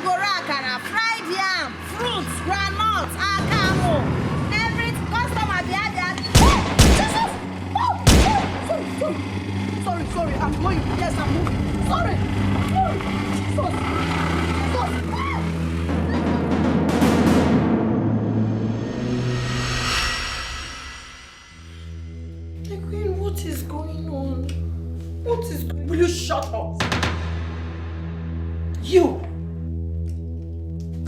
goro akara, fried yam, fruits, granuts, akamo. Every customer, bia. Jesus! Oh, sorry, I'm going. Yes, I'm moving. Sorry. Jesus. Queen, what is going on? What is going on? Will you shut up? You!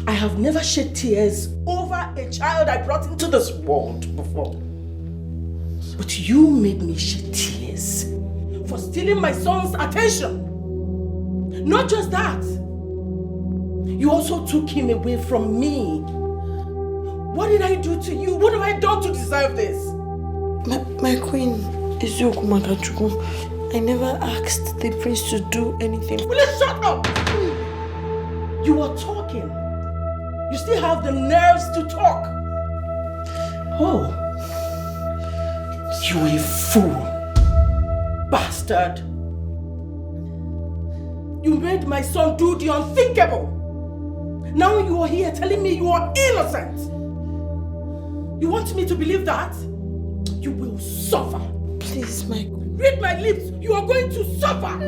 I have never shed tears over a child I brought into this world before. But you made me shed tears for stealing my son's attention. Not just that. You also took him away from me. What did I do to you? What have I done to deserve this? My queen, I never asked the prince to do anything. Will you shut up? You were talking. You still have the nerves to talk. Oh. You a fool. Bastard. You made my son do the unthinkable. Now you are here telling me you are innocent. You want me to believe that? You will suffer. Please, my queen. Read my lips. You are going to suffer.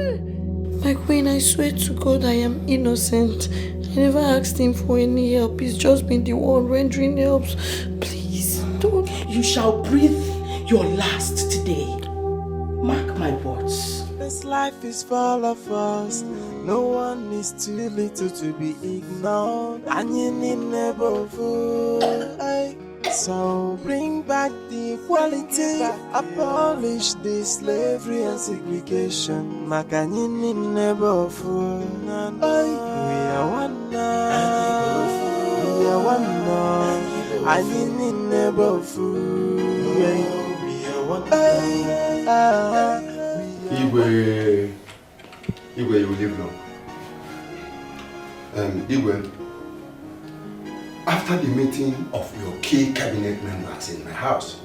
My queen, I swear to God I am innocent. I never asked him for any help. He's just been the one rendering helps. Please, don't. You shall breathe your last today. Mark my words. This life is full of us. No one is too little to be ignored. And you need never fool. So bring back the equality, abolish the slavery and segregation. Makanyini never fool. We are one now. We are one now. Anyini never fool. We are one now. Igwe, you will live long. Igwe, after the meeting of your key cabinet members in my house,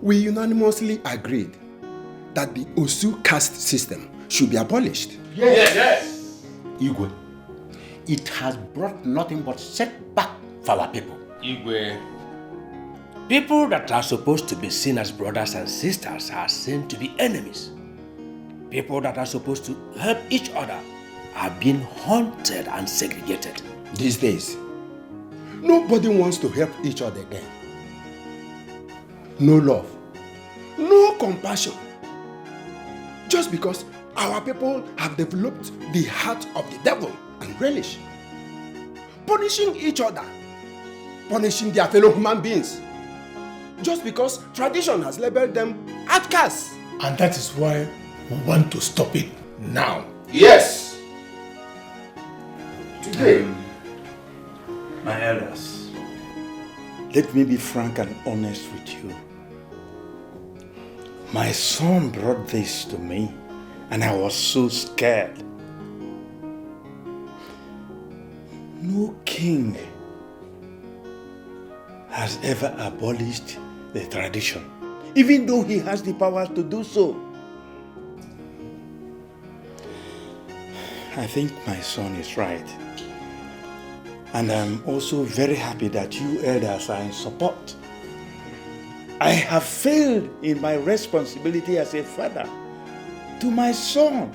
we unanimously agreed that the Osu caste system should be abolished. Yes. Igwe, it has brought nothing but setback for our people. Igwe, people that are supposed to be seen as brothers and sisters are seen to be enemies. People that are supposed to help each other are being hunted and segregated. These days, nobody wants to help each other again. No love, no compassion. Just because our people have developed the heart of the devil and relish. Punishing each other, punishing their fellow human beings. Just because tradition has labeled them outcasts. And that is why we want to stop it now. Yes! Today, my elders, let me be frank and honest with you. My son brought this to me and I was so scared. No king has ever abolished the tradition, even though he has the power to do so. I think my son is right. And I'm also very happy that you elders are in support. I have failed in my responsibility as a father to my son.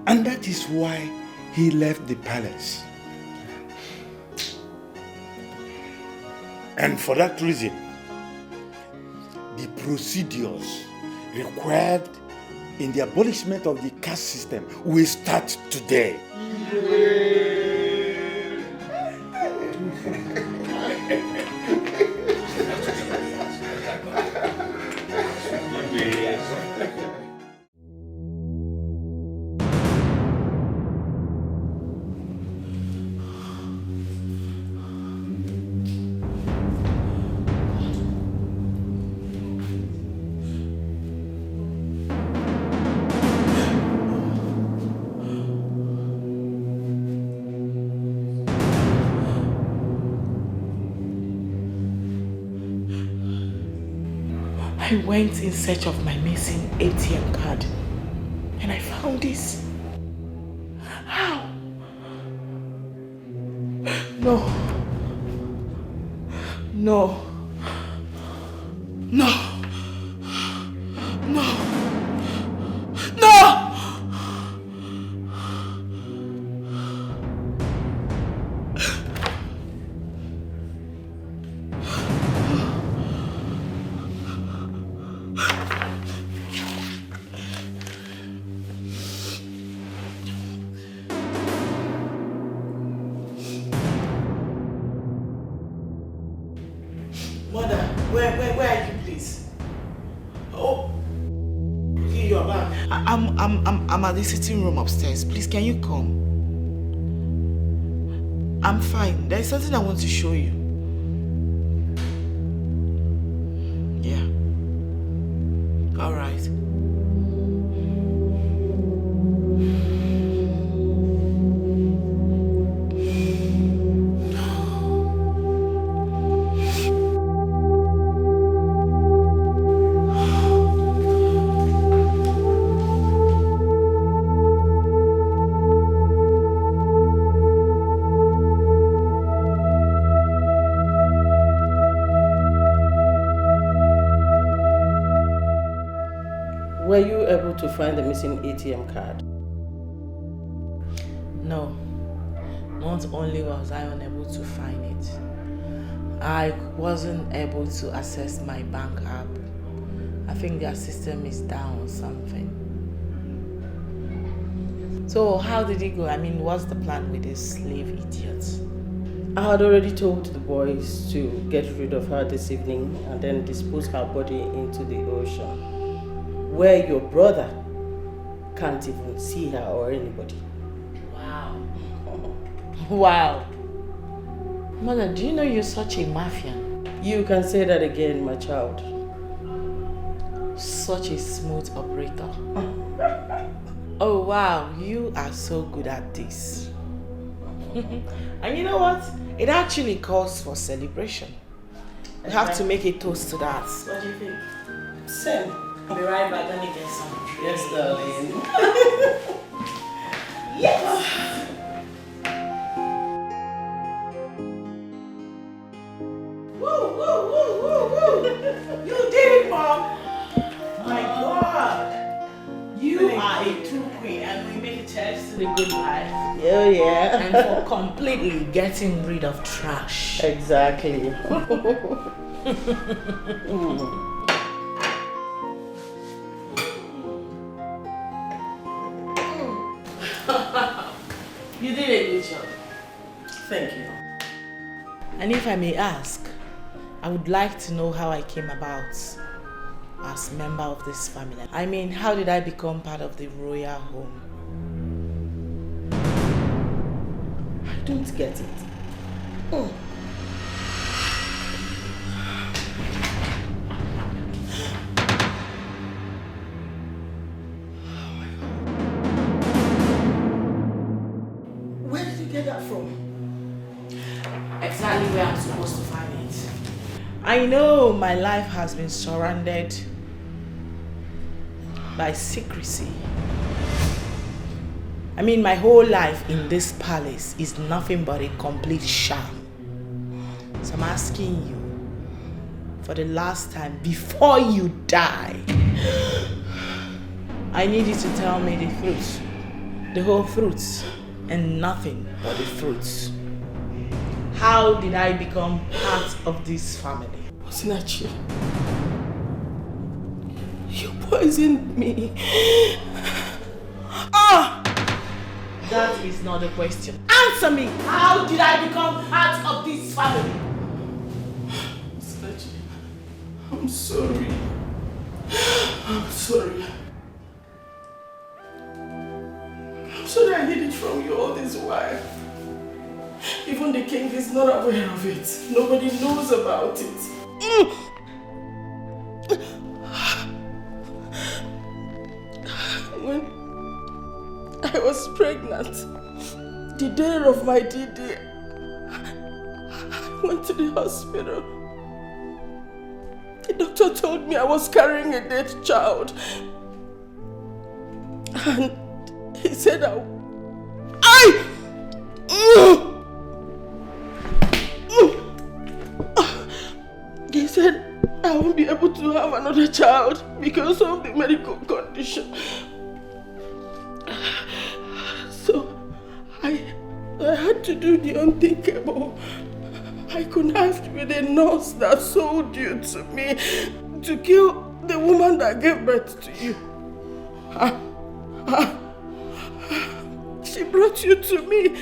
And that is why he left the palace. And for that reason, the procedures required in the abolishment of the caste system will start today. I went in search of my missing ATM card and I found this. How? No. No. No. No. No! Mother, where are you, please? Oh, okay, you are back. I'm at the sitting room upstairs. Please, can you come? I'm fine. There's something I want to show you. Yeah. All right. Were you able to find the missing ATM card? No. Not only was I unable to find it, I wasn't able to access my bank app. I think their system is down or something. So how did it go? I mean, what's the plan with this slave idiot? I had already told the boys to get rid of her this evening and then dispose her body into the ocean, where your brother can't even see her or anybody. Wow. Wow. Mother, do you know you're such a mafia? You can say that again, my child. Such a smooth operator. Oh wow, you are so good at this. And you know what? It actually calls for celebration. We have to make a toast to that. What do you think? Same. I'll be right back. Let me get some drinks. Yes, darling. Yes! Woo, woo, woo, woo, woo! You did it, Mom! My God! You are a true queen, and we make a church to the good life. Oh, yeah. And for completely getting rid of trash. Exactly. You did a good job. Thank you. And if I may ask, I would like to know how I came about as member of this family. I mean, how did I become part of the royal home? I don't get it. Oh. Where did you get that from? Exactly where I'm supposed to find it. I know my life has been surrounded by secrecy. I mean, my whole life in this palace is nothing but a complete sham. So I'm asking you, for the last time, before you die, I need you to tell me the truth, the whole truth, and nothing but the truth. How did I become part of this family? Osinachi, you poisoned me. That is not the question. Answer me! How did I become part of this family? Osinachi, I'm sorry. I'm sorry. I'm sorry I hid it from you all this while. Even the king is not aware of it. Nobody knows about it. When I was pregnant, the day of my D-Day, I went to the hospital. The doctor told me I was carrying a dead child. And he said he said I won't be able to have another child because of the medical condition. So I had to do the unthinkable. I connived with a nurse that sold you to me to kill the woman that gave birth to you. She brought you to me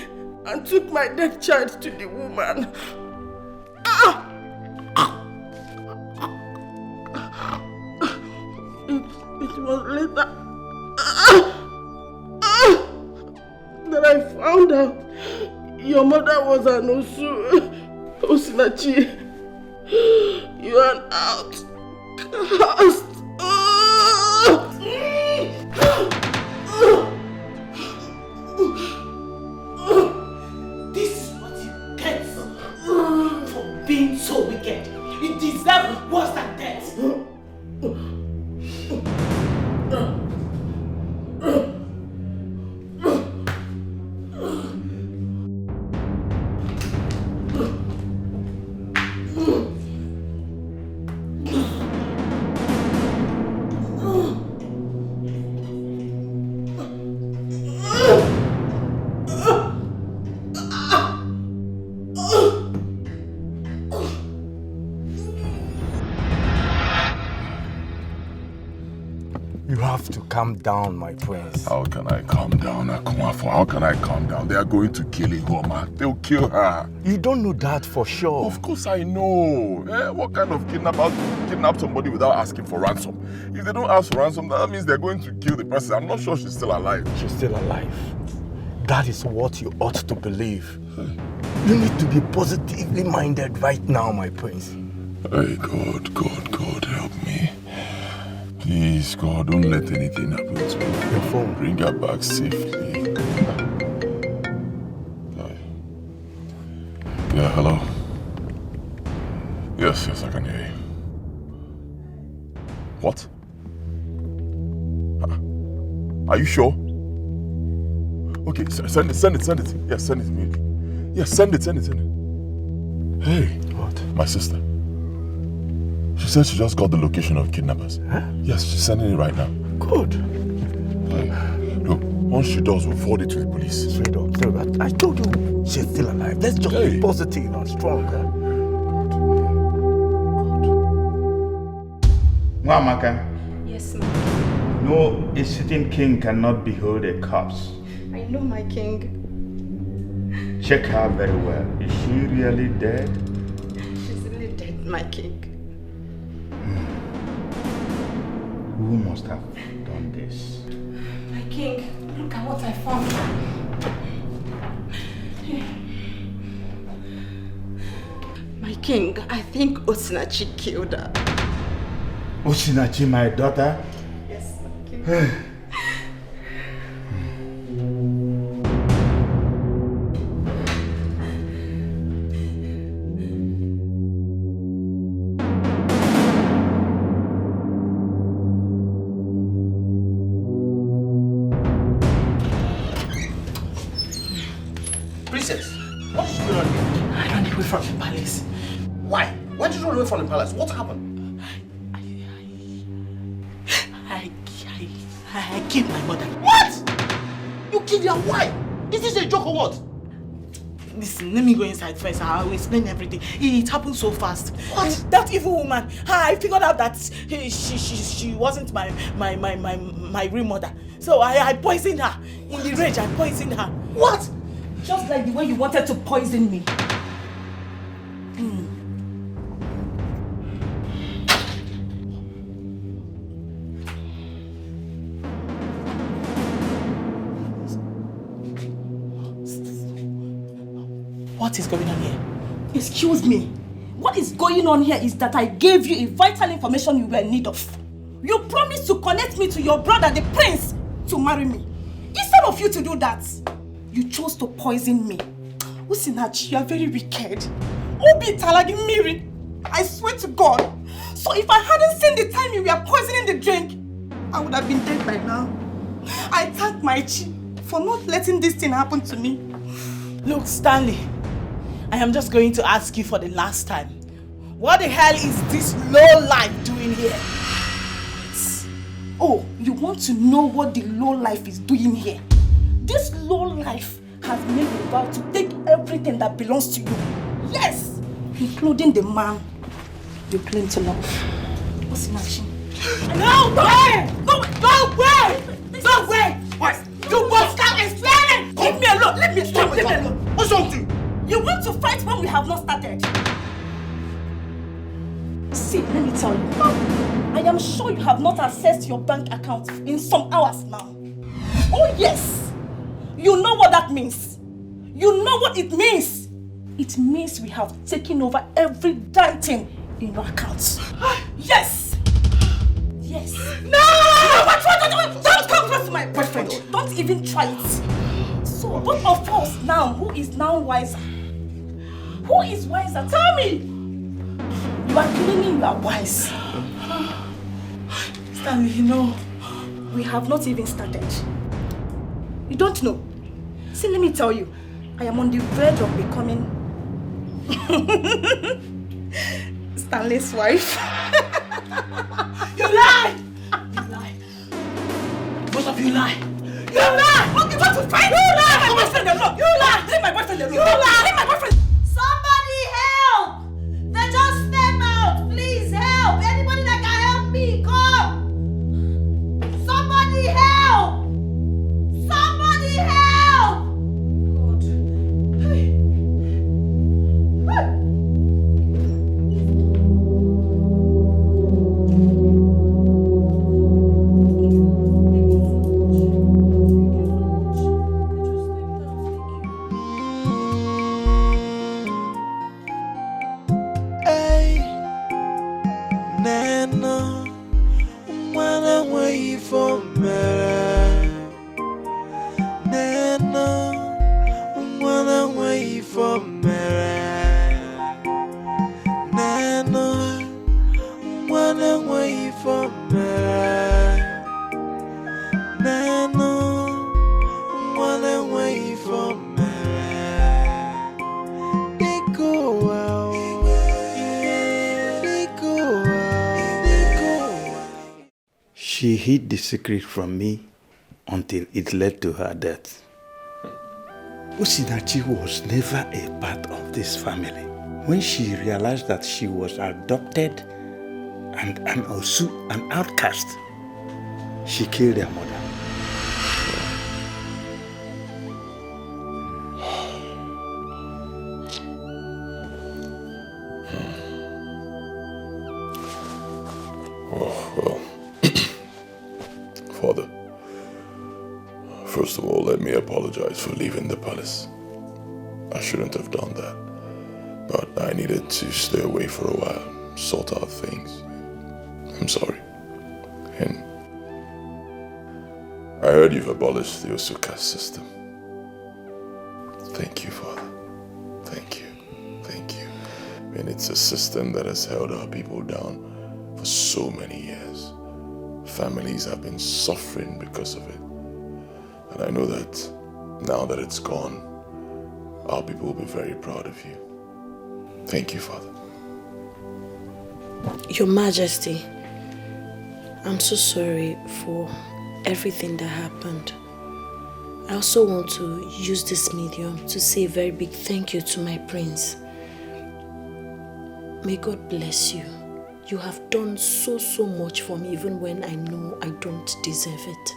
and took my dead child to the woman. It was later that I found out your mother was an Osu. Osinachi, you are an outcast. This is what you get for being so wicked. You deserve worse than death. Calm down, my prince. How can I calm down, Akumafo? How can I calm down? They are going to kill Ihoma. They'll kill her. You don't know that for sure. Of course I know. What kind of kidnapper kidnap somebody without asking for ransom? If they don't ask for ransom, that means they're going to kill the person. I'm not sure she's still alive. She's still alive. That is what you ought to believe. You need to be positively minded right now, my prince. Hey, God, help me. Please, God, don't let anything happen to me. Your phone. Bring her back safely. Yeah, hello? Yes, I can hear you. What? Are you sure? Okay, send it. Yes, send it immediately. Yes, send it. Hey. What? My sister. She said she just got the location of kidnappers. Huh? Yes, she's sending it right now. Good. Look, once she does, we'll forward it to the police. Straight up. I told you she's still alive. Let's just be positive and strong. Mwamaka. Yes, ma'am. No, a sitting king cannot behold a corpse. I know, my king. Check her very well. Is she really dead? She's really dead, my king. Who must have done this? My king, look at what I found. My king, I think Osinachi killed her. Osinachi, my daughter? Yes, my king. From the palace. Why? Why did you run away from the palace? What happened? I killed my mother. What? You killed her? Why? Is this a joke or what? Listen, let me go inside first. I'll explain everything. It happened so fast. What? That evil woman. I figured out that she wasn't my real mother. So I poisoned her. In the rage, I poisoned her. What? Just like the way you wanted to poison me. What is going on here? Excuse me. What is going on here is that I gave you a vital information you were in need of. You promised to connect me to your brother, the prince, to marry me. Instead of you to do that, you chose to poison me. Usinachi, you are very wicked. Obi talagi miri. I swear to God. So if I hadn't seen the time you were poisoning the drink, I would have been dead by now. I thank my chi for not letting this thing happen to me. Look, Stanley, I am just going to ask you for the last time. What the hell is this low-life doing here? Oh, you want to know what the low-life is doing here? This low-life has made a vow to take everything that belongs to you. Yes! Including the man you claim to love. What's matching? No way! No way! No way! What? You must stop explaining! Leave me alone! Let me stop! Leave me alone! What's wrong with you? You want to fight when we have not started? See, let me tell you. I am sure you have not accessed your bank account in some hours now. Oh yes! You know what that means. You know what it means. It means we have taken over every damn thing in your accounts. Yes! Yes. No! Don't come close to my boyfriend. Don't even try it. So both of us now, who is now wiser? Who is wiser? Tell me! You are claiming you are wise. Stanley, you know, we have not even started. You don't know. See, let me tell you. I am on the verge of becoming Stanley's wife. You lie! You lie. Both of you lie. You lie! What you want to fight? You lie! My boyfriend alone. You lie! Leave my boyfriend alone. You lie! Leave my boyfriend. Somebody help! They just step out. Please help! Anybody that can help me, come! Somebody help! Somebody help! God. Hey. Hey. She hid the secret from me until it led to her death. Usinachi was never a part of this family. When she realized that she was adopted and an Osu, an outcast, she killed her mother. Father, first of all, let me apologize for leaving the palace. I shouldn't have done that, but I needed to stay away for a while, sort out things. I'm sorry. And I heard you've abolished the Osuka system. Thank you, Father. Thank you. Thank you. And it's a system that has held our people down for so many years. Families have been suffering because of it. And I know that now that it's gone, our people will be very proud of you. Thank you, Father. Your Majesty, I'm so sorry for everything that happened. I also want to use this medium to say a very big thank you to my prince. May God bless you. You have done so much for me, even when I know I don't deserve it.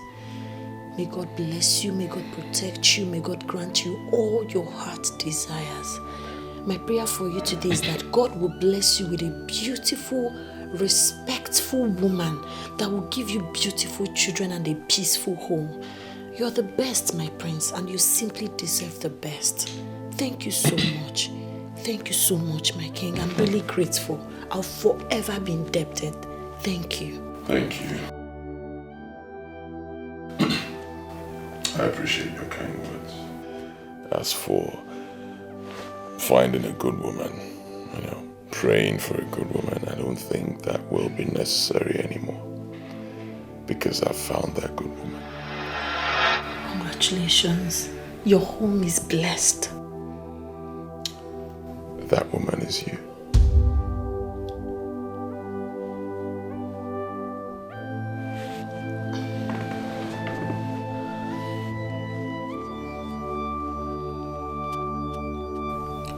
May God bless you, may God protect you, may God grant you all your heart desires. My prayer for you today is that God will bless you with a beautiful, respectful woman that will give you beautiful children and a peaceful home. You're the best, my prince, and you simply deserve the best. Thank you so much. Thank you so much, my king. I'm really grateful. I'll forever be indebted. Thank you. Thank you. I appreciate your kind words. As for finding a good woman, praying for a good woman, I don't think that will be necessary anymore. Because I've found that good woman. Congratulations. Your home is blessed. That woman is you.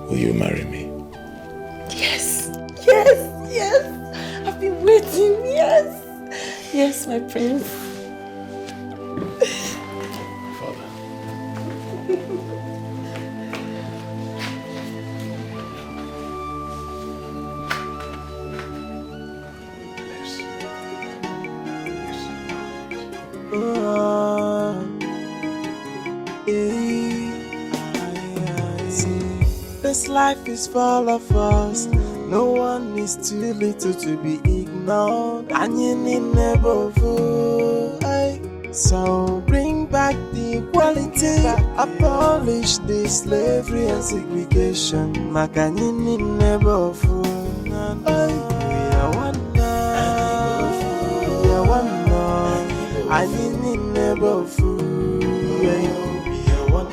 Will you marry me? Yes, yes, yes. I've been waiting, yes. Yes, my prince. This life is full of us. No one is too little to be ignored. And you need never fool. So bring back the equality. Abolish the slavery and segregation. Makanini never fool. We are one now. We are one now. And you need never fool. We are one.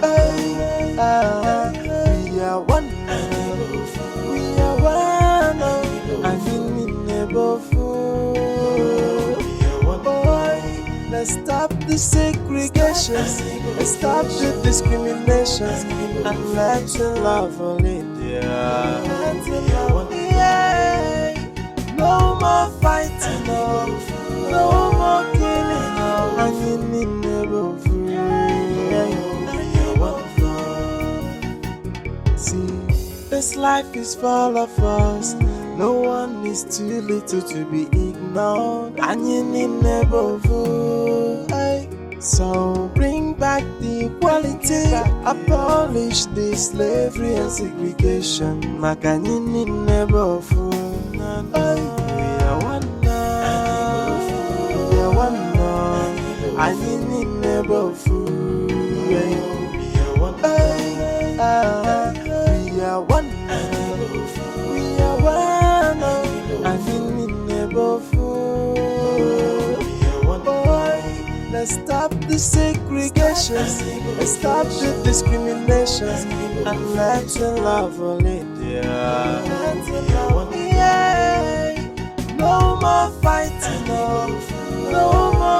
We are one. We are one. And you need never fool. Boy, let's stop the segregation. Let's stop the discrimination. And let's love all India. Yeah. No more fighting, no more killing. And you need never fool. See, this life is full of us. No one is too little to be ignored. And you need never fool. So bring back the equality. Abolish the slavery and segregation. Makanini never fool. We are one now. We are one now. And you need never fool. We are one. We are one. We are one. And you need never fool. Boy, let's stop the segregation. Let's stop the discrimination. And let's love all India. Yeah. No more fighting, no more